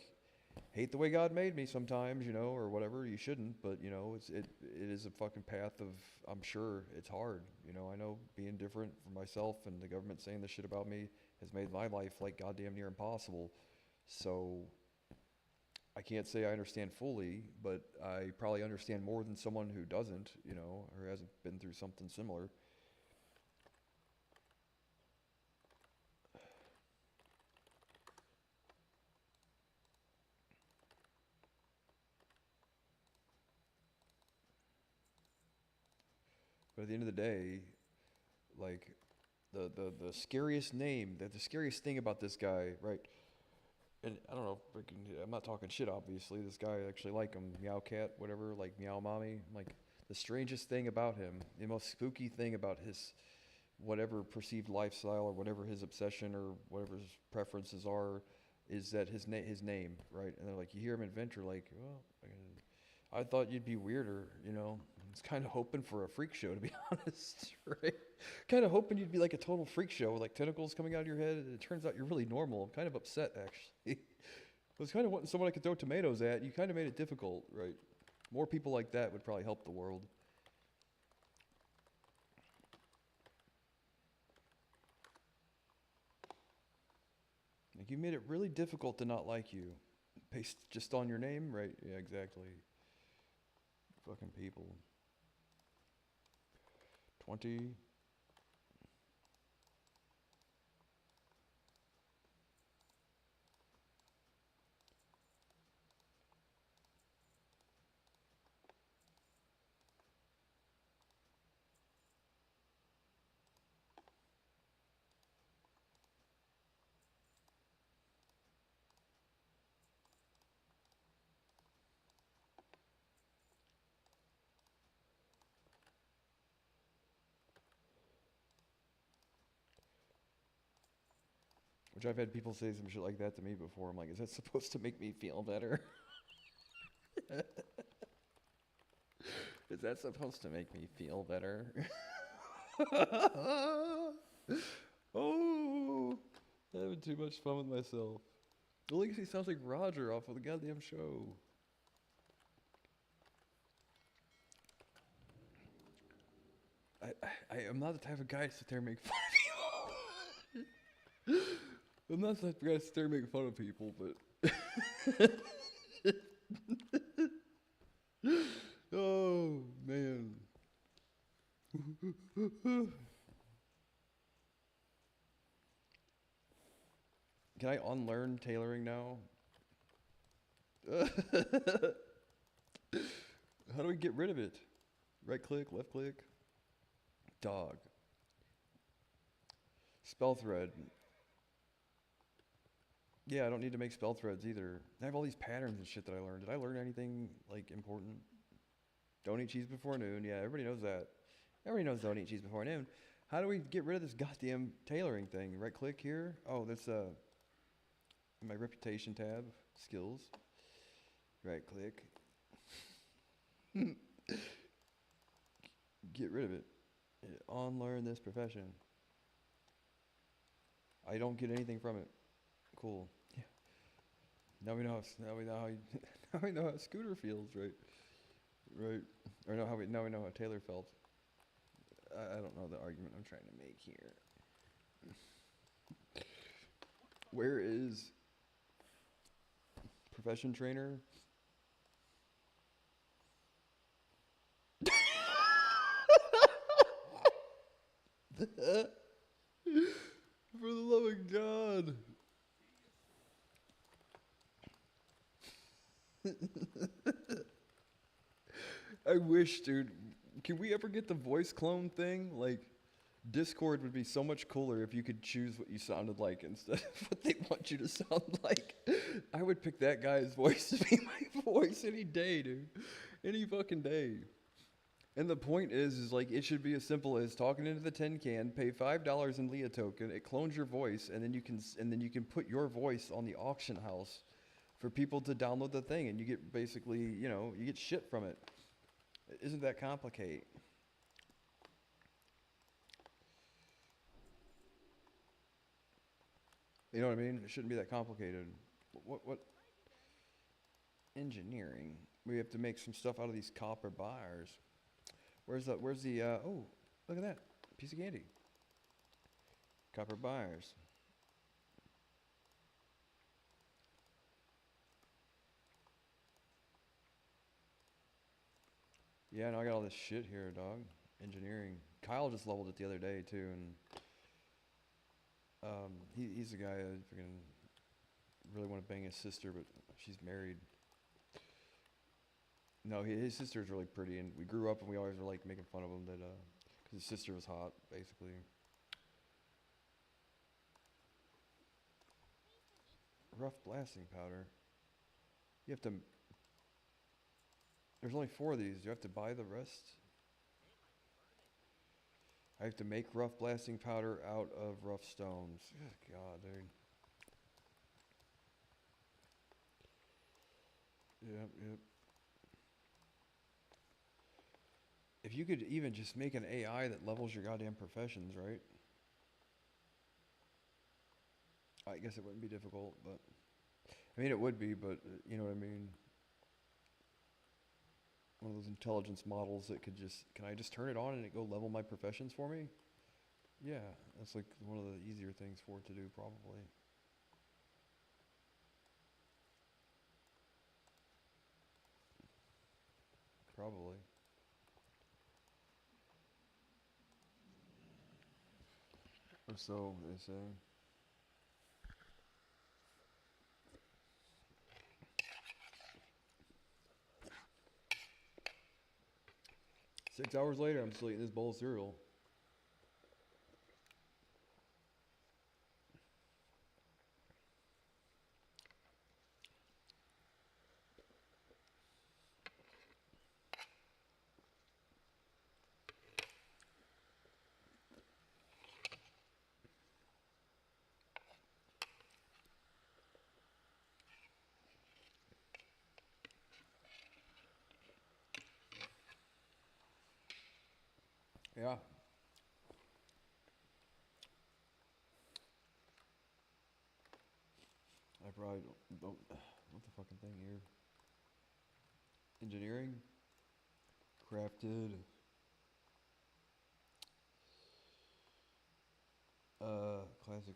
hate the way God made me sometimes, you know, or whatever. You shouldn't, but you know, it is a fucking path of, I'm sure it's hard. You know, I know being different for myself and the government saying this shit about me has made my life like goddamn near impossible. So I can't say I understand fully, but I probably understand more than someone who doesn't, you know, or hasn't been through something similar. But at the end of the day, like, the scariest name, the scariest thing about this guy, right? and I don't know, I'm not talking shit, obviously. This guy, I actually like him, Meow Cat, whatever, like Meow Mommy. Like, the strangest thing about him, the most spooky thing about his whatever perceived lifestyle or whatever his obsession or whatever his preferences are, is that his name, right? And they're like, you hear him in Venture, like, well, I thought you'd be weirder, you know. I was kind of hoping for a freak show, to be honest, right? Kind of hoping you'd be like a total freak show with like tentacles coming out of your head. And it turns out you're really normal. I'm kind of upset, actually. I was kind of wanting someone I could throw tomatoes at. You kind of made it difficult, right? More people like that would probably help the world. Like, you made it really difficult to not like you. Based just on your name, right? Yeah, exactly. Fucking people. 20. Which I've had people say some shit like that to me before. I'm like, is that supposed to make me feel better? Is that supposed to make me feel better? Oh, I'm having too much fun with myself. At least he sounds like Roger off of the goddamn show. I am not the type of guy to sit there and make fun of people. I'm not the type of guy to sit there and make fun of people, but oh man. Can I unlearn tailoring now? How do we get rid of it? Right click, left click. Dog. Spell thread. Yeah, I don't need to make spell threads either. I have all these patterns and shit that I learned. Did I learn anything like important? Don't eat cheese before noon. Yeah, everybody knows that. Everybody knows don't eat cheese before noon. How do we get rid of this goddamn tailoring thing? Right click here. Oh, that's my reputation tab, skills. Right click. Get rid of it. Unlearn this profession. I don't get anything from it. Cool. Yeah. Now we know how now we know how Scooter feels, right? Right. Or now we know how Taylor felt. I don't know the argument I'm trying to make here. Where is profession trainer? For the love of God. I wish, dude. Can we ever get the voice clone thing? Like, Discord would be so much cooler if you could choose what you sounded like instead of what they want you to sound like. I would pick that guy's voice to be my voice any day, dude. Any fucking day. And the point is like, it should be as simple as talking into the tin can, pay $5 in Leah token, it clones your voice, and then you can put your voice on the auction house for people to download the thing, and you get basically, you get shit from it. Isn't that complicated? You know what I mean? It shouldn't be that complicated. What? Engineering. We have to make some stuff out of these copper bars. Where's the, oh, look at that. Piece of candy. Copper bars. Yeah, no, I got all this shit here, dog. Engineering. Kyle just leveled it the other day, too, and he's the guy that freaking really want to bang his sister, but she's married. No, his sister's really pretty, and we grew up and we always were like making fun of him that, because his sister was hot, basically. rough blasting powder. You have to. There's only 4 of these. Do you have to buy the rest? I have to make rough blasting powder out of rough stones. Good God, dude. Yep. If you could even just make an AI that levels your goddamn professions, right? I guess it wouldn't be difficult, but I mean it would be, but you know what I mean. One of those intelligence models that could just, can I just turn it on and it go level my professions for me? Yeah, that's like one of the easier things for it to do, probably. Probably. Or so they say. Six hours later, I'm still eating this bowl of cereal. Yeah. I probably don't what the fucking thing here? Engineering? Crafted. Classic.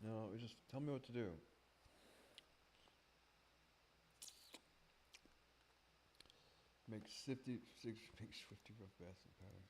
No, it just tell me what to do. Make 50 rough blasting powder.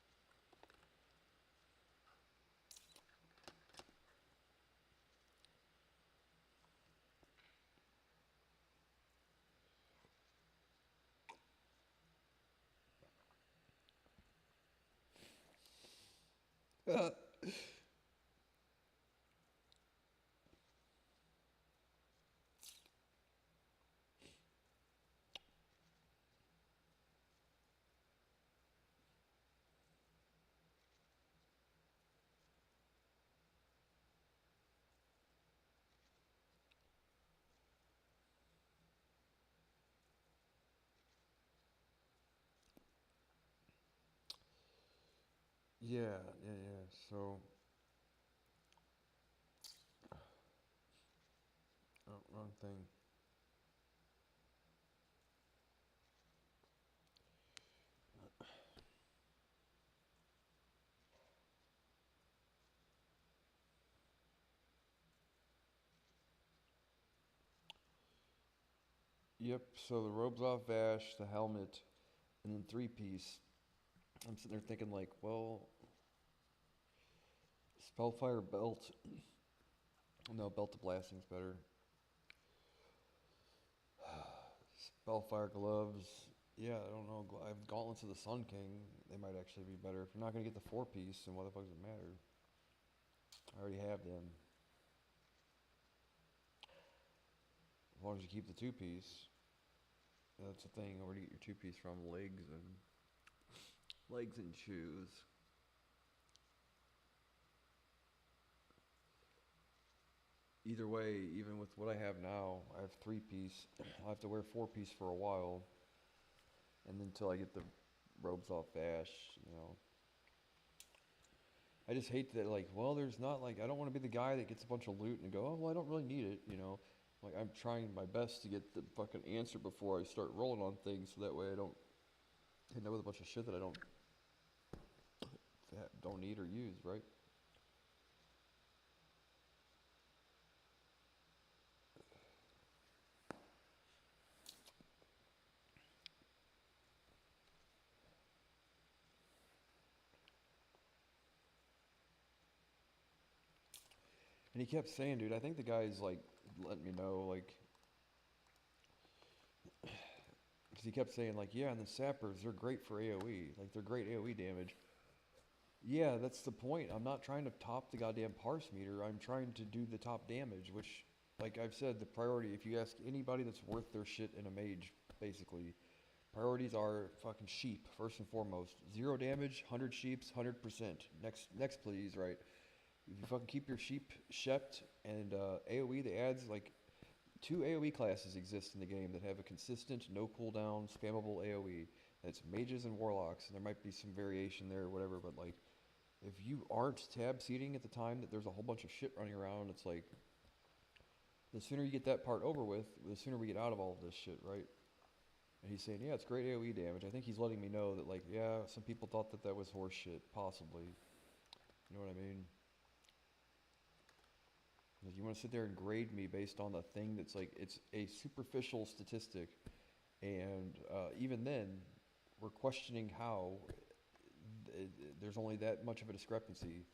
Yeah. So, oh, wrong thing. Yep, so the robes off Vash, the helmet, and then 3-piece. I'm sitting there thinking like, well, Spellfire belt. No, belt to blasting's better. Spellfire gloves. Yeah, I don't know. I have gauntlets of the Sun King. They might actually be better. If you're not gonna get the 4-piece, then why the fuck does it matter? I already have them. As long as you keep the 2-piece. That's the thing. Where do you get your 2-piece from? Legs and shoes. Either way, even with what I have now, I have 3-piece. I'll have to wear 4-piece for a while, and then until I get the robes off Vash, you know. I just hate that, like, well, there's not, like, I don't want to be the guy that gets a bunch of loot and go, oh, well, I don't really need it, you know. Like, I'm trying my best to get the fucking answer before I start rolling on things, so that way I don't end up with a bunch of shit that I don't need or use, right? And he kept saying, dude, I think the guy's, like, letting me know, like, because he kept saying, like, yeah, and the sappers, they're great for AoE. Like, they're great AoE damage. Yeah, that's the point. I'm not trying to top the goddamn parse meter. I'm trying to do the top damage, which like I've said, the priority, if you ask anybody that's worth their shit in a mage, basically, priorities are fucking sheep, first and foremost. 0 damage, 100 sheeps, 100%. Next please, right? If you fucking keep your sheep shept and AoE, the adds, like, 2 AoE classes exist in the game that have a consistent, no cooldown, spammable AoE. That's mages and warlocks, and there might be some variation there or whatever, but like, if you aren't tab seating at the time that there's a whole bunch of shit running around, it's like, the sooner you get that part over with, the sooner we get out of all of this shit, right? And he's saying, yeah, it's great AoE damage. I think he's letting me know that, like, yeah, some people thought that that was horse shit, possibly. You know what I mean? Like, you want to sit there and grade me based on the thing that's like, it's a superficial statistic, and even then, we're questioning how there's only that much of a discrepancy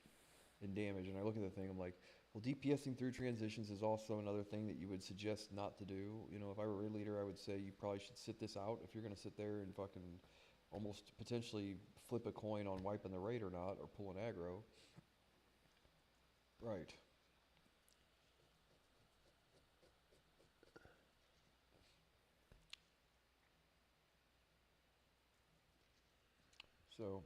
in damage. And I look at the thing, I'm like, well, DPSing through transitions is also another thing that you would suggest not to do. You know, if I were a raid leader, I would say you probably should sit this out if you're going to sit there and fucking almost potentially flip a coin on wiping the raid or not, or pull an aggro. Right. So,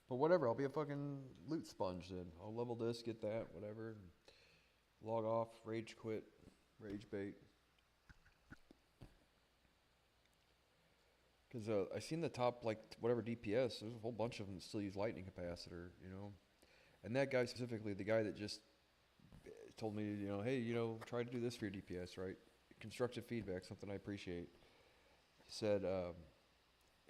but whatever, I'll be a fucking loot sponge then. I'll level this, get that, whatever. Log off, rage quit, rage bait. Because I seen the top, like, whatever DPS, there's a whole bunch of them that still use lightning capacitor, you know? And that guy specifically, the guy that just told me, you know, hey, you know, try to do this for your DPS, right? Constructive feedback, something I appreciate. Said,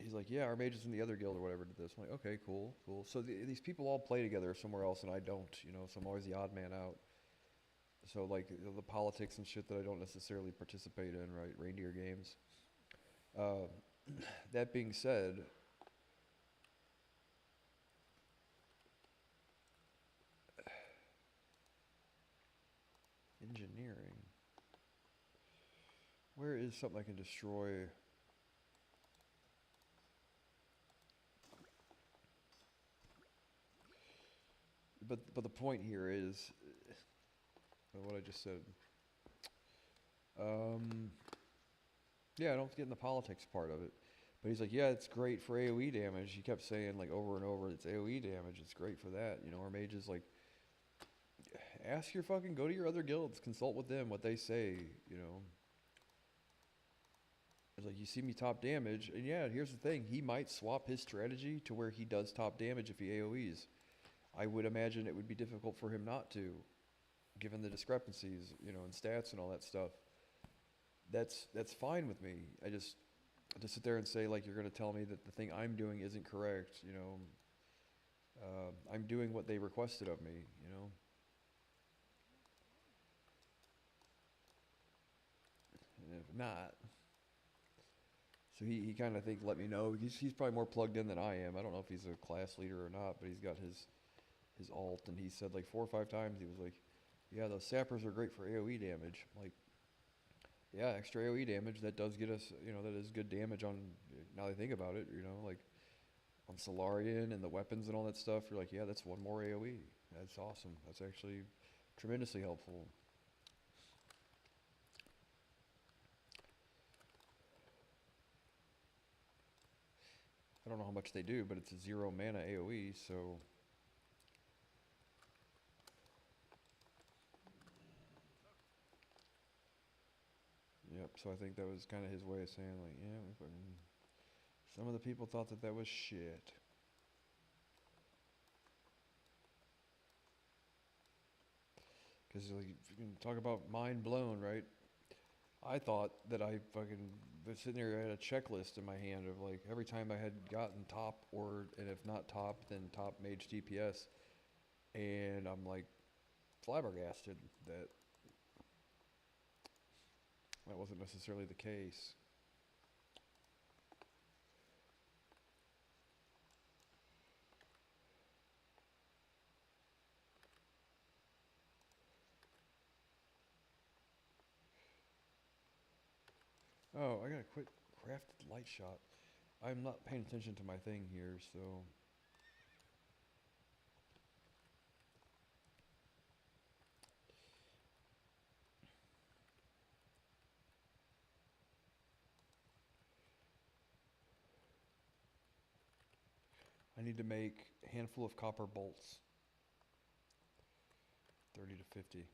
he's like, yeah, our mages in the other guild or whatever did this. I'm like, okay, cool, cool. So these people all play together somewhere else, and I don't, you know, so I'm always the odd man out. So, like, the politics and shit that I don't necessarily participate in, right? Reindeer games. That being said, engineering. Where is something I can destroy? But the point here is what I just said. Yeah, I don't get in the politics part of it. But he's like, yeah, it's great for AoE damage. He kept saying, like, over and over, it's AoE damage. It's great for that. You know, our mages, like, ask your fucking, go to your other guilds, consult with them, what they say, you know. It's like, you see me top damage, and yeah, here's the thing. He might swap his strategy to where he does top damage if he AoEs. I would imagine it would be difficult for him not to, given the discrepancies, you know, in stats and all that stuff. That's fine with me. I just to sit there and say, like, you're going to tell me that the thing I'm doing isn't correct, you know. I'm doing what they requested of me, you know. And if not, so he kind of let me know. He's probably more plugged in than I am. I don't know if he's a class leader or not, but he's got his alt, and he said like 4 or 5 times, he was like, yeah, those sappers are great for AoE damage. Like, yeah, extra AoE damage, that does get us, you know, that is good damage on, now that I think about it, you know, like, on Solarian and the weapons and all that stuff, you're like, yeah, that's 1 more AoE. That's awesome. That's actually tremendously helpful. I don't know how much they do, but it's a 0 mana AoE, so... Yep, so I think that was kind of his way of saying, like, yeah, we fucking... Some of the people thought that that was shit. Because, like, you can talk about mind blown, right? I thought that I fucking was sitting there, I had a checklist in my hand of, like, every time I had gotten top, or, and if not top, then top mage DPS. And I'm, like, flabbergasted that that wasn't necessarily the case. Oh, I gotta quit crafted light shot. I'm not paying attention to my thing here, so... I need to make a handful of copper bolts. 30 to 50.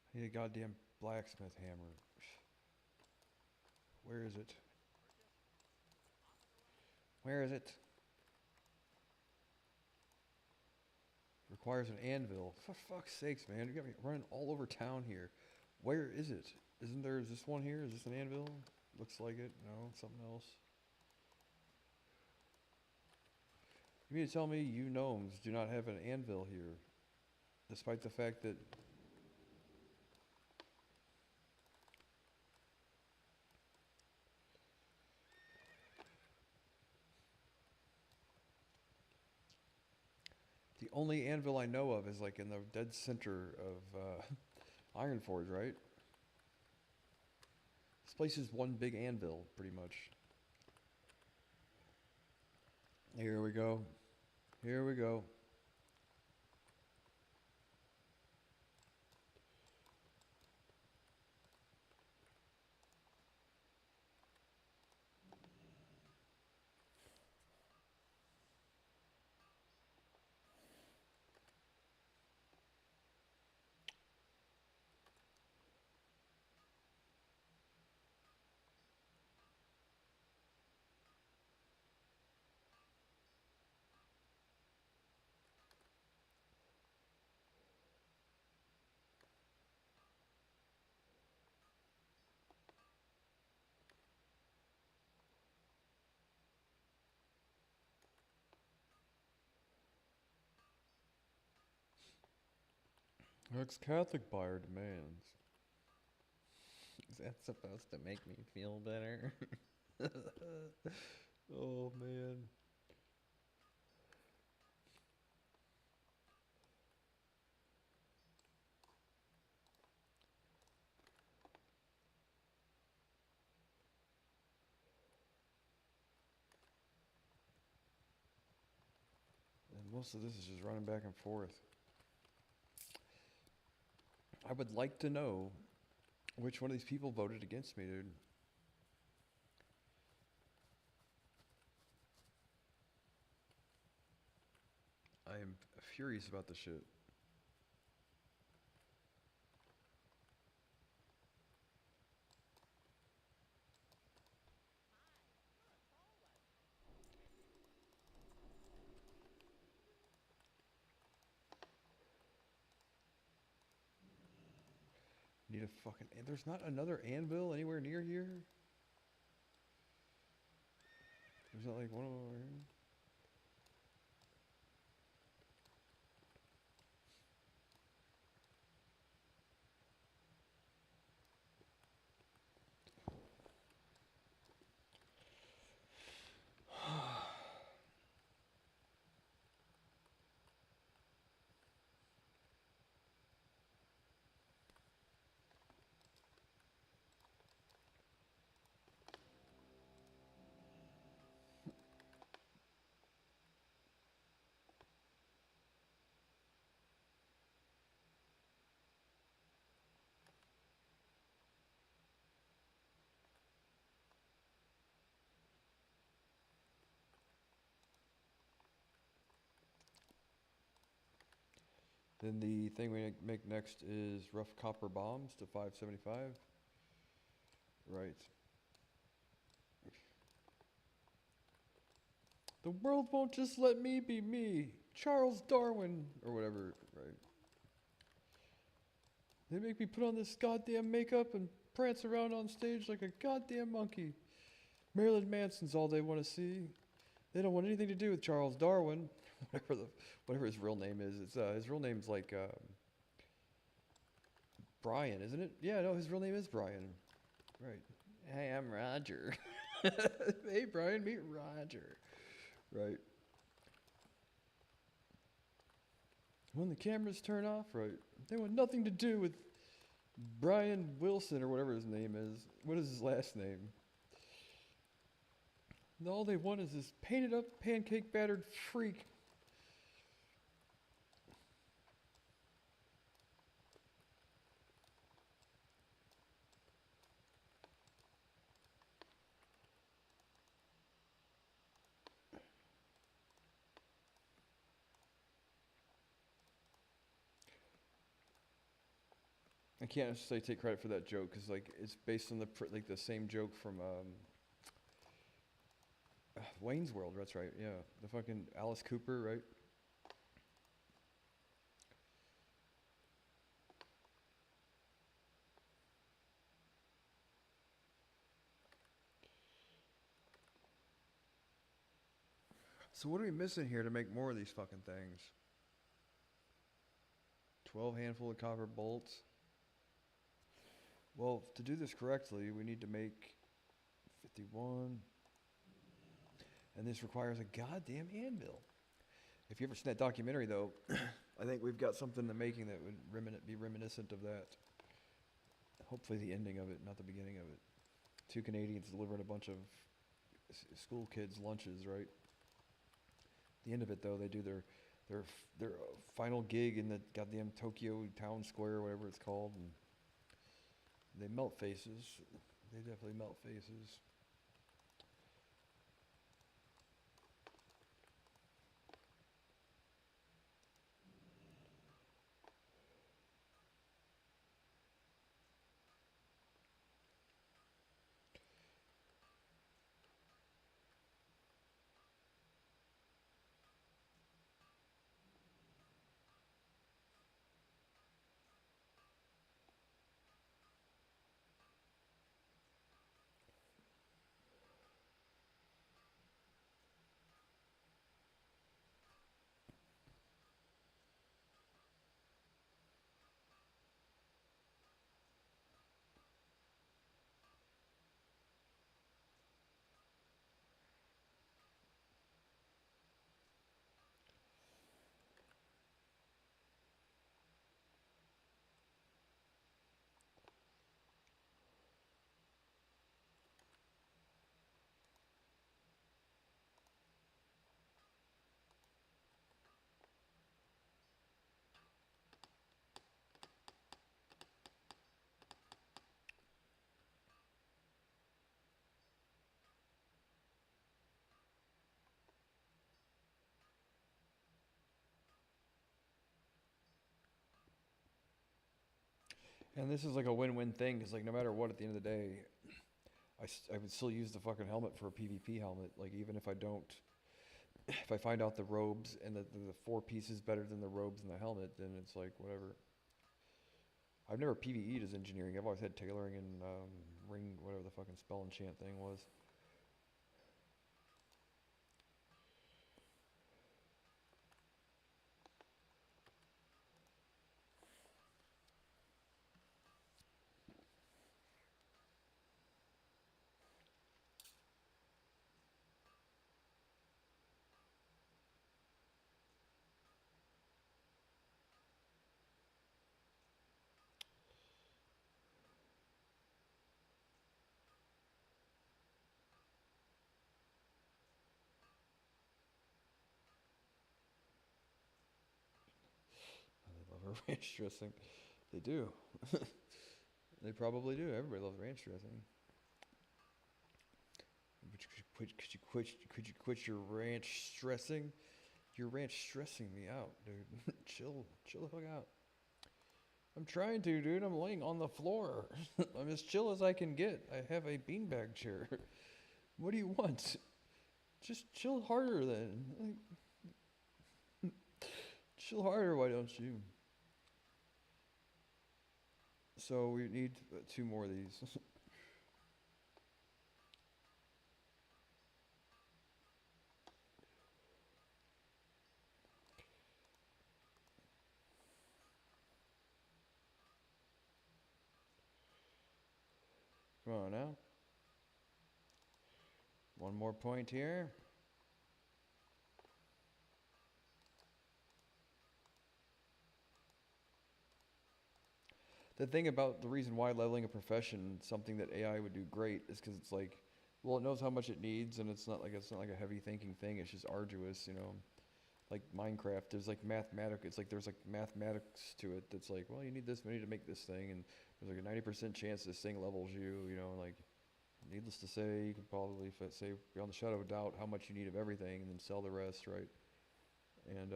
I need a goddamn blacksmith hammer. Where is it? Where is it? Requires an anvil. For fuck's sakes, man. You got me running all over town here. Where is it? Isn't there, is this one here? Is this an anvil? Looks like it. No, something else. You mean to tell me you gnomes do not have an anvil here? Despite the fact that... The only anvil I know of is like in the dead center of Ironforge, right? This place is one big anvil, pretty much. Here we go. Here we go. Ex-Catholic buyer demands. Is that supposed to make me feel better? Oh, man. And most of this is just running back and forth. I would like to know which one of these people voted against me, dude. I am furious about this shit. Need a fucking... There's not another anvil anywhere near here? There's not like one over here? Then the thing we make next is rough copper bombs to 575. Right. The world won't just let me be me. Charles Darwin, or whatever, right? They make me put on this goddamn makeup and prance around on stage like a goddamn monkey. Marilyn Manson's all they want to see. They don't want anything to do with Charles Darwin, whatever his real name is. It's his real name's like Brian, isn't it? Yeah, no, his real name is Brian. Right. Hey, I'm Roger. Hey, Brian, meet Roger. Right. When the cameras turn off, right? They want nothing to do with Brian Wilson or whatever his name is. What is his last name? And all they want is this painted up, pancake battered freak. I can't necessarily take credit for that joke because like it's based on like the same joke from Wayne's World. That's right. Yeah, the fucking Alice Cooper, right? So what are we missing here to make more of these fucking things? 12 handful of copper bolts. Well, to do this correctly, we need to make 51. And this requires a goddamn anvil. If you ever seen that documentary, though, I think we've got something in the making that would be reminiscent of that. Hopefully the ending of it, not the beginning of it. 2 Canadians delivering a bunch of school kids lunches, right? The end of it, though, they do their final gig in the goddamn Tokyo town square, or whatever it's called, and they melt faces. They definitely melt faces. And this is like a win-win thing because, like, no matter what, at the end of the day, I would still use the fucking helmet for a PvP helmet. Like, even if I don't, if I find out the robes and the 4 pieces better than the robes and the helmet, then it's like, whatever. I've never PvE'd as engineering. I've always had tailoring and ring, whatever the fucking spell enchant thing was. They love our ranch dressing. They do. They probably do. Everybody loves ranch dressing. Could you quit your ranch stressing? You're ranch stressing me out, dude. Chill the fuck out. I'm trying to, dude. I'm laying on the floor. I'm as chill as I can get. I have a beanbag chair. What do you want? Just chill harder then. Like, chill harder, why don't you? So we need 2 more of these. Come on now. 1 more point here. the thing about the reason why leveling a profession, something that AI would do great, is because it's like, well, it knows how much it needs, and it's not like a heavy thinking thing. It's just arduous, you know. Like Minecraft, there's like it's like there's like mathematics to it. That's like, well, you need this many to make this thing, and there's like a 90% chance this thing levels you. You know, like, needless to say, you could probably say beyond the shadow of a doubt how much you need of everything, and then sell the rest, right? And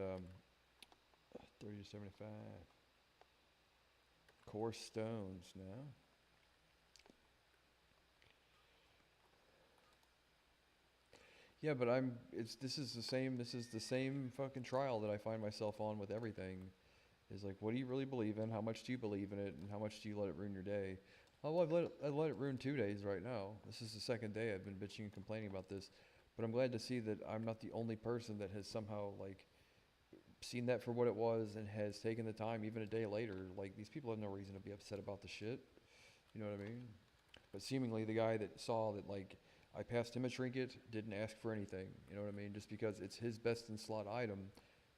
30 to 75. Core stones now. Yeah, but this is the same fucking trial that I find myself on with everything. Is like, what do you really believe in? How much do you believe in it? And how much do you let it ruin your day? Oh, well, I let it ruin 2 days right now. This is the second day I've been bitching and complaining about this. But I'm glad to see that I'm not the only person that has somehow, like, seen that for what it was and has taken the time, even a day later. Like, these people have no reason to be upset about the shit. You know what I mean? But seemingly the guy that saw that, like, I passed him a trinket, didn't ask for anything. You know what I mean? Just because it's his best in slot item,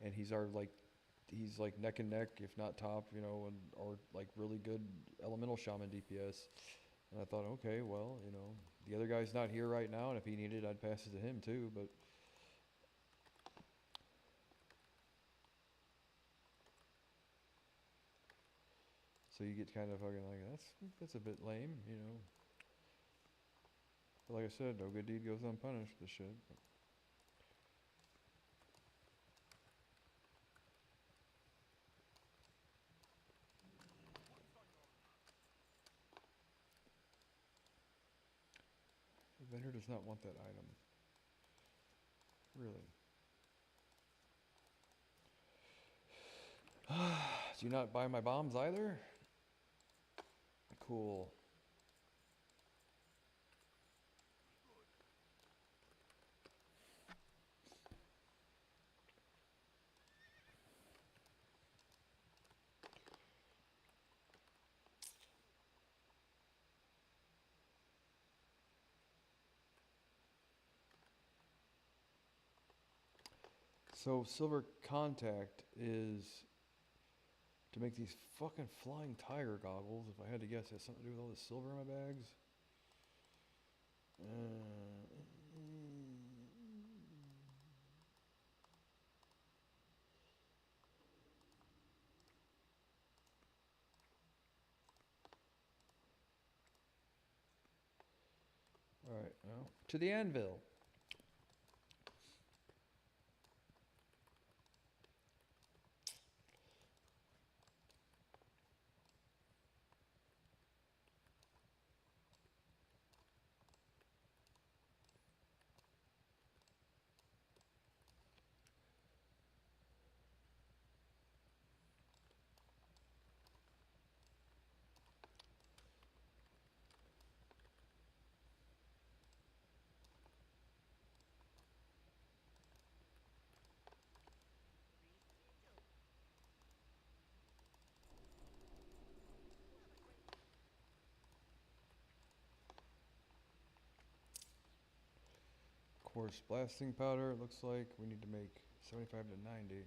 and he's like neck and neck, if not top, you know, and or like really good elemental shaman DPS. And I thought, okay, well, you know, the other guy's not here right now, and if he needed it, I'd pass it to him too. But so you get kind of fucking like, that's a bit lame, you know. But like I said, no good deed goes unpunished. This shit. The vendor does not want that item. Really. Do you not buy my bombs either? Cool. So silver contact is to make these fucking flying tiger goggles. If I had to guess, it has something to do with all this silver in my bags. All right, now to the anvil. Coarse blasting powder, it looks like. We need to make 75 to 90.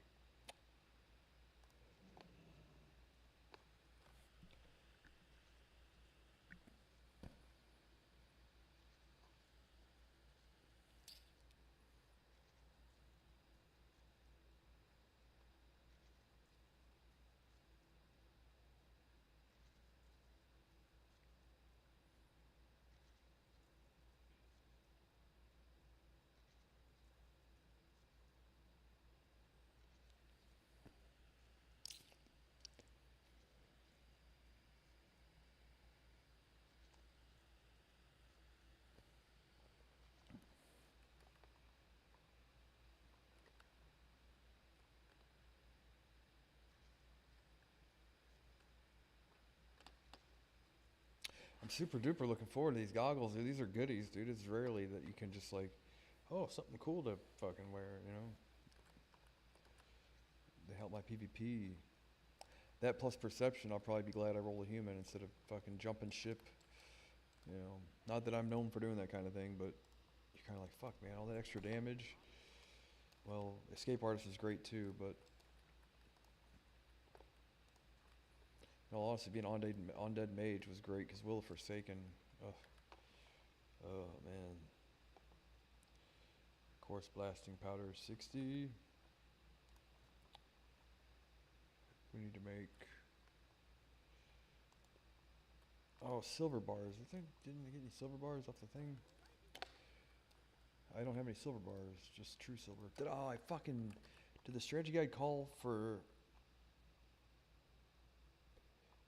I'm super duper looking forward to these goggles, dude. These are goodies, dude. It's rarely that you can just like, oh, something cool to fucking wear, you know? They help my PvP. That plus perception, I'll probably be glad I roll a human instead of fucking jumping ship. You know, not that I'm known for doing that kind of thing, but you're kind of like, fuck, man, all that extra damage. Well, Escape Artist is great too, but all honesty, being undead mage was great because Will of Forsaken. Ugh. Oh man. Course blasting powder 60. We need to make. Oh, silver bars. I think didn't we get any silver bars off the thing? I don't have any silver bars, just true silver. Did the strategy guide call for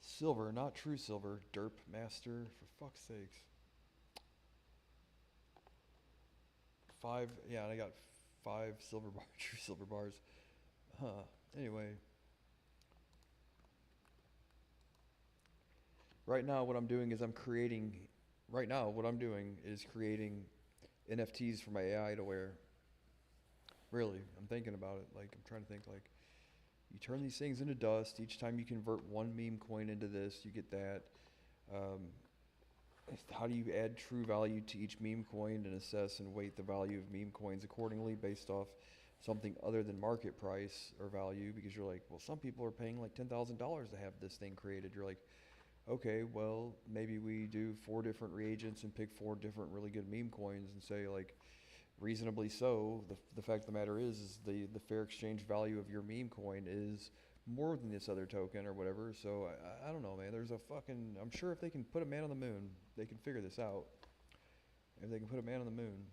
silver, not true silver? Derp master, for fuck's sakes. 5, yeah, and I got 5 silver bar, true silver bars. Huh. Anyway. Right now what I'm doing is creating NFTs for my AI to wear. Really, I'm thinking about it. Like, I'm trying to think, like, you turn these things into dust. Each time you convert one meme coin into this, you get that. How do you add true value to each meme coin and assess and weight the value of meme coins accordingly based off something other than market price or value? Because you're like, well, some people are paying like $10,000 to have this thing created. You're like, okay, well, maybe we do 4 different reagents and pick 4 different really good meme coins and say, like, reasonably so, the fact of the matter is the fair exchange value of your meme coin is more than this other token or whatever. So I don't know, man. I'm sure if they can put a man on the moon, they can figure this out. If they can put a man on the moon.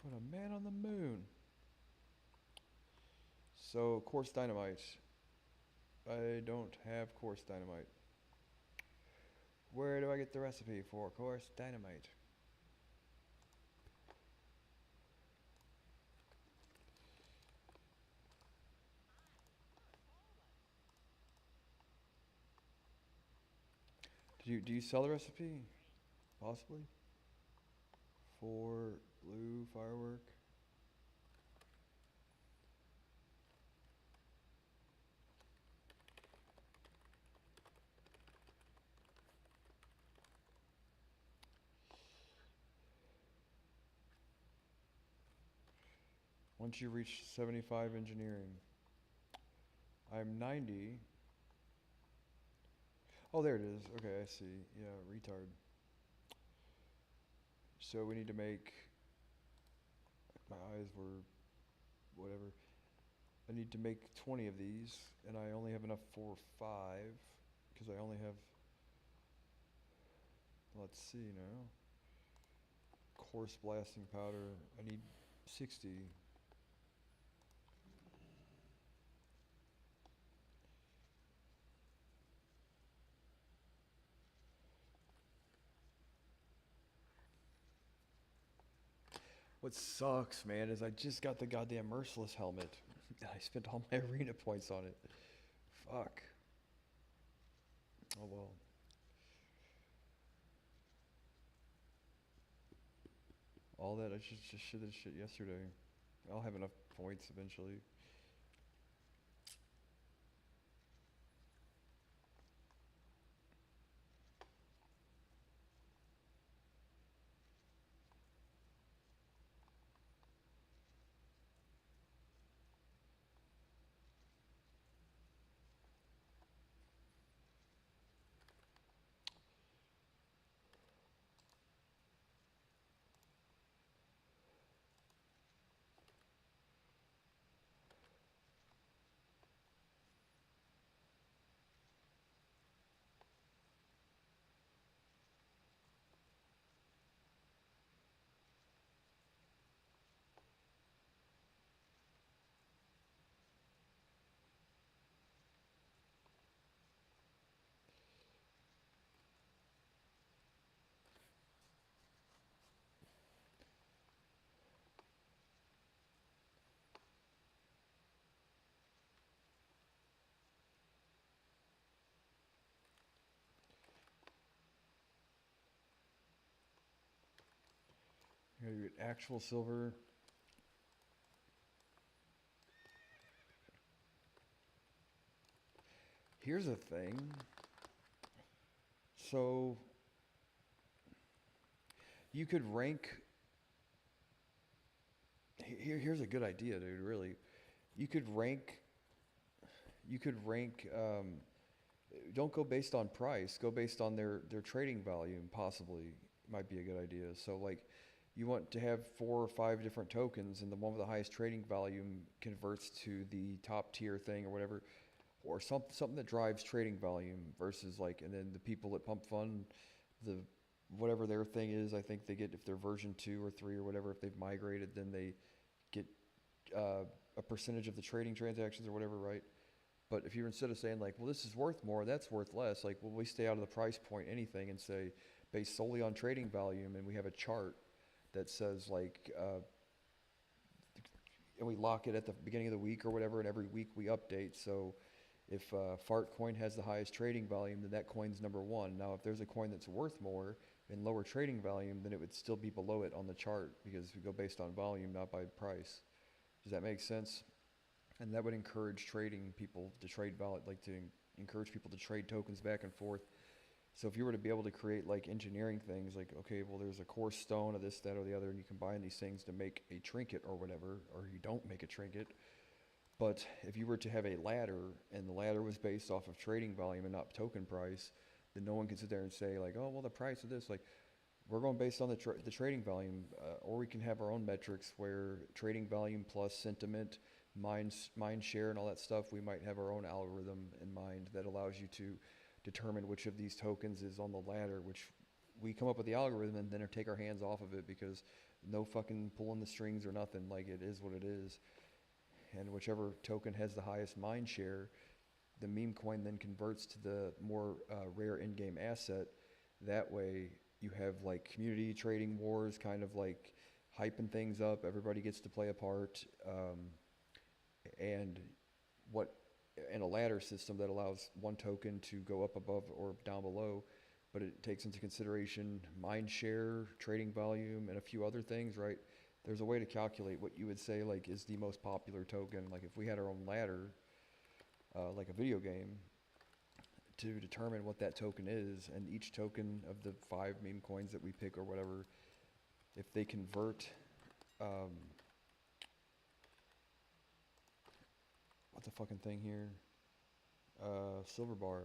Put a man on the moon. So, coarse dynamite. I don't have coarse dynamite. Where do I get the recipe for coarse dynamite? Do you sell the recipe? Possibly? For blue firework? Once you reach 75 engineering. I'm 90. Oh, there it is. Okay, I see. Yeah, retard. So we need to make. My eyes were. Whatever. I need to make 20 of these, and I only have enough for 5, because I only have. Let's see now. Coarse blasting powder. I need 60. What sucks, man, is I just got the goddamn Merciless helmet. I spent all my arena points on it. Fuck. Oh well. All that, I just should have shit yesterday. I'll have enough points eventually. You gotta get actual silver. Here's a thing. So you could rank. Here's a good idea, dude. Really, you could rank. You could rank. Don't go based on price. Go based on their trading volume. Possibly might be a good idea. So like, you want to have 4 or 5 different tokens, and the one with the highest trading volume converts to the top tier thing or whatever, or something that drives trading volume versus like, and then the people that pump fund, the whatever their thing is, I think they get, if they're version 2 or 3 or whatever, if they've migrated, then they get a percentage of the trading transactions or whatever, right? But if you're, instead of saying like, well, this is worth more, that's worth less, like, well, we stay out of the price point anything and say based solely on trading volume, and we have a chart that says like, and we lock it at the beginning of the week or whatever, and every week we update. So if Fart coin has the highest trading volume, then that coin's number 1. Now, if there's a coin that's worth more and lower trading volume, then it would still be below it on the chart, because we go based on volume, not by price. Does that make sense? And that would encourage trading people to trade encourage people to trade tokens back and forth. So if you were to be able to create like engineering things, like, okay, well, there's a core stone of this, that, or the other, and you combine these things to make a trinket or whatever, or you don't make a trinket. But if you were to have a ladder, and the ladder was based off of trading volume and not token price, then no one can sit there and say like, oh, well, the price of this, like, we're going based on the trading volume, or we can have our own metrics where trading volume plus sentiment, mind share, and all that stuff. We might have our own algorithm in mind that allows you to determine which of these tokens is on the ladder, which we come up with the algorithm and then take our hands off of it, because no fucking pulling the strings or nothing. Like, it is what it is. And whichever token has the highest mind share, the meme coin then converts to the more rare in-game asset. That way you have like community trading wars, kind of like hyping things up. Everybody gets to play a part. And a ladder system that allows one token to go up above or down below, but it takes into consideration mind share, trading volume, and a few other things, right? There's a way to calculate what you would say like is the most popular token. Like, if we had our own ladder, like a video game, to determine what that token is, and each token of the 5 meme coins that we pick or whatever, if they convert, what's the fucking thing here? Silver bar.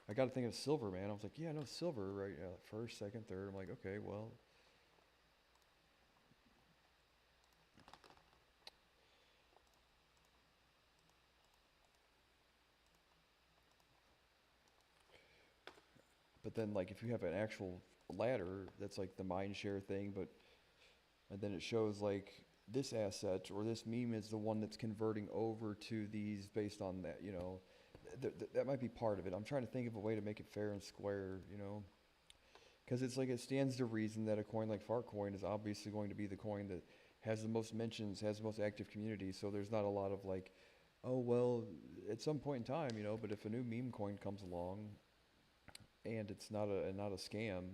I got to think of silver, man. I was like, yeah, no, silver, right? First, second, third. I'm like, okay, well. But then, like, if you have an actual ladder, that's like the mind share thing, and then it shows like this asset or this meme is the one that's converting over to these based on that, that might be part of it. I'm trying to think of a way to make it fair and square, because it's like, it stands to reason that a coin like Fartcoin is obviously going to be the coin that has the most mentions, has the most active community. So there's not a lot of like, oh, well, at some point in time, but if a new meme coin comes along and it's not a scam,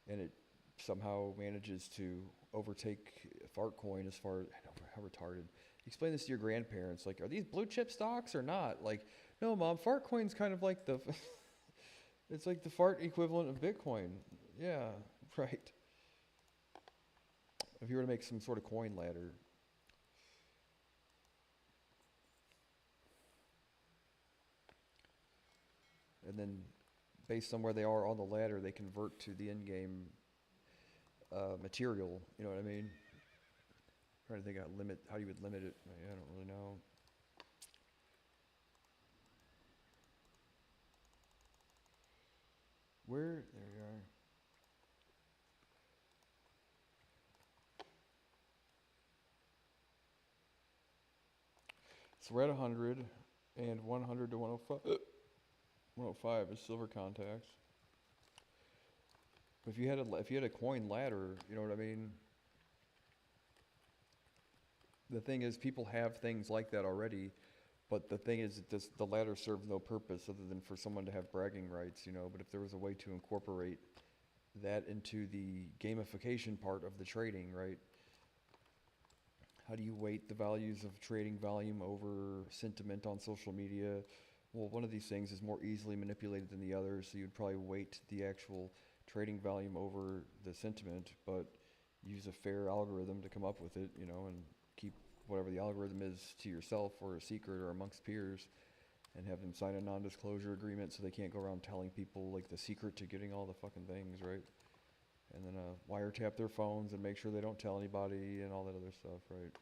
and it somehow manages to overtake Fartcoin as far as, I know, how retarded. Explain this to your grandparents. Like, are these blue chip stocks or not? Like, no, Mom, Fartcoin's kind of like the, it's like the fart equivalent of Bitcoin. Yeah, right. If you were to make some sort of coin ladder. And then based on where they are on the ladder, they convert to the in-game material. You know what I mean? I'm trying to think how you would limit it. I don't really know. There you are. So we're at 100, and 100 to 105. 105 is silver contacts. But if you had a coin ladder, you know what I mean? The thing is, people have things like that already, but the thing is, the ladder serves no purpose other than for someone to have bragging rights, But if there was a way to incorporate that into the gamification part of the trading, right? How do you weight the values of trading volume over sentiment on social media? Well, one of these things is more easily manipulated than the other, so you'd probably weight the actual trading volume over the sentiment, but use a fair algorithm to come up with it, and keep whatever the algorithm is to yourself or a secret or amongst peers, and have them sign a non-disclosure agreement so they can't go around telling people like the secret to getting all the fucking things, right? And then wiretap their phones and make sure they don't tell anybody and all that other stuff, right?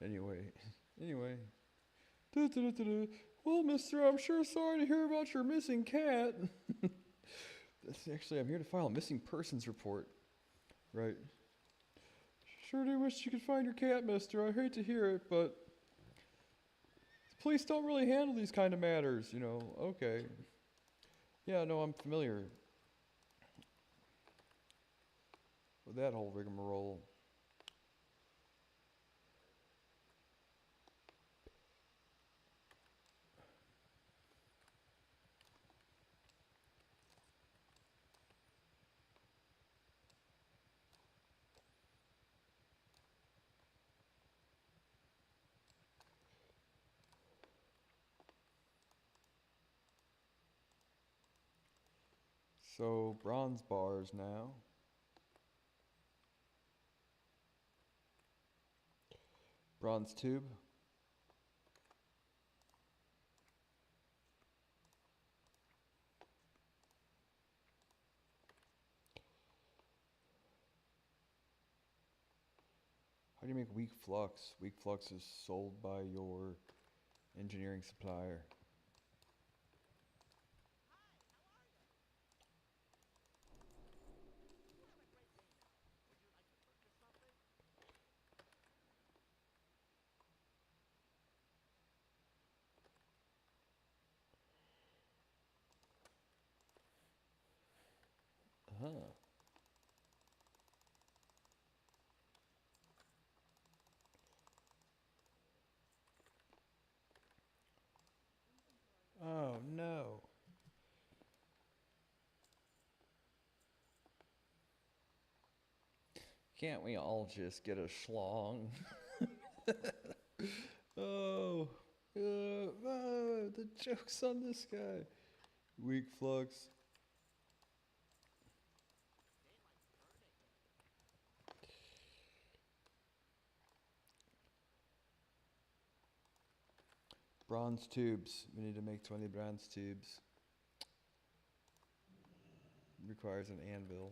Anyway. Du-du-du-du-du. Well, mister, I'm sure sorry to hear about your missing cat. Actually, I'm here to file a missing persons report. Right. Sure do wish you could find your cat, mister. I hate to hear it, but police don't really handle these kind of matters, you know. Okay. Yeah, no, I'm familiar with that whole rigmarole. So, bronze bars now. Bronze tube. How do you make weak flux? Weak flux is sold by your engineering supplier. Uh-huh. Oh no. Can't we all just get a schlong? Oh, the joke's on this guy. Weak flux. Bronze tubes. We need to make 20 bronze tubes. Requires an anvil.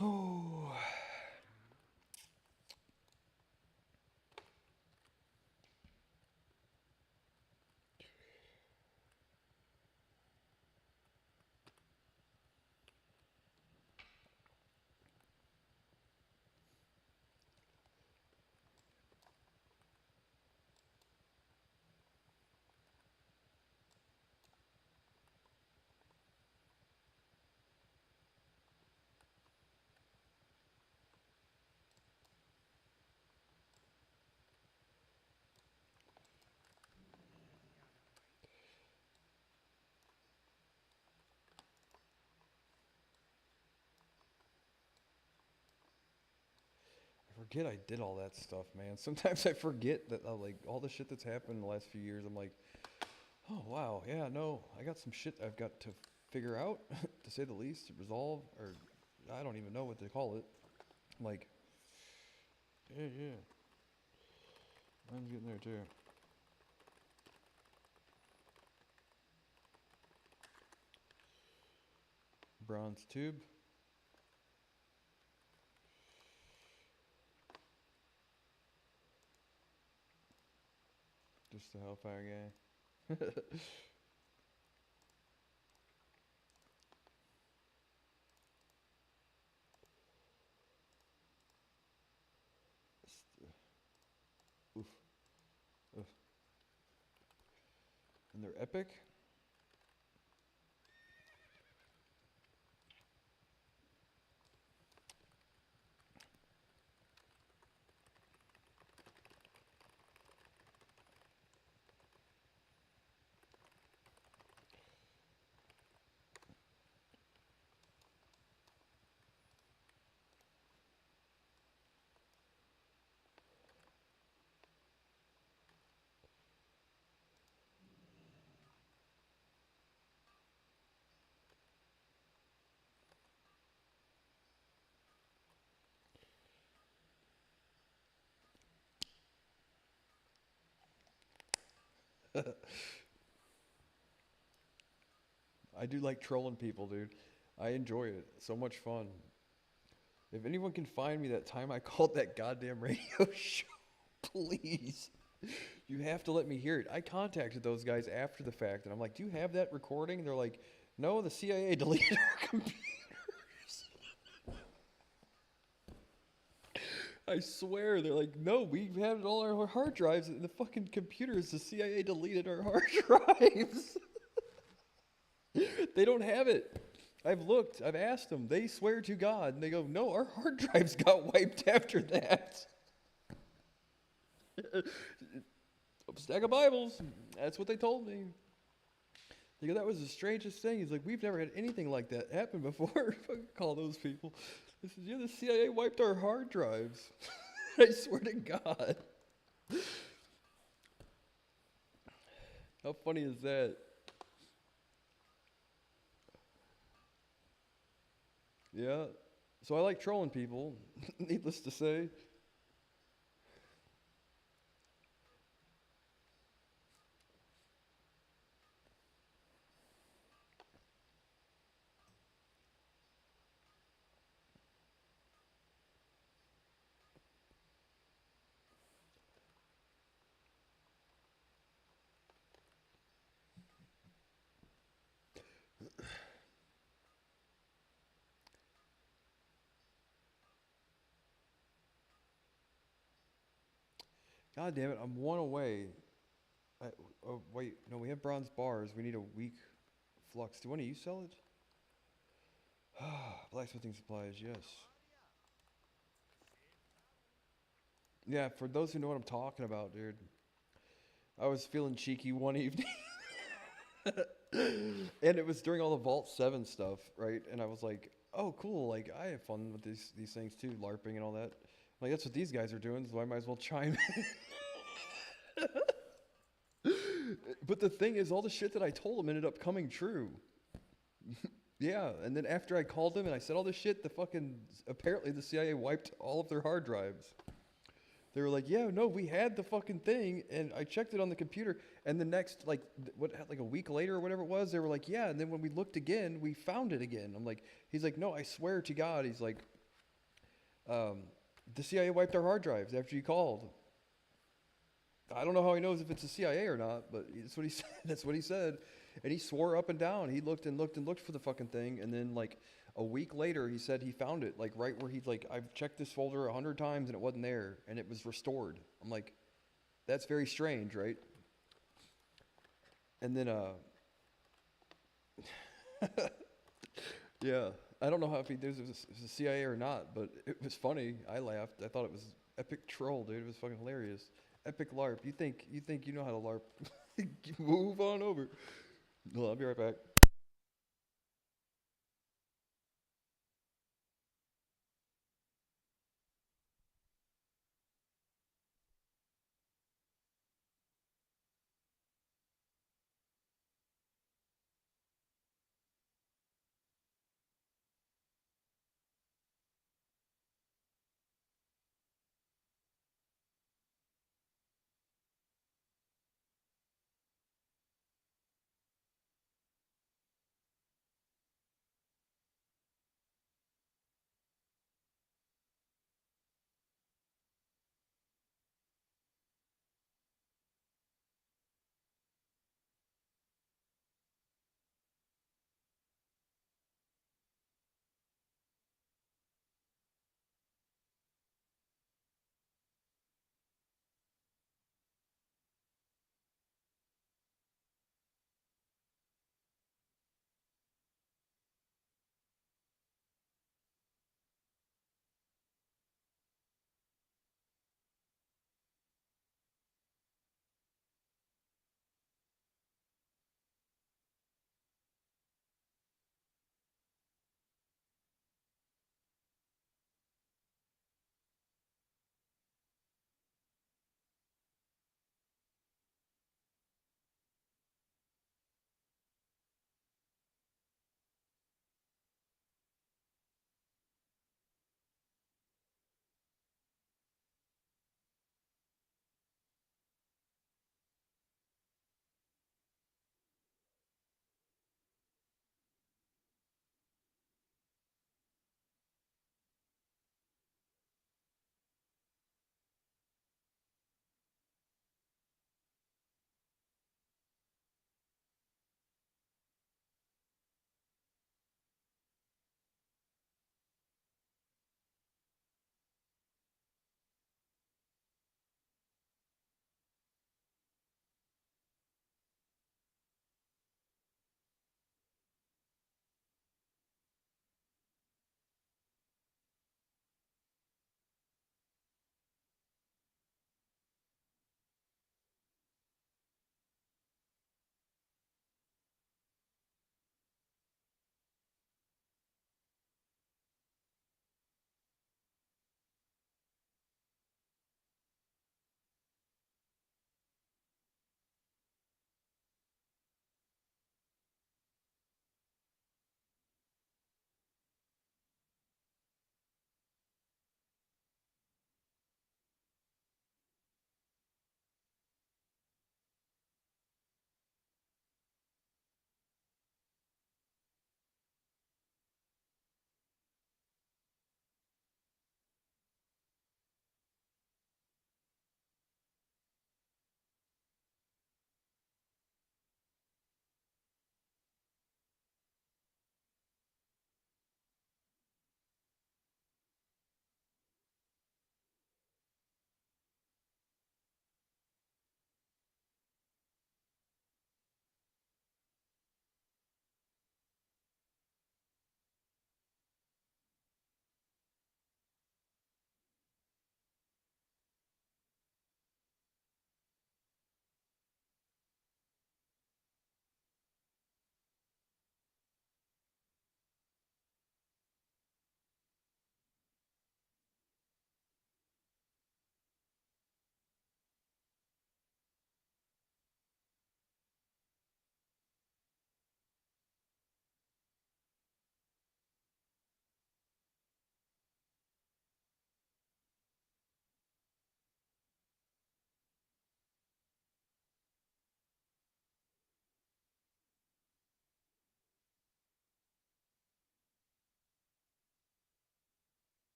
Oh. I forget I did all that stuff, man. Sometimes I forget that like all the shit that's happened in the last few years. I'm like, oh wow, yeah, no, I got some shit I've got to figure out, to say the least, to resolve, or I don't even know what they call it. Like, yeah. Mine's getting there too. Bronze tube. Just the Hellfire guy. Oof. Oof. And they're epic. I do like trolling people, dude. I enjoy it. So much fun. If anyone can find me that time I called that goddamn radio show, please. You have to let me hear it. I contacted those guys after the fact, and I'm like, "Do you have that recording?" They're like, "No, the CIA deleted our computers." I swear, they're like, "No, we've had all our hard drives in the fucking computers. The CIA deleted our hard drives." They don't have it. I've looked. I've asked them. They swear to God, and they go, "No, our hard drives got wiped after that." A stack of Bibles. That's what they told me. They go, "That was the strangest thing." He's like, "We've never had anything like that happen before." Fucking call those people. This is, "Yeah, the CIA wiped our hard drives." I swear to God. How funny is that? Yeah. So I like trolling people, needless to say. God damn it, I'm one away. I, oh, wait, no, we have bronze bars. We need a weak flux. Do one of you sell it? Blacksmithing supplies, yes. Yeah, for those who know what I'm talking about, dude. I was feeling cheeky one evening. And it was during all the Vault 7 stuff, right? And I was like, "Oh, cool. Like, I have fun with these things too, LARPing and all that." Like, that's what these guys are doing, so I might as well chime in. But the thing is, all the shit that I told them ended up coming true. Yeah, and then after I called them and I said all this shit, apparently the CIA wiped all of their hard drives. They were like, "Yeah, no, we had the fucking thing, and I checked it on the computer." And the next, like a week later or whatever it was, they were like, "Yeah." And then when we looked again, we found it again. I'm like, he's like, "No, I swear to God." He's like, "The CIA wiped our hard drives after you called." I don't know how he knows if it's the CIA or not, but that's what he said. That's what he said. And he swore up and down. He looked and looked and looked for the fucking thing. And then like a week later, he said he found it, like right where he's like, "I've checked this folder 100 times and it wasn't there, and it was restored." I'm like, that's very strange, right? And then yeah, I don't know how if he knows if it was the CIA or not, but it was funny. I laughed. I thought it was epic troll, dude. It was fucking hilarious. Epic LARP. You think you know how to LARP? Move on over. Well, I'll be right back.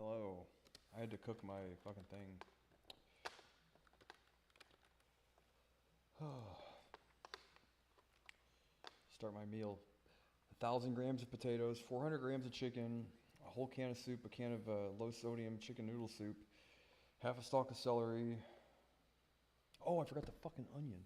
Hello. I had to cook my fucking thing. Start my meal. 1,000 grams of potatoes, 400 grams of chicken, a whole can of soup, a can of low sodium chicken noodle soup, half a stalk of celery. Oh, I forgot the fucking onion.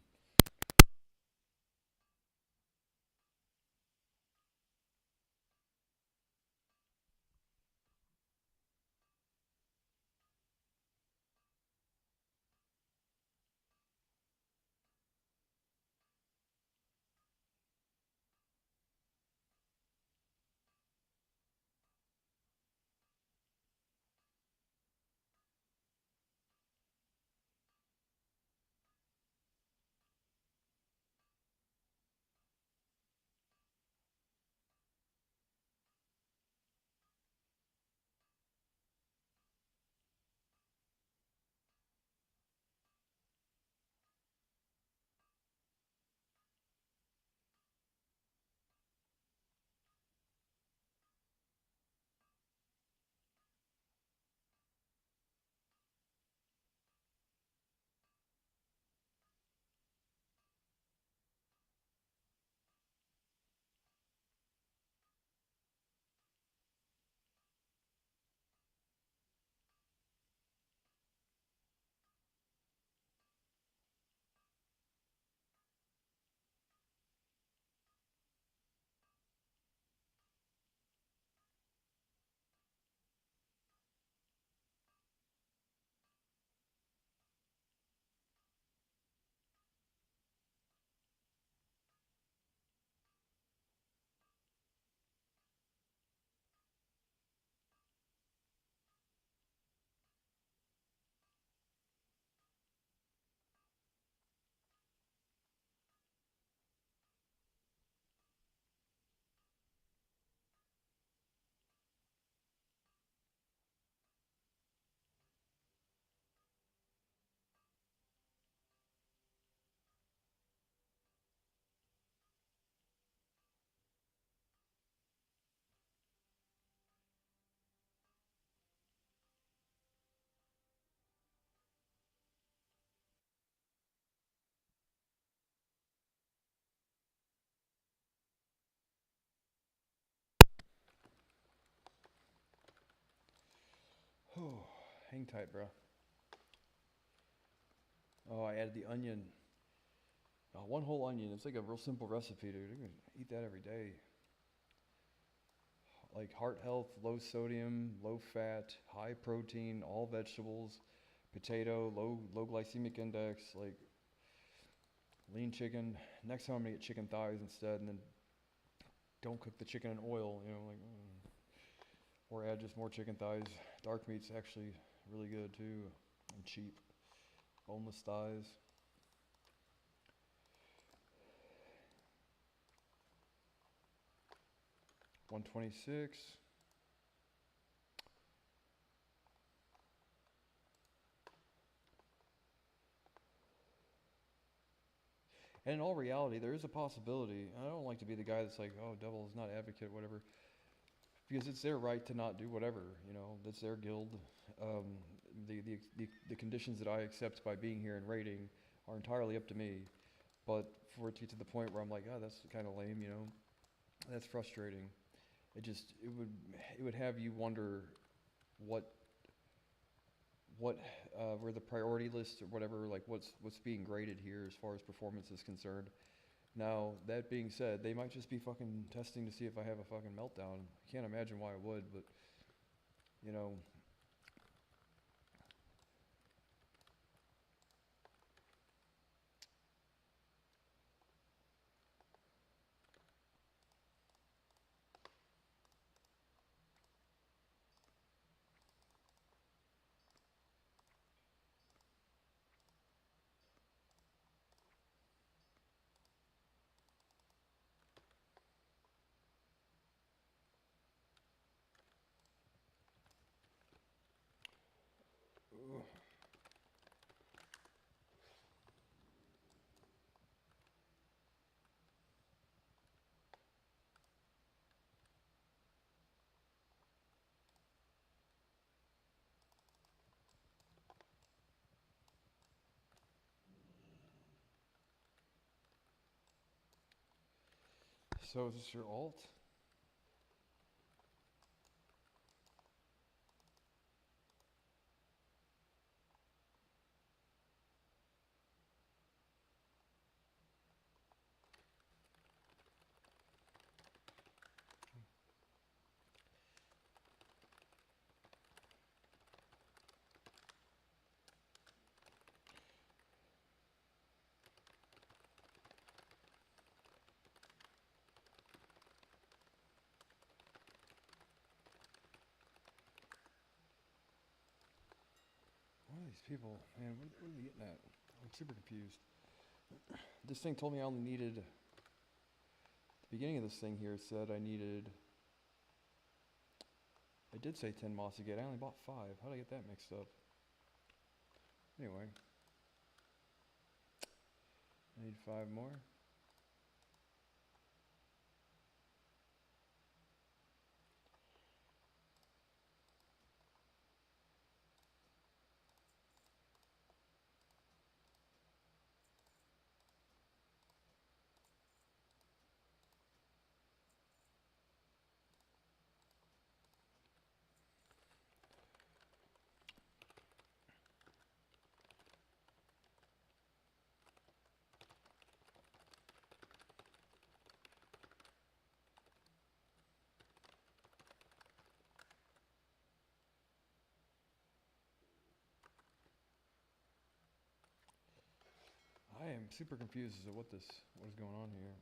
Oh, hang tight, bro. Oh, I added the onion. One whole onion. It's like a real simple recipe, dude. You can eat that every day. Like heart health, low sodium, low fat, high protein, all vegetables, potato, low glycemic index, like lean chicken. Next time I'm gonna get chicken thighs instead, and then don't cook the chicken in oil, you know, like, or add just more chicken thighs. Dark meat's actually really good too, and cheap. Boneless thighs. $126. And in all reality, there is a possibility. I don't like to be the guy that's like, oh, devil is not advocate, whatever, because it's their right to not do whatever. You know, that's their guild. Um, the conditions that I accept by being here and raiding are entirely up to me. But for it to get to the point where I'm like, oh, that's kind of lame, you know, that's frustrating. It would have you wonder what what where the priority list or whatever, like what's being graded here as far as performance is concerned. Now, that being said, they might just be fucking testing to see if I have a fucking meltdown. I can't imagine why I would, but you know. Ugh. So is this your alt? What are these people? Man, what are they getting at? I'm super confused. This thing told me I only needed, the beginning of this thing here said I needed, I did say 10 moss to get, I only bought 5. How did I get that mixed up? Anyway. I need 5 more. I am super confused as to what is going on here.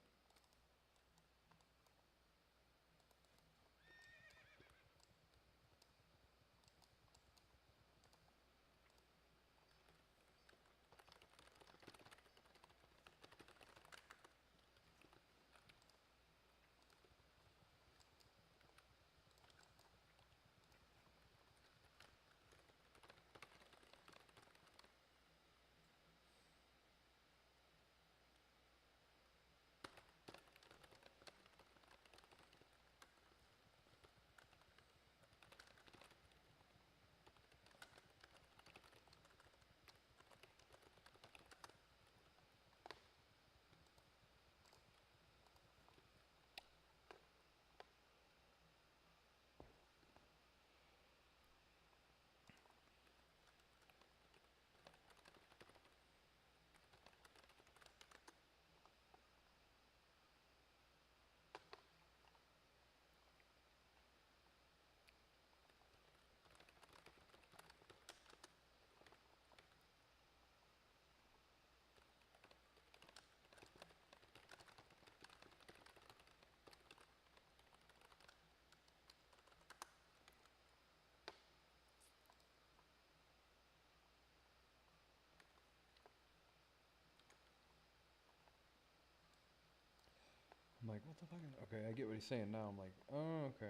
I'm like, what the fuck? Okay, I get what he's saying now. I'm like, oh, okay.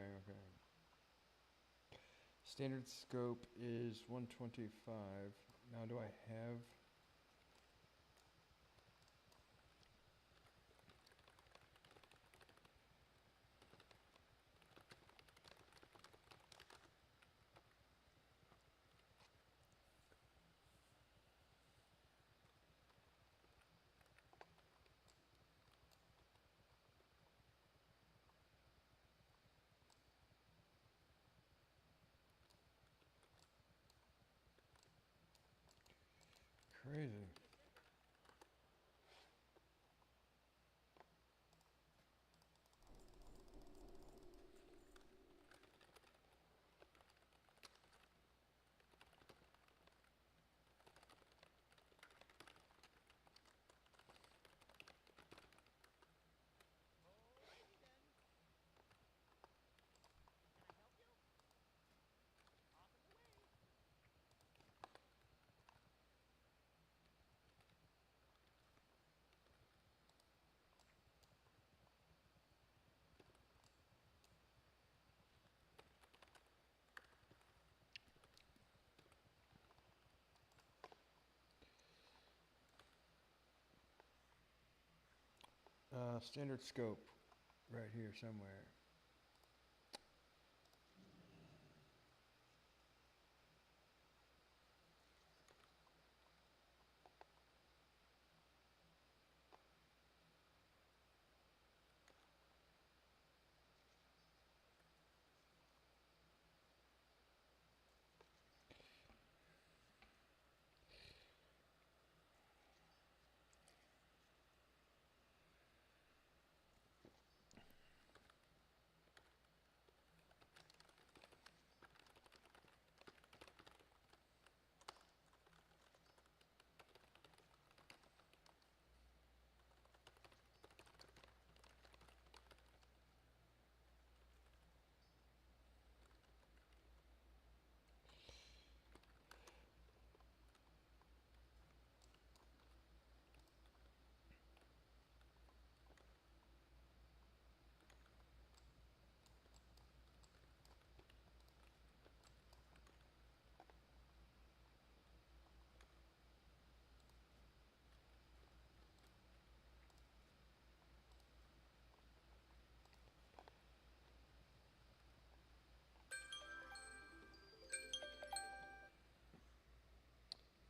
Standard scope is 125. Now, do I have? Crazy. Standard scope, right here somewhere.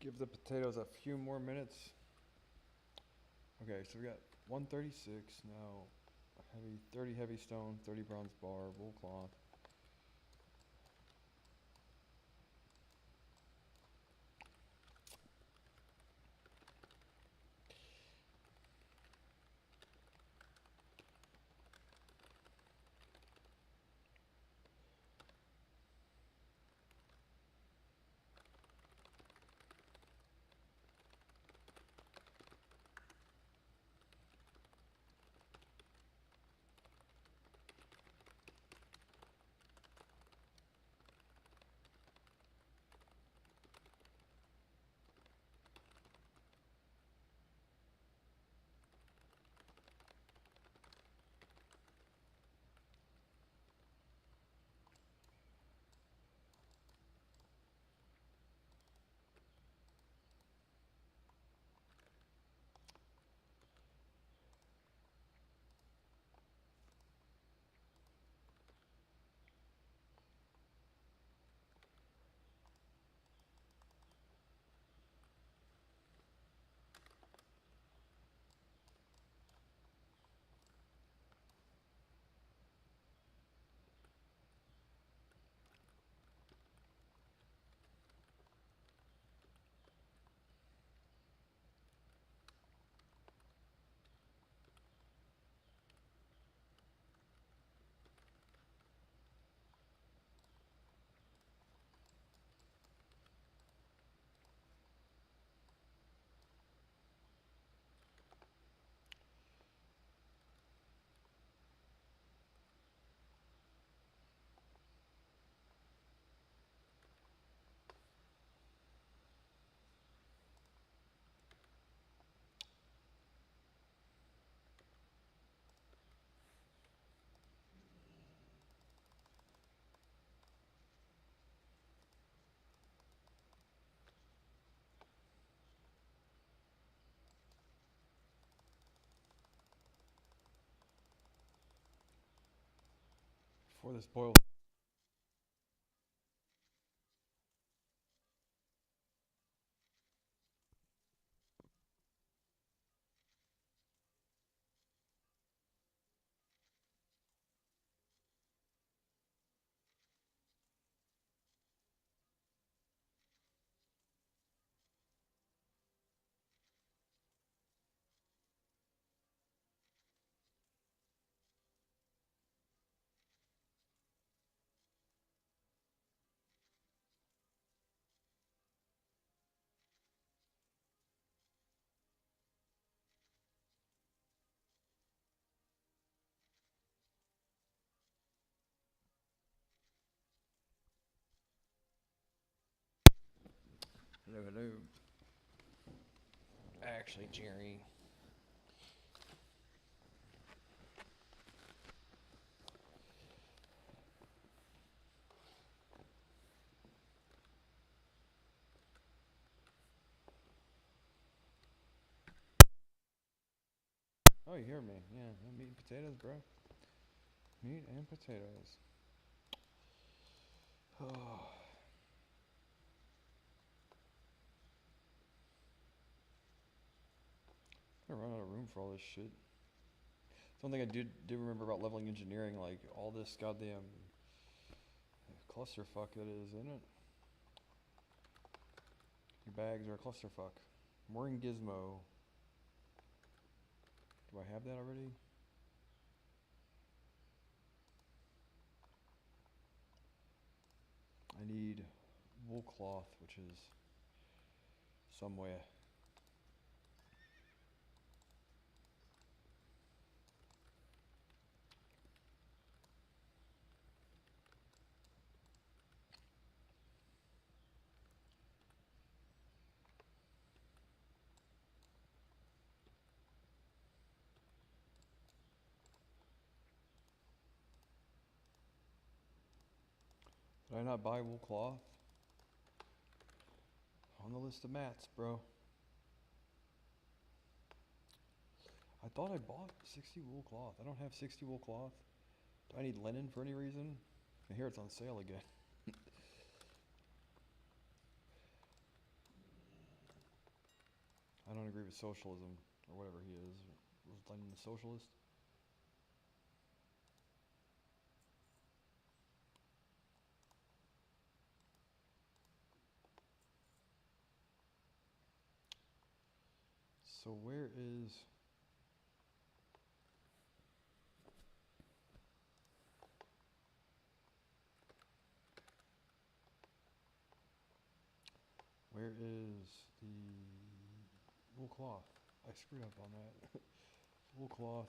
Give the potatoes a few more minutes. Okay, so we got 136 now. Heavy 30 heavy stone, 30 bronze bar, wool cloth. Before this boils. Hello, hello. Actually, Jerry. Oh, you hear me? Yeah, meat and potatoes, bro. Meat and potatoes. Oh. I run out of room for all this shit. Something I did remember about leveling engineering, like all this goddamn clusterfuck that is in it. Your bags are a clusterfuck. Mooring gizmo. Do I have that already? I need wool cloth, which is somewhere. Did I not buy wool cloth? On the list of mats, bro. I thought I bought 60 wool cloth. I don't have 60 wool cloth. Do I need linen for any reason? I hear it's on sale again. don't agree with socialism or whatever he is. Was Lenin a socialist? So where is... Where is the wool cloth? I screwed up on that. Wool cloth.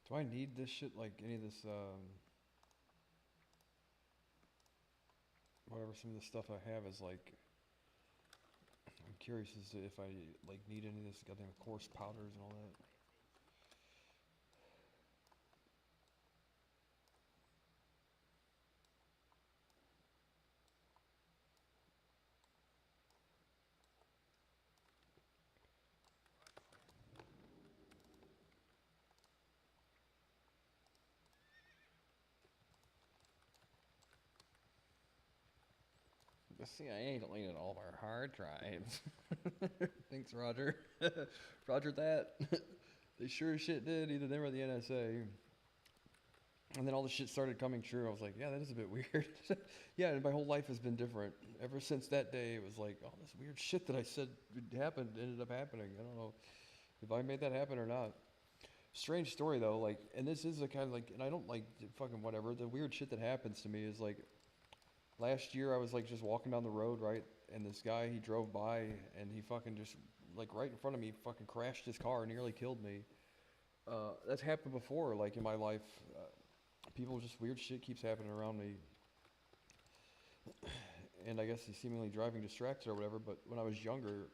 Do I need this shit, like any of this, whatever some of the stuff I have is like, I'm curious as to if I like need any of this goddamn coarse powders and all that. The CIA deleted all of our hard drives. Thanks, Roger. Roger that. They sure as shit did. Either them or the NSA. And then all the shit started coming true. I was like, yeah, that is a bit weird. Yeah, and my whole life has been different. Ever since that day, it was like, oh, this weird shit that I said would happen ended up happening. I don't know if I made that happen or not. Strange story, though. Like, and this is a kind of like, and I don't like fucking whatever. The weird shit that happens to me is like, last year I was like just walking down the road, right? And this guy, he drove by and he fucking just, like right in front of me, fucking crashed his car and nearly killed me. That's happened before, like in my life. People, just weird shit keeps happening around me. And I guess he's seemingly driving distracted or whatever, but when I was younger,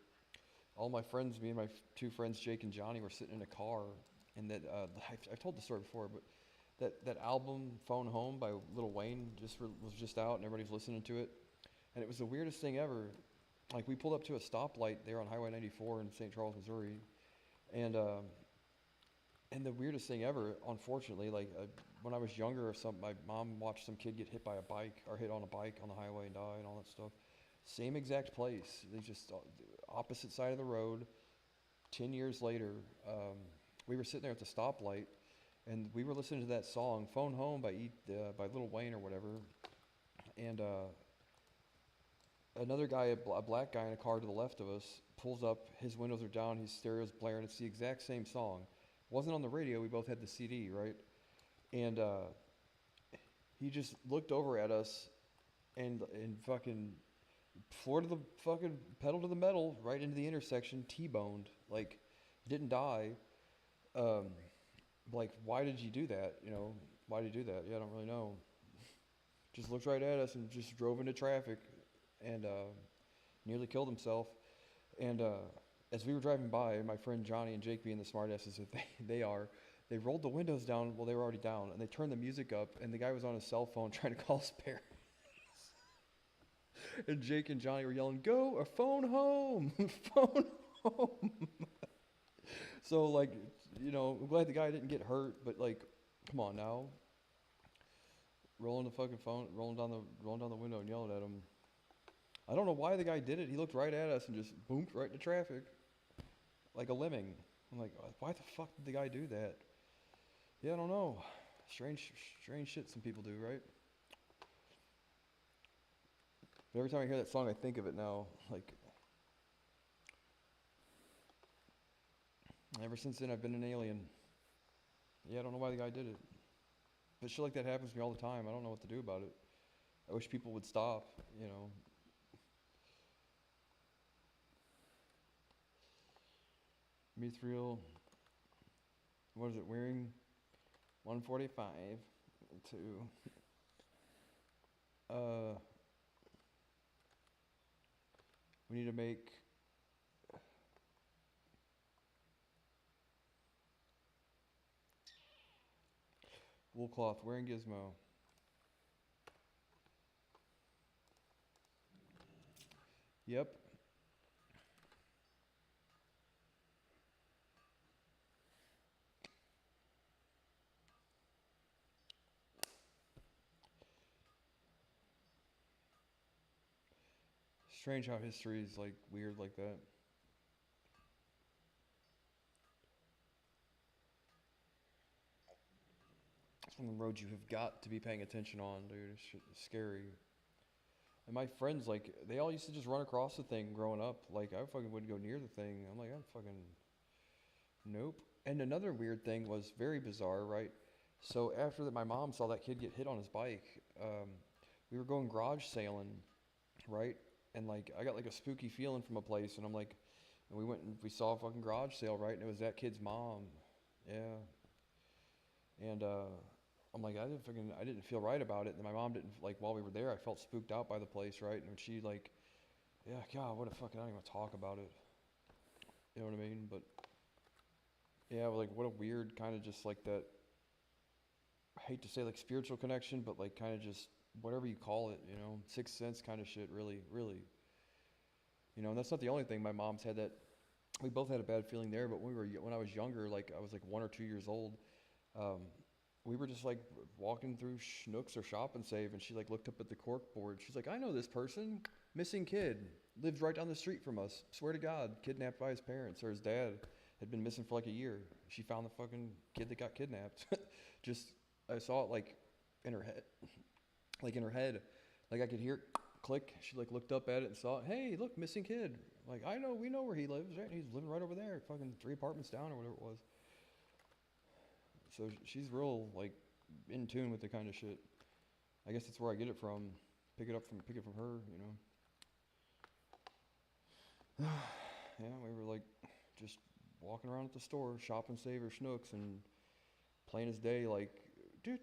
all my friends, me and my two friends, Jake and Johnny, were sitting in a car, and that, I've told the story before, but that album, Phone Home by Lil Wayne, was just out, and everybody's listening to it. And it was the weirdest thing ever. Like, we pulled up to a stoplight there on Highway 94 in St. Charles, Missouri, and the weirdest thing ever, unfortunately, like, when I was younger or something, my mom watched some kid get hit by a bike, or hit on a bike on the highway and die and all that stuff. Same exact place. They just, opposite side of the road. 10 years later, we were sitting there at the stoplight, and we were listening to that song, Phone Home by Lil Wayne or whatever. And another guy, a black guy in a car to the left of us, pulls up, his windows are down, his stereo's blaring, it's the exact same song. It wasn't on the radio, we both had the CD, right? And he just looked over at us and fucking floor to the fucking pedal to the metal, right into the intersection, T-boned. Like, didn't die. Like, why did you do that? You know, why did you do that? Yeah, I don't really know. Just looked right at us and just drove into traffic and nearly killed himself. And as we were driving by, my friend Johnny and Jake, being the smartasses that they are, they rolled the windows down. Well, they were already down, and they turned the music up, and the guy was on his cell phone trying to call his parents. And Jake and Johnny were yelling, "Go, or phone home, phone home." So, like, you know, I'm glad the guy didn't get hurt, but like, come on now. Rolling the fucking phone, rolling down the window and yelling at him. I don't know why the guy did it. He looked right at us and just boomed right into traffic, like a lemming. I'm like, why the fuck did the guy do that? Yeah, I don't know. Strange shit some people do, right? But every time I hear that song, I think of it now. Like, ever since then, I've been an alien. Yeah, I don't know why the guy did it. But shit like that happens to me all the time. I don't know what to do about it. I wish people would stop, you know. Mithril, what is it, wearing 145 to, we need to make Wool cloth, wearing gizmo. Yep. Strange how history is like weird like that. It's one of the roads you have got to be paying attention on, dude. It's scary. And my friends, like, they all used to just run across the thing growing up. Like, I fucking wouldn't go near the thing. I'm like, I'm fucking, nope. And another weird thing was very bizarre, right? So after that, my mom saw that kid get hit on his bike. We were going garage sailing, right? And like, I got like a spooky feeling from a place, and I'm like, and we went and we saw a fucking garage sale, right? And it was that kid's mom. Yeah. And I'm like, I didn't feel right about it. And my mom didn't, like, while we were there, I felt spooked out by the place, right? And she like, yeah, God, what a fucking, I don't even want to talk about it. You know what I mean? But yeah, like, what a weird kind of just like that, I hate to say like spiritual connection, but like kind of just whatever you call it, you know, sixth sense kind of shit, really, really. You know, and that's not the only thing. My mom's had that, we both had a bad feeling there, but when I was younger, like I was like 1 or 2 years old, um, we were just like walking through Schnucks or Shop and Save, and she like looked up at the cork board. She's like, I know this person, missing kid, lives right down the street from us. Swear to God, kidnapped by his parents, or his dad had been missing for like a year. She found the fucking kid that got kidnapped. Just, I saw it like in her head, like in her head, like I could hear it click. She like looked up at it and saw, hey, look, missing kid. Like, I know, we know where he lives, right? He's living right over there, fucking 3 apartments down or whatever it was. So she's real like in tune with the kind of shit. I guess that's where I get it from. Pick it from her, you know. Yeah, we were like just walking around at the store, Shop and Save or Schnucks, and plain as day, like do,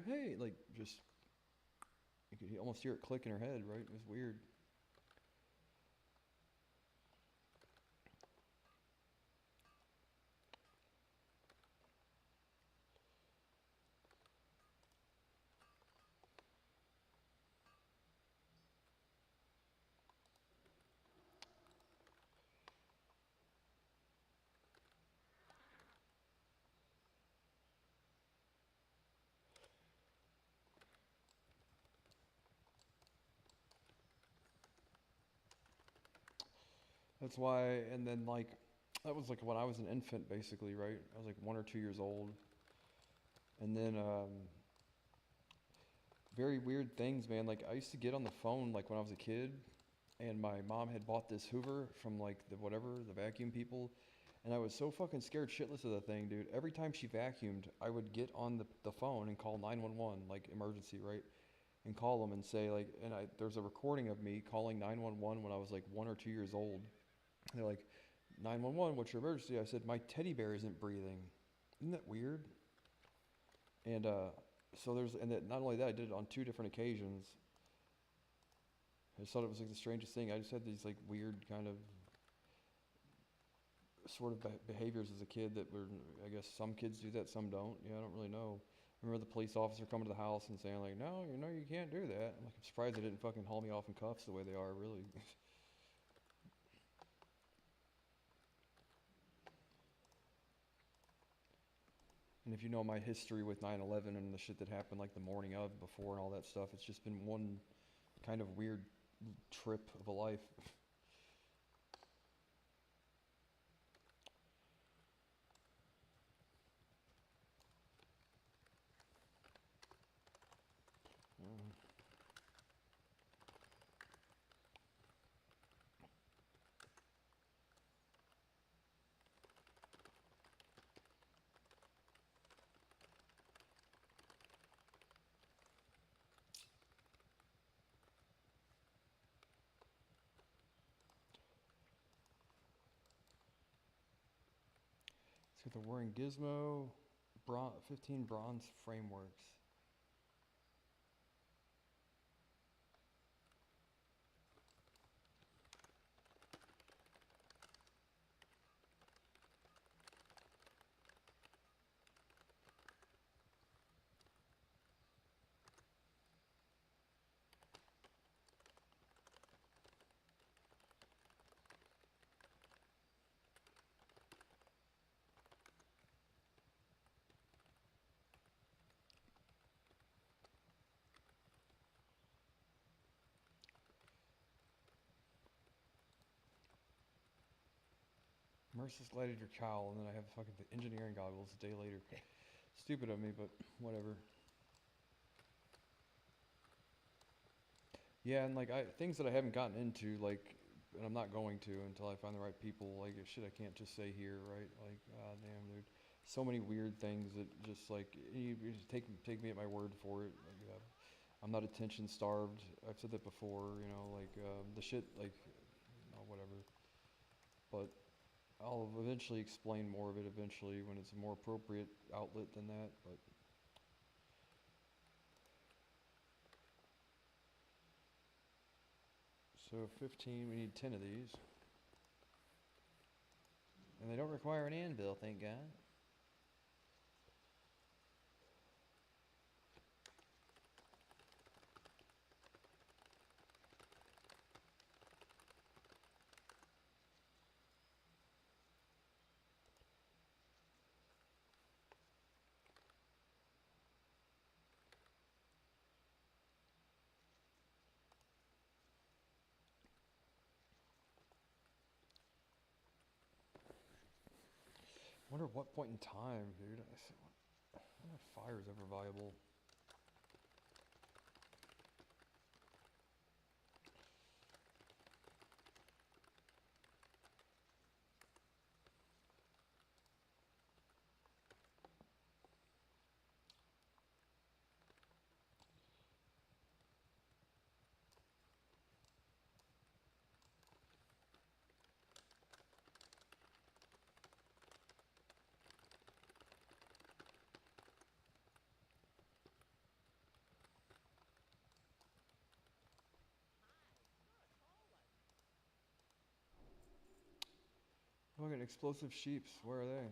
hey, like just you could almost hear it click in her head, right? It was weird. That's why, and then like, that was like when I was an infant, basically, right? I was like 1 or 2 years old, and then very weird things, man. Like I used to get on the phone like when I was a kid, and my mom had bought this Hoover from like the vacuum people, and I was so fucking scared shitless of the thing, dude. Every time she vacuumed, I would get on the phone and call 911, like emergency, right? And call them and say like, there's a recording of me calling 911 when I was like 1 or 2 years old. And they're like, 911, what's your emergency? I said, my teddy bear isn't breathing. Isn't that weird? And not only that, I did it on 2 different occasions. I just thought it was like the strangest thing. I just had these like weird kind of sort of behaviors as a kid that were, I guess some kids do that, some don't. Yeah, I don't really know. I remember the police officer coming to the house and saying like, no, you can't do that. I'm like, I'm surprised they didn't fucking haul me off in cuffs the way they are, really. And if you know my history with 9/11 and the shit that happened like the morning of, before, and all that stuff, it's just been one kind of weird trip of a life. Let's get the Warring Gizmo, 15 bronze frameworks. Merciless gladiator cowl, and then I have fucking the engineering goggles a day later. Stupid of me, but whatever. Yeah, and like things that I haven't gotten into, like, and I'm not going to until I find the right people. Like shit, I can't just say here, right? Like, god damn, dude, so many weird things that just like you just take me at my word for it. Like, I'm not attention starved. I've said that before, you know, like the shit, like, whatever. But I'll eventually explain more of it eventually when it's a more appropriate outlet than that. But so 15, we need 10 of these. And they don't require an anvil, thank God. I wonder what point in time, dude. I wonder if fire is ever viable. Fucking explosive sheeps, where are they?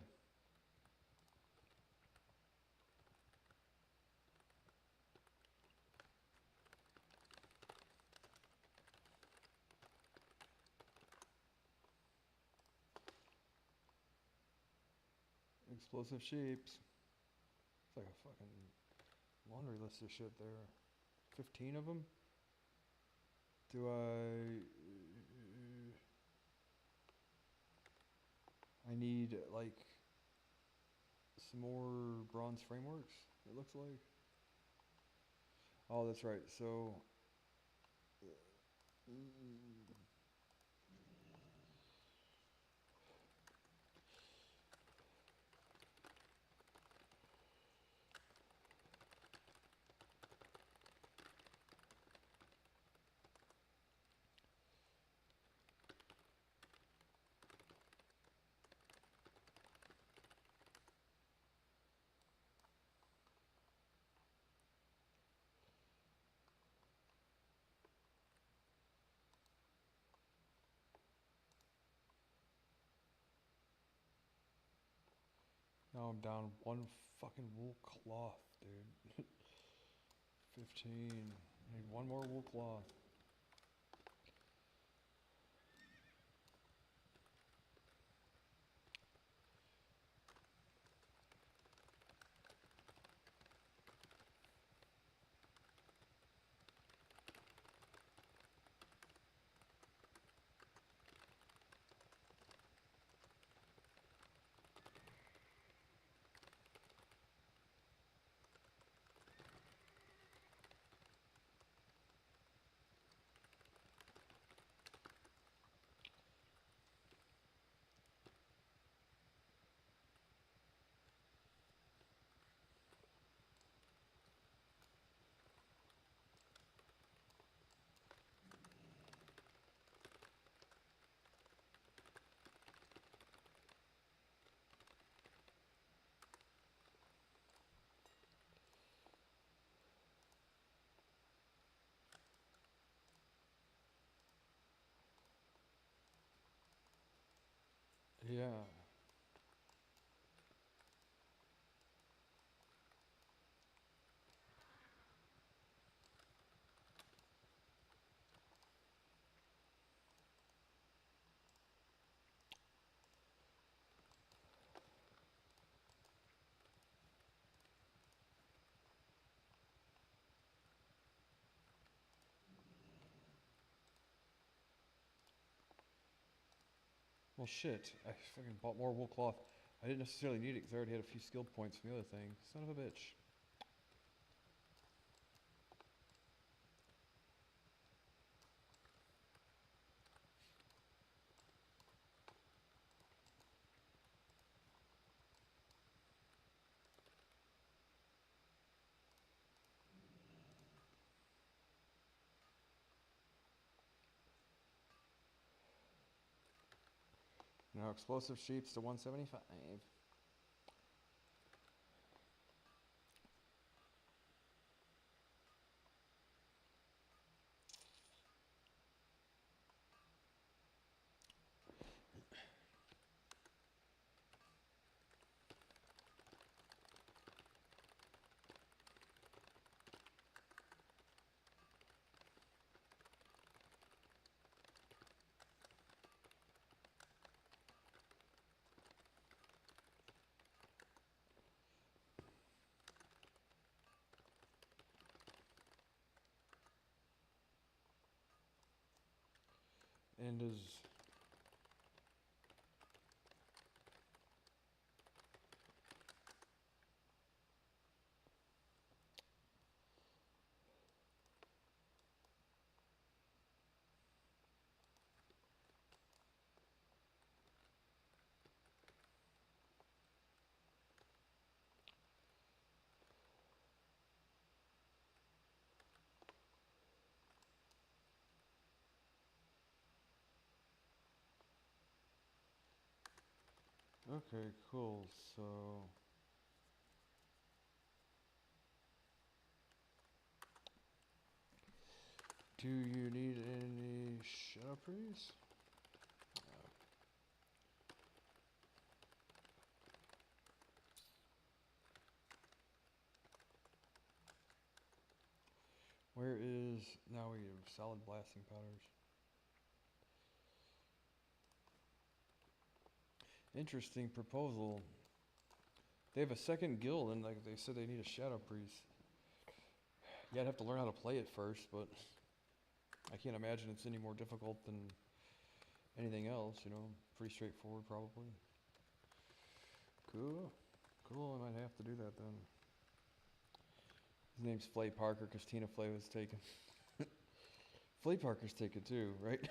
Explosive sheeps. It's like a fucking laundry list of shit there. 15 of them? Do I need like some more bronze frameworks, it looks like. Oh, that's right. So now I'm down one fucking wool cloth, dude. 15. I need one more wool cloth. Yeah. Well, shit. I fucking bought more wool cloth. I didn't necessarily need it because I already had a few skill points from the other thing. Son of a bitch. Now explosive sheeps to 175. And is okay, cool. So do you need any shadow priests? Where is now we have solid blasting powders. Interesting proposal. They have a second guild and like they said they need a shadow priest. Yeah, I'd have to learn how to play it first, but I can't imagine it's any more difficult than anything else, you know. Pretty straightforward probably. Cool. Cool, I might have to do that then. His name's Flay Parker because Tina Flay was taken. Flay Parker's taken too, right?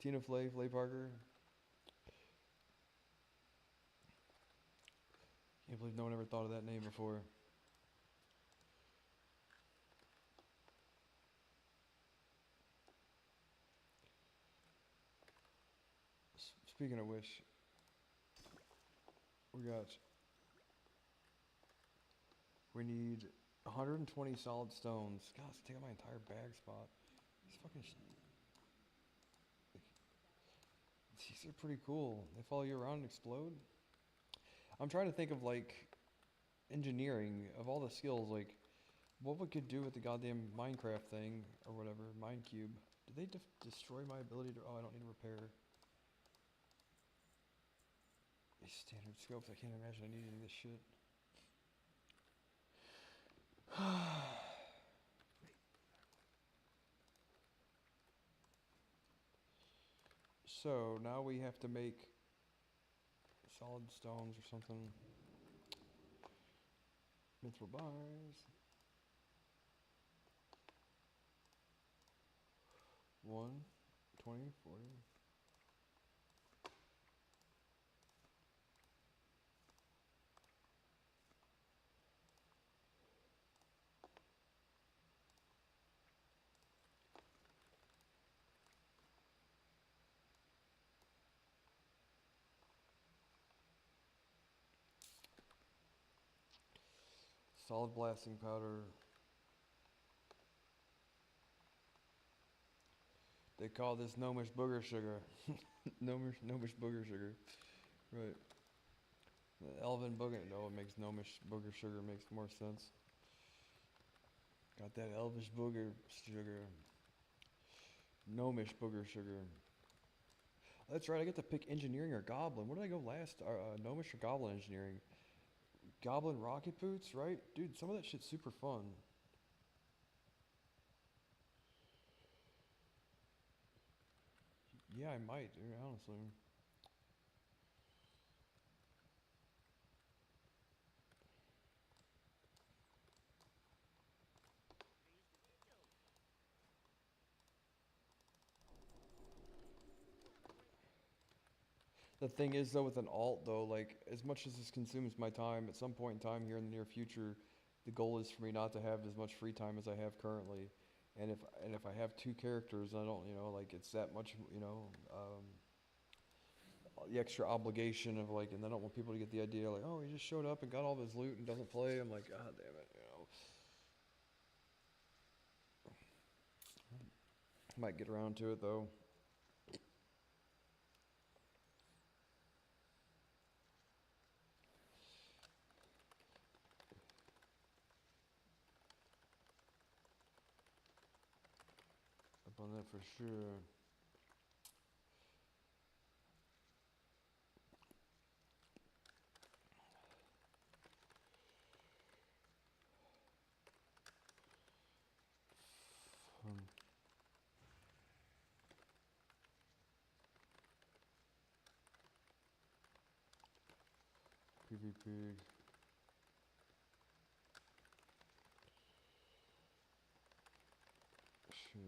Tina Flay, Flay Parker. Can't believe no one ever thought of that name before. Speaking of which, we need 120 solid stones. God, it's taking my entire bag spot. These fucking these are pretty cool. They follow you around and explode. I'm trying to think of like engineering of all the skills, like what we could do with the goddamn Minecraft thing or whatever, Mine Cube. Did they destroy my ability to? Oh, I don't need to repair. These standard scopes. I can't imagine I need any of this shit. So now we have to make solid stones or something. Mithril bars. 1, 20, 40. Solid blasting powder. They call this gnomish booger sugar. gnomish booger sugar. Right. The elven booger. No, it makes gnomish booger sugar makes more sense. Got that elvish booger sugar. Gnomish booger sugar. That's right, I get to pick engineering or goblin. Where did I go last? Gnomish or goblin engineering? Goblin rocket boots, right? Dude, some of that shit's super fun. Yeah, I might, dude, honestly. The thing is, though, with an alt, though, like, as much as this consumes my time, at some point in time here in the near future, the goal is for me not to have as much free time as I have currently. And if I have two characters, I don't, like, it's that much, the extra obligation of, like, and I don't want people to get the idea, like, oh, he just showed up and got all of his loot and doesn't play. I'm like, God damn it. Might get around to it, though. Up on that for sure. Um, PvP. Sure.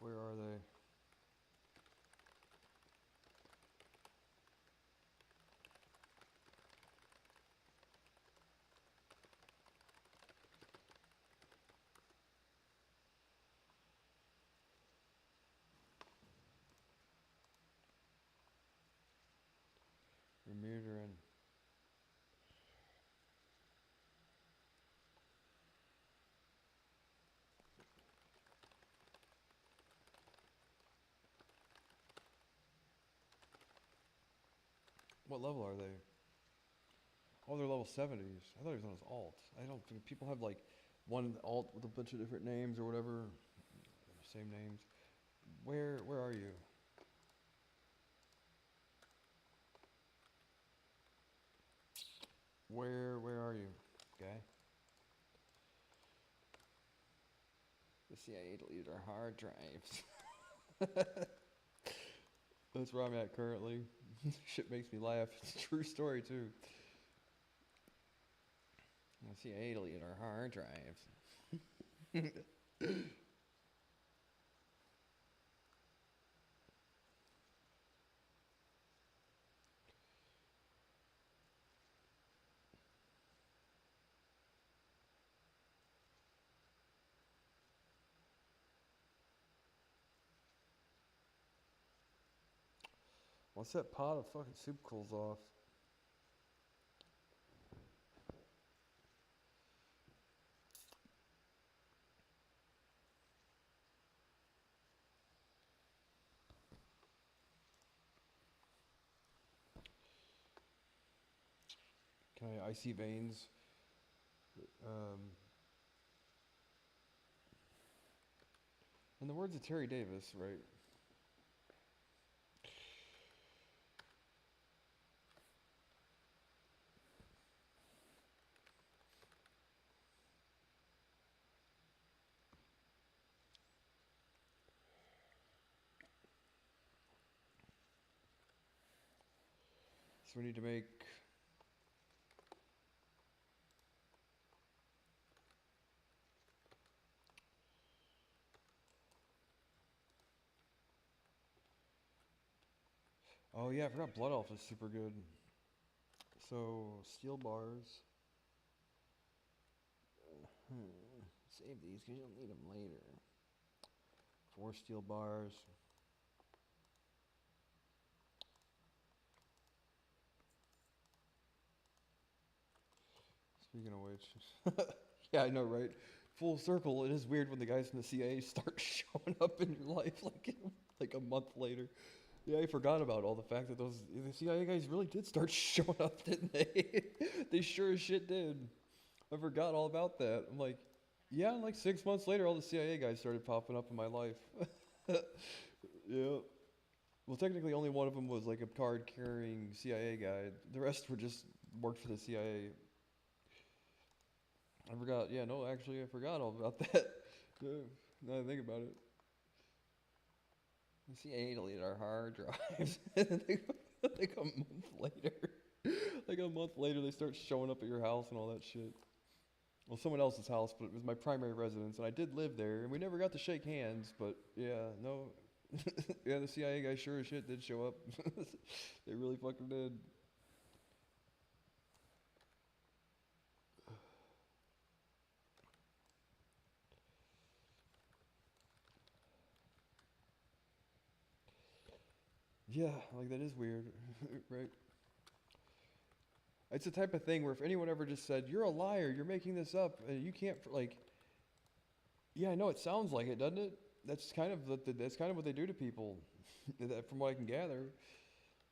Where are they? Remuter and what level are they? Oh, they're level 70s. I thought he was on his alt. I don't think people have like one alt with a bunch of different names or whatever. Same names. Where are you? Where are you, guy? The CIA deleted our hard drives. That's where I'm at currently. Shit makes me laugh. It's a true story too. The CIA deleted our hard drives. Once that pot of fucking soup cools off. Can I icy veins? In the words of Terry Davis, right? So we need to make. Oh yeah, I forgot Blood Elf is super good. So steel bars. Save these because you'll need them later. 4 steel bars. Speaking of which, yeah, I know, right? Full circle. It is weird when the guys from the CIA start showing up in your life like a month later. Yeah, I forgot about all the fact that the CIA guys really did start showing up, didn't they? They sure as shit did. I forgot all about that. I'm like, yeah, like 6 months later, all the CIA guys started popping up in my life. Yeah. Well, technically, only one of them was like a card-carrying CIA guy. The rest were just worked for the CIA. I forgot. Yeah, no, actually, I forgot all about that. Yeah, now that I think about it. The CIA deleted our hard drives. Like a month later. Like a month later, they start showing up at your house and all that shit. Well, someone else's house, but it was my primary residence, and I did live there, and we never got to shake hands, but yeah, no, Yeah, the CIA guy sure as shit did show up. They really fucking did. Yeah, like that is weird, right? It's the type of thing where if anyone ever just said, "You're a liar, you're making this up, and you can't," like, yeah, I know it sounds like it, doesn't it? That's kind of that's kind of what they do to people, from what I can gather.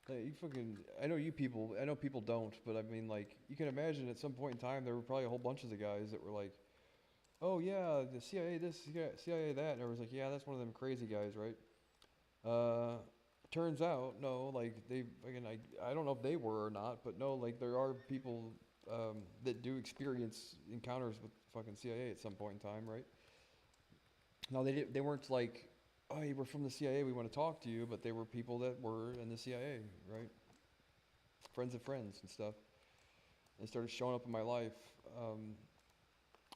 Like, you fucking, I know you people, I know people don't, but I mean, like, you can imagine at some point in time there were probably a whole bunch of the guys that were like, "Oh yeah, the CIA this, CIA that," and everyone's like, "Yeah, that's one of them crazy guys, right?" Uh, Turns out, no, like they, again, I don't know if they were or not, but no, like there are people that do experience encounters with fucking CIA at some point in time, right? No, they weren't like, "Oh, hey, we're from the CIA, we want to talk to you," but they were people that were in the CIA, right? Friends of friends and stuff. They started showing up in my life,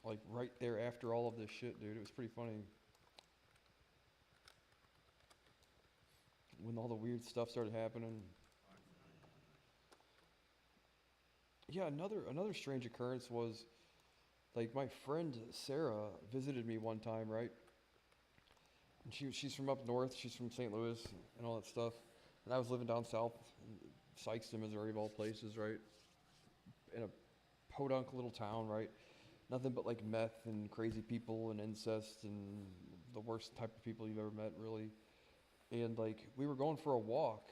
like right there after all of this shit, dude. It was pretty funny. When all the weird stuff started happening. Yeah, another strange occurrence was like my friend Sarah visited me one time, right? And she's from up north. She's from St. Louis and all that stuff. And I was living down south, in Sykeston, Missouri, of all places, right? In a podunk little town, right? Nothing but like meth and crazy people and incest and the worst type of people you've ever met, really. And like we were going for a walk,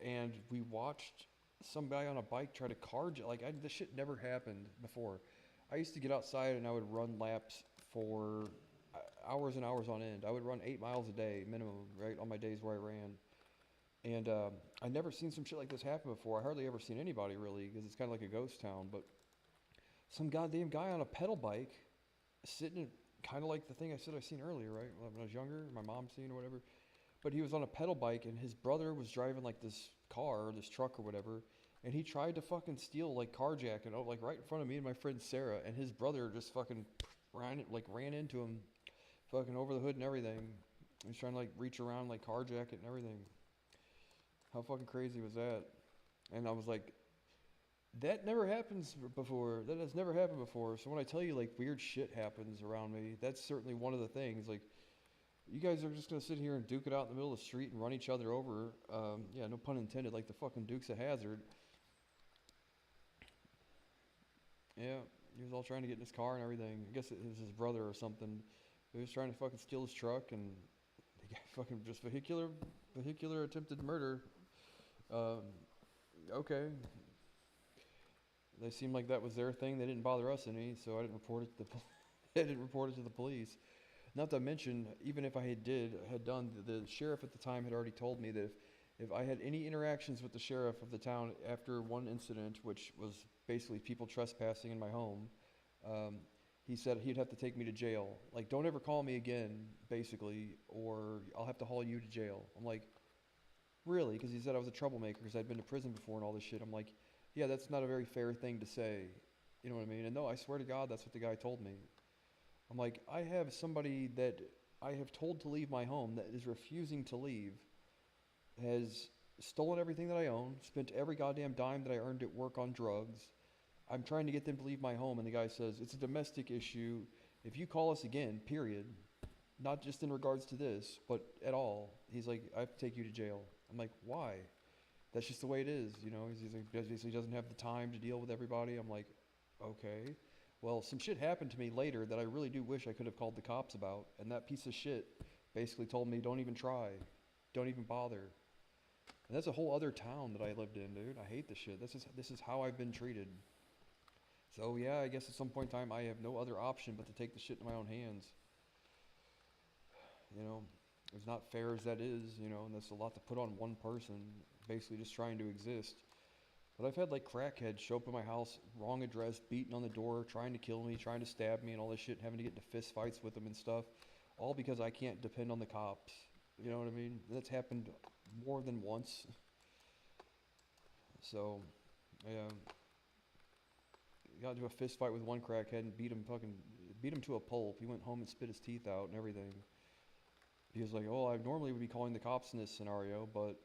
and we watched some guy on a bike try to carjack. Like this shit never happened before. I used to get outside and I would run laps for hours and hours on end. I would run 8 miles a day minimum, right, on my days where I ran. And I never seen some shit like this happen before. I hardly ever seen anybody really, because it's kind of like a ghost town. But some goddamn guy on a pedal bike, sitting kind of like the thing I said I seen earlier, right, when I was younger, my mom seen or whatever. But he was on a pedal bike, and his brother was driving like this car or this truck or whatever, and he tried to fucking steal, like carjack it, like right in front of me and my friend Sarah, and his brother just fucking ran into him, fucking over the hood and everything. He was trying to like reach around, like carjack it and everything. How fucking crazy was that? And I was like, that never happens before. That has never happened before. So when I tell you like weird shit happens around me, that's certainly one of the things. Like, you guys are just gonna sit here and duke it out in the middle of the street and run each other over. Yeah, no pun intended, like the fucking Dukes of Hazzard. Yeah, he was all trying to get in his car and everything. I guess it was his brother or something. He was trying to fucking steal his truck, and they got fucking just vehicular attempted murder. Um, okay. They seemed like that was their thing. They didn't bother us any, so I didn't report it to the I didn't report it to the police. Not to mention, even if I had done, the sheriff at the time had already told me that if I had any interactions with the sheriff of the town after one incident, which was basically people trespassing in my home, he said he'd have to take me to jail. Like, don't ever call me again, basically, or I'll have to haul you to jail. I'm like, really? Because he said I was a troublemaker because I'd been to prison before and all this shit. I'm like, yeah, that's not a very fair thing to say. You know what I mean? And no, I swear to God, that's what the guy told me. I'm like, I have somebody that I have told to leave my home that is refusing to leave, has stolen everything that I own, spent every goddamn dime that I earned at work on drugs. I'm trying to get them to leave my home, and the guy says, it's a domestic issue. If you call us again, period, not just in regards to this, but at all, he's like, I have to take you to jail. I'm like, why? That's just the way it is, you know? He's like, basically doesn't have the time to deal with everybody. I'm like, okay. Well, some shit happened to me later that I really do wish I could have called the cops about, and that piece of shit basically told me, don't even try. Don't even bother. And that's a whole other town that I lived in, dude. I hate this shit. This is how I've been treated. So yeah, I guess at some point in time I have no other option but to take the shit in my own hands. You know, as not fair as that is, you know, and that's a lot to put on one person, basically just trying to exist. But I've had like crackheads show up at my house, wrong address, beating on the door, trying to kill me, trying to stab me and all this shit, having to get into fist fights with them and stuff, all because I can't depend on the cops. You know what I mean? That's happened more than once. So, yeah, got into a fist fight with one crackhead and beat him to a pulp. He went home and spit his teeth out and everything. Because like, oh, I normally would be calling the cops in this scenario, but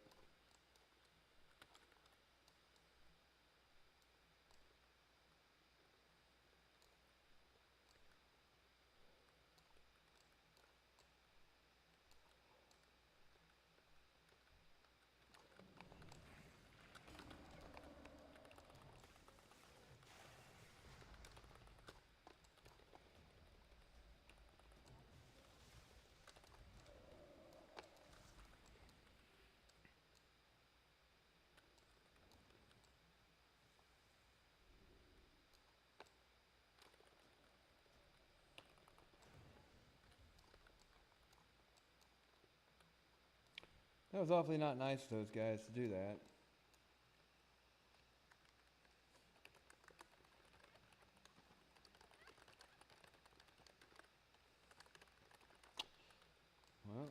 that was awfully not nice of those guys to do that. Well,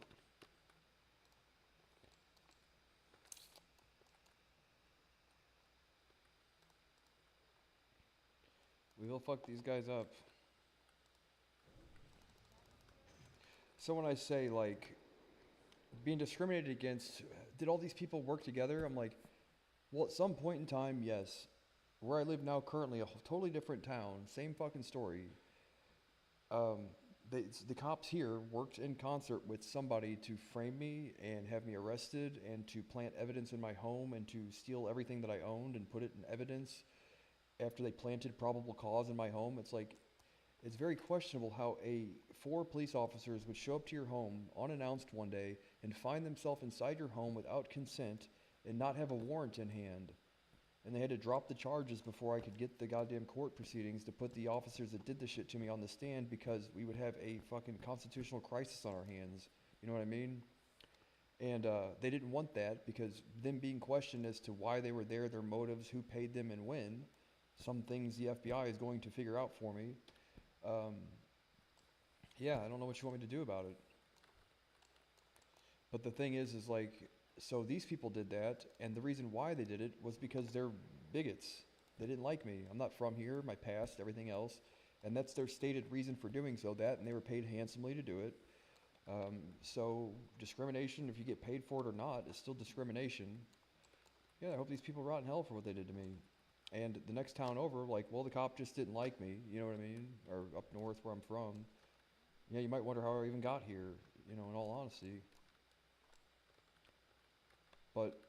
we will fuck these guys up. So when I say like being discriminated against, did all these people work together? I'm like, well, at some point in time, yes. Where I live now, currently, a totally different town, same fucking story. Um, the cops here worked in concert with somebody to frame me and have me arrested and to plant evidence in my home and to steal everything that I owned and put it in evidence after they planted probable cause in my home. It's like, it's very questionable how four police officers would show up to your home unannounced one day and find themselves inside your home without consent and not have a warrant in hand. And they had to drop the charges before I could get the goddamn court proceedings to put the officers that did the shit to me on the stand because we would have a fucking constitutional crisis on our hands. You know what I mean? And they didn't want that because them being questioned as to why they were there, their motives, who paid them, and when. Some things the FBI is going to figure out for me. Yeah, I don't know what you want me to do about it. But the thing is like, so these people did that, and the reason why they did it was because they're bigots. They didn't like me. I'm not from here, my past, everything else. And that's their stated reason for doing so, that, and they were paid handsomely to do it. So discrimination, if you get paid for it or not, is still discrimination. Yeah, I hope these people rot in hell for what they did to me. And the next town over, like, well, the cop just didn't like me, you know what I mean? Or up north where I'm from. Yeah, you might wonder how I even got here, you know, in all honesty. But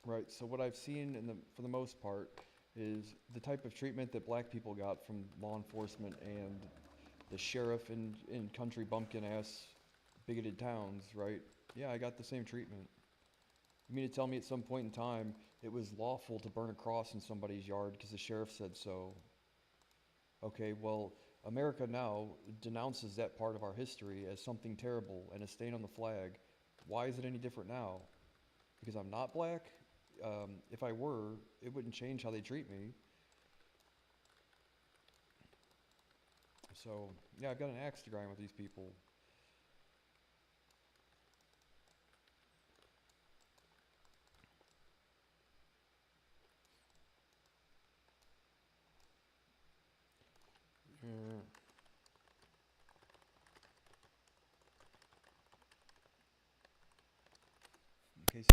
right, so what I've seen for the most part is the type of treatment that black people got from law enforcement and the sheriff in country bumpkin ass bigoted towns, right? Yeah, I got the same treatment. You mean to tell me at some point in time it was lawful to burn a cross in somebody's yard because the sheriff said so? Okay, well, America now denounces that part of our history as something terrible and a stain on the flag. Why is it any different now? Because I'm not black? If I were, it wouldn't change how they treat me. So, yeah, I've got an axe to grind with these people. Yeah. Okay,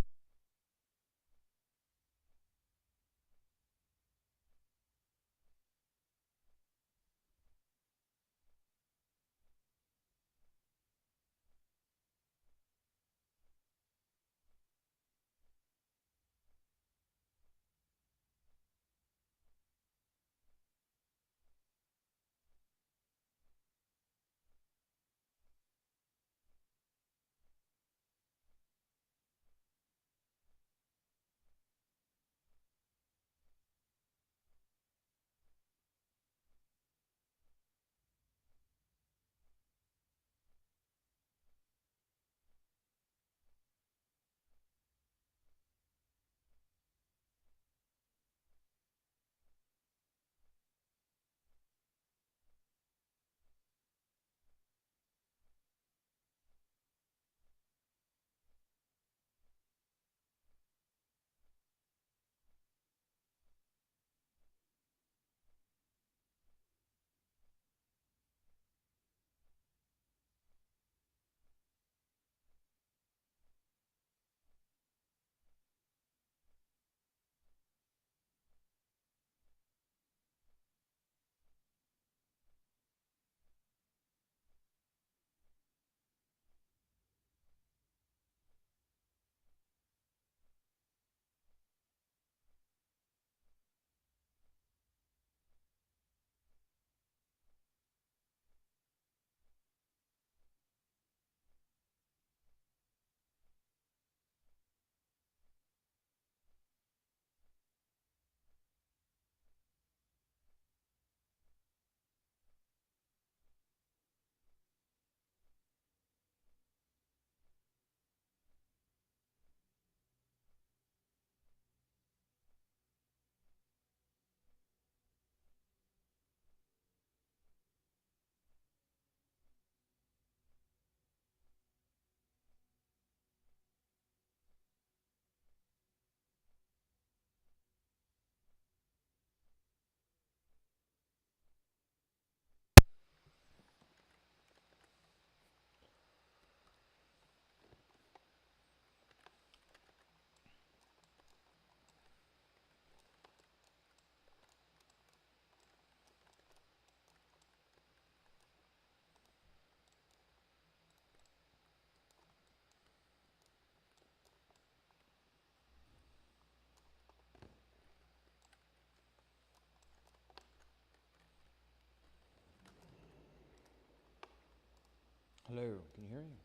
Hello, can you hear me?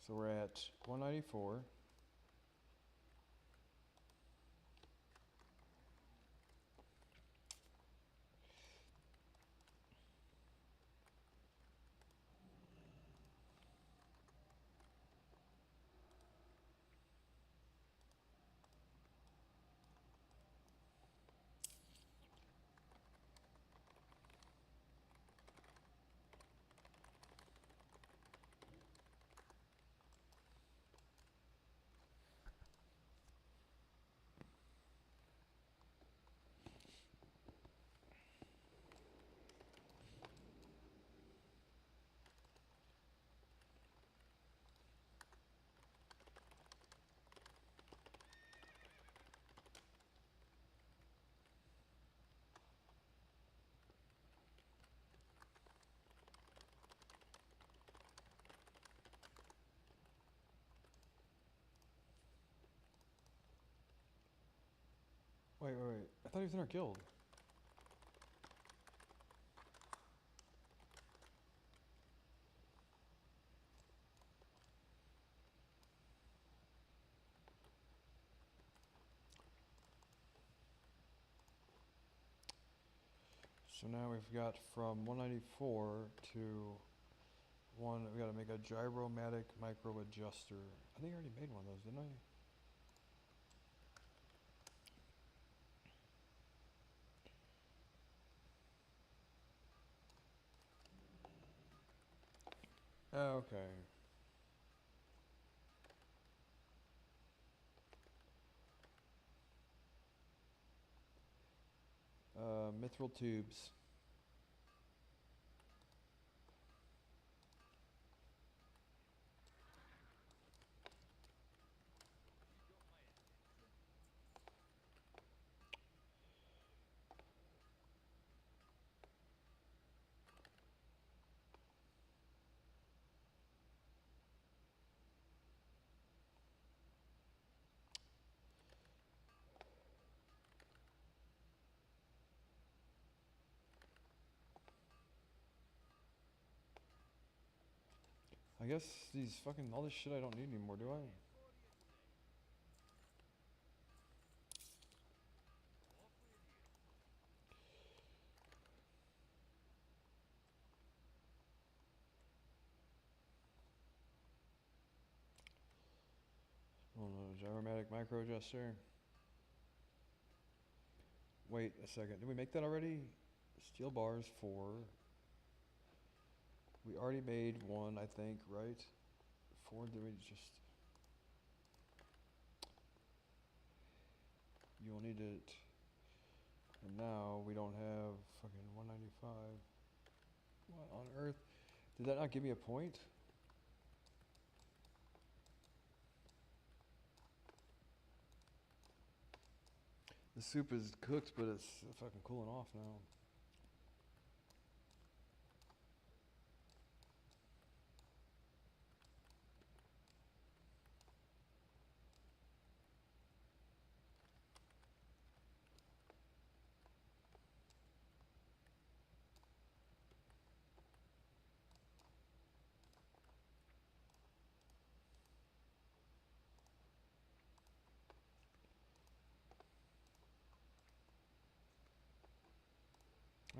So we're at 194. Wait. I thought he was in our guild. So now we've got from 194 to one. We got to make a gyromatic micro adjuster. I think I already made one of those, didn't I? Okay. Mithril tubes. I guess these fucking all this shit I don't need anymore, do I? Oh no, gyromatic micro adjuster. Wait a second. Did we make that already? Steel bars 4. We already made one, I think, right? 4, did we just... You'll need it. And now we don't have fucking 195. What on earth? Did that not give me a point? The soup is cooked, but it's fucking cooling off now.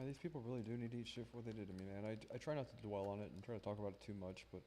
These people really do need to eat shit for what they did to me, man. I try not to dwell on it and try to talk about it too much, but...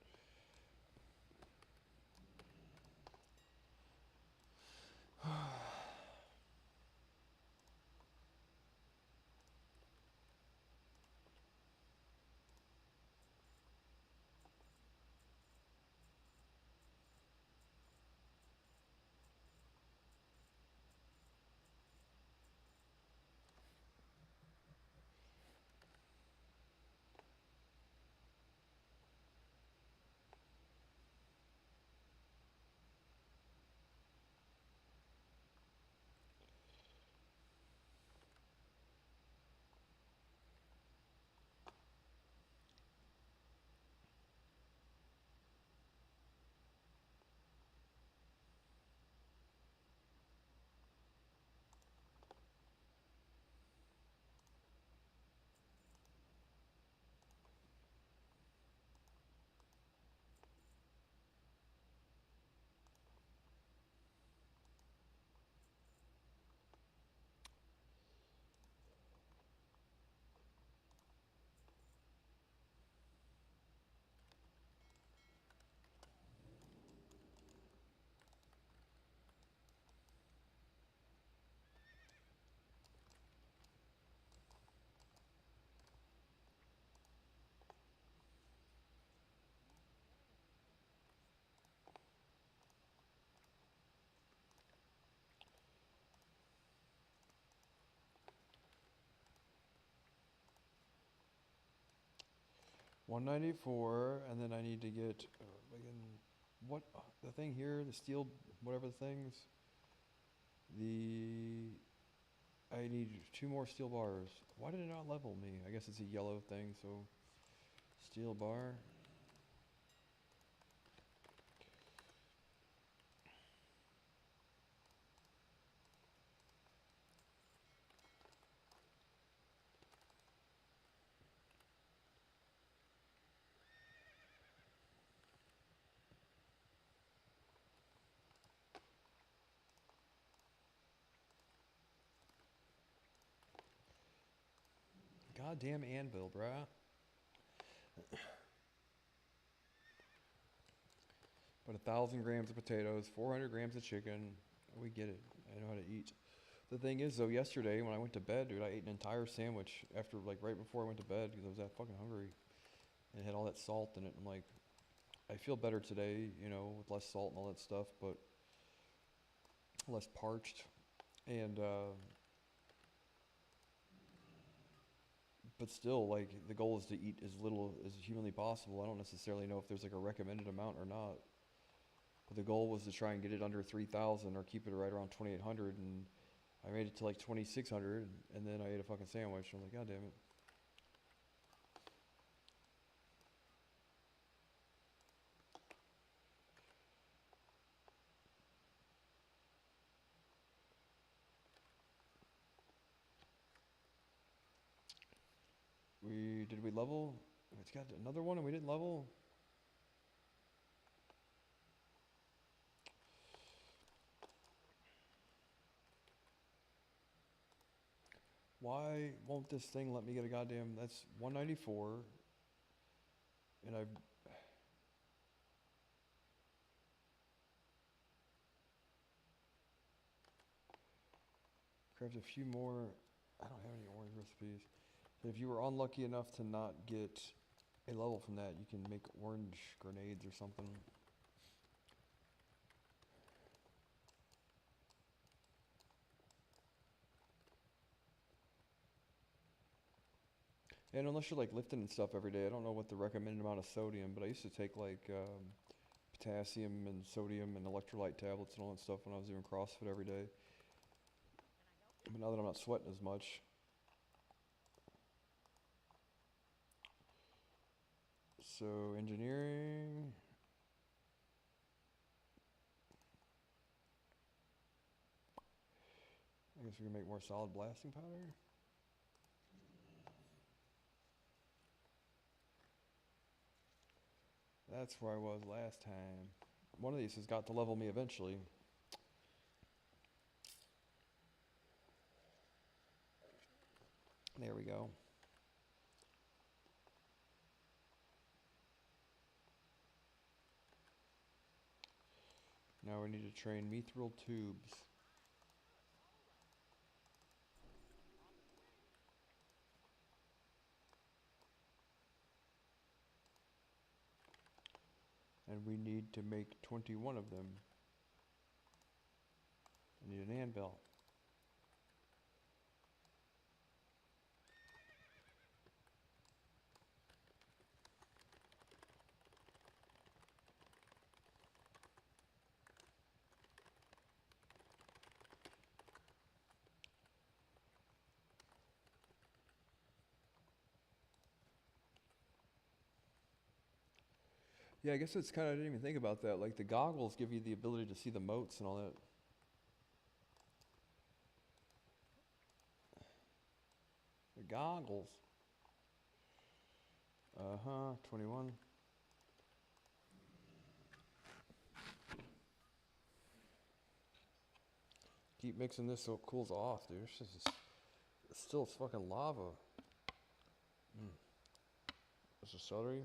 194, and then I need to get what the thing here, the steel, whatever the things. I need 2 more steel bars. Why did it not level me? I guess it's a yellow thing, so steel bar. Goddamn anvil, bruh. But 1,000 grams of potatoes, 400 grams of chicken. We get it. I know how to eat. The thing is, though, yesterday when I went to bed, dude, I ate an entire sandwich after, like, right before I went to bed because I was that fucking hungry. And it had all that salt in it. I'm like, I feel better today, you know, with less salt and all that stuff, but less parched. And, but still, like, the goal is to eat as little as humanly possible. I don't necessarily know if there's, like, a recommended amount or not. But the goal was to try and get it under 3,000 or keep it right around 2,800, and I made it to like 2,600, and then I ate a fucking sandwich. I'm like, God damn it. Did we level? It's got another one and we didn't level? Why won't this thing let me get a goddamn, that's 194, and I've, craft a few more, I don't have any orange recipes. If you were unlucky enough to not get a level from that, you can make orange grenades or something. And unless you're like lifting and stuff every day, I don't know what the recommended amount of sodium, but I used to take like potassium and sodium and electrolyte tablets and all that stuff when I was doing CrossFit every day. But now that I'm not sweating as much. So engineering. I guess we can make more solid blasting powder. That's where I was last time. One of these has got to level me eventually. There we go. Now we need to train mithril tubes. And we need to make 21 of them. I need an anvil. Yeah, I guess it's kind of, I didn't even think about that. Like the goggles give you the ability to see the moats and all that. The goggles. 21. Keep mixing this so it cools off, dude. It's still fucking lava. This is celery.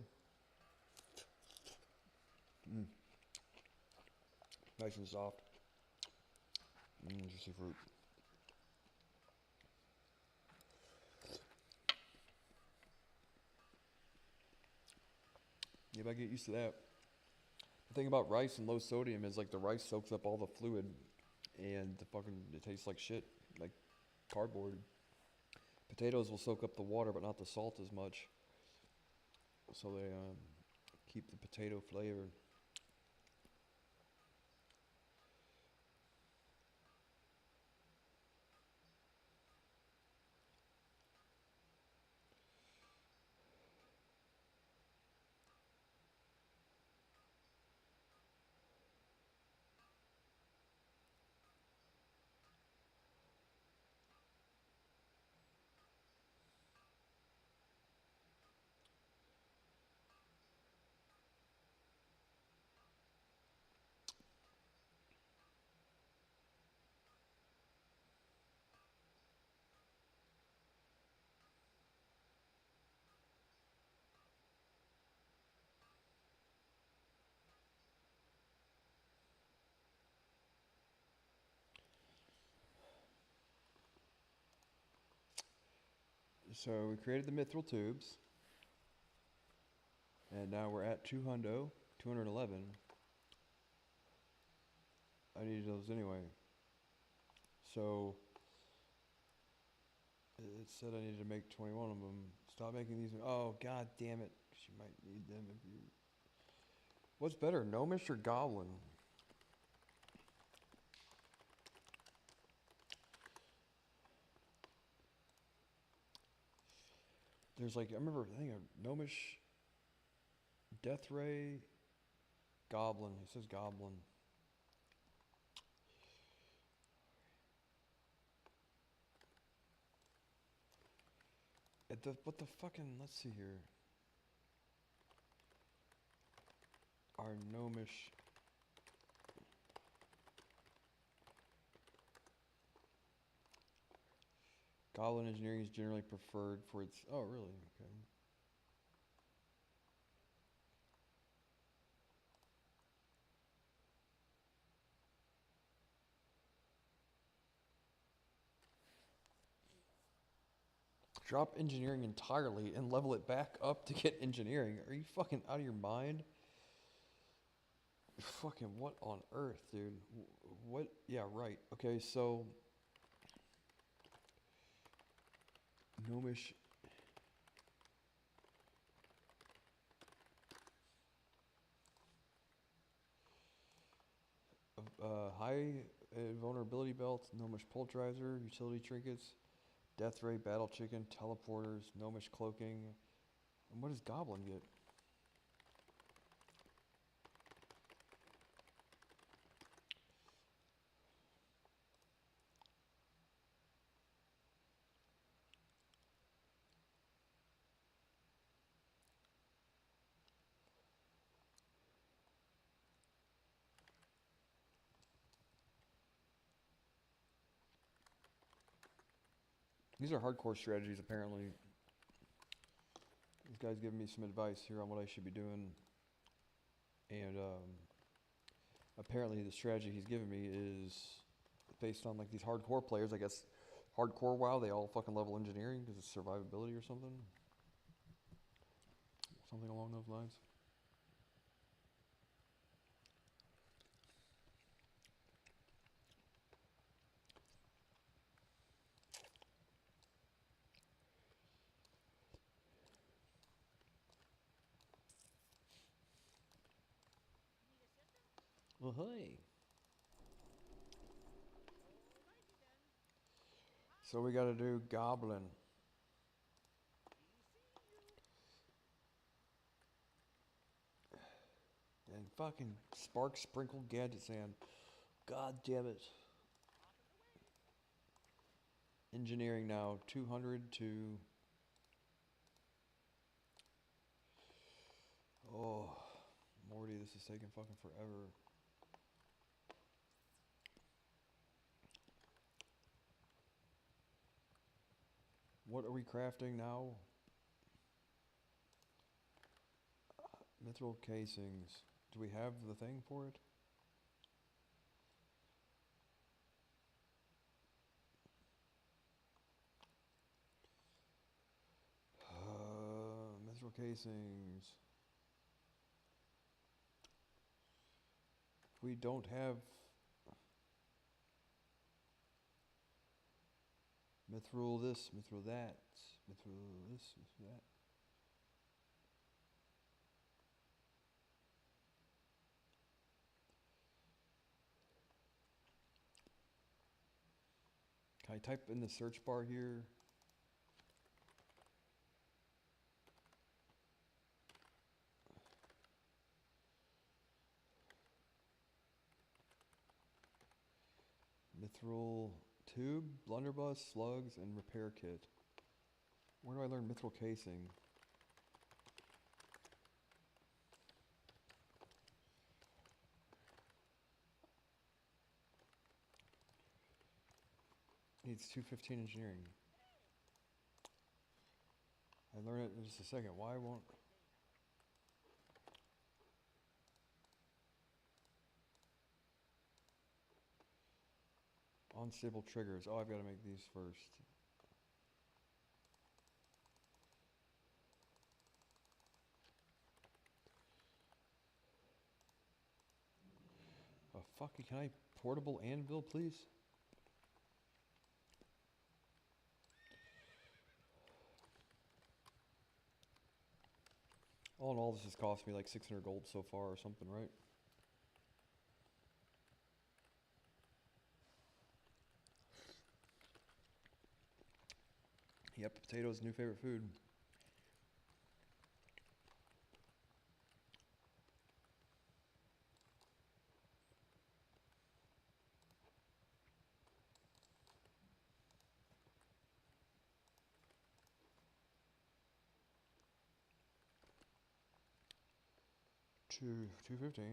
Nice and soft. Juicy fruit. Yeah, I get used to that. The thing about rice and low sodium is like the rice soaks up all the fluid and it tastes like shit, like cardboard. Potatoes will soak up the water but not the salt as much. so they keep the potato flavor. So we created the mithril tubes, and now we're at 211. I needed those anyway. So it said I needed to make 21 of them. Stop making these. Oh, god damn it. 'Cause you might need them if you. What's better, gnomish or goblin? There's like, I remember, I think a gnomish, death ray, goblin. It says goblin. What the fucking, let's see here. Our gnomish. Goblin engineering is generally preferred for its. Oh, really? Okay. Drop engineering entirely and level it back up to get engineering. Are you fucking out of your mind? Fucking what on earth, dude? What? Yeah, right. Okay, so gnomish. High vulnerability belt, gnomish polterizer, utility trinkets, death ray, battle chicken, teleporters, gnomish cloaking. And what does goblin get? These are hardcore strategies, apparently. This guy's giving me some advice here on what I should be doing. And apparently the strategy he's giving me is based on like these hardcore players. I guess hardcore WoW, they all fucking level engineering because it's survivability or something. Something along those lines. Well, hey. So we gotta do goblin. And fucking spark sprinkled gadget sand. God damn it. Engineering now, 200 to. Oh, Morty, this is taking fucking forever. What are we crafting now? Mithril casings. Do we have the thing for it? Mithril casings. We don't have mithril this, mithril that, mithril this, mithril that. Can I type in the search bar here? Mithril tube, blunderbuss, slugs, and repair kit. Where do I learn mithril casing? Needs 215 engineering. I learn it in just a second. Why won't... Unstable triggers. Oh, I've got to make these first. Oh, fuck. Can I portable anvil, please? All in all, this has cost me like 600 gold so far or something, right? Yep, potatoes, new favorite food. Two 215.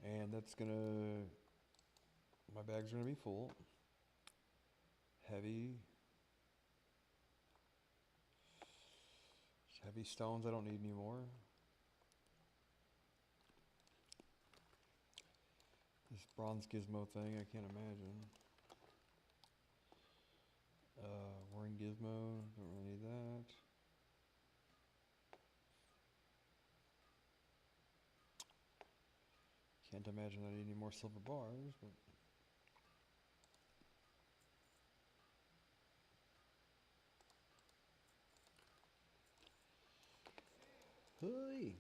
And that's gonna... My bags are gonna be full. Heavy. Heavy stones I don't need anymore. This bronze gizmo thing, I can't imagine. Whirring gizmo, don't really need that. Can't imagine I need any more silver bars, but... Hey!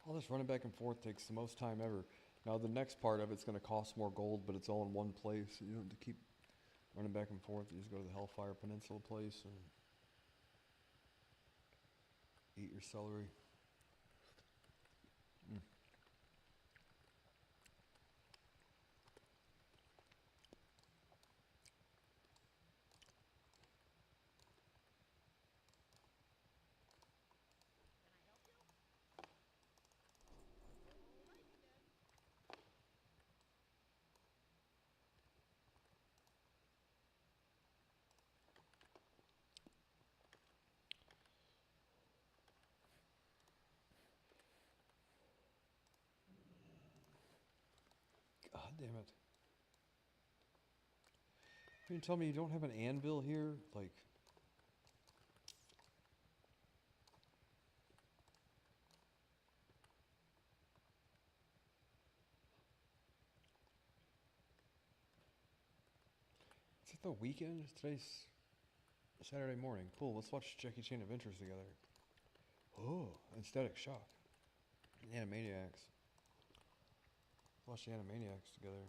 All this running back and forth takes the most time ever. Now the next part of it's going to cost more gold, but it's all in one place. You don't have to keep running back and forth. You just go to the Hellfire Peninsula place and eat your celery. Mm. God damn it. You tell me you don't have an anvil here? Like... Is it the weekend? Today's Saturday morning. Cool, let's watch Jackie Chan Adventures together. Oh, and Static Shock. Animaniacs. Let's watch the Animaniacs together.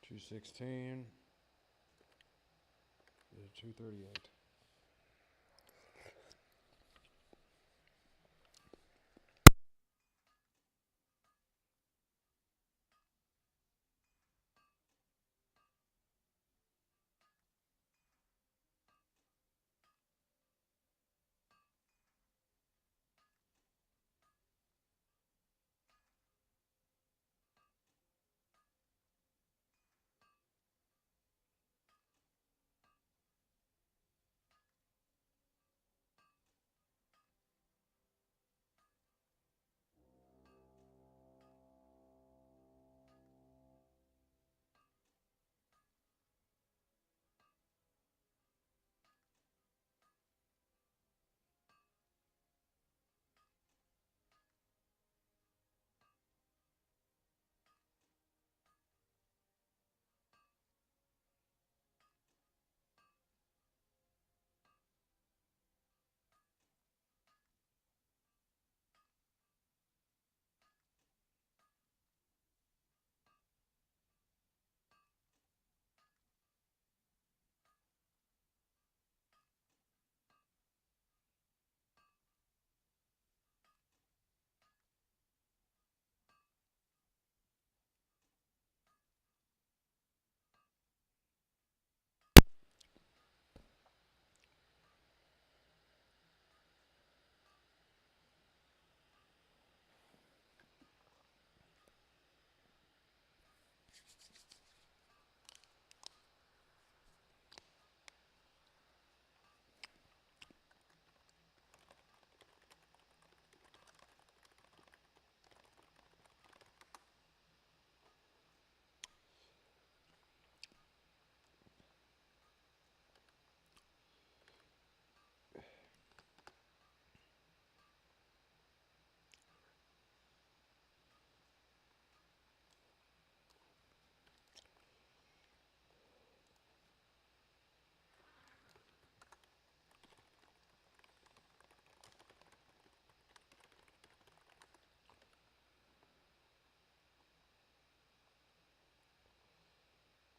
$2.16. 238.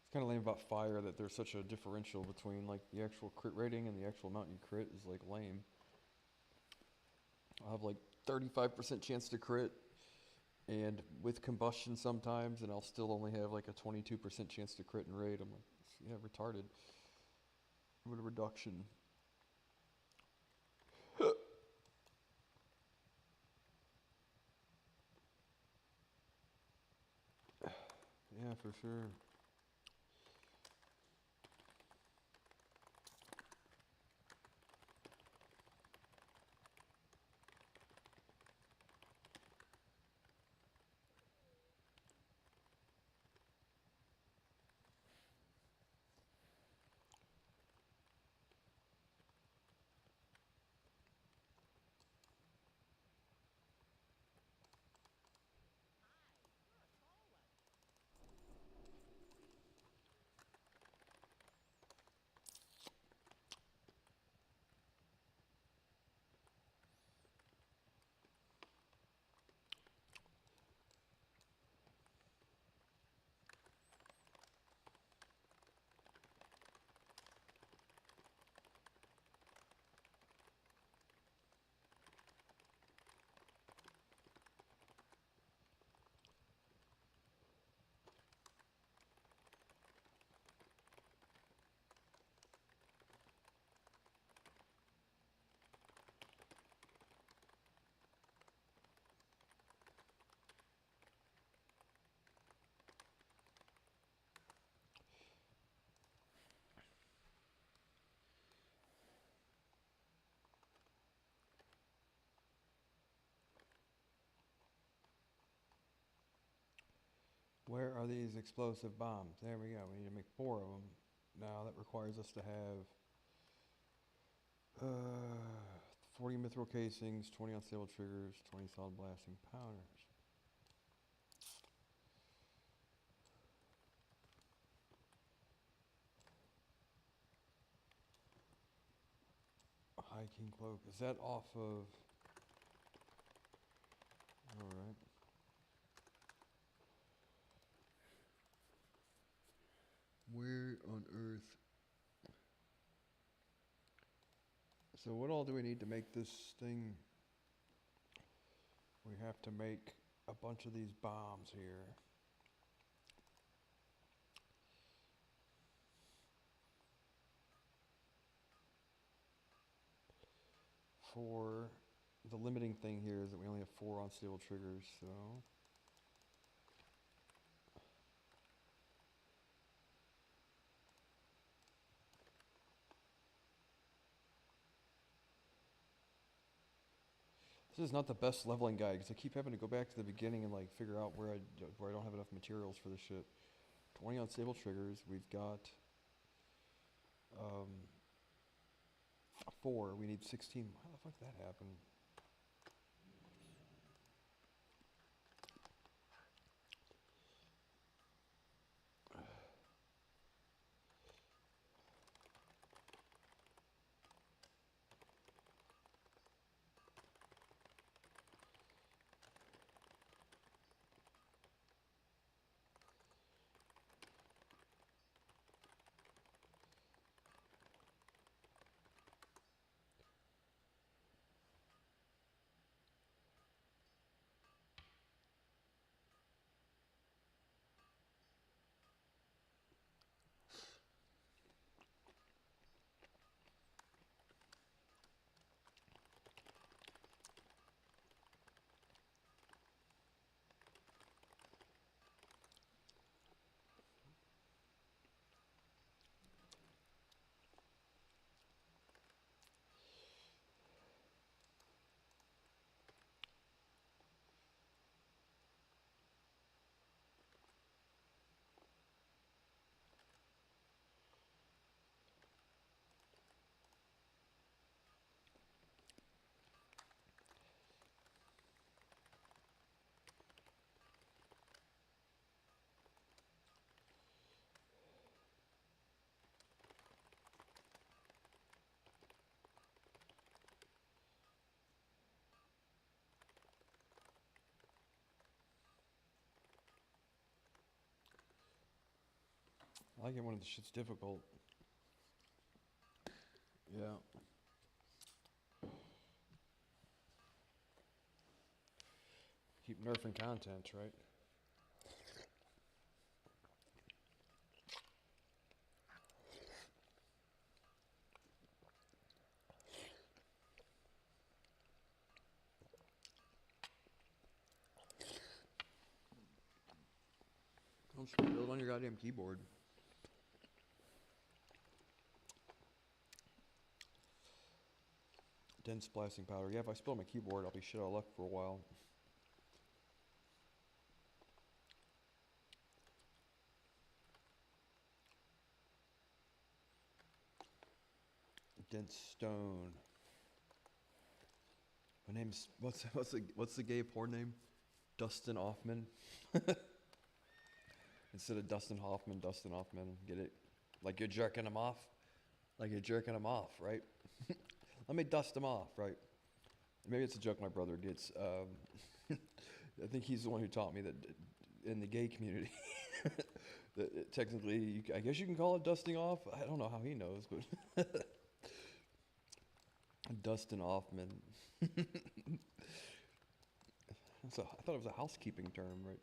It's kind of lame about fire that there's such a differential between like the actual crit rating and the actual amount you crit is like lame. I'll have like 35% chance to crit, and with combustion sometimes, and I'll still only have like a 22% chance to crit and raid. I'm like, yeah, retarded. What a reduction. Yeah, for sure. Where are these explosive bombs? There we go. We need to make 4 of them. Now that requires us to have 40 mithril casings, 20 unstable triggers, 20 solid blasting powders. Hiking cloak. Is that off of... Alright. Where on earth? So what all do we need to make this thing? We have to make a bunch of these bombs here. For the limiting thing here is that we only have 4 unstable triggers, so... This is not the best leveling guide because I keep having to go back to the beginning and like figure out where I don't have enough materials for this shit. 20 unstable triggers. We've got 4. We need 16. How the fuck did that happen? I like it when the shit's difficult. Yeah. Keep nerfing content, right? Don't spill it on your goddamn keyboard. Dense blasting powder. Yeah, if I spill on my keyboard, I'll be shit out of luck for a while. Dense stone. My name's what's the gay porn name? Dustin Hoffman. Instead of Dustin Hoffman, Dustin Hoffman. Get it? Like you're jerking him off. Like you're jerking him off, right? Let me dust him off, right? Maybe it's a joke my brother gets. I think he's the one who taught me that in the gay community, that technically, I guess you can call it dusting off. I don't know how he knows, but Dustin Hoffman. I thought it was a housekeeping term, right?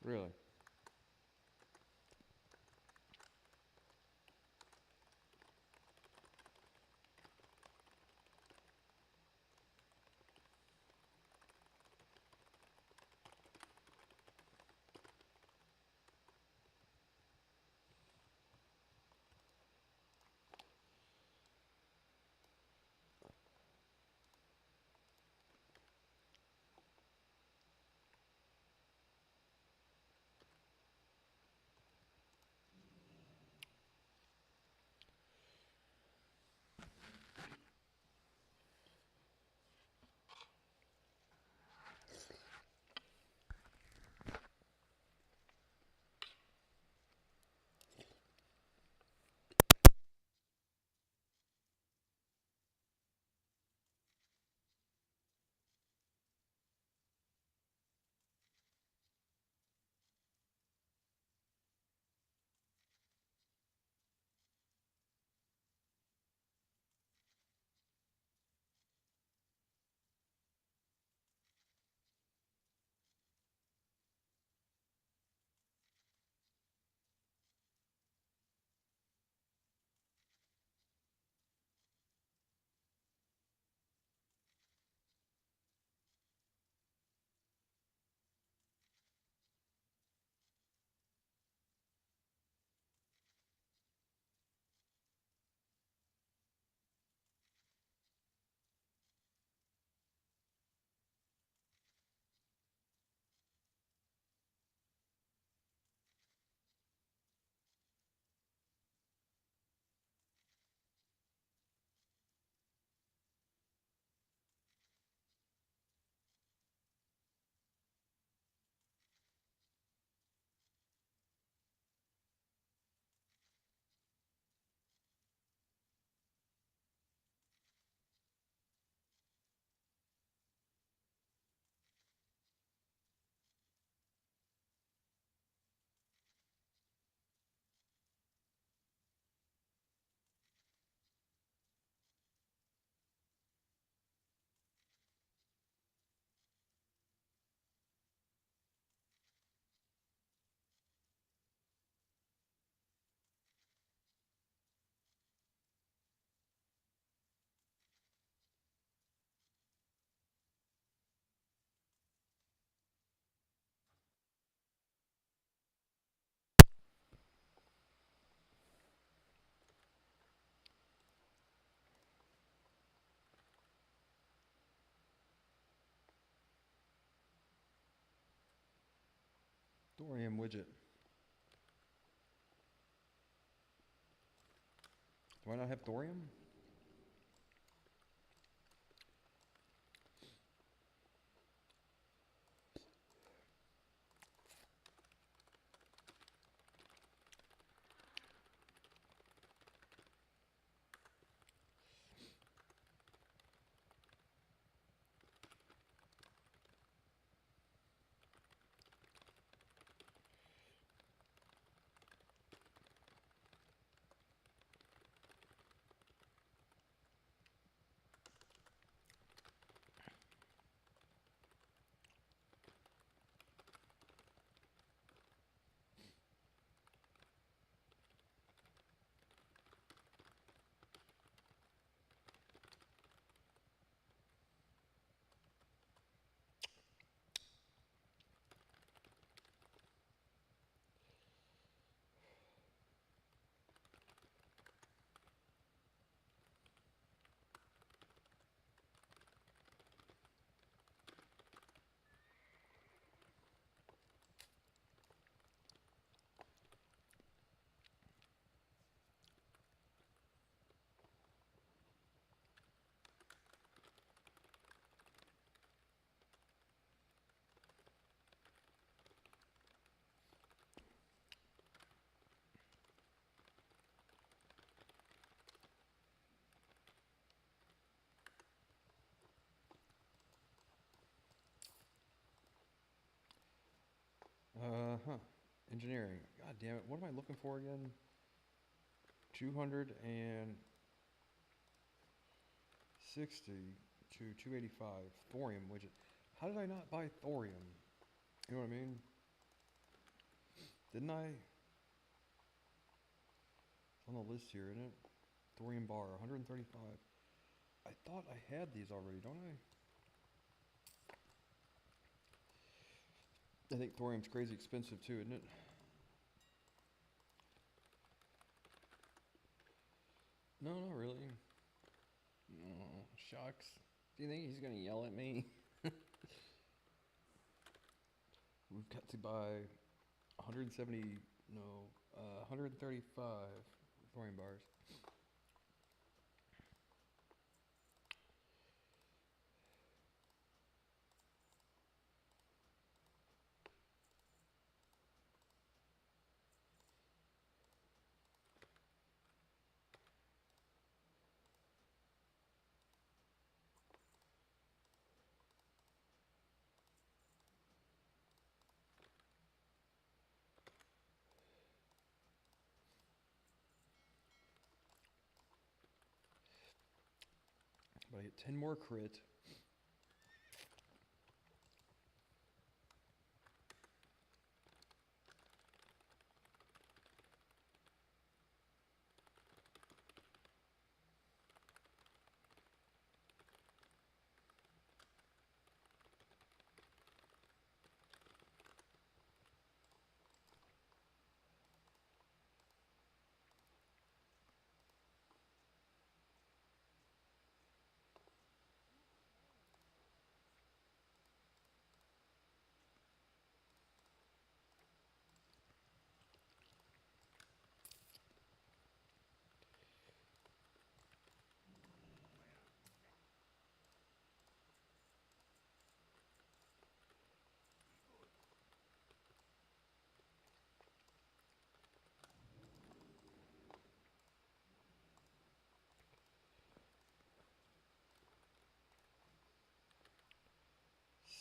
Really? Thorium widget. Do I not have thorium? Huh. Engineering. God damn it. What am I looking for again? 260 to 285. Thorium widget. How did I not buy thorium? You know what I mean? Didn't I? It's on the list here, isn't it? Thorium bar, 135. I thought I had these already, don't I? I think thorium's crazy expensive too, isn't it? No, not really. Oh, shucks. Do you think he's gonna yell at me? We've got to buy 170, no, 135 thorium bars. But I get 10 more crit.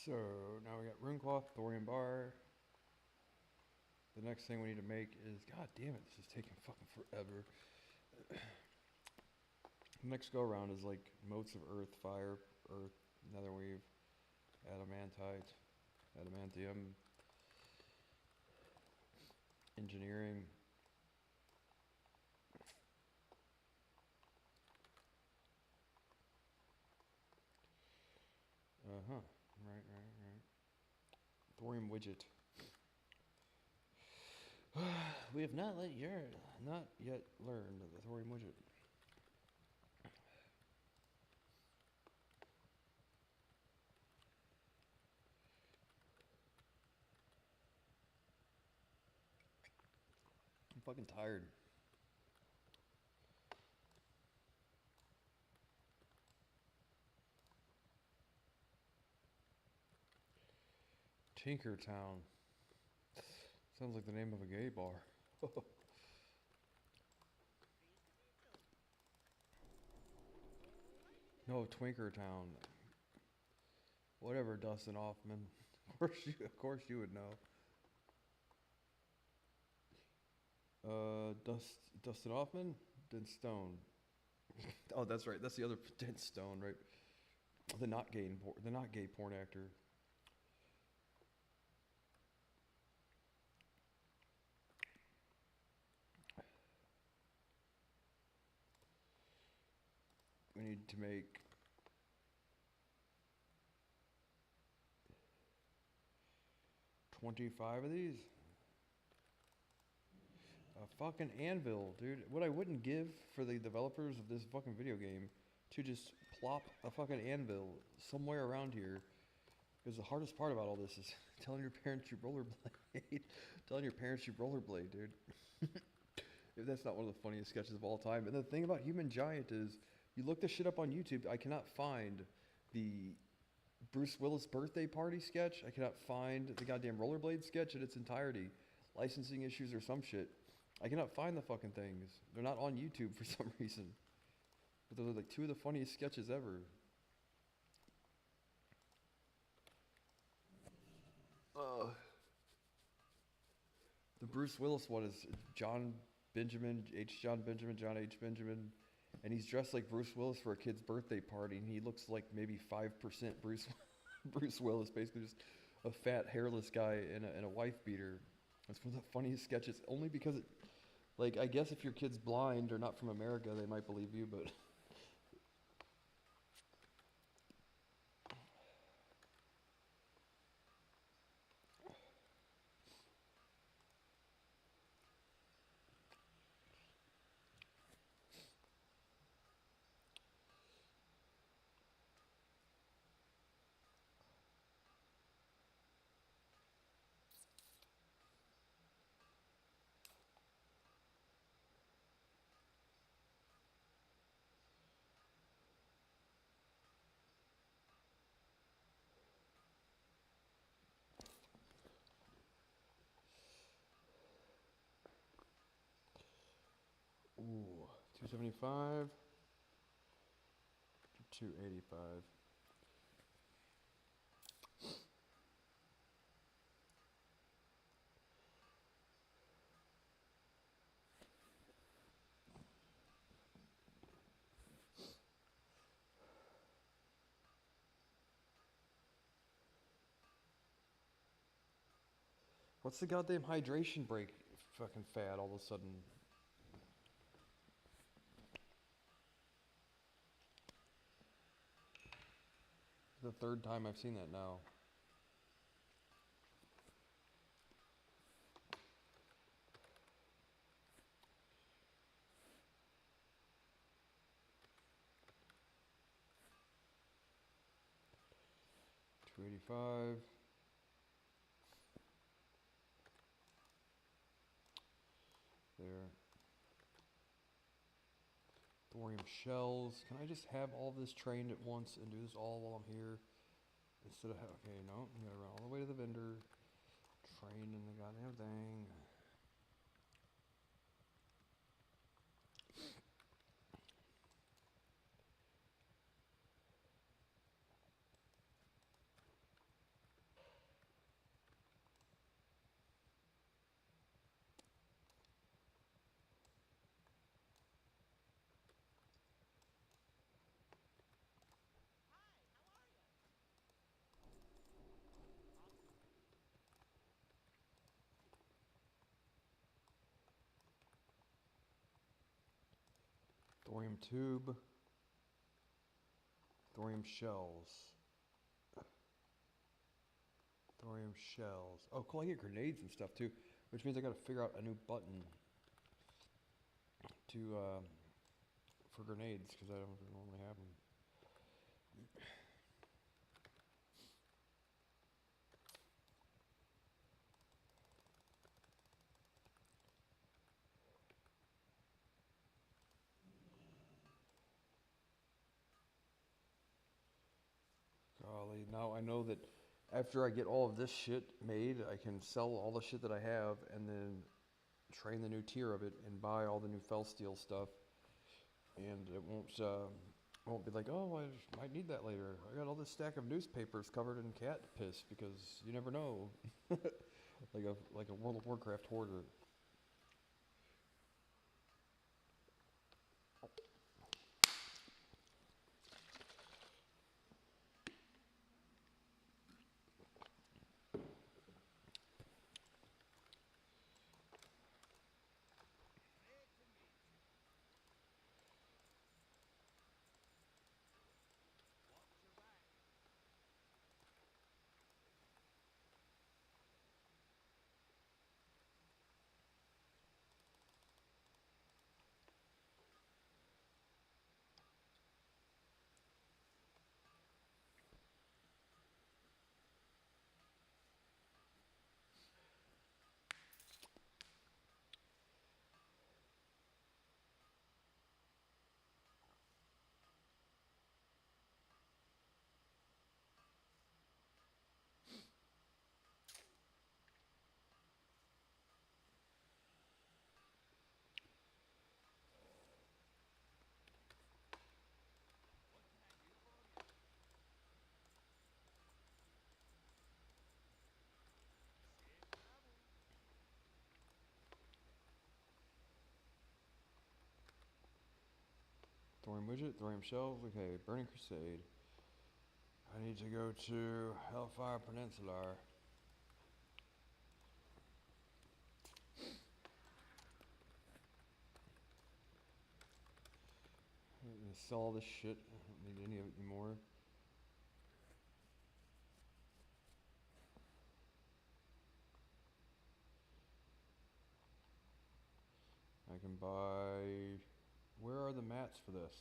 So now we got rune cloth, thorium bar. The next thing we need to make is, god damn it, this is taking fucking forever. Next go around is like motes of earth, fire, earth, netherweave, adamantite, adamantium, engineering. Uh-huh. Right. Thorium widget. We have not yet learned the thorium widget. I'm fucking tired. Tinkertown. Sounds like the name of a gay bar. No, Twinkertown. Whatever, Dustin Hoffman. Of course you would know. Dustin Hoffman? Then Stone. Oh, that's right. That's the other Dent Stone, right? The not gay porn actor. We need to make 25 of these. A fucking anvil, dude. What I wouldn't give for the developers of this fucking video game to just plop a fucking anvil somewhere around here. Because the hardest part about all this is telling your parents you rollerblade. Telling your parents you rollerblade, dude. If that's not one of the funniest sketches of all time. And the thing about Human Giant is, you look this shit up on YouTube, I cannot find the Bruce Willis birthday party sketch. I cannot find the goddamn rollerblade sketch in its entirety. Licensing issues or some shit. I cannot find the fucking things. They're not on YouTube for some reason. But those are like two of the funniest sketches ever. The Bruce Willis one is John H. Benjamin, and he's dressed like Bruce Willis for a kid's birthday party, and he looks like maybe 5% Bruce Willis, basically just a fat, hairless guy in a wife beater. It's one of the funniest sketches, only because it, like, I guess if your kid's blind or not from America, they might believe you, but... Ooh, 275 to 285. What's the goddamn hydration break fucking fad all of a sudden? The third time I've seen that now. $285. There. Thorium shells. Can I just have all this trained at once and do this all while I'm here? Instead of, okay, no, you gotta run all the way to the vendor, train in the goddamn thing. Thorium tube. Thorium shells. Thorium shells. Oh, cool, I get grenades and stuff too, which means I gotta figure out a new button to, for grenades, because I don't normally have them. now I know that after I get all of this shit made, I can sell all the shit that I have and then train the new tier of it and buy all the new Felsteel stuff. And it won't be like, oh, I might need that later. I got all this stack of newspapers covered in cat piss because you never know. like a World of Warcraft hoarder. Thorium widget, thorium shells, okay, burning crusade. I need to go to Hellfire Peninsula. I'm gonna sell all this shit. I don't need any of it anymore. I can buy. Where are the mats for this?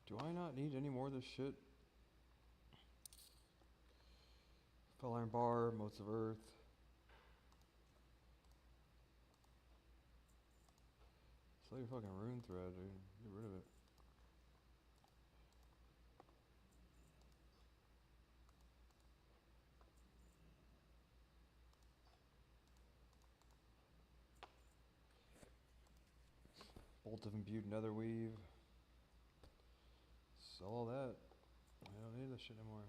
Do I not need any more of this shit? Fell iron bar, motes of earth. Sell your fucking rune thread, dude. Get rid of it. Bolt of imbued nether weave. Sell all that. I don't need this shit anymore.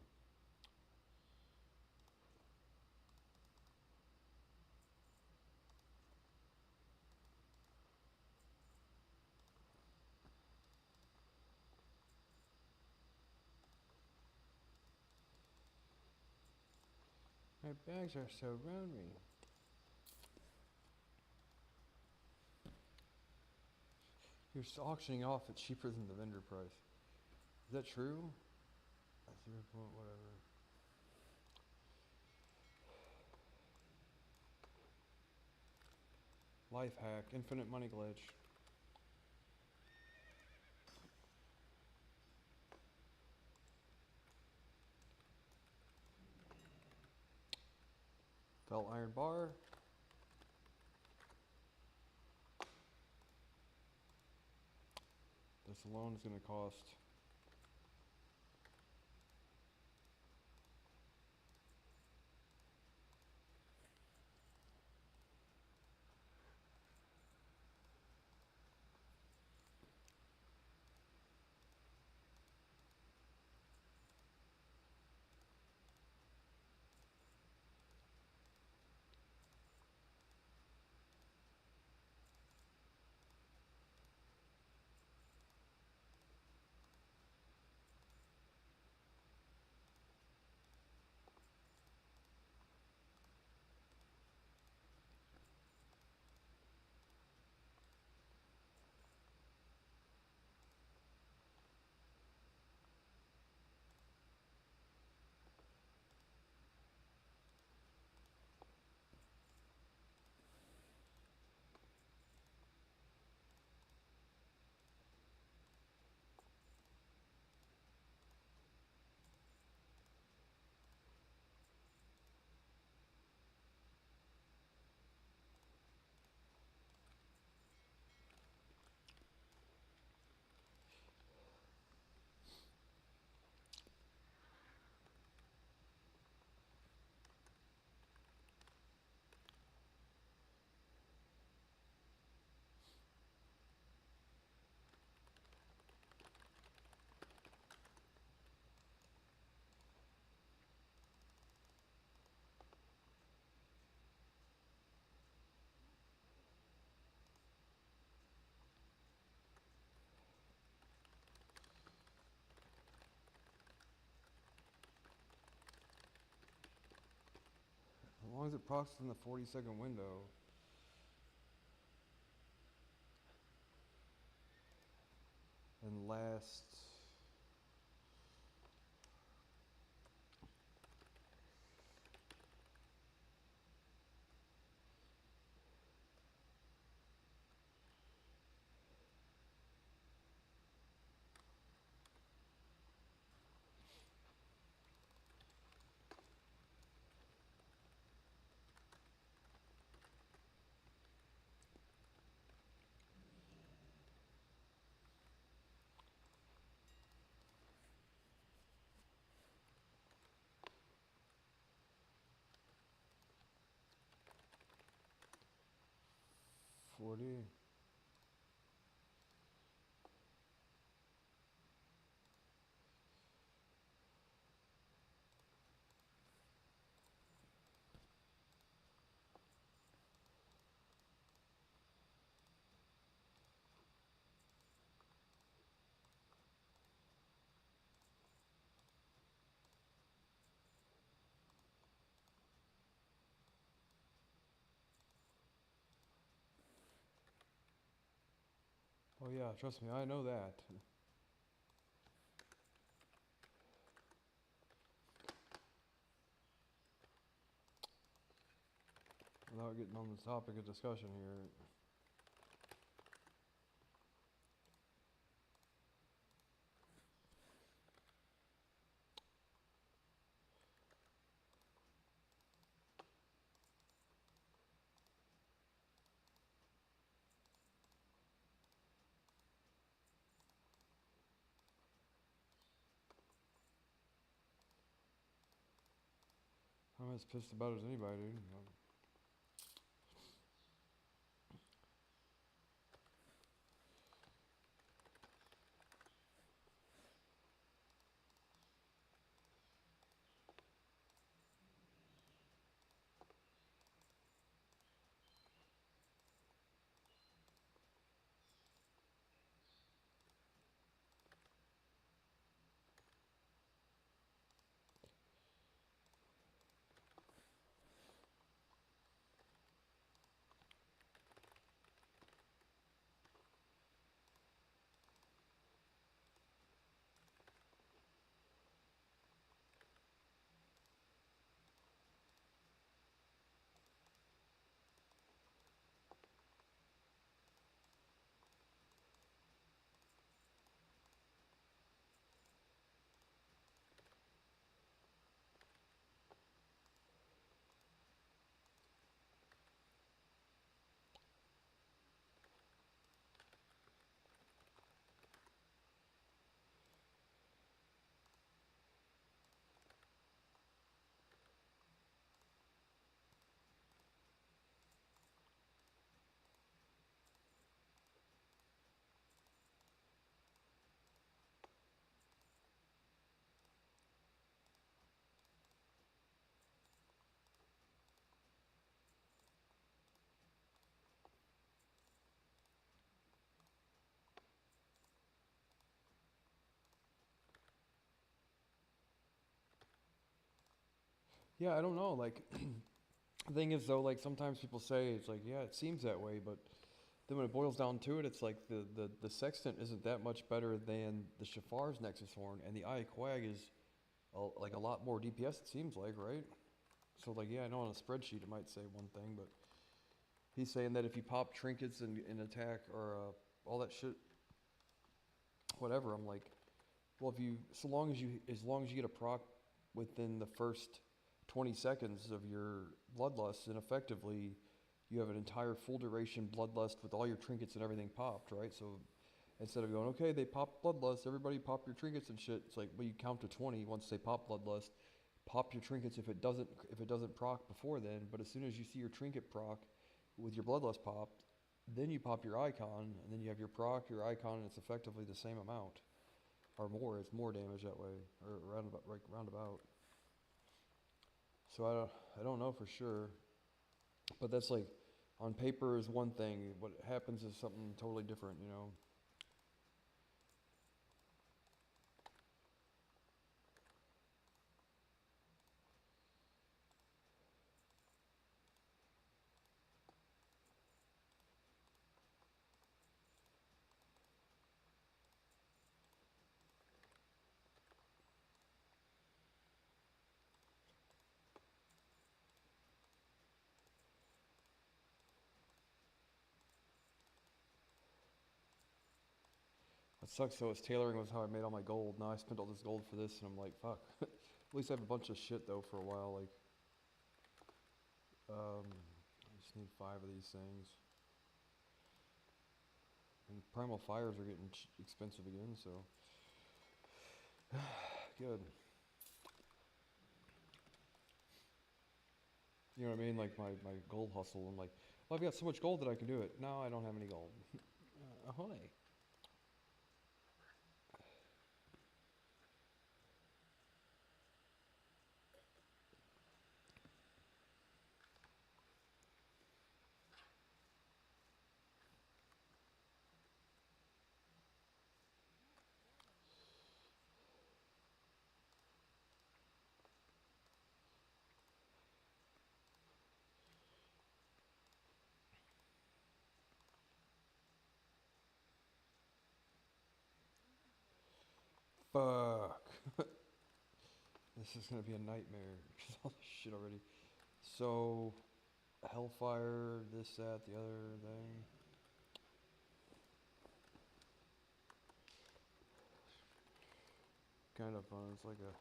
My bags are so roomy. You're auctioning off at cheaper than the vendor price. Is that true? At 0. Whatever. Life hack, infinite money glitch. Felt iron bar. This alone is going to cost. long as it procs in the 40-second window. And lasts. $40. Oh yeah, trust me, I know that. Without getting on the topic of discussion here. I'm as pissed about it as anybody, dude. Yeah, I don't know. Like, the thing is, though, like, sometimes people say, it's like, yeah, it seems that way, but then when it boils down to it, it's like the sextant isn't that much better than the Shafar's Nexus Horn, and the Eye Quag is like a lot more DPS, it seems like, right? So, like, yeah, I know on a spreadsheet it might say one thing, but he's saying that if you pop trinkets and attack or all that shit, whatever, I'm like, well, if you, as long as you get a proc within the first 20 seconds of your bloodlust, then effectively you have an entire full duration bloodlust with all your trinkets and everything popped, right? So instead of going, okay, they pop bloodlust, everybody pop your trinkets and shit, it's like, well, you count to 20 once they pop bloodlust, pop your trinkets if it doesn't proc before then, but as soon as you see your trinket proc with your bloodlust popped, then you pop your icon, and then you have your proc, your icon, and it's effectively the same amount. Or more, it's more damage that way, or roundabout. So I don't know for sure, but that's like, on paper is one thing, what happens is something totally different, you know? sucks though. It's tailoring was how I made all my gold. Now I spent all this gold for this, and I'm like, fuck. At least I have a bunch of shit though for a while. Like, I just need 5 of these things. And primal fires are getting expensive again, so good. You know what I mean? Like my gold hustle. I'm like, well, I've got so much gold that I can do it. No, I don't have any gold. Ahoy. Fuck. This is gonna be a nightmare because all this shit already. So, Hellfire, this, that, the other thing. Kind of fun. It's like a.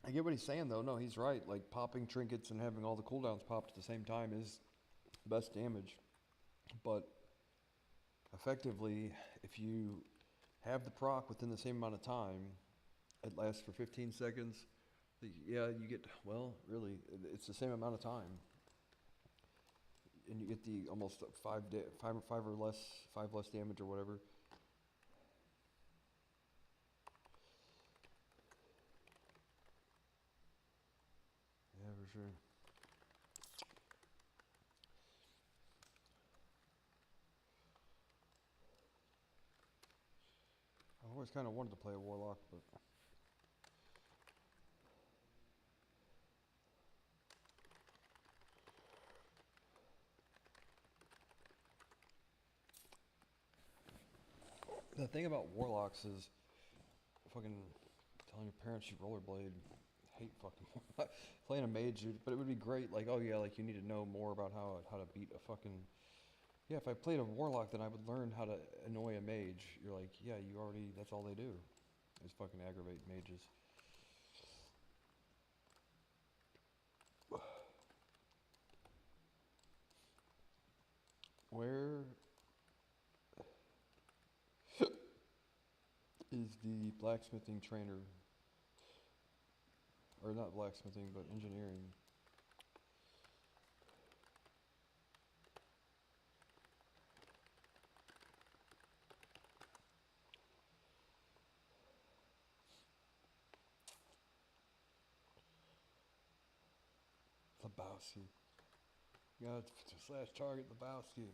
I get what he's saying though. No, he's right. Like popping trinkets and having all the cooldowns popped at the same time is the best damage. But effectively, if you have the proc within the same amount of time, it lasts for 15 seconds. Yeah, you get, well, really, it's the same amount of time. And you get the almost 5 or less, 5 less damage or whatever. Yeah, for sure. I've always kind of wanted to play a warlock, but the thing about warlocks is fucking telling your parents you rollerblade. Hate fucking playing a mage, dude. But it would be great. Like, oh yeah, like you need to know more about how to beat a fucking. Yeah, if I played a warlock, then I would learn how to annoy a mage. You're like, yeah, you already. That's all they do, is fucking aggravate mages. Where is the blacksmithing trainer? Or not blacksmithing, but engineering. The Lebowski. You gotta slash target Lebowski.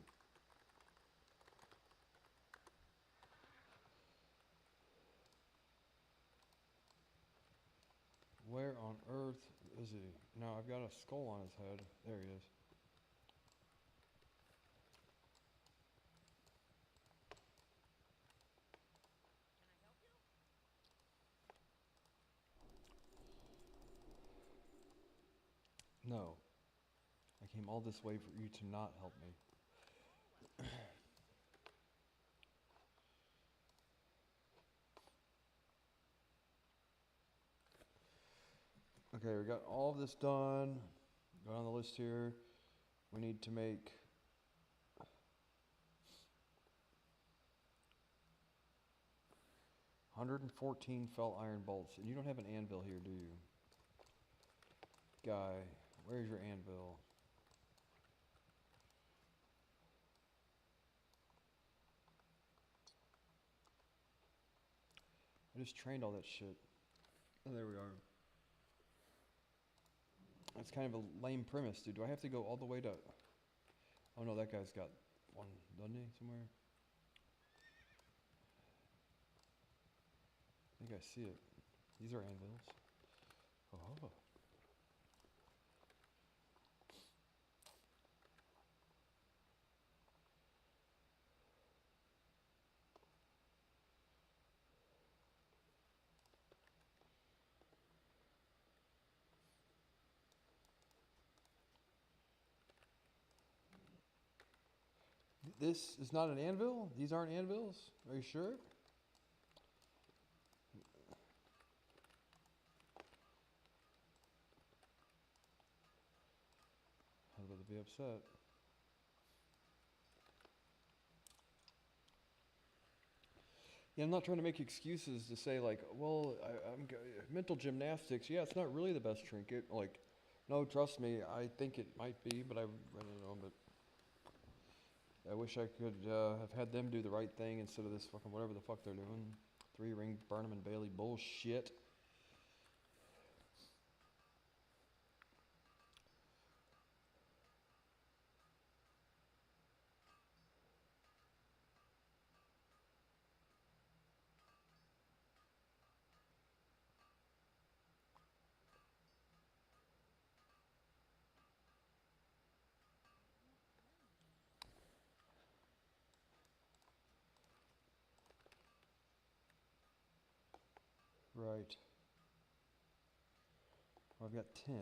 Where on earth is he? No, I've got a skull on his head. There he is. No. I came all this way for you to not help me. Okay, we got all of this done. Go down the list here. We need to make 114 felt iron bolts. And you don't have an anvil here, do you? Guy, where's your anvil? I just trained all that shit. Oh, there we are. That's kind of a lame premise, dude. Do I have to go all the way to... Oh no, that guy's got one, doesn't he, somewhere? I think I see it. These are anvils. Oh. This is not an anvil? These aren't anvils? Are you sure? I was about to be upset. Yeah, I'm not trying to make excuses to say like, well, mental gymnastics. Yeah, it's not really the best trinket. Like, no, trust me, I think it might be, but I don't know. But I wish I could have had them do the right thing instead of this fucking whatever the fuck they're doing. 3-ring Barnum and Bailey bullshit. Right. Well, I've got 10.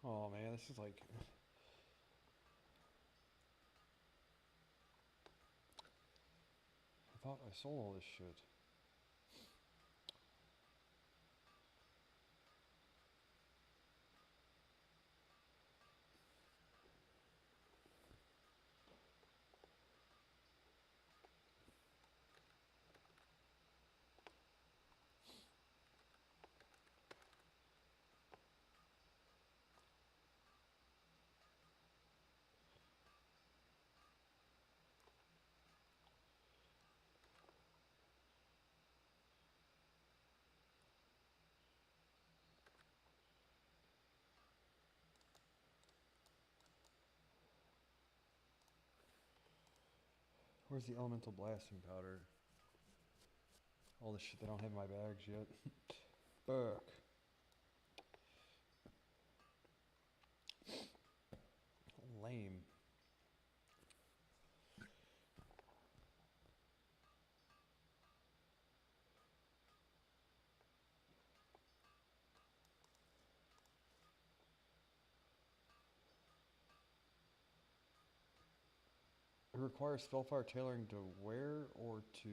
Oh man, this is like... I thought I sold all this shit. Where's the elemental blasting powder? All this shit that I don't have in my bags yet. Fuck. Lame. It requires spellfire tailoring to wear or to...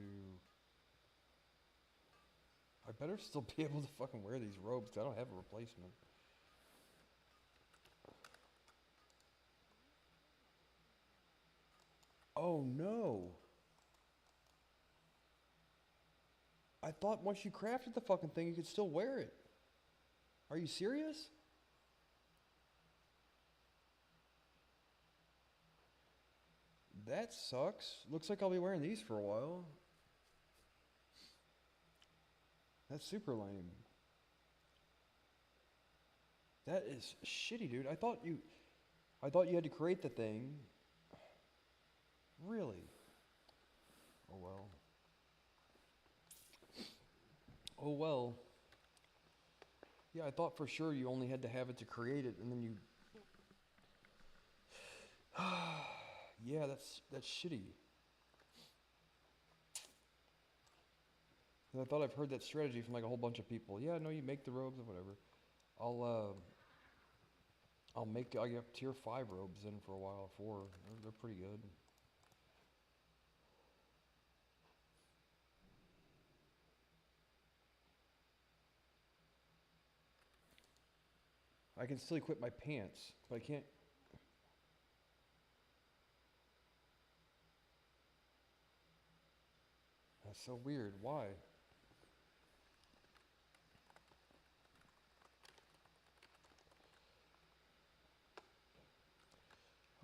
I better still be able to fucking wear these robes because I don't have a replacement. Oh no! I thought once you crafted the fucking thing you could still wear it. Are you serious? That sucks. Looks like I'll be wearing these for a while. That's super lame. That is shitty, dude. I thought you had to create the thing. Really? Oh well. Oh well. Yeah, I thought for sure you only had to have it to create it, and then you. Yeah, that's shitty. And I thought I've heard that strategy from like a whole bunch of people. Yeah, no, you make the robes or whatever. I get tier 5 robes in for a while. 4, they're pretty good. I can still equip my pants, but I can't. That's so weird. Why?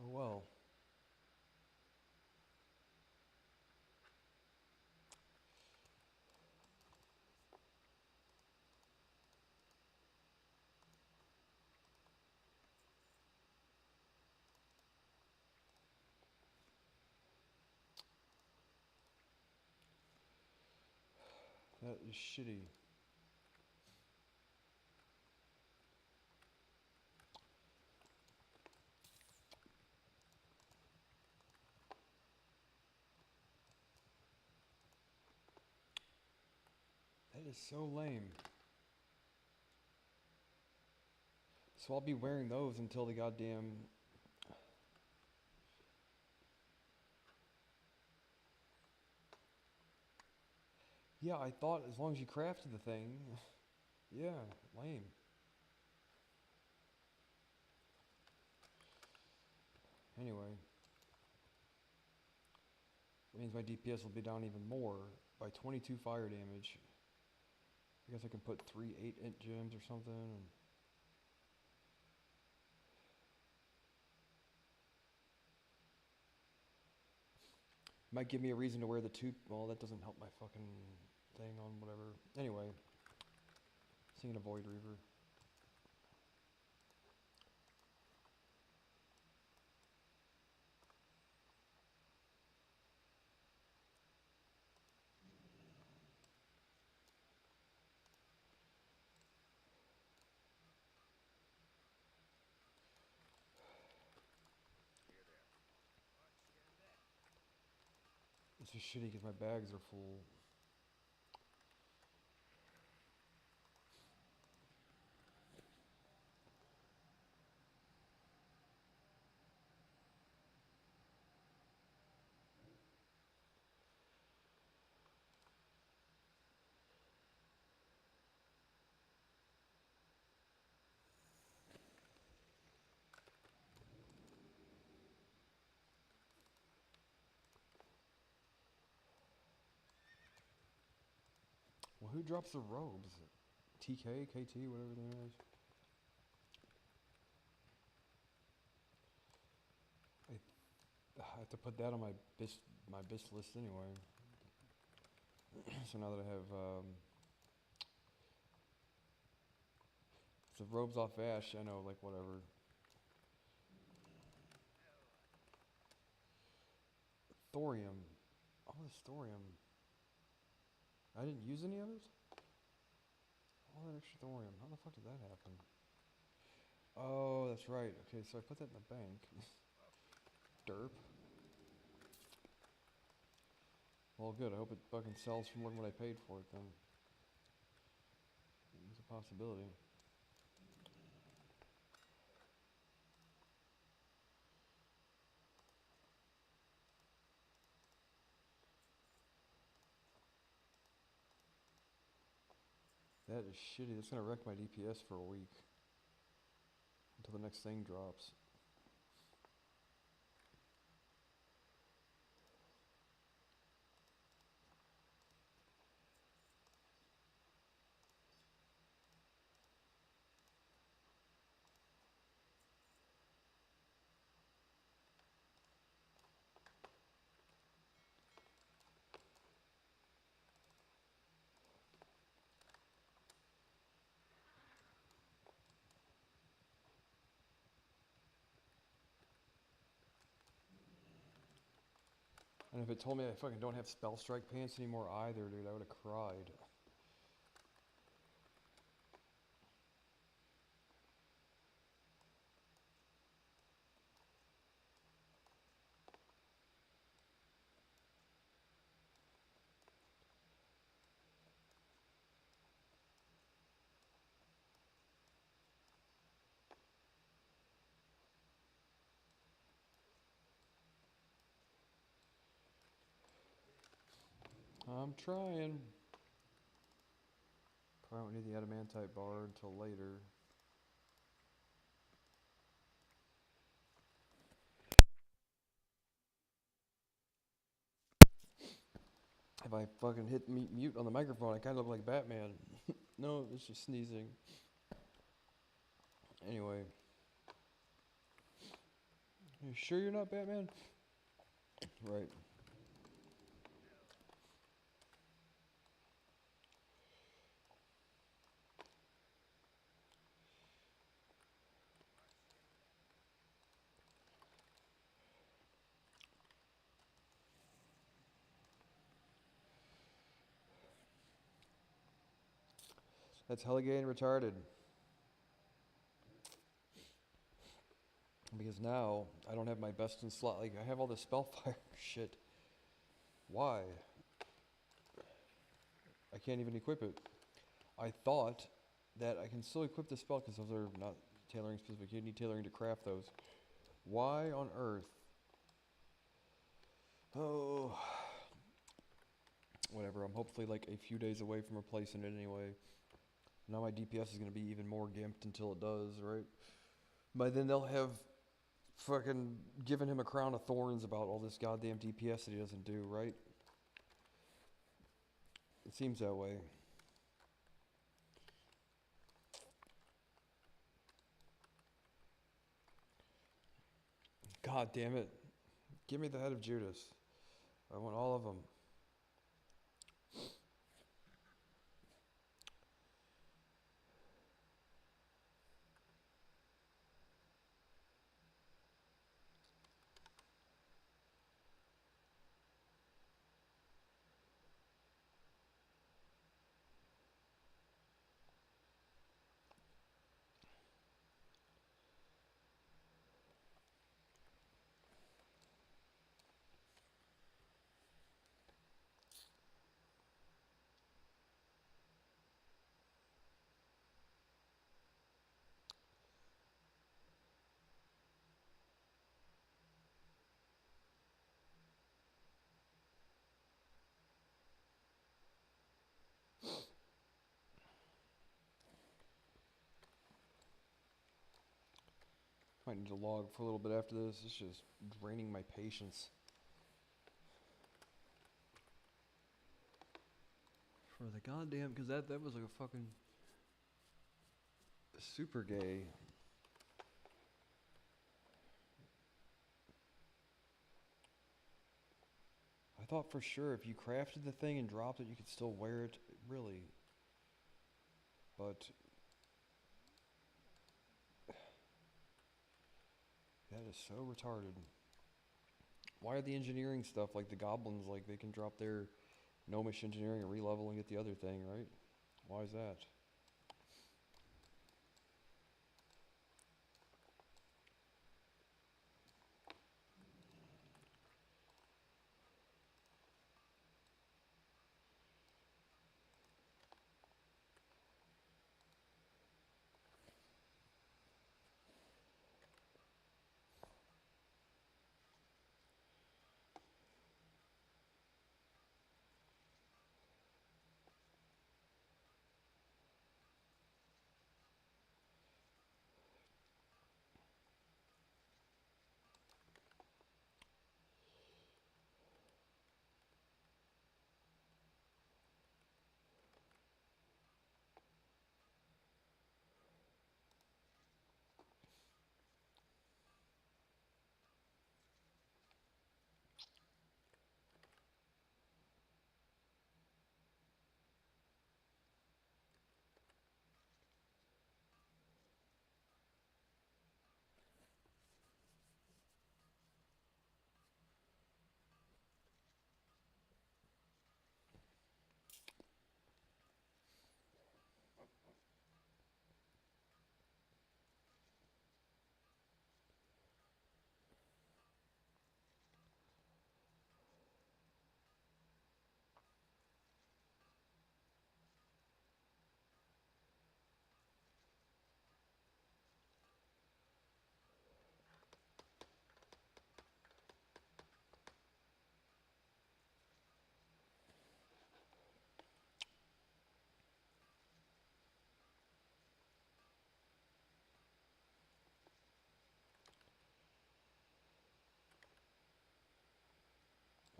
Oh well. That is shitty. That is so lame. So I'll be wearing those until the goddamn. Yeah, I thought as long as you crafted the thing. Yeah, lame. Anyway. That means my DPS will be down even more by 22 fire damage. I guess I can put 3 8-int gems or something. And might give me a reason to wear the 2. Well, that doesn't help my fucking thing on whatever. Anyway. Seeing a Void Reaver. It's just shitty because my bags are full. Well, who drops the robes? TK, KT, whatever the name is. I have to put that on my BIS list anyway. So now that I have the robes off Ash, I know, like whatever. Thorium. All this thorium. I didn't use any of it? All that extra thorium. How the fuck did that happen? Oh, that's right. Okay, so I put that in the bank. Derp. Well, good. I hope it fucking sells for more than what I paid for it then. It's a possibility. That is shitty. That's gonna wreck my DPS for a week. Until the next thing drops. And if it told me I fucking don't have spell strike pants anymore either, dude, I would have cried. I'm trying. Probably won't need the adamantite bar until later. If I fucking hit mute on the microphone, I kind of look like Batman. No, it's just sneezing. Anyway. You sure you're not Batman? Right. That's hella gay and retarded. Because now, I don't have my best in slot. Like, I have all this spellfire shit. Why? I can't even equip it. I thought that I can still equip the spell because those are not tailoring specific. You need tailoring to craft those. Why on earth? Oh. Whatever. I'm hopefully like a few days away from replacing it anyway. Now my DPS is going to be even more gimped until it does, right? By then they'll have fucking given him a crown of thorns about all this goddamn DPS that he doesn't do, right? It seems that way. God damn it. Give me the head of Judas. I want all of them. Might need to log for a little bit after this. It's just draining my patience. For the goddamn, because that was like a fucking super gay. I thought for sure if you crafted the thing and dropped it, you could still wear it. Really. But that is so retarded. Why are the engineering stuff like the goblins, like they can drop their gnomish engineering and re-level and get the other thing, right? Why is that?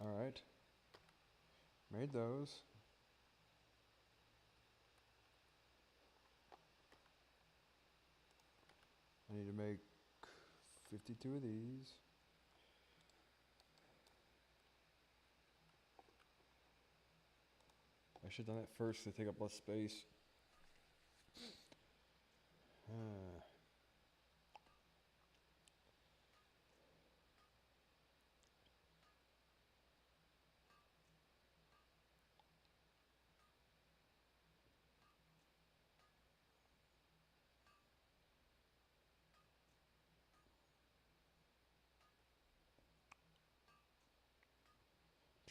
Alright. Made those. I need to make 52 of these. I should have done that first to take up less space. Uh,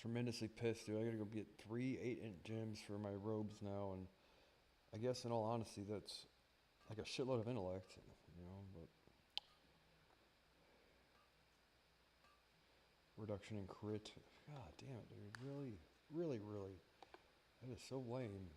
'Tremendously pissed, dude. I gotta go get 3 8-inch gems for my robes now, and I guess in all honesty, that's like a shitload of intellect, you know, but reduction in crit. God damn it, dude. Really, really, really. That is so lame.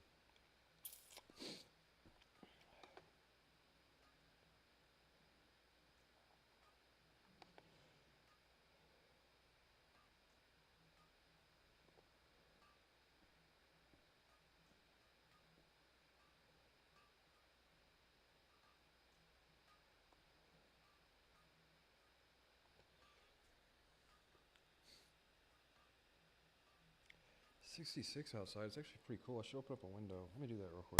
.66 outside. It's actually pretty cool. I should open up a window. Let me do that real quick.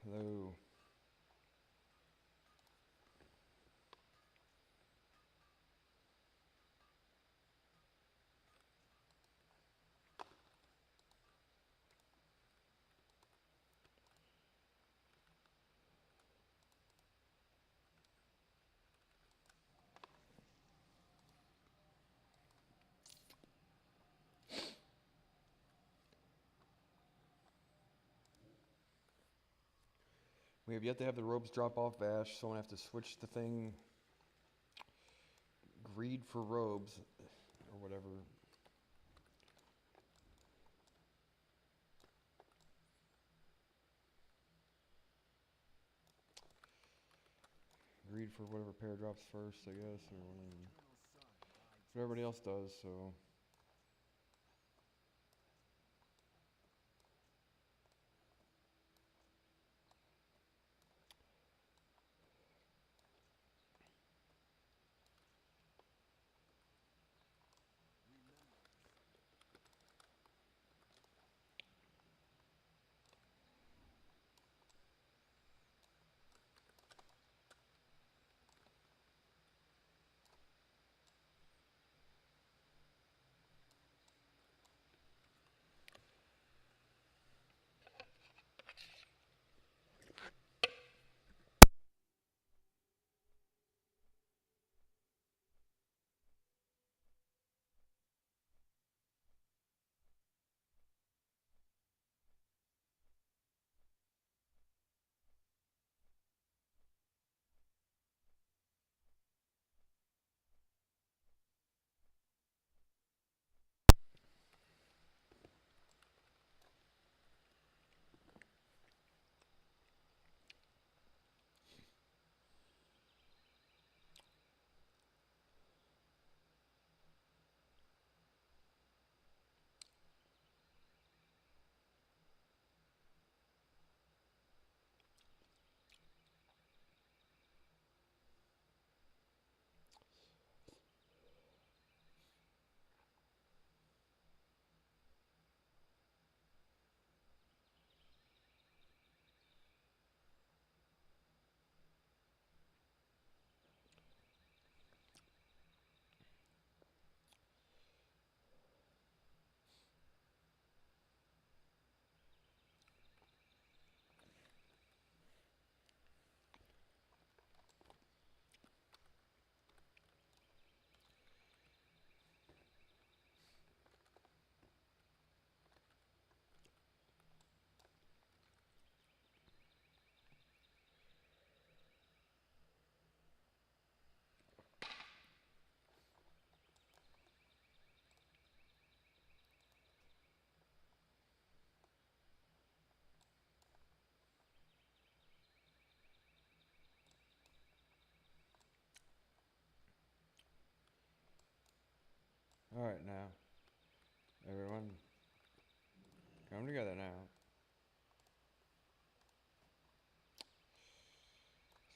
Hello. We have yet to have the robes drop off Vash, so I'm gonna have to switch the thing. Greed for robes, or whatever. Greed for whatever pair drops first, I guess, or what everybody else does, so. All right, now, everyone, come together now.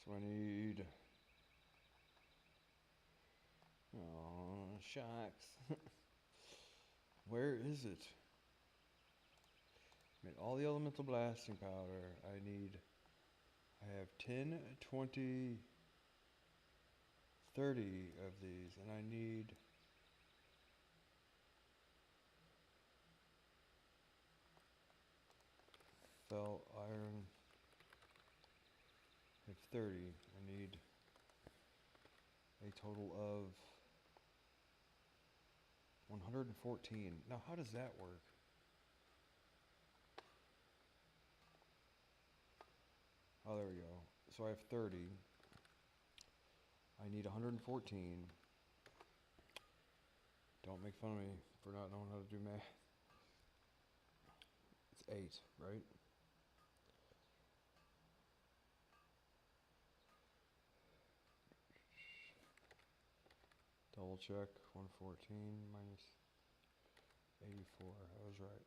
So I need. Oh, shucks. Where is it? Made all the elemental blasting powder. I have 10, 20, 30 of these, and I need felt iron. I have 30. I need a total of 114. Now, how does that work? Oh, there we go. So I have 30. I need 114. Don't make fun of me for not knowing how to do math. It's 8, right? Double check. 114 minus 84. I was right.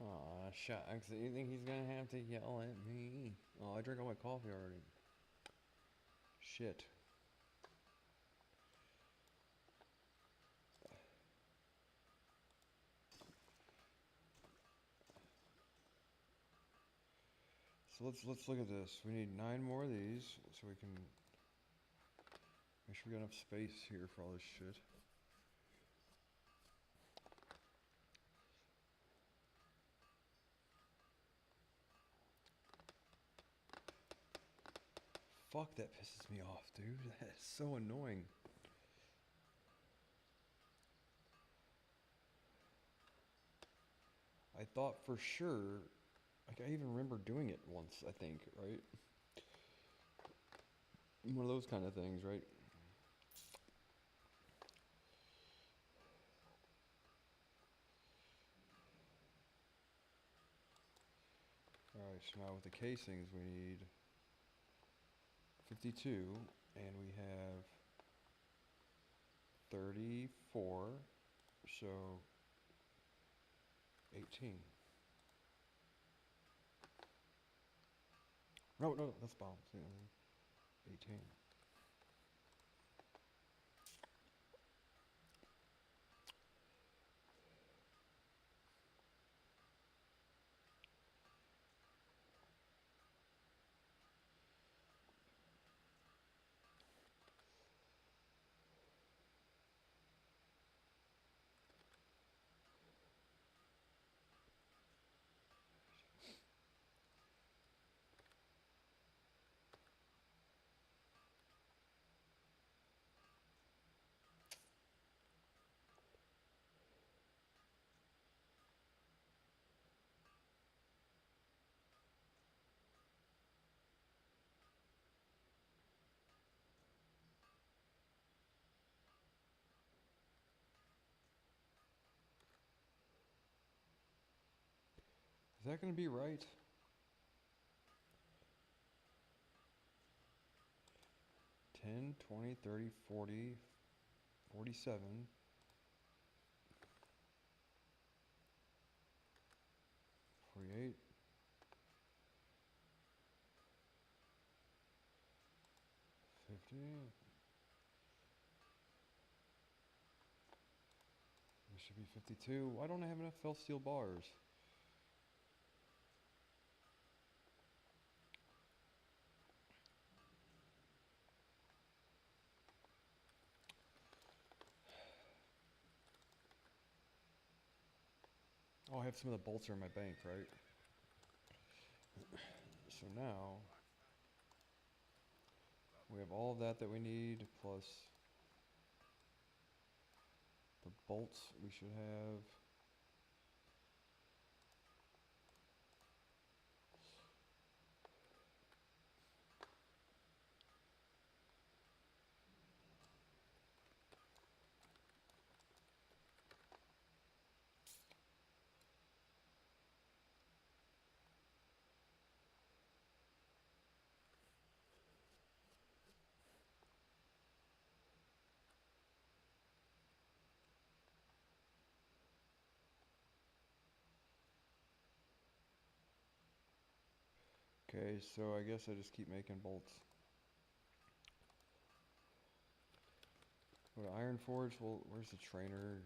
Aw, shucks. You think he's gonna have to yell at me? Oh, I drank all my coffee already. Shit. So let's look at this. We need 9 more of these so we can make sure we got enough space here for all this shit. Fuck, that pisses me off, dude. That is so annoying. I thought for sure, like I even remember doing it once, I think, right? One of those kind of things, right? Alright, so now with the casings we need 52, and we have 34, so 18. No, that's bombs. Yeah, 18. Is that gonna be right? $10, $20, $30, $40, $47. $48. $50. It should be 52. Why don't I have enough felt steel bars? Oh, I have some of the bolts are in my bank, right? So now we have all of that we need, plus the bolts we should have. Okay, so I guess I just keep making bolts. Go to Iron Forge. Well, where's the trainer?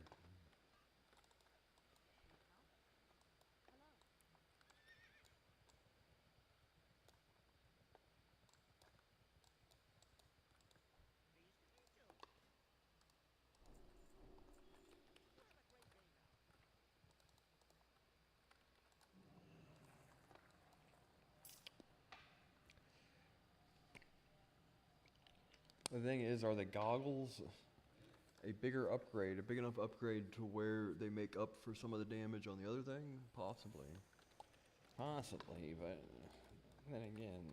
The thing is, are the goggles a bigger upgrade, a big enough upgrade to where they make up for some of the damage on the other thing? Possibly. Possibly, but then again.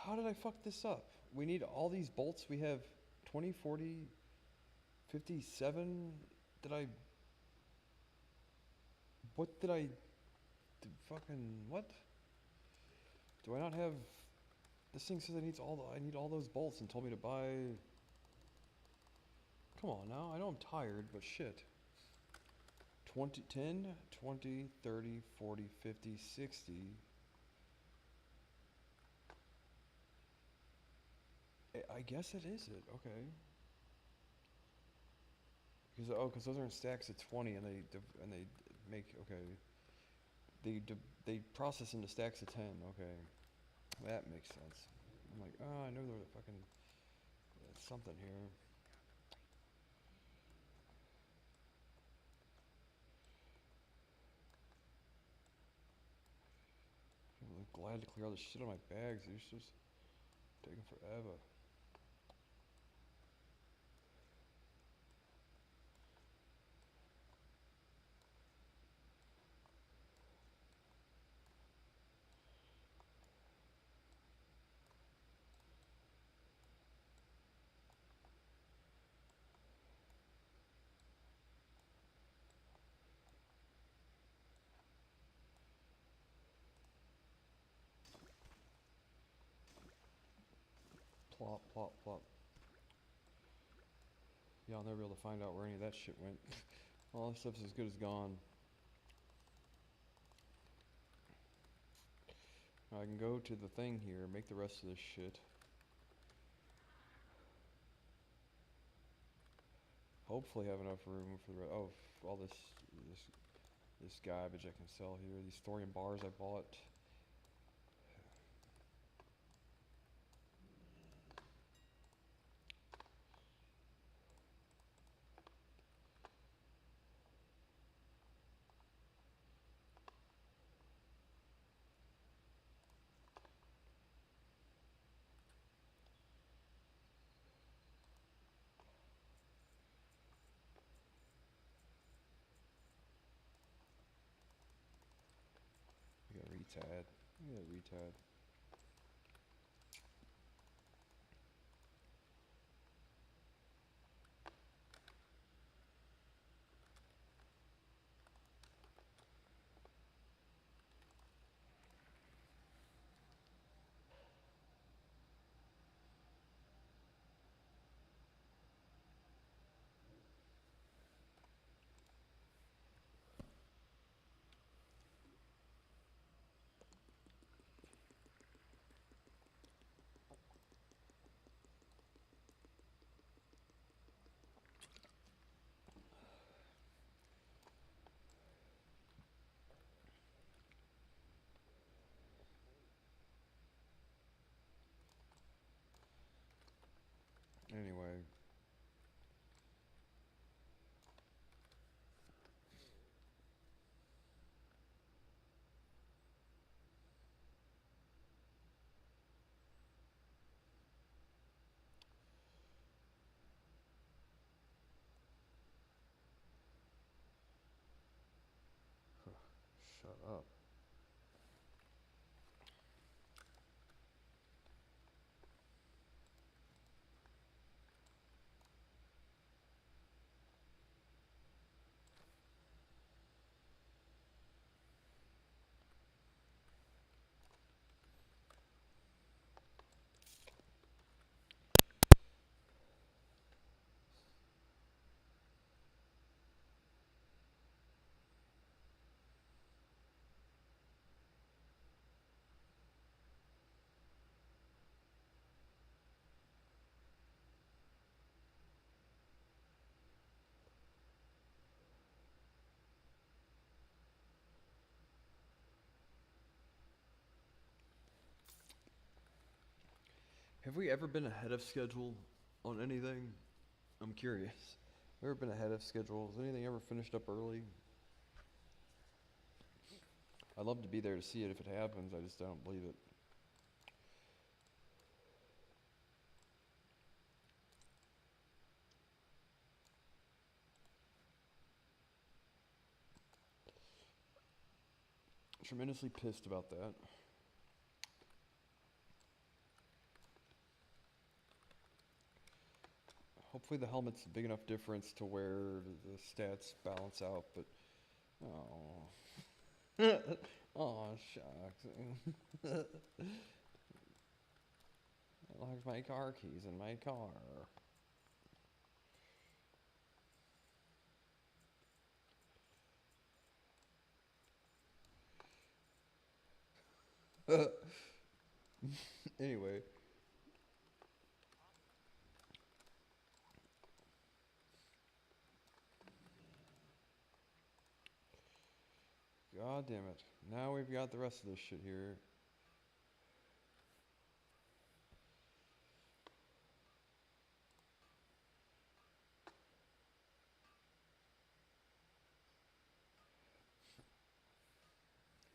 How did I fuck this up? We need all these bolts. We have 20, 40, 57. Did I... What did I... Fucking... What? Do I not have... This thing says I need all those bolts and told me to buy... Come on now. I know I'm tired, but shit. 20, 10, 20, 30, 40, 50, 60... I guess it is it. Okay. Because those are in stacks of 20, and they make they process into stacks of 10. Okay, that makes sense. I'm like, oh, I know there's a fucking something here. I'm glad to clear all the shit on my bags. It's just taking forever. Plop, plop, plop. Yeah, I'll never be able to find out where any of that shit went. All that stuff's as good as gone. I can go to the thing here, make the rest of this shit. Hopefully have enough room for the all this garbage I can sell here. These thorium bars I bought. retard. Look at that retard. Anyway. Shut up. Have we ever been ahead of schedule on anything? I'm curious. Ever been ahead of schedule? Has anything ever finished up early? I'd love to be there to see it if it happens. I just don't believe it. Tremendously pissed about that. Hopefully the helmet's a big enough difference to where the stats balance out, but oh. Oh shucks. I lost my car keys in my car. Anyway. God damn it. Now we've got the rest of this shit here.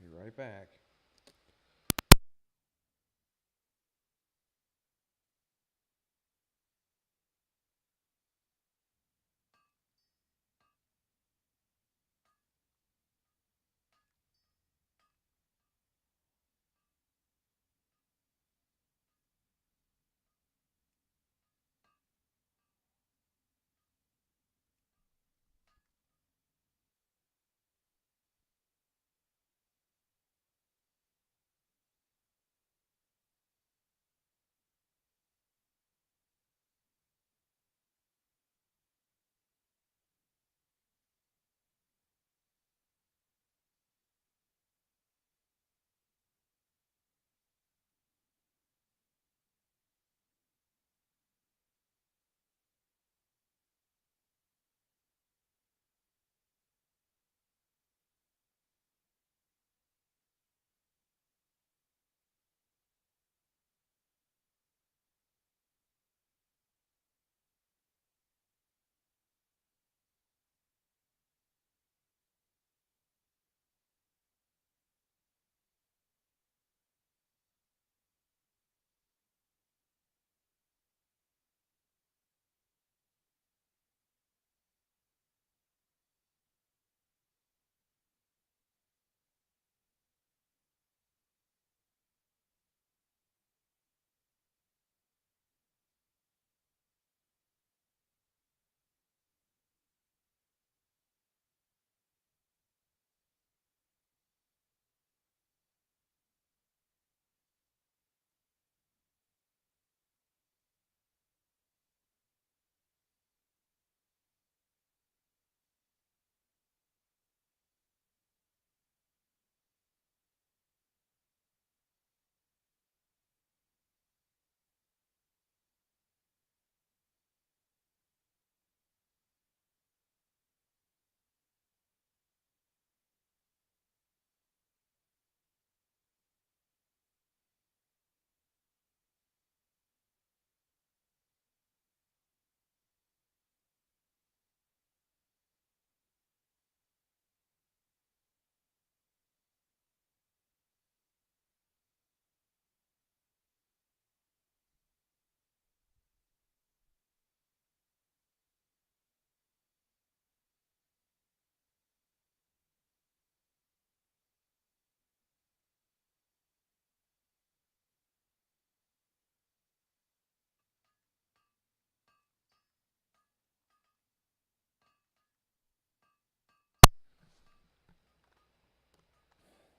Be right back.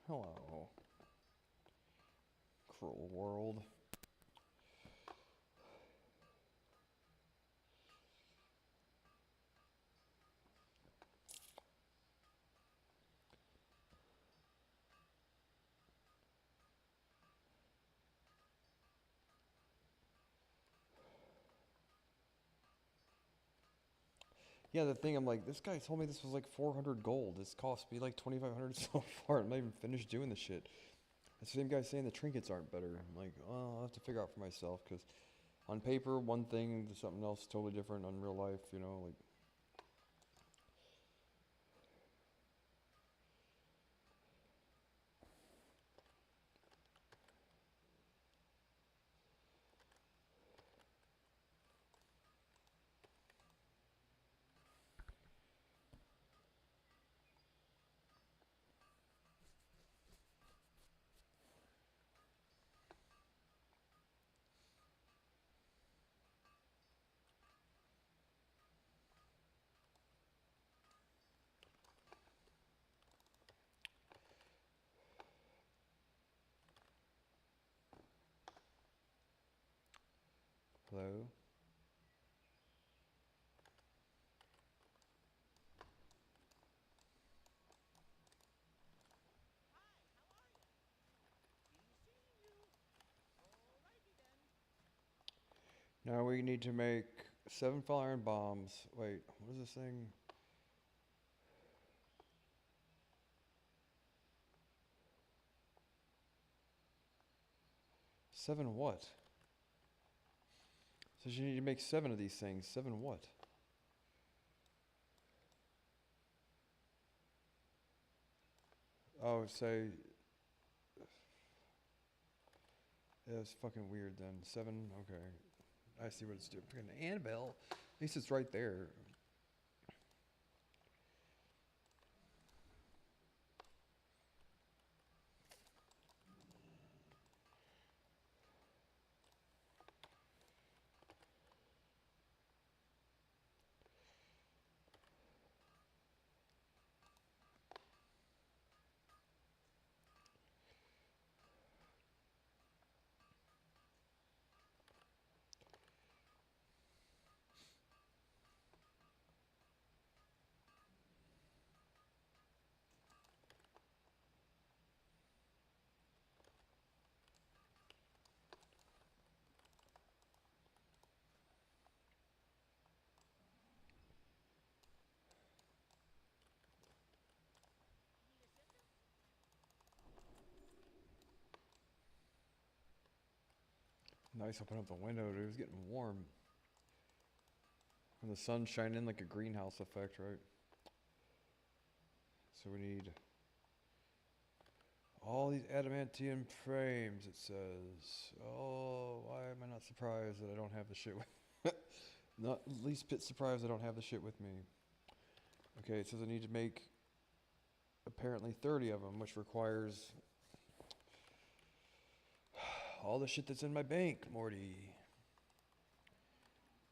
Hello. Cruel world. Yeah, the thing, I'm like, this guy told me this was like 400 gold. This cost me like 2,500 so far. I'm not even finished doing the shit. That's the same guy saying the trinkets aren't better. I'm like, well, I'll have to figure out for myself, because on paper, one thing, something else totally different on real life, you know, like. Hello? Now we need to make 7 fire iron bombs. Wait, what is this thing? Seven what? So you need to make 7 of these things. 7 what? Oh, say. Yeah, it's fucking weird then. 7, okay. I see what it's doing. Fucking Annabelle. At least it's right there. Nice, open up the window, dude. It was getting warm. And the sun's shining in like a greenhouse effect, right? So we need all these adamantium frames, it says. Oh, why am I not surprised that I don't have the shit with Not least bit surprised I don't have the shit with me. Okay, it says I need to make apparently 30 of them, which requires all the shit that's in my bank, Morty.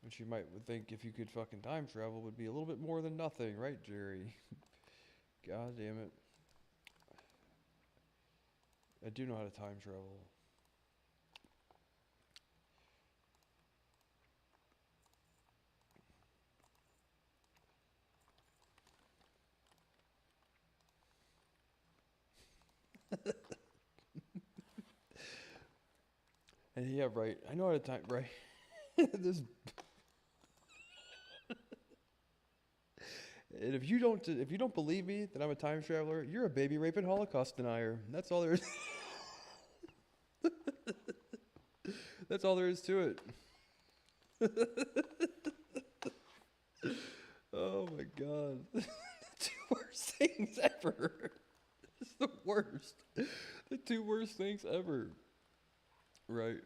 Which you might would think if you could fucking time travel would be a little bit more than nothing, right, Jerry? God damn it. I do know how to time travel. And yeah, right. I know how to time, right? This. And if you don't believe me that I'm a time traveler, you're a baby raping Holocaust denier. That's all there is. That's all there is to it. Oh my god. The 2 worst things ever. It's the worst. The 2 worst things ever. Right.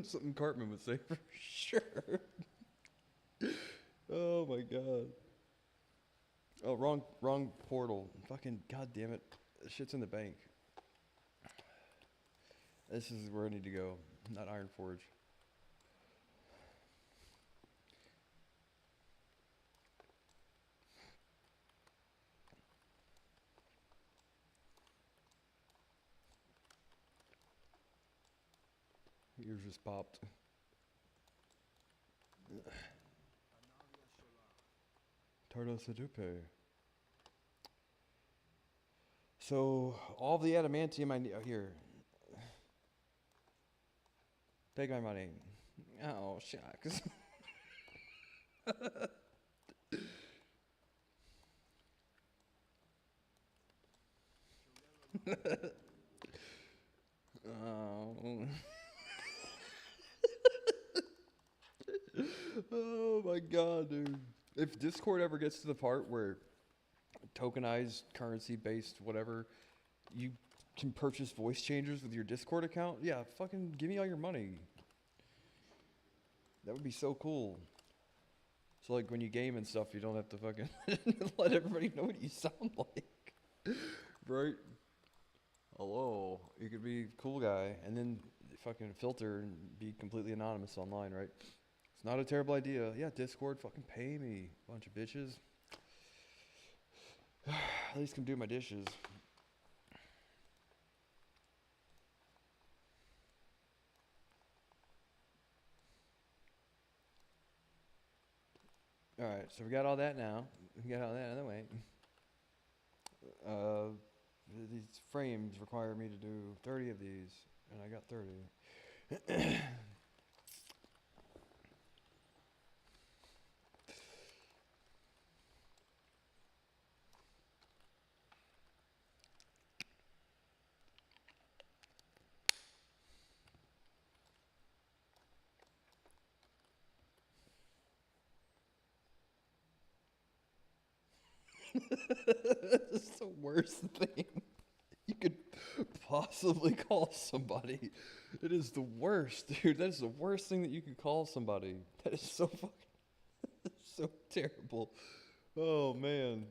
Something Cartman would say for sure. Oh my god. Oh, wrong portal. Fucking goddamn it. Shit's in the bank. This is where I need to go, not Iron Forge. Ears just popped. Tardo Sedupe. So, all the adamantium I need. Oh, here. Take my money. Oh, shucks. Oh. Oh my god, dude. If Discord ever gets to the part where tokenized currency based whatever, you can purchase voice changers with your Discord account, yeah, fucking give me all your money. That would be so cool. So like when you game and stuff, you don't have to fucking let everybody know what you sound like. Right? Hello. You could be a cool guy and then fucking filter and be completely anonymous online, right? It's not a terrible idea. Yeah, Discord, fucking pay me, bunch of bitches. At least can do my dishes. Alright, so we got all that now. We got all that out of the way. These frames require me to do 30 of these, and I got 30. That's the worst thing you could possibly call somebody. It is the worst, dude. That is the worst thing that you could call somebody. That is so fucking so terrible. Oh man.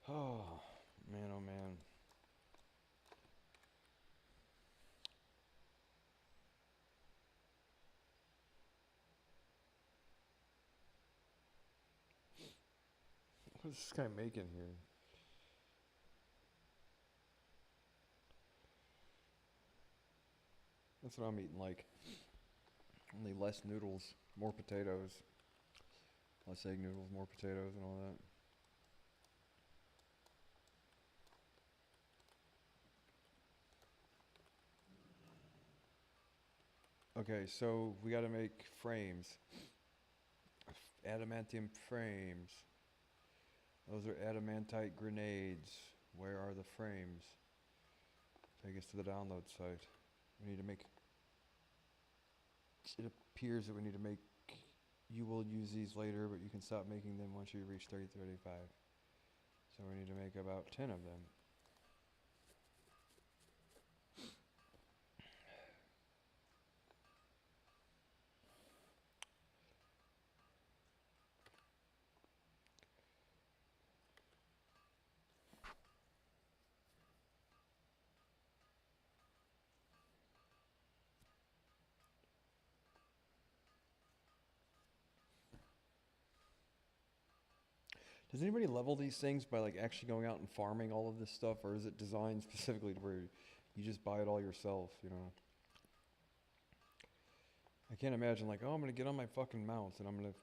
Oh man, oh man. What is this guy making here? That's what I'm eating like. Only less noodles, more potatoes. Less egg noodles, more potatoes and all that. Okay, so we gotta make frames. Adamantium frames. Those are adamantite grenades. Where are the frames? Take us to the download site. We need to make... It appears that we need to make... You will use these later, but you can stop making them once you reach 3035. So we need to make about 10 of them. Does anybody level these things by like actually going out and farming all of this stuff, or is it designed specifically to where you just buy it all yourself, you know? I can't imagine like, oh, I'm gonna get on my fucking mounts and I'm gonna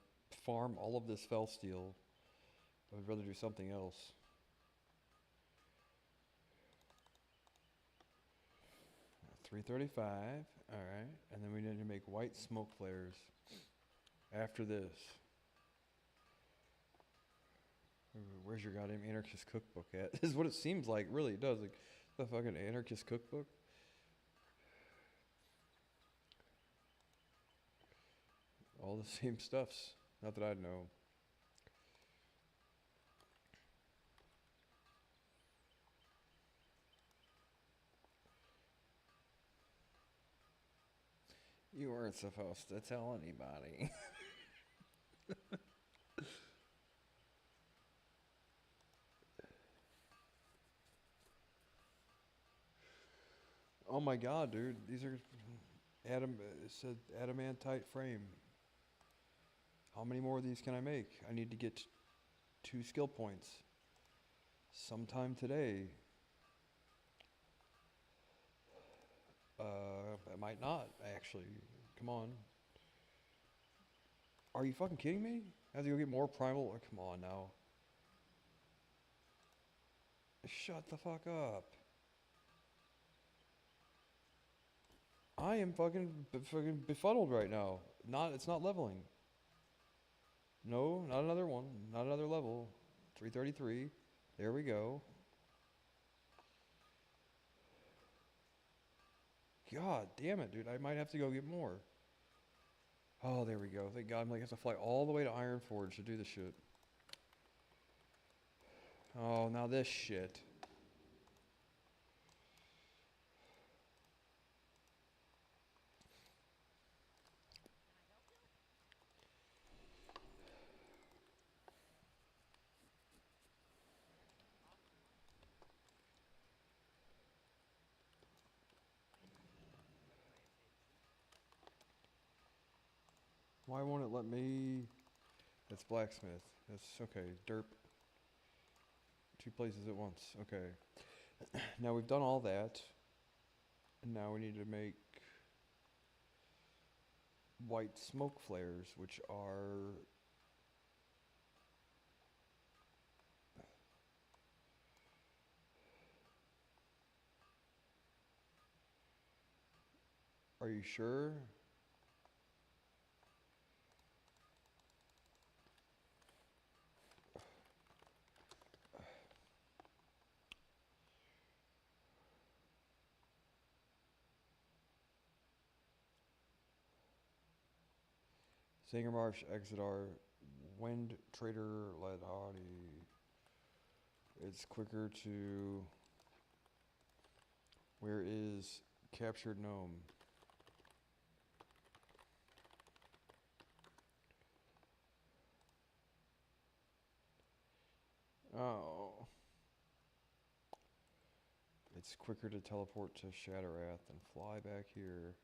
farm all of this fell steel. I would rather do something else. $335, alright. And then we need to make white smoke flares after this. Where's your goddamn anarchist cookbook at? Is what it seems like, really, it does. Like, the fucking anarchist cookbook. All the same stuffs. Not that I'd know. You weren't supposed to tell anybody. Oh my god, dude. These are it said adamantite frame. How many more of these can I make? I need to get 2 skill points sometime today. I might not, actually. Come on. Are you fucking kidding me? I have to go get more primal? Oh, come on now. Shut the fuck up. I am fucking befuddled right now. It's not leveling. No, not another one. Not another level. 333. There we go. God damn it, dude. I might have to go get more. Oh, there we go. Thank God. I'm like, I have to fly all the way to Ironforge to do this shit. Oh, now this shit. Why won't it let me? That's blacksmith. That's okay. Derp. 2 places at once. Okay. Now we've done all that. And now we need to make white smoke flares, which are you sure? Sangermarsh, Exeter, Wind Trader, Ladhadi. It's quicker to. Where is Captured Gnome? Oh. It's quicker to teleport to Shatterwrath than fly back here.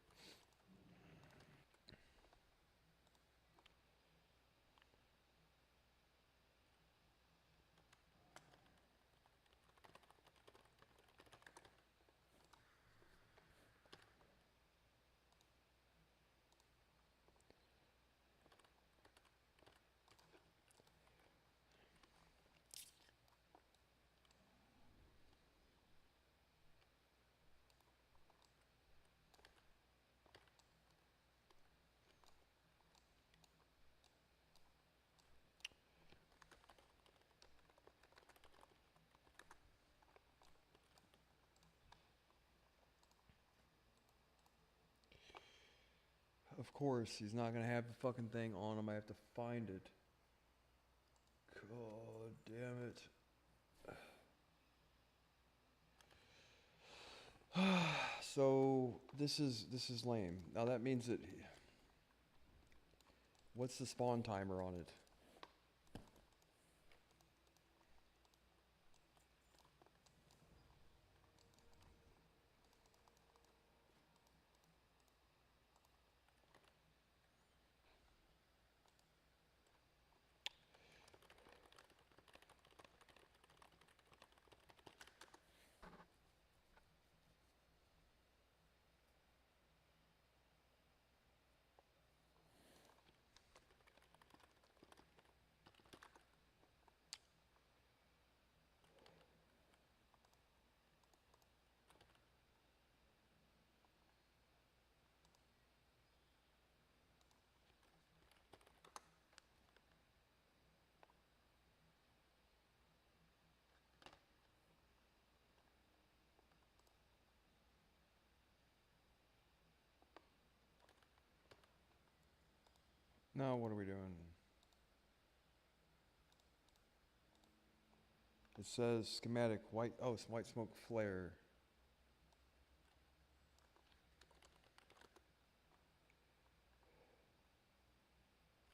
Of course, he's not gonna have the fucking thing on him. I have to find it. God damn it. So this is lame. Now that means that what's the spawn timer on it? Now what are we doing? It says schematic white. Oh, it's white smoke flare.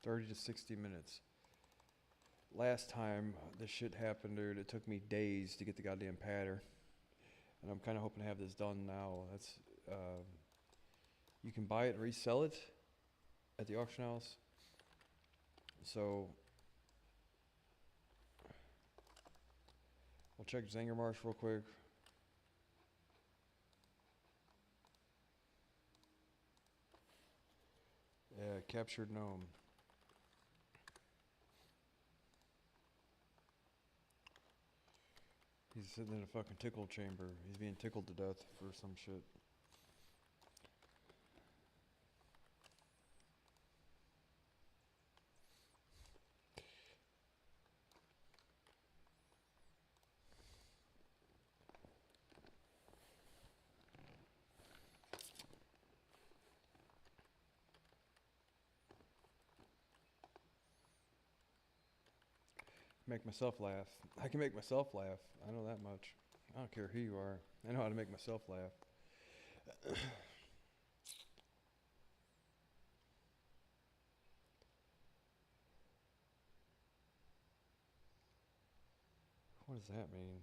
$30 to 60 minutes. Last time this shit happened, dude, it took me days to get the goddamn pattern. and I'm kind of hoping to have this done now. That's you can buy it and resell it at the auction house. So we'll check Zangermarsh real quick. Yeah, captured gnome. He's sitting in a fucking tickle chamber. He's being tickled to death for some shit. Make myself laugh. I can make myself laugh. I know that much. I don't care who you are. I know how to make myself laugh. What does that mean?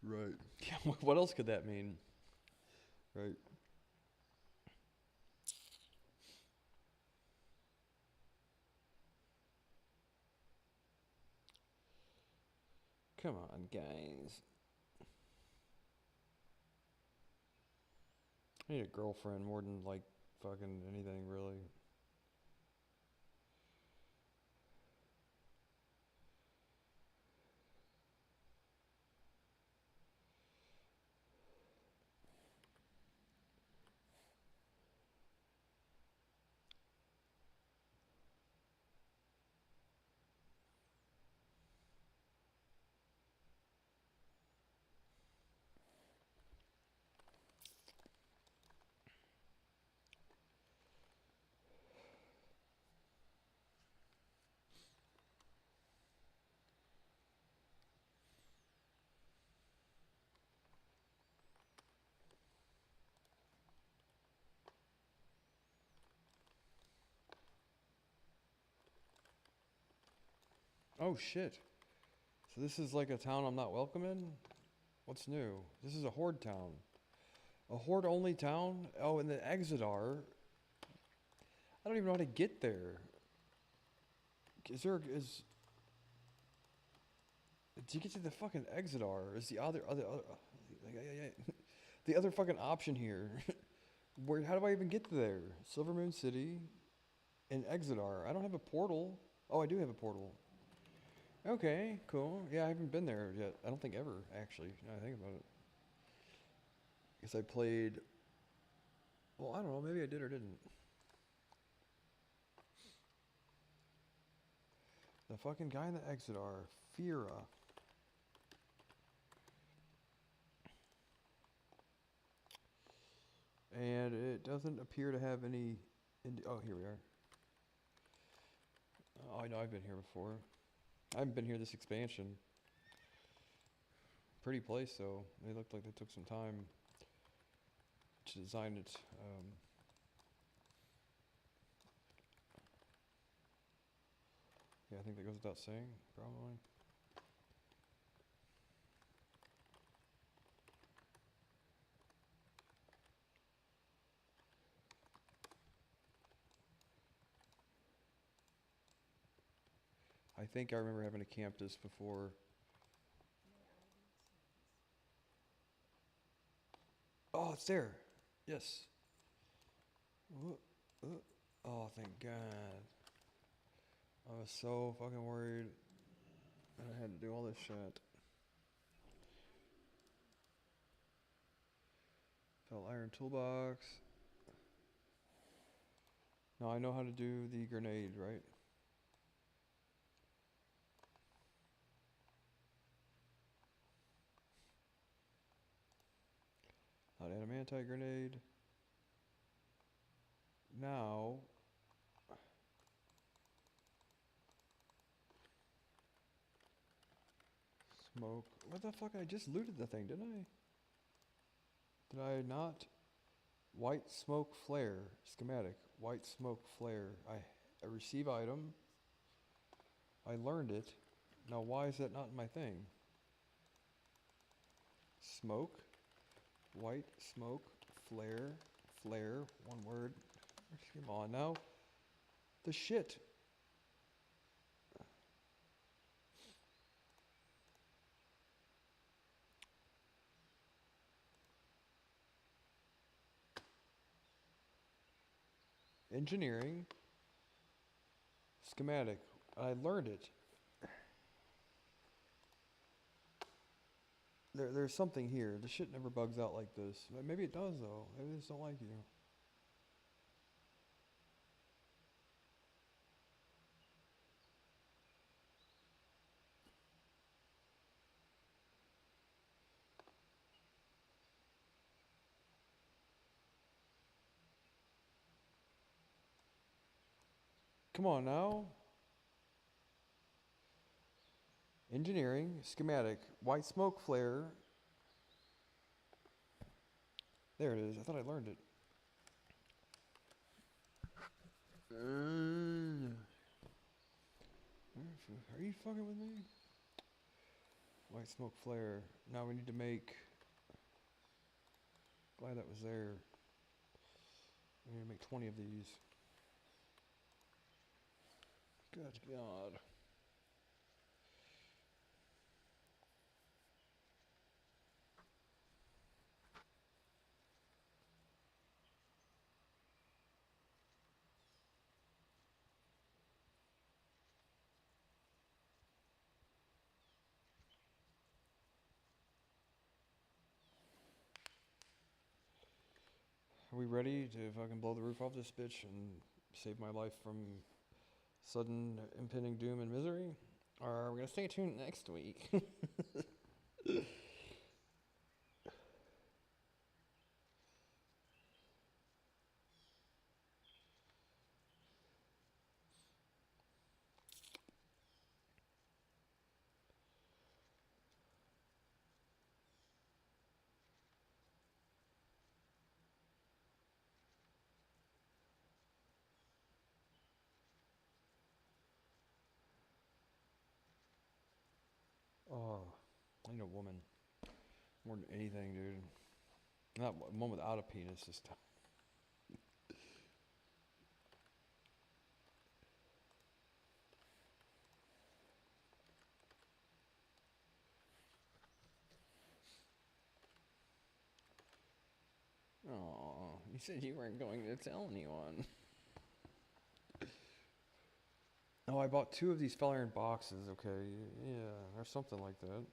Right. Yeah, what else could that mean? Right. Come on, guys. I need a girlfriend more than like fucking anything, really. Oh shit. So this is like a town I'm not welcome in? What's new? This is a horde town. A horde only town? Oh, and the Exodar. I don't even know how to get there. Is there is to get to the fucking Exodar is the other the other fucking option here. Where how do I even get there? Silver Moon City and Exodar. I don't have a portal. Oh, I do have a portal. Okay, cool. Yeah, I haven't been there yet. I don't think ever, actually, now I think about it. Because I played... Well, I don't know. Maybe I did or didn't. The fucking guy in the Exodar. Fira. And it doesn't appear to have any... Oh, here we are. Oh, I know I've been here before. I haven't been here this expansion. Pretty place, though. They looked like they took some time to design it. Yeah, I think that goes without saying, probably. I think I remember having to camp this before. Oh, it's there. Yes. Oh, thank God. I was so fucking worried that I had to do all this shit. Felt iron toolbox. Now I know how to do the grenade, right? How to add an anti-grenade. Now... Smoke. What the fuck? I just looted the thing, didn't I? Did I not? White smoke flare. Schematic. White smoke flare. I receive item. I learned it. Now why is that not in my thing? Smoke. White smoke flare. Flare. One word. Come on now. The shit. Engineering. Schematic. I learned it. There's something here. The shit never bugs out like this. Maybe it does though. Maybe they just don't like you. Come on now. Engineering, schematic, white smoke flare. There it is. I thought I learned it. Are you fucking with me? White smoke flare. Now we need to make. Glad that was there. We need to make 20 of these. Good God. Are we ready to fucking blow the roof off this bitch and save my life from sudden impending doom and misery? Or are we gonna stay tuned next week? Oh, I need a woman. More than anything, dude. Not one without a penis this time. Oh, you said you weren't going to tell anyone. Oh, I bought 2 of these fell iron boxes, okay. Yeah, or something like that.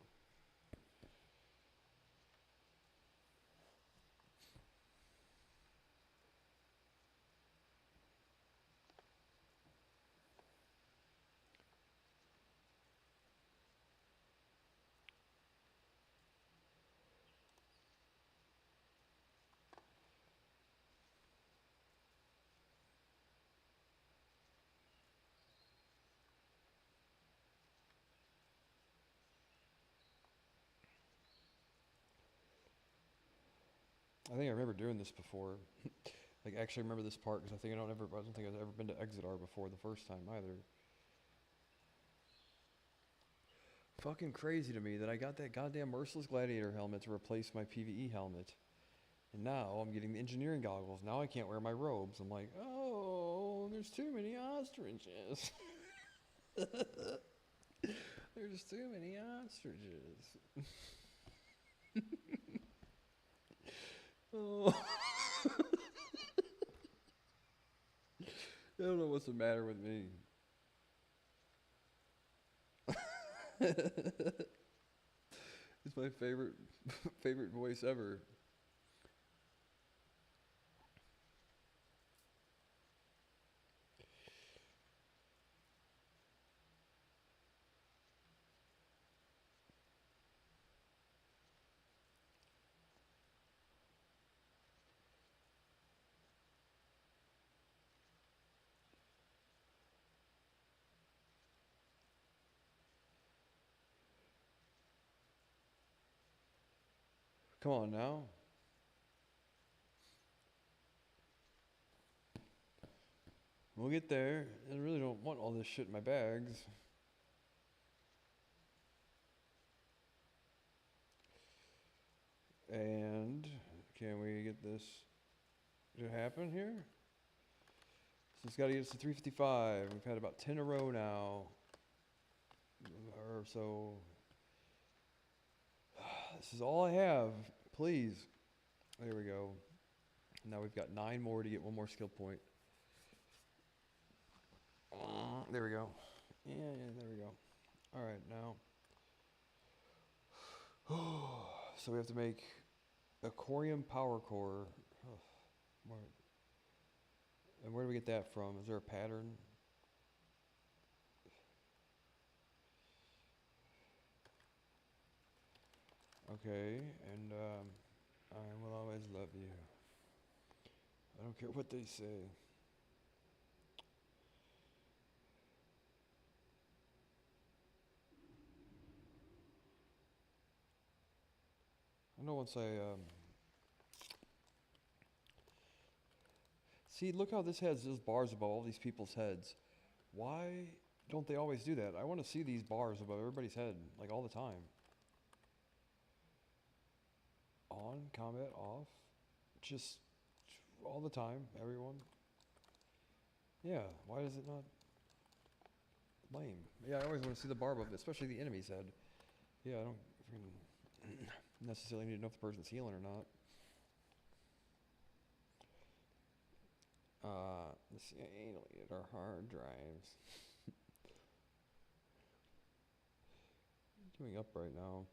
I think I remember doing this before. Like, actually remember this part because I don't think I've ever been to Exitar before the first time either. Fucking crazy to me that I got that goddamn Merciless Gladiator helmet to replace my PvE helmet. And now I'm getting the engineering goggles. Now I can't wear my robes. I'm like, oh, there's too many ostriches. There's too many ostriches. Oh. I don't know what's the matter with me. It's my favorite voice ever. Come on now. We'll get there. I really don't want all this shit in my bags. And can we get this to happen here? So it's got to get us to 355. We've had about 10 in a row now. Or so. This is all I have. Please. There we go. Now we've got 9 more to get 1 more skill point. There we go. Yeah, there we go. All right, now. So we have to make a Corium Power Core. And where do we get that from? Is there a pattern? Okay, and I will always love you. I don't care what they say. I know once I see, look how this has those bars above all these people's heads. Why don't they always do that? I want to see these bars above everybody's head, like all the time. On, combat, off, just all the time, everyone. Yeah, why is it not lame? Yeah, I always want to see the bar above, especially the enemy's head. Yeah, I don't necessarily need to know if the person's healing or not. Let's see, alienate our hard drives. Doing up right now.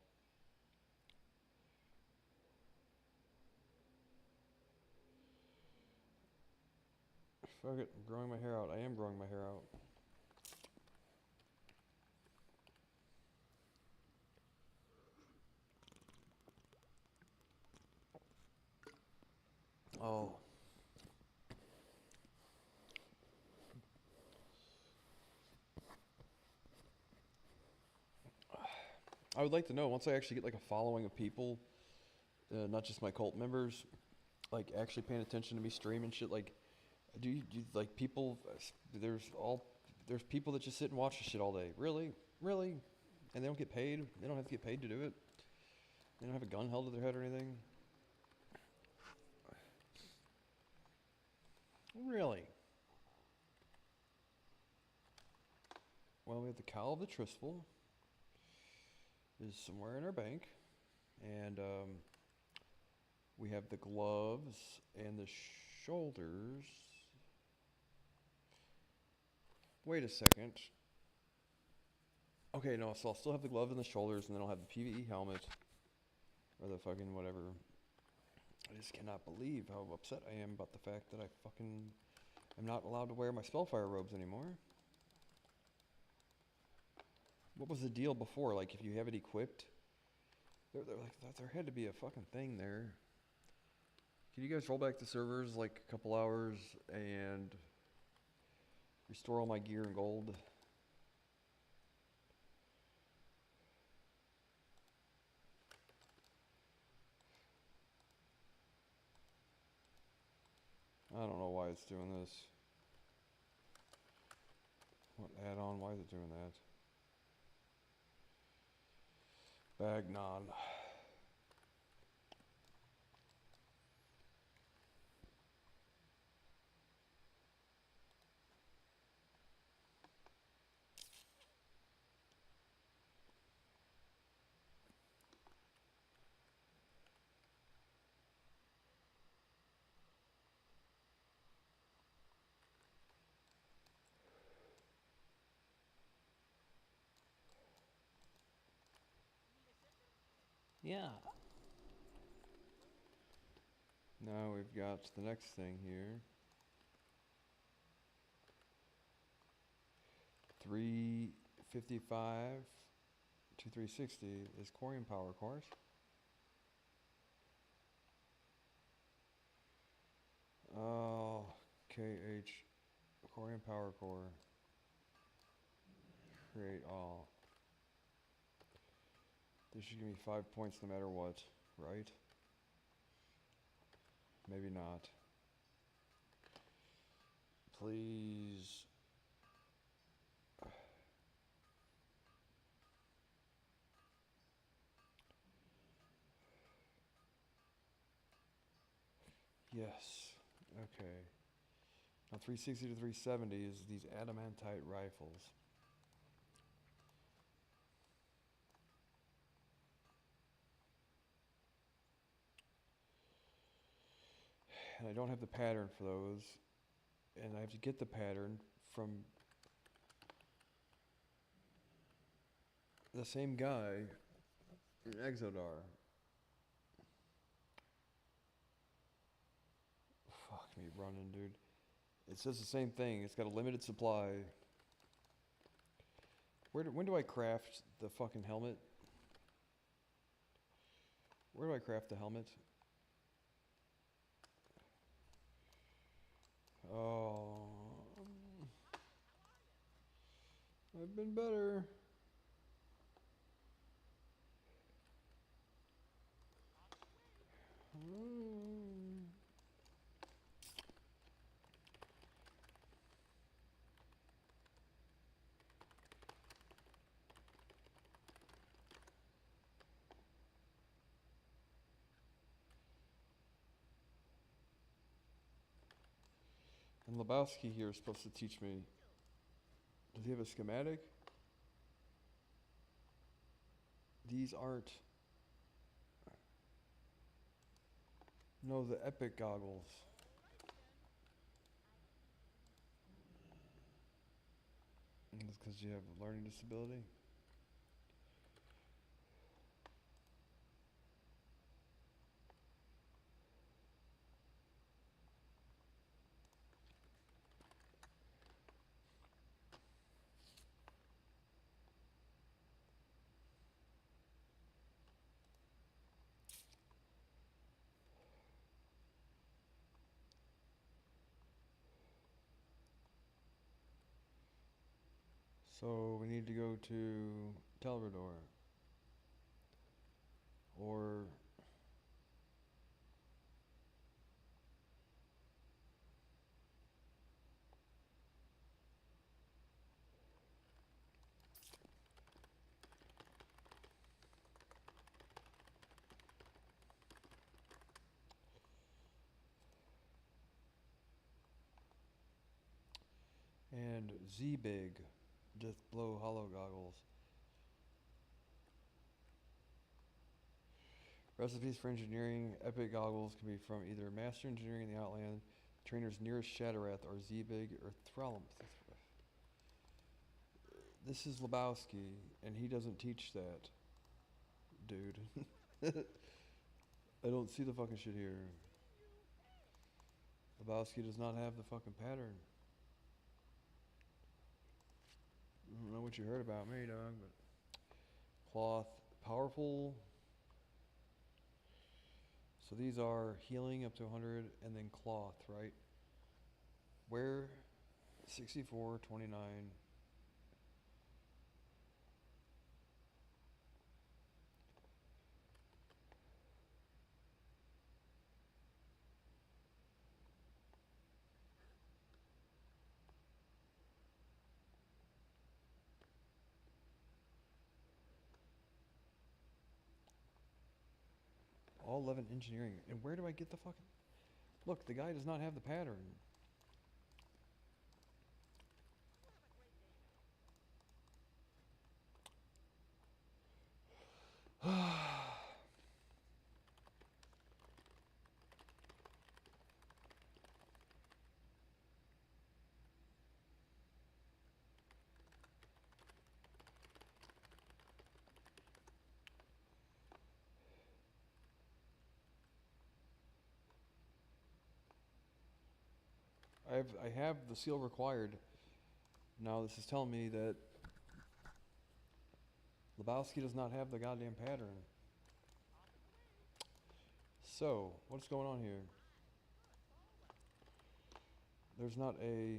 Fuck it, I'm growing my hair out. I am growing my hair out. Oh. I would like to know, once I actually get like a following of people, not just my cult members, like actually paying attention to me stream and shit, like, do you like people, there's people that just sit and watch this shit all day. Really? Really? And they don't get paid? They don't have to get paid to do it? They don't have a gun held to their head or anything? Really? Well, we have the Cowl of the Tristful is somewhere in our bank, and we have the gloves and the shoulders. Wait a second. Okay, no, so I'll still have the glove and the shoulders, and then I'll have the PvE helmet, or the fucking whatever. I just cannot believe how upset I am about the fact that I fucking am not allowed to wear my Spellfire robes anymore. What was the deal before? Like, if you have it equipped, there had to be a fucking thing there. Can you guys roll back the servers like a couple hours and restore all my gear and gold? I don't know why it's doing this. What add-on? Why is it doing that? Bagnon. Yeah. Now we've got the next thing here. 355 to 360 is Corium Power Cores. Oh, KH Corium Power Core. Create all. This should give me 5 points no matter what, right? Maybe not. Please. Yes. Okay. Now 360 to 370 is these adamantite rifles. And I don't have the pattern for those. And I have to get the pattern from the same guy in Exodar. Fuck me running, dude. It says the same thing. It's got a limited supply. When do I craft the fucking helmet? Where do I craft the helmet? Oh, I've been better. And Lebowski here is supposed to teach me. Does he have a schematic? These aren't. No, the epic goggles. It's because you have a learning disability. So we need to go to Telrador. Or and Z-Big, Death Blow Hollow Goggles. Recipes for engineering epic goggles can be from either Master Engineering in the Outland, Trainer's nearest Shatarath, or Z-Big, or Thrallum. This is Lebowski, and he doesn't teach that, dude. I don't see the fucking shit here. Lebowski does not have the fucking pattern. I don't know what you heard about me, dog, but cloth, powerful. So these are healing up to 100, and then cloth, right? Where 64, 29. All 11 engineering. And where do I get the fucking... Look, the guy does not have the pattern. I have the seal required. Now this is telling me that Lebowski does not have the goddamn pattern. So, what's going on here? There's not a...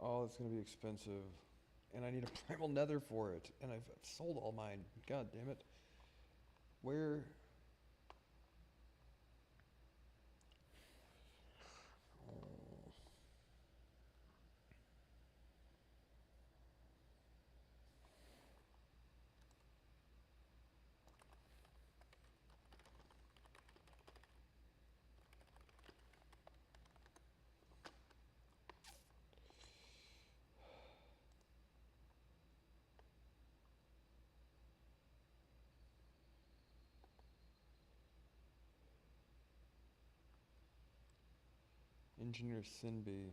Oh, it's going to be expensive. And I need a primal nether for it. And I've sold all mine. God damn it. Where? Oh. Engineer Sinby.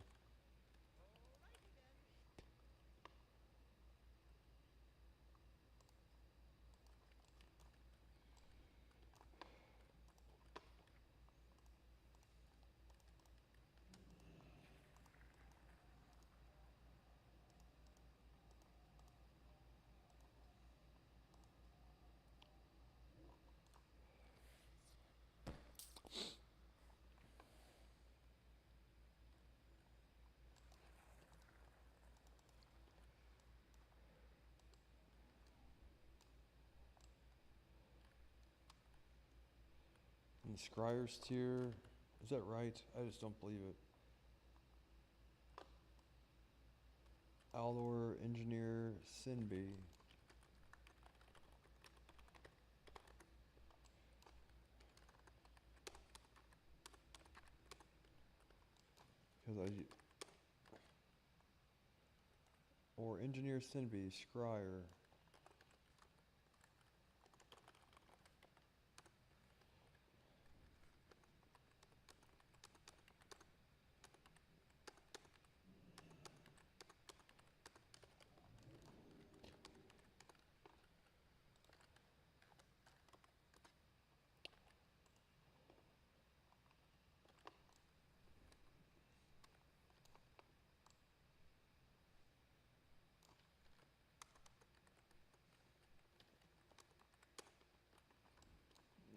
And the Scryer's tier. Is that right? I just don't believe it. Aldor Engineer Sinby. Because or Engineer Sinby, Scryer.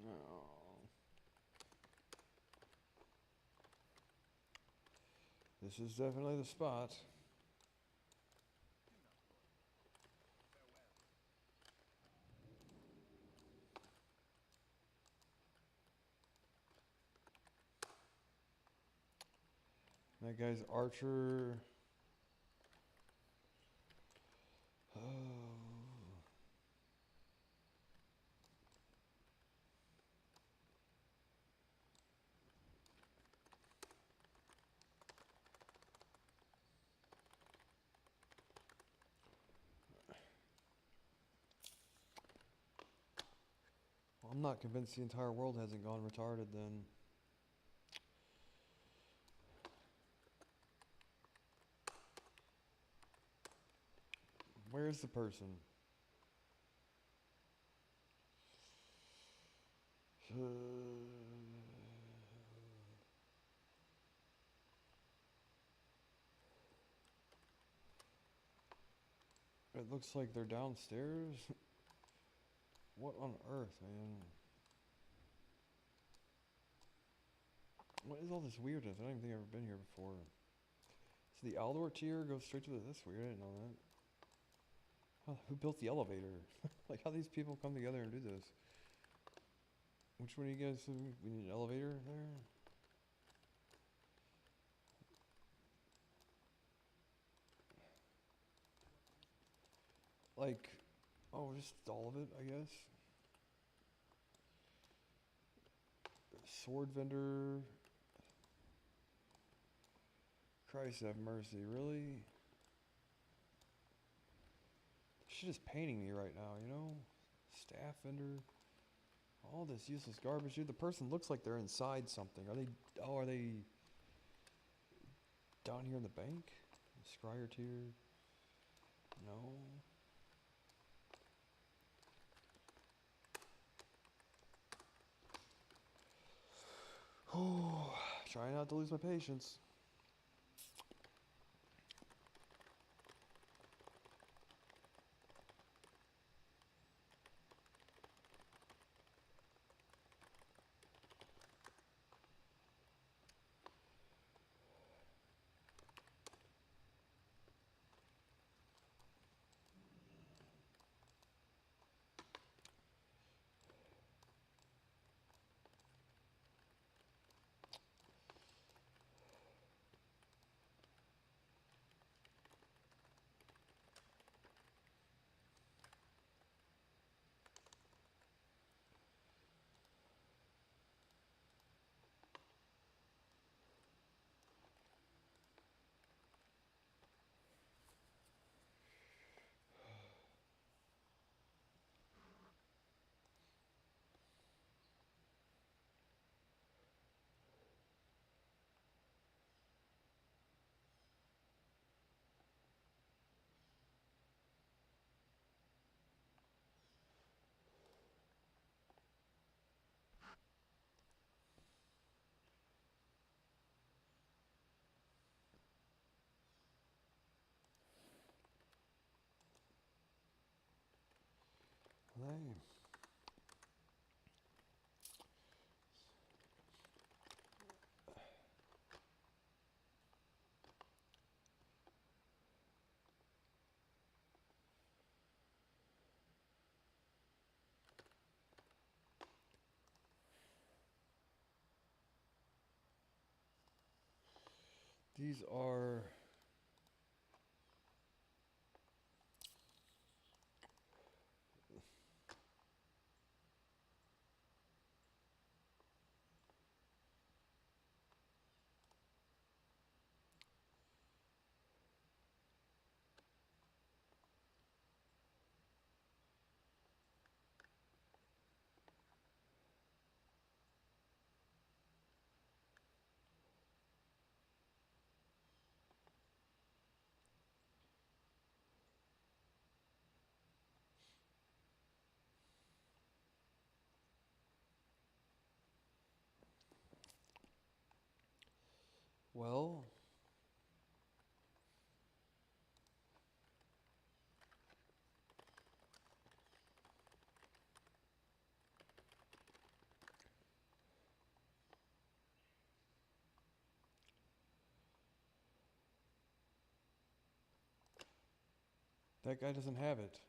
No. This is definitely the spot. That guy's Archer. Oh. Well, I'm not convinced the entire world hasn't gone retarded then. Where's the person? It looks like they're downstairs. What on earth, man? What is all this weirdness? I don't even think I've ever been here before. So the Aldor tier goes straight to the... That's weird, I didn't know that. Who built the elevator? Like, how these people come together and do this? Which one of you guys... We need an elevator there? Like... Oh, just all of it, I guess. Sword vendor... Christ have mercy, really? Shit is painting me right now, you know? Staff vendor. All this useless garbage, dude. The person looks like they're inside something. Are they... Oh, are they... down here in the bank? Scryer tier? No. Oh, try not to lose my patience. These are. Well, that guy doesn't have it.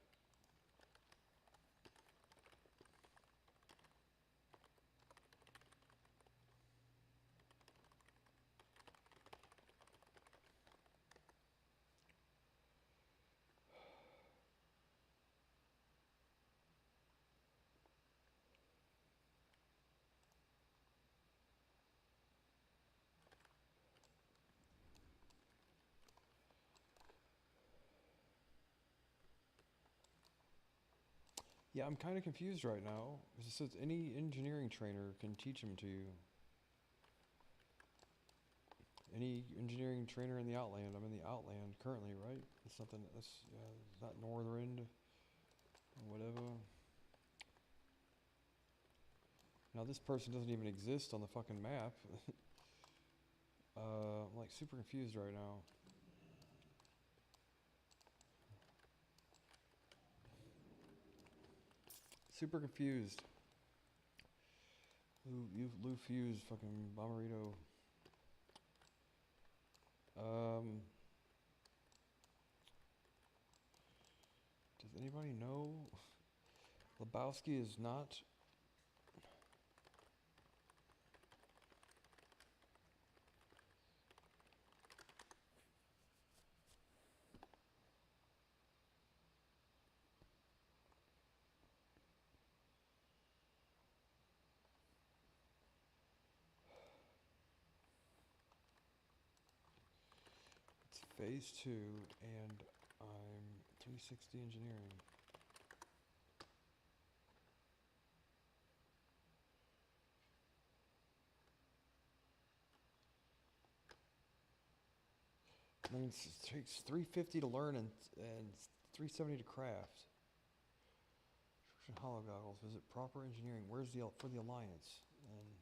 Yeah, I'm kind of confused right now. 'Cause it says any engineering trainer can teach him to you. Any engineering trainer in the Outland. I'm in the Outland currently, right? It's something that's it's not Northern or whatever. Now this person doesn't even exist on the fucking map. I'm like super confused right now. Super confused. Lou Fuse, fucking Bomberito. Does anybody know? Lebowski is not. It's phase 2, and I'm 360 engineering. I mean, it takes 350 to learn and 370 to craft. Hollow goggles. Visit proper engineering. Where's the for the alliance? And